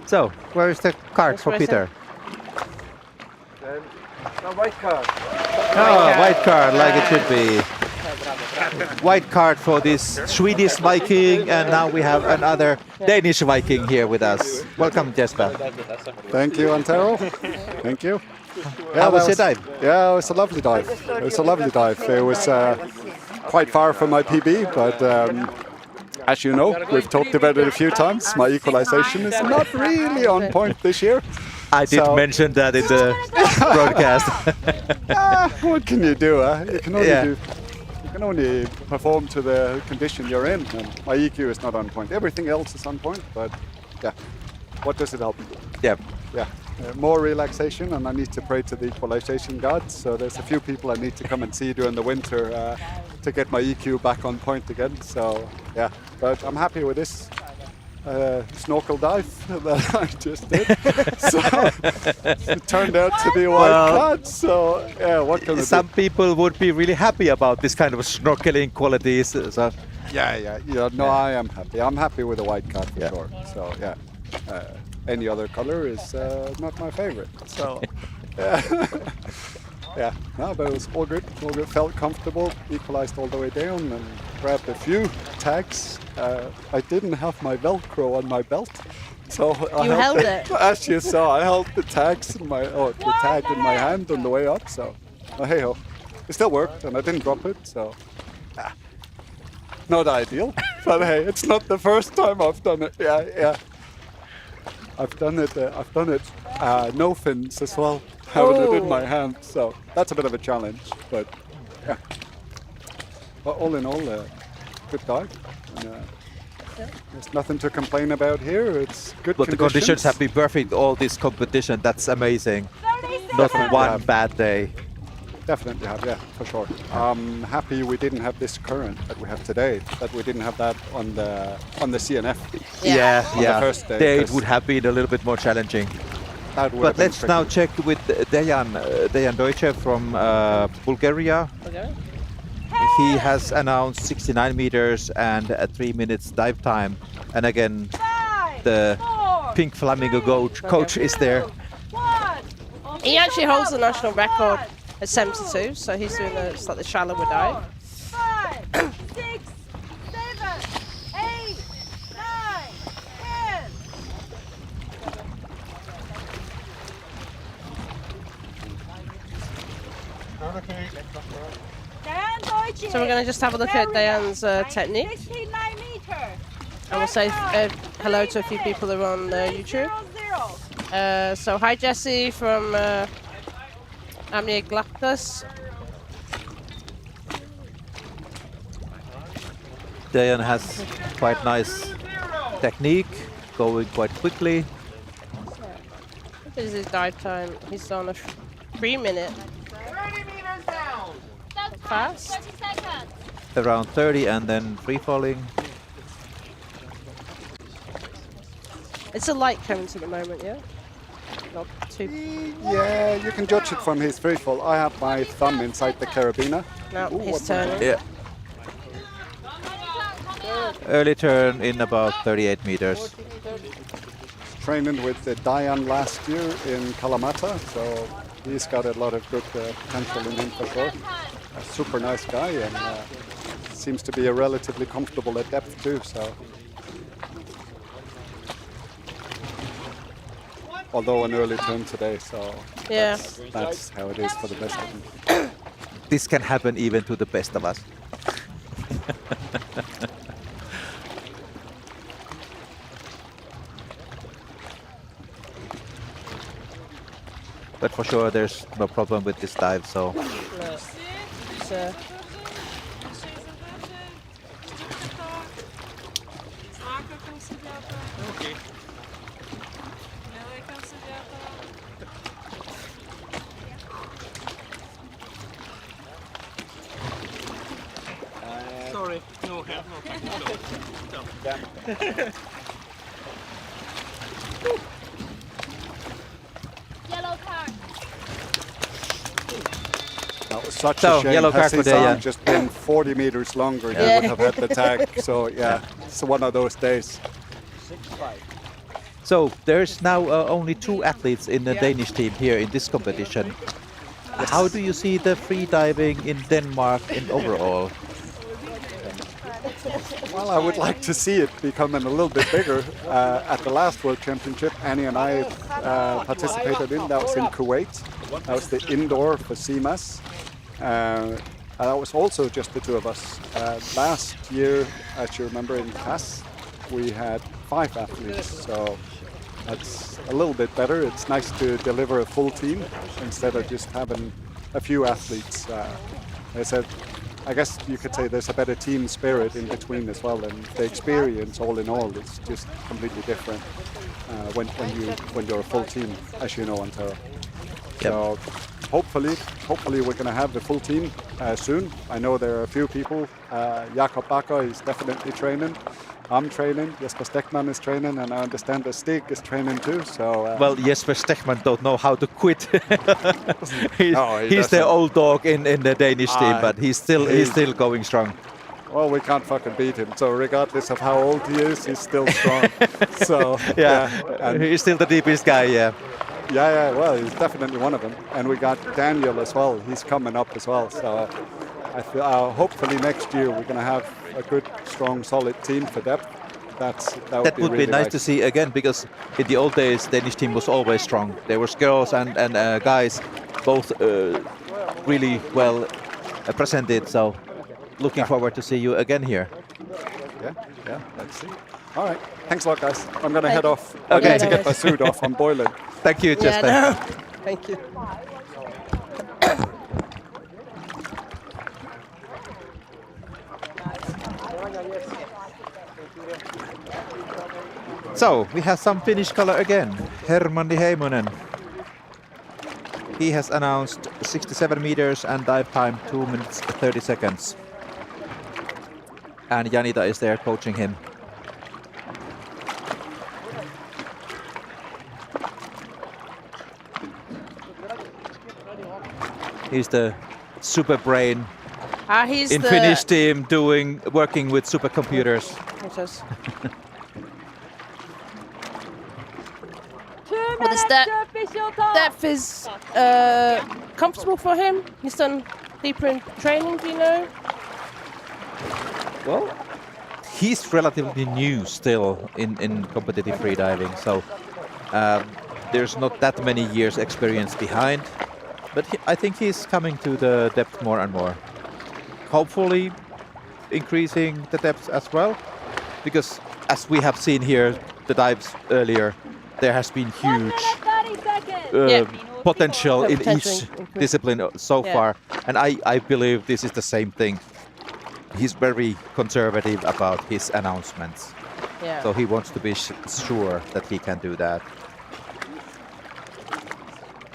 So, where is the card for Peter? A white card. Oh, white card, like it should be. White card for this Swedish Viking, and now we have another Danish Viking here with us. Welcome, Jesper. Thank you, Antero. Thank you. How was your dive? Yeah, it was a lovely dive. It was a lovely dive. It was quite far from my PB, but as you know, we've talked about it a few times. My equalization is not really on point this year. I did mention that in the broadcast. What can you do? You can only you can only perform to the condition you're in. And my EQ is not on point. Everything else is on point, but yeah, what does it help? Yeah. Yeah. More relaxation, and I need to pray to the equalization gods. So there's a few people I need to come and see during the winter to get my EQ back on point again. So yeah, but I'm happy with this snorkel dive that I just did. So it turned out to be a white card. So yeah, what can I do? Some people would be really happy about this kind of snorkeling qualities. So. Yeah. No, I am happy. I'm happy with a white card for sure. So yeah. Any other color is not my favorite. So, yeah, no, but it was all good. All good. Felt comfortable. Equalized all the way down and grabbed a few tags. I didn't have my Velcro on my belt, so I held it. As you saw, I held the tags in the tag in my hand on the way up. So, hey ho, it still worked, and I didn't drop it. So, not ideal, but hey, it's not the first time I've done it. Yeah. I've done it no fins as well, having it in my hand, so that's a bit of a challenge, but yeah. But all in all, good dive. And, there's nothing to complain about here. It's good But the conditions have been perfect all this competition. That's amazing. Not one bad day. Definitely have, yeah, for sure. I'm happy we didn't have this current that we have today, that we didn't have that on the CNF. Yeah. The first day. It would have been a little bit more challenging. But let's now check with Dejan Deutsche from Bulgaria. He has announced 69 meters and 3 minutes dive time. And again, the pink flamingo coach is there. He actually holds the national record at 72, so he's doing the shallower dive. 5, 6, 7, 8, 9, 10. So we're going to just have a look at Dejan's technique. 69 meters. And we'll say hello to a few people that are on YouTube. So hi Jesse from Apnea Galactus. Dejan has quite nice technique, going quite quickly. What is his dive time? He's on a 3 minute. 30 meters down. Fast. 30 seconds. Around 30 and then free falling. It's a light current at the moment, yeah? Not too... Yeah, you can judge it from his free fall. I have my thumb inside the carabiner. No, he's turning. Yeah. Early turn in about 38 meters. Training with Diane last year in Kalamata, so he's got a lot of good potential in him for sure. A super nice guy, and seems to be a relatively comfortable at depth too. So although an early turn today. So Yeah. that's how it is for the best of them. This can happen even to the best of us. But for sure, there's no problem with this dive, so. Sorry, no help, Yellow card. That was such So, a shame. yellow card Had for his the, arm just been 40 meters longer, he would have had the tag. So yeah, it's one of those days. 6-5. So there's now only 2 athletes in the Danish team here in this competition. How do you see the free diving in Denmark in overall? Well, I would like to see it becoming a little bit bigger. At the last World Championship, Annie and I participated in. That was in Kuwait. That was the indoor for CMAS. That was also just the 2 of us. Last year, as you remember, in CAS, we had 5 athletes. So that's a little bit better. It's nice to deliver a full team instead of just having a few athletes. I guess you could say there's a better team spirit in between as well, and the experience all in all is just completely different when you're a full team, as you know, Antero. So hopefully we're going to have the full team soon. I know there are a few people. Jakob Bakker is definitely training. I'm training. Jesper Steckman is training, and I understand that Stig is training too. So well, Jesper Steckman don't know how to quit. he he's the old dog in the Danish team, but he's still going strong. Well, we can't fucking beat him. So regardless of how old he is, he's still strong. So and he's still the deepest guy. Yeah. Yeah. Well, he's definitely one of them. And we got Daniel as well. He's coming up as well. So I feel hopefully next year we're going to have a good, strong, solid team for depth. That would be nice to see again, because in the old days Danish team was always strong. There was girls and guys, both really well presented. So looking forward to see you again here. Yeah. Let's see. All right. Thanks a lot, guys. I'm going to head off. I need to get my suit off. I'm boiling. Thank you, Jesper. No. Thank you. So we have some Finnish color again. Hermanni Heimonen. He has announced 67 meters and dive time 2 minutes 30 seconds. And Janita is there coaching him. He's the super brain He's in the Finnish team working with supercomputers. Well, the depth is comfortable for him. He's done deeper in training, do you know? Well, he's relatively new still in competitive freediving, so there's not that many years experience behind. But I think he's coming to the depth more and more. Hopefully increasing the depth as well, because as we have seen here, the dives earlier, there has been huge potential in each discipline so far, and I believe this is the same thing. He's very conservative about his announcements, so he wants to be sure that he can do that.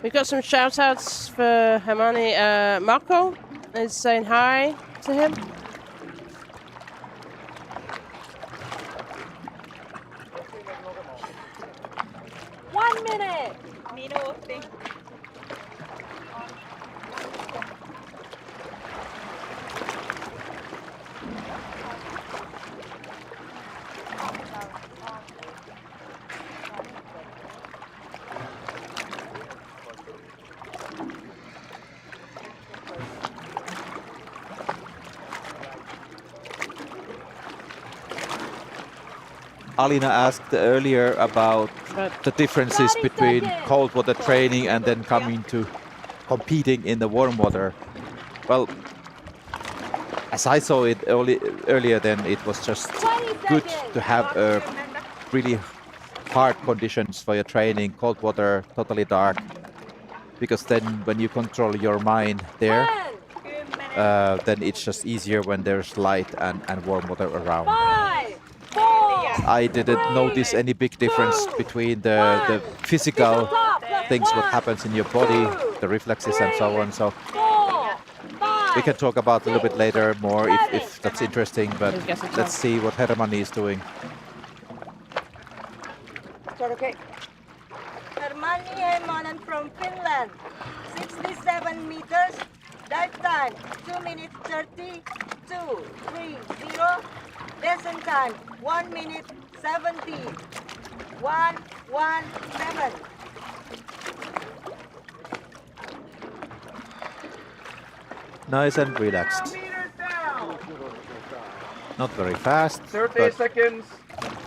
We got some shout outs for Hermanni. Marco is saying hi to him. One minute. Minuutti. Alina asked earlier about the differences between cold water training and then coming to competing in the warm water. Well, as I saw it earlier, then it was just good to have really hard conditions for your training, cold water, totally dark, because then when you control your mind there, then it's just easier when there's light and warm water around. I didn't notice any big difference between the physical things, what happens in your body, the reflexes and so on. So we can talk about a little bit later more if that's interesting, but let's see what Hermanni is doing. Okay. Hermanni Heimonen from Finland, 67 meters, dive time 2 minutes 32.30, descent time 1 minute 17.117. Nice and relaxed. Not very fast. 30 seconds.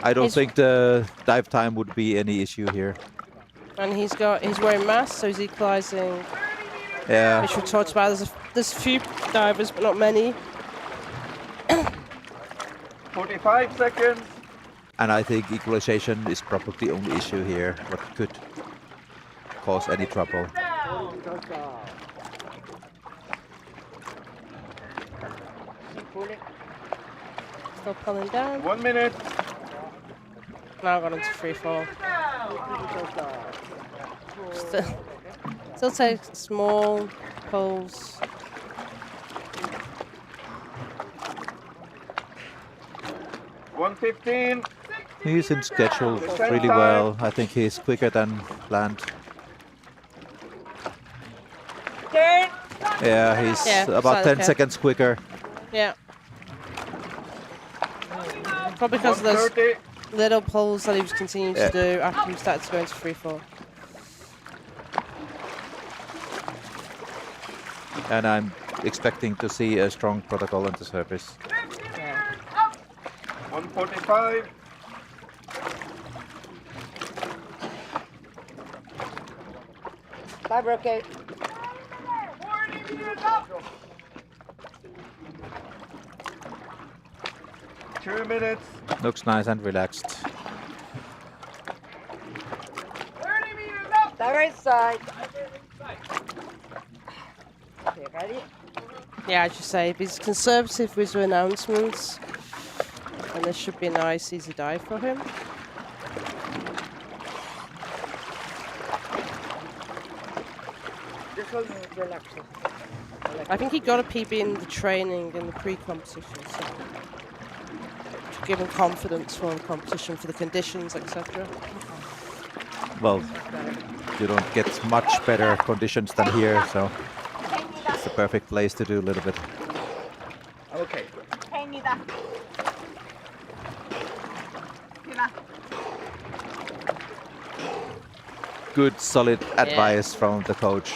I don't think the dive time would be any issue here. And he's wearing masks, so he's equalizing. Yeah. Which we talked about. There's a few divers, but not many. 45 seconds. And I think equalization is probably the only issue here, what could cause any trouble. Still pulling down. 1 minute. Now got into free fall. Still take small pulls. $1.15. He's in schedule really well. I think he's quicker than planned. Yeah, he's about 10 seconds quicker. Yeah. Probably because of those little pulls that he was continuing to do after he started to go into free fall. And I'm expecting to see a strong protocol on the surface. 145. Okay. 2 minutes. Looks nice and relaxed. 30 meters up. The right side. Okay, ready? Yeah, I should say, he's conservative with the announcements. And this should be a nice, easy dive for him. This one is relaxing. I think he got a PB in the training, in the pre-competition, so to give him confidence for the competition, for the conditions, etc. Well, you don't get much better conditions than here, so it's the perfect place to do a little bit. Okay. Good, solid advice from the coach.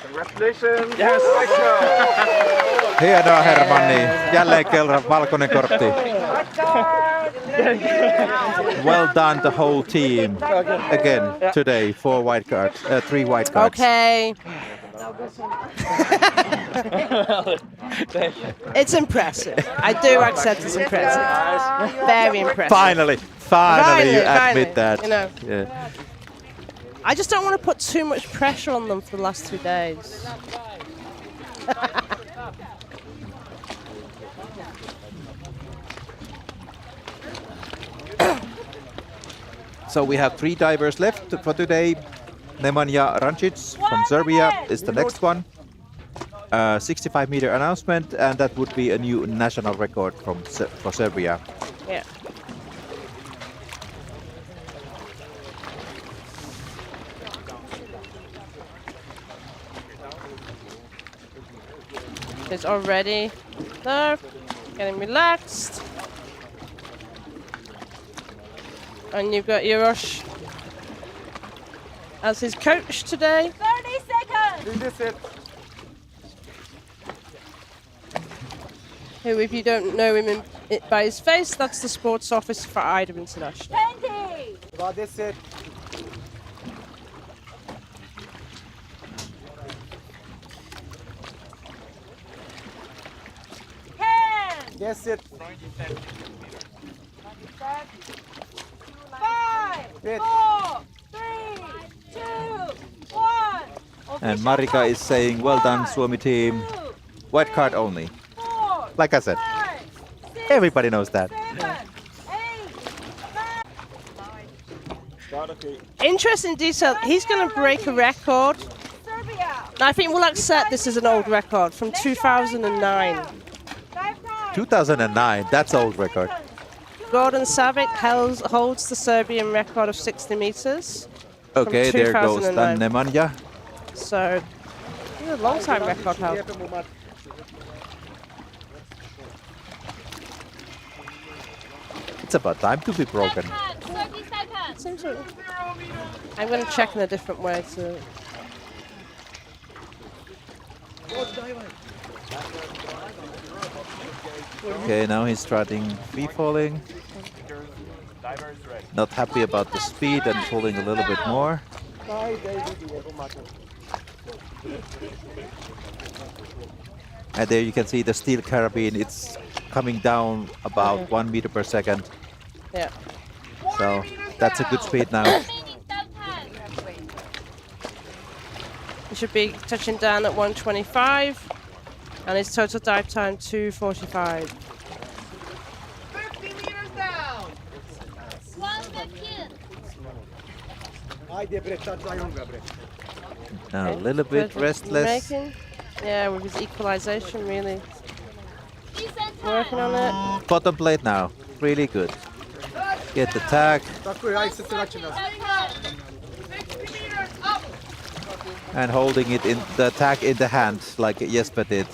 Congratulations. Yes. Hienoa Hermanni. Jälleen kerran valkoinen kortti. Well done the whole team. Again today, 4 white cards, 3 white cards. Okay. It's impressive. I do accept it's impressive. Very impressive. Finally you admit that. You know. Yeah. I just don't want to put too much pressure on them for the last 2 days. So we have 3 divers left for today. Nemanja Rancic from Serbia is the next one. 65-meter announcement, and that would be a new national record for Serbia. Yeah. He's already there, getting relaxed. And you've got Urosh as his coach today. 30 seconds. This is it. Who, if you don't know him by his face, that's the sports officer for AIDA International. 20. Well, this is it. 10. Yes, it. 5, It. 4, 3, 2, 1. And Marika is saying, well done, Suomi team. White card only. Like I said, everybody knows that. Interesting detail, he's going to break a record. I think we'll accept this as an old record from 2009. 2009, that's old record. Gordon Savic holds the Serbian record of 60 meters. Okay, there goes Dan Nemanja. So, a long time record held. It's about time to be broken. I'm going to check in a different way to. Okay, now he's starting free falling. Not happy about the speed and pulling a little bit more. And there you can see the steel carabine, it's coming down about 1 meter per second. Yeah. So that's a good speed now. He should be touching down at 125, and his total dive time 2:45. 50 meters down. 115. Now a little bit restless. Yeah, with his equalization, really working on it. Bottom plate now, really good. Get the tag. And holding it in the tag in the hand like Jesper did.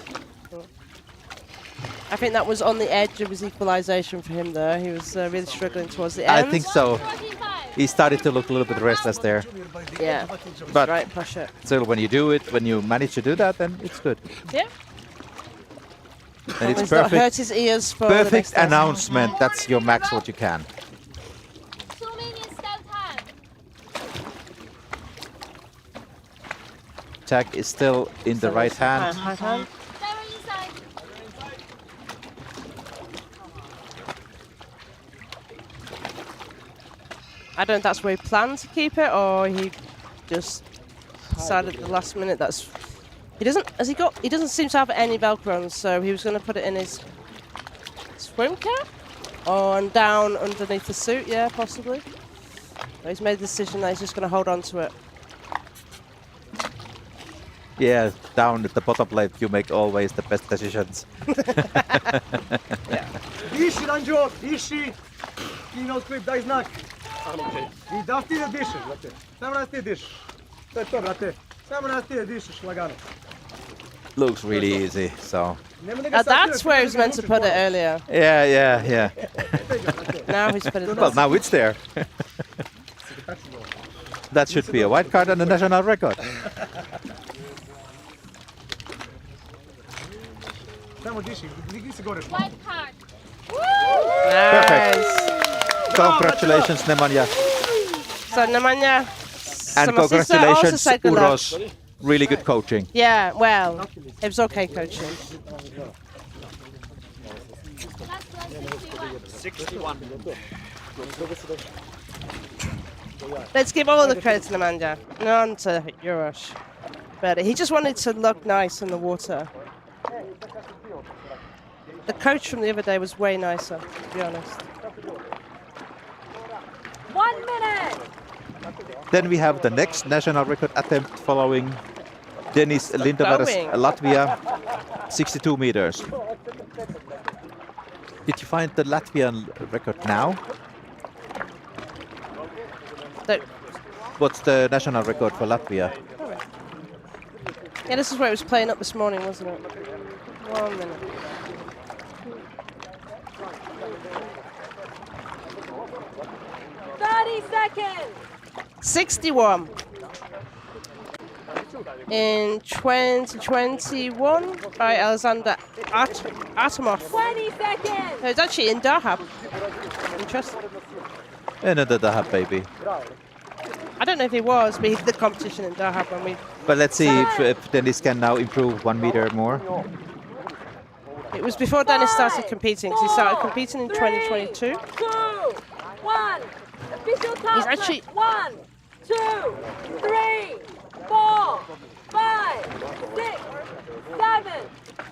I think that was on the edge of his equalization for him there. He was really struggling towards the end. I think so. He started to look a little bit restless there. Yeah, but right, push it. Still, when you do it, when you manage to do that, then it's good. Yeah. And it's He's not perfect. hurt his ears for the Perfect next lesson. announcement. That's your max what you can. Tag is still in the right hand. Right hand. I don't know if that's where he planned to keep it or he just decided at the last minute that's he doesn't seem to have any Velcro, so he was going to put it in his swim cap or down underneath the suit, yeah, possibly. But he's made the decision that he's just going to hold on to it. Yeah, down at the bottom plate, you make always the best decisions. Diši, Ranđo, diši. Ti ne otkriv, daj znak. I da ti da dišeš, brate. Samo nas ti dišeš. To je to, brate. Samo nas ti da dišeš lagano. Looks really easy, so. That's where he was meant to put it earlier. Yeah. Now he's put it there. Well, now it's there. That should be a white card and a national record. Samo diši, digni se gore. White card. Perfect. Congratulations, Nemanja. So Nemanja. And congratulations, Uros. Really good coaching. Yeah, well, it was okay coaching. 61. Let's give all the credit to Nemanja, none to Uros. But he just wanted to look nice in the water. The coach from the other day was way nicer, to be honest. 1 minute. Then we have the next national record attempt following Denis Lindeveres, going. Latvia, 62 meters. Did you find the Latvian record now? What's the national record for Latvia? Yeah, this is where it was playing up this morning, wasn't it? 1 minute. seconds. 61. In 2021 by Alexander Atomov. 20 seconds. No, it's actually in Dahab. Interesting. Another Dahab baby. I don't know if he was, but he did the competition in Dahab when we. But let's see if Dennis can now improve 1 meter more. It was before Dennis started competing, because he started competing in 2022. 2, 1. Official time. He's actually 1, 2, 3, 4, 5, 6, 7,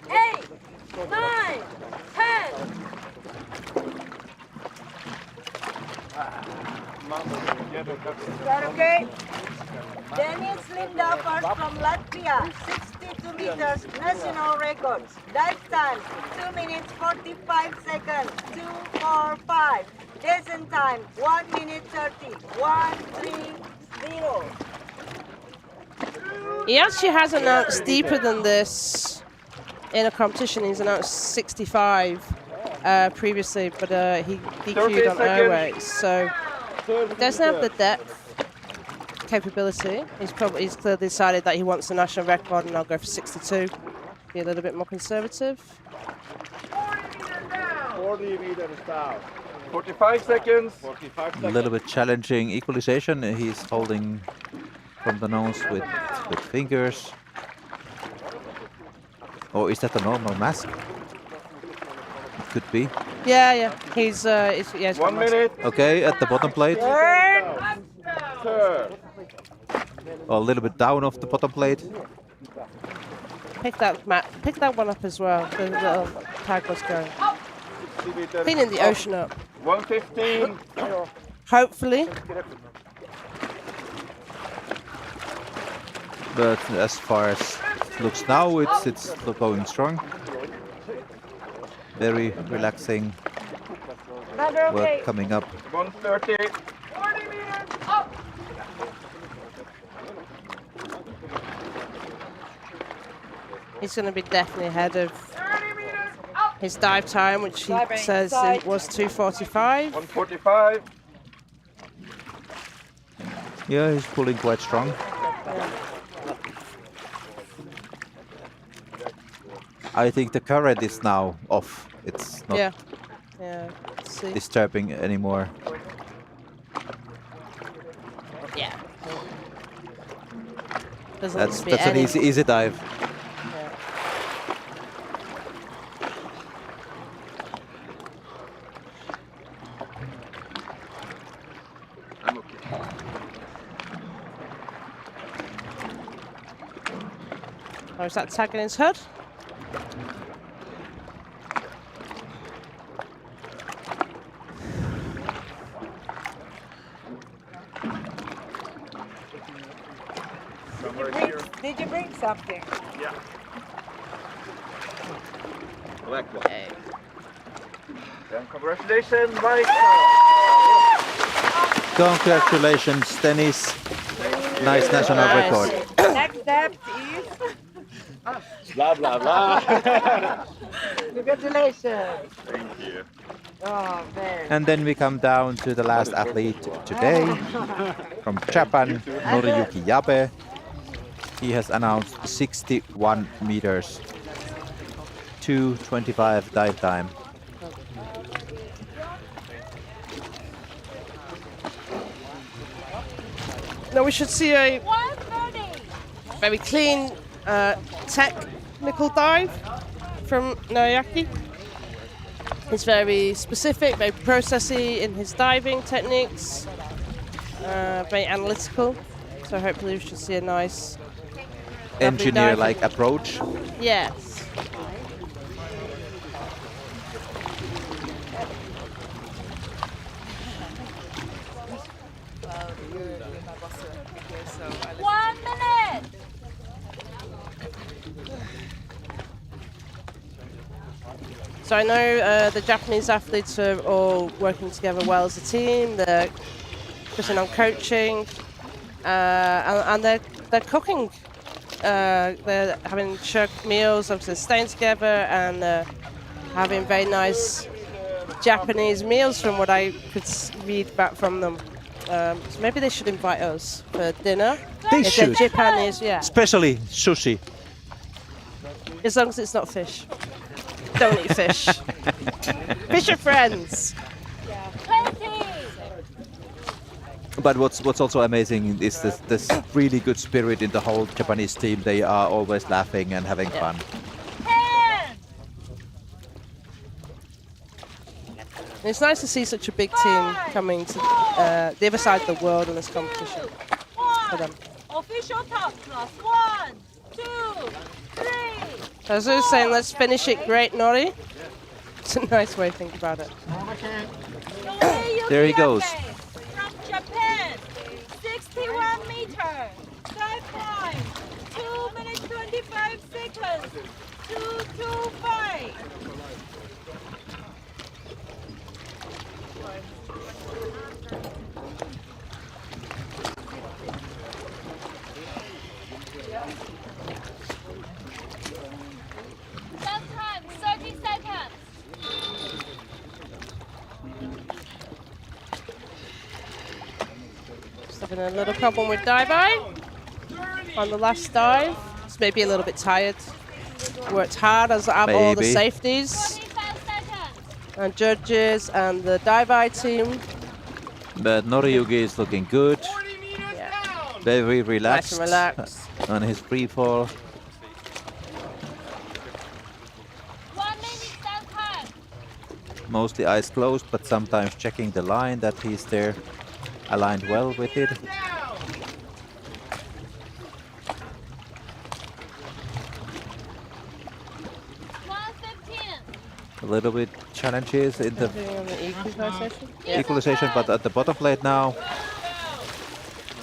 8, 9, 10. Is that okay? Dennis Lindauer from Latvia, 62 meters, national records. Dive time, 2 minutes 45 seconds, 2:45. Descent time, 1 minute 30, 1:30. He actually has announced deeper than this in a competition. He's announced 65 previously, but he DQ'd on airways, so he doesn't have the depth capability. He's clearly decided that he wants the national record, and I'll go for 62. Be a little bit more conservative. 40 meters down. 45 seconds. 45 A seconds. little bit challenging equalization. He's holding from the nose with fingers. Or is that a normal mask? It could be. Yeah. He's 1 minute. Okay, at the bottom plate. Third. Oh, A little bit down off the bottom plate. Pick that one up as well. The little tag was going. Cleaning the ocean up. 1:15. Hopefully. But as far as it looks now, it's going strong. Very relaxing work coming up. 1:30. 40 meters up. He's going to be definitely ahead of his dive time, which he says it was 2:45. 1:45. Yeah, he's pulling quite strong. I think the current is now off. It's not Let's see. disturbing anymore. Yeah. Doesn't That's be an any- easy dive. I'm okay. Oh, is that tagging his hood? Did you bring something? Yeah. Black one. Then congratulations, Mike. Congratulations, Dennis. Nice national record. Next step is Blah, blah, blah. congratulations. Thank you. Oh, very. And then we come down to the last athlete today from Japan, Noriyuki Yabe. He has announced 61 meters, 2:25 dive time. Now we should see a very clean technical dive from Noriyuki. He's very specific, very processy in his diving techniques, very analytical. So hopefully we should see a nice Engineer-like approach. Yes. One minute. So I know the Japanese athletes are all working together well as a team. They're pushing on coaching, and they're cooking. They're having shared meals, obviously staying together, and having very nice Japanese meals from what I could read back from them. So maybe they should invite us for dinner. They if should. they're Japanese, yeah. Especially sushi. As long as it's not fish. Don't eat fish. Fish are friends. But what's also amazing is this really good spirit in the whole Japanese team. They are always laughing and having fun. It's nice to see such a big team coming to the other side of the world in this competition for them. Official top class. 1, 2, 3. As I was saying, let's finish it great, Nori. It's a nice way to think about it. There he goes. From Japan, 61 meters. Dive time, 2 minutes 25 seconds. 225. Time, 30 seconds. Just having a little problem with dive eye on the last dive. It's maybe a little bit tired. Worked hard as all the Maybe. safeties and judges and the dive eye team. But Noriyuki is looking good. Very relaxed. Nice and relaxed. On his free fall. 1 minute stand time. Mostly eyes closed, but sometimes checking the line that he's there, aligned well with it. A little bit challenges in the equalization, but at the bottom plate now,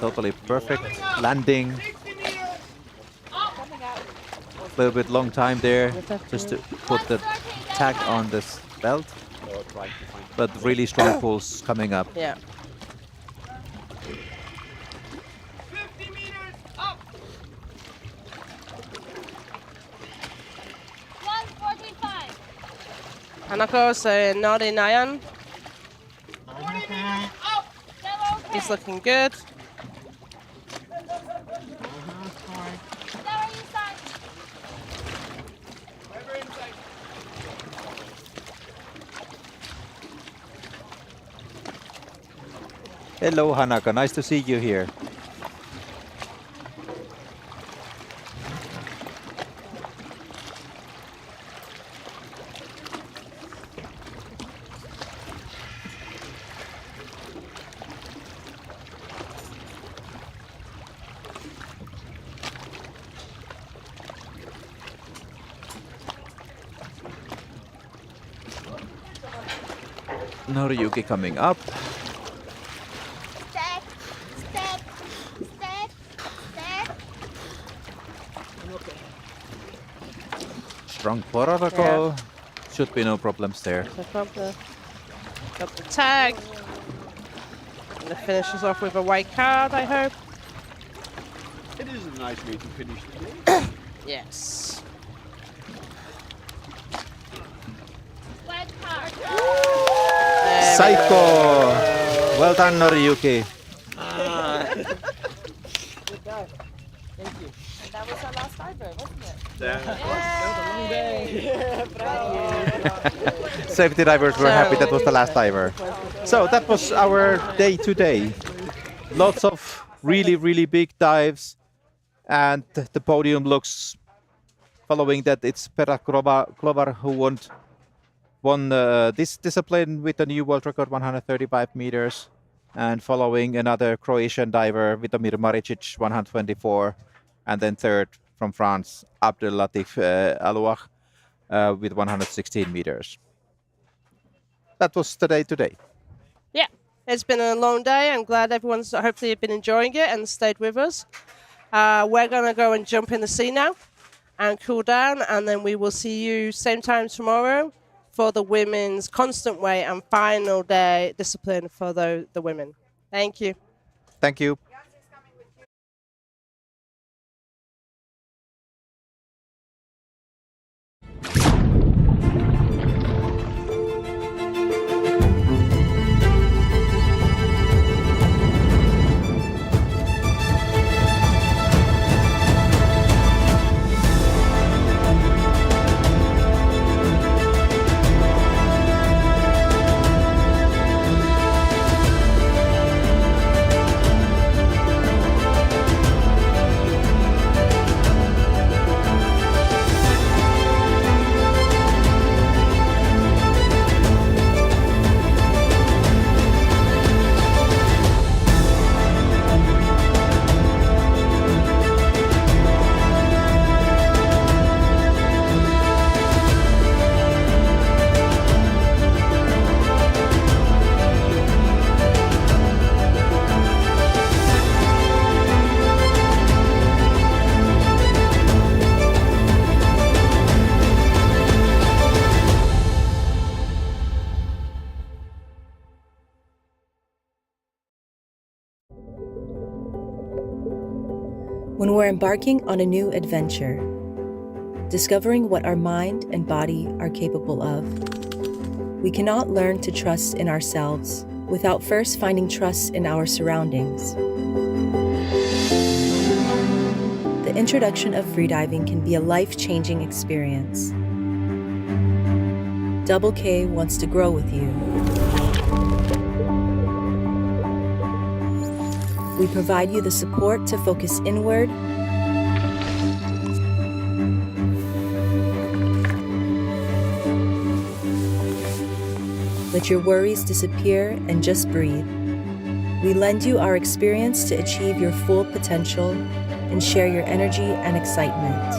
totally perfect landing. A little bit long time there just to put the tag on this belt, but really strong pulls coming up. Yeah. Hanako, so Nori Nayan. He's looking good. Hello Hanaka, nice to see you here. Noriyuki coming up. Stack, stack, stack, stack. Strong protocol. Should be no problems there. So got the tag. And it finishes off with a white card, I hope. It is a nice way to finish the day. Yes. White card. Psycho! Well done, Noriyuki. Good dive. Thank you. And that was our last diver, wasn't it? That was a long day. Safety divers were happy that was the last diver. So that was our day today. Lots of really, really big dives. And the podium looks, following that, it's Petar Klovar who won this discipline with a new world record, 135 meters. And following another Croatian diver, Vitomir Maricic, 124. And then third from France, Abdel Alouach with 116 meters. That was the day today. Yeah, it's been a long day. I'm glad everyone's hopefully been enjoying it and stayed with us. We're going to go and jump in the sea now and cool down, and then we will see you same time tomorrow for the women's constant weight and final day discipline for the women. Thank you. Thank you. When we're embarking on a new adventure, discovering what our mind and body are capable of, we cannot learn to trust in ourselves without first finding trust in our surroundings. The introduction of freediving can be a life-changing experience. Double K wants to grow with you. We provide you the support to focus inward, let your worries disappear and just breathe. We lend you our experience to achieve your full potential and share your energy and excitement.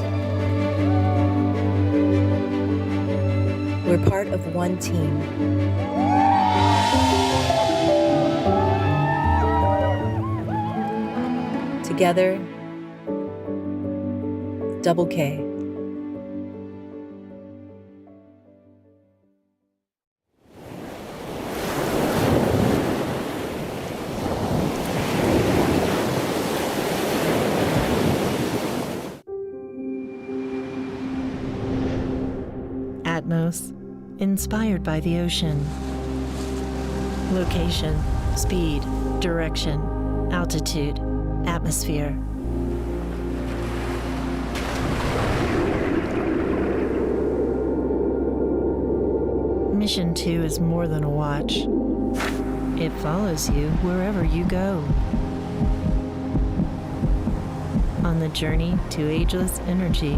We're part of one team. Together, Double K. Atmos, inspired by the ocean. Location, speed, direction, altitude, atmosphere. Mission 2 is more than a watch. It follows you wherever you go. On the journey to ageless energy.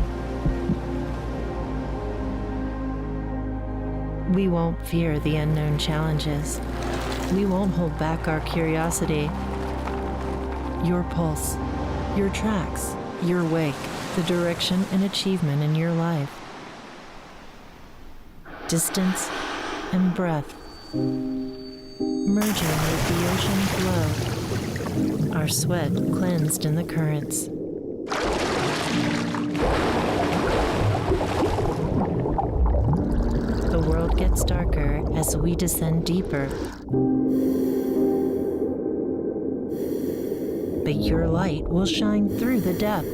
We won't fear the unknown challenges. We won't hold back our curiosity. Your pulse, your tracks, your wake, the direction and achievement in your life. Distance and breath, merging with the ocean flow, our sweat cleansed in the currents. The world gets darker as we descend deeper. But your light will shine through the depth.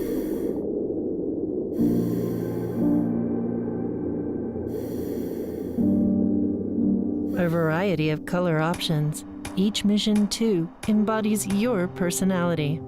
A variety of color options. Each mission 2 embodies your personality.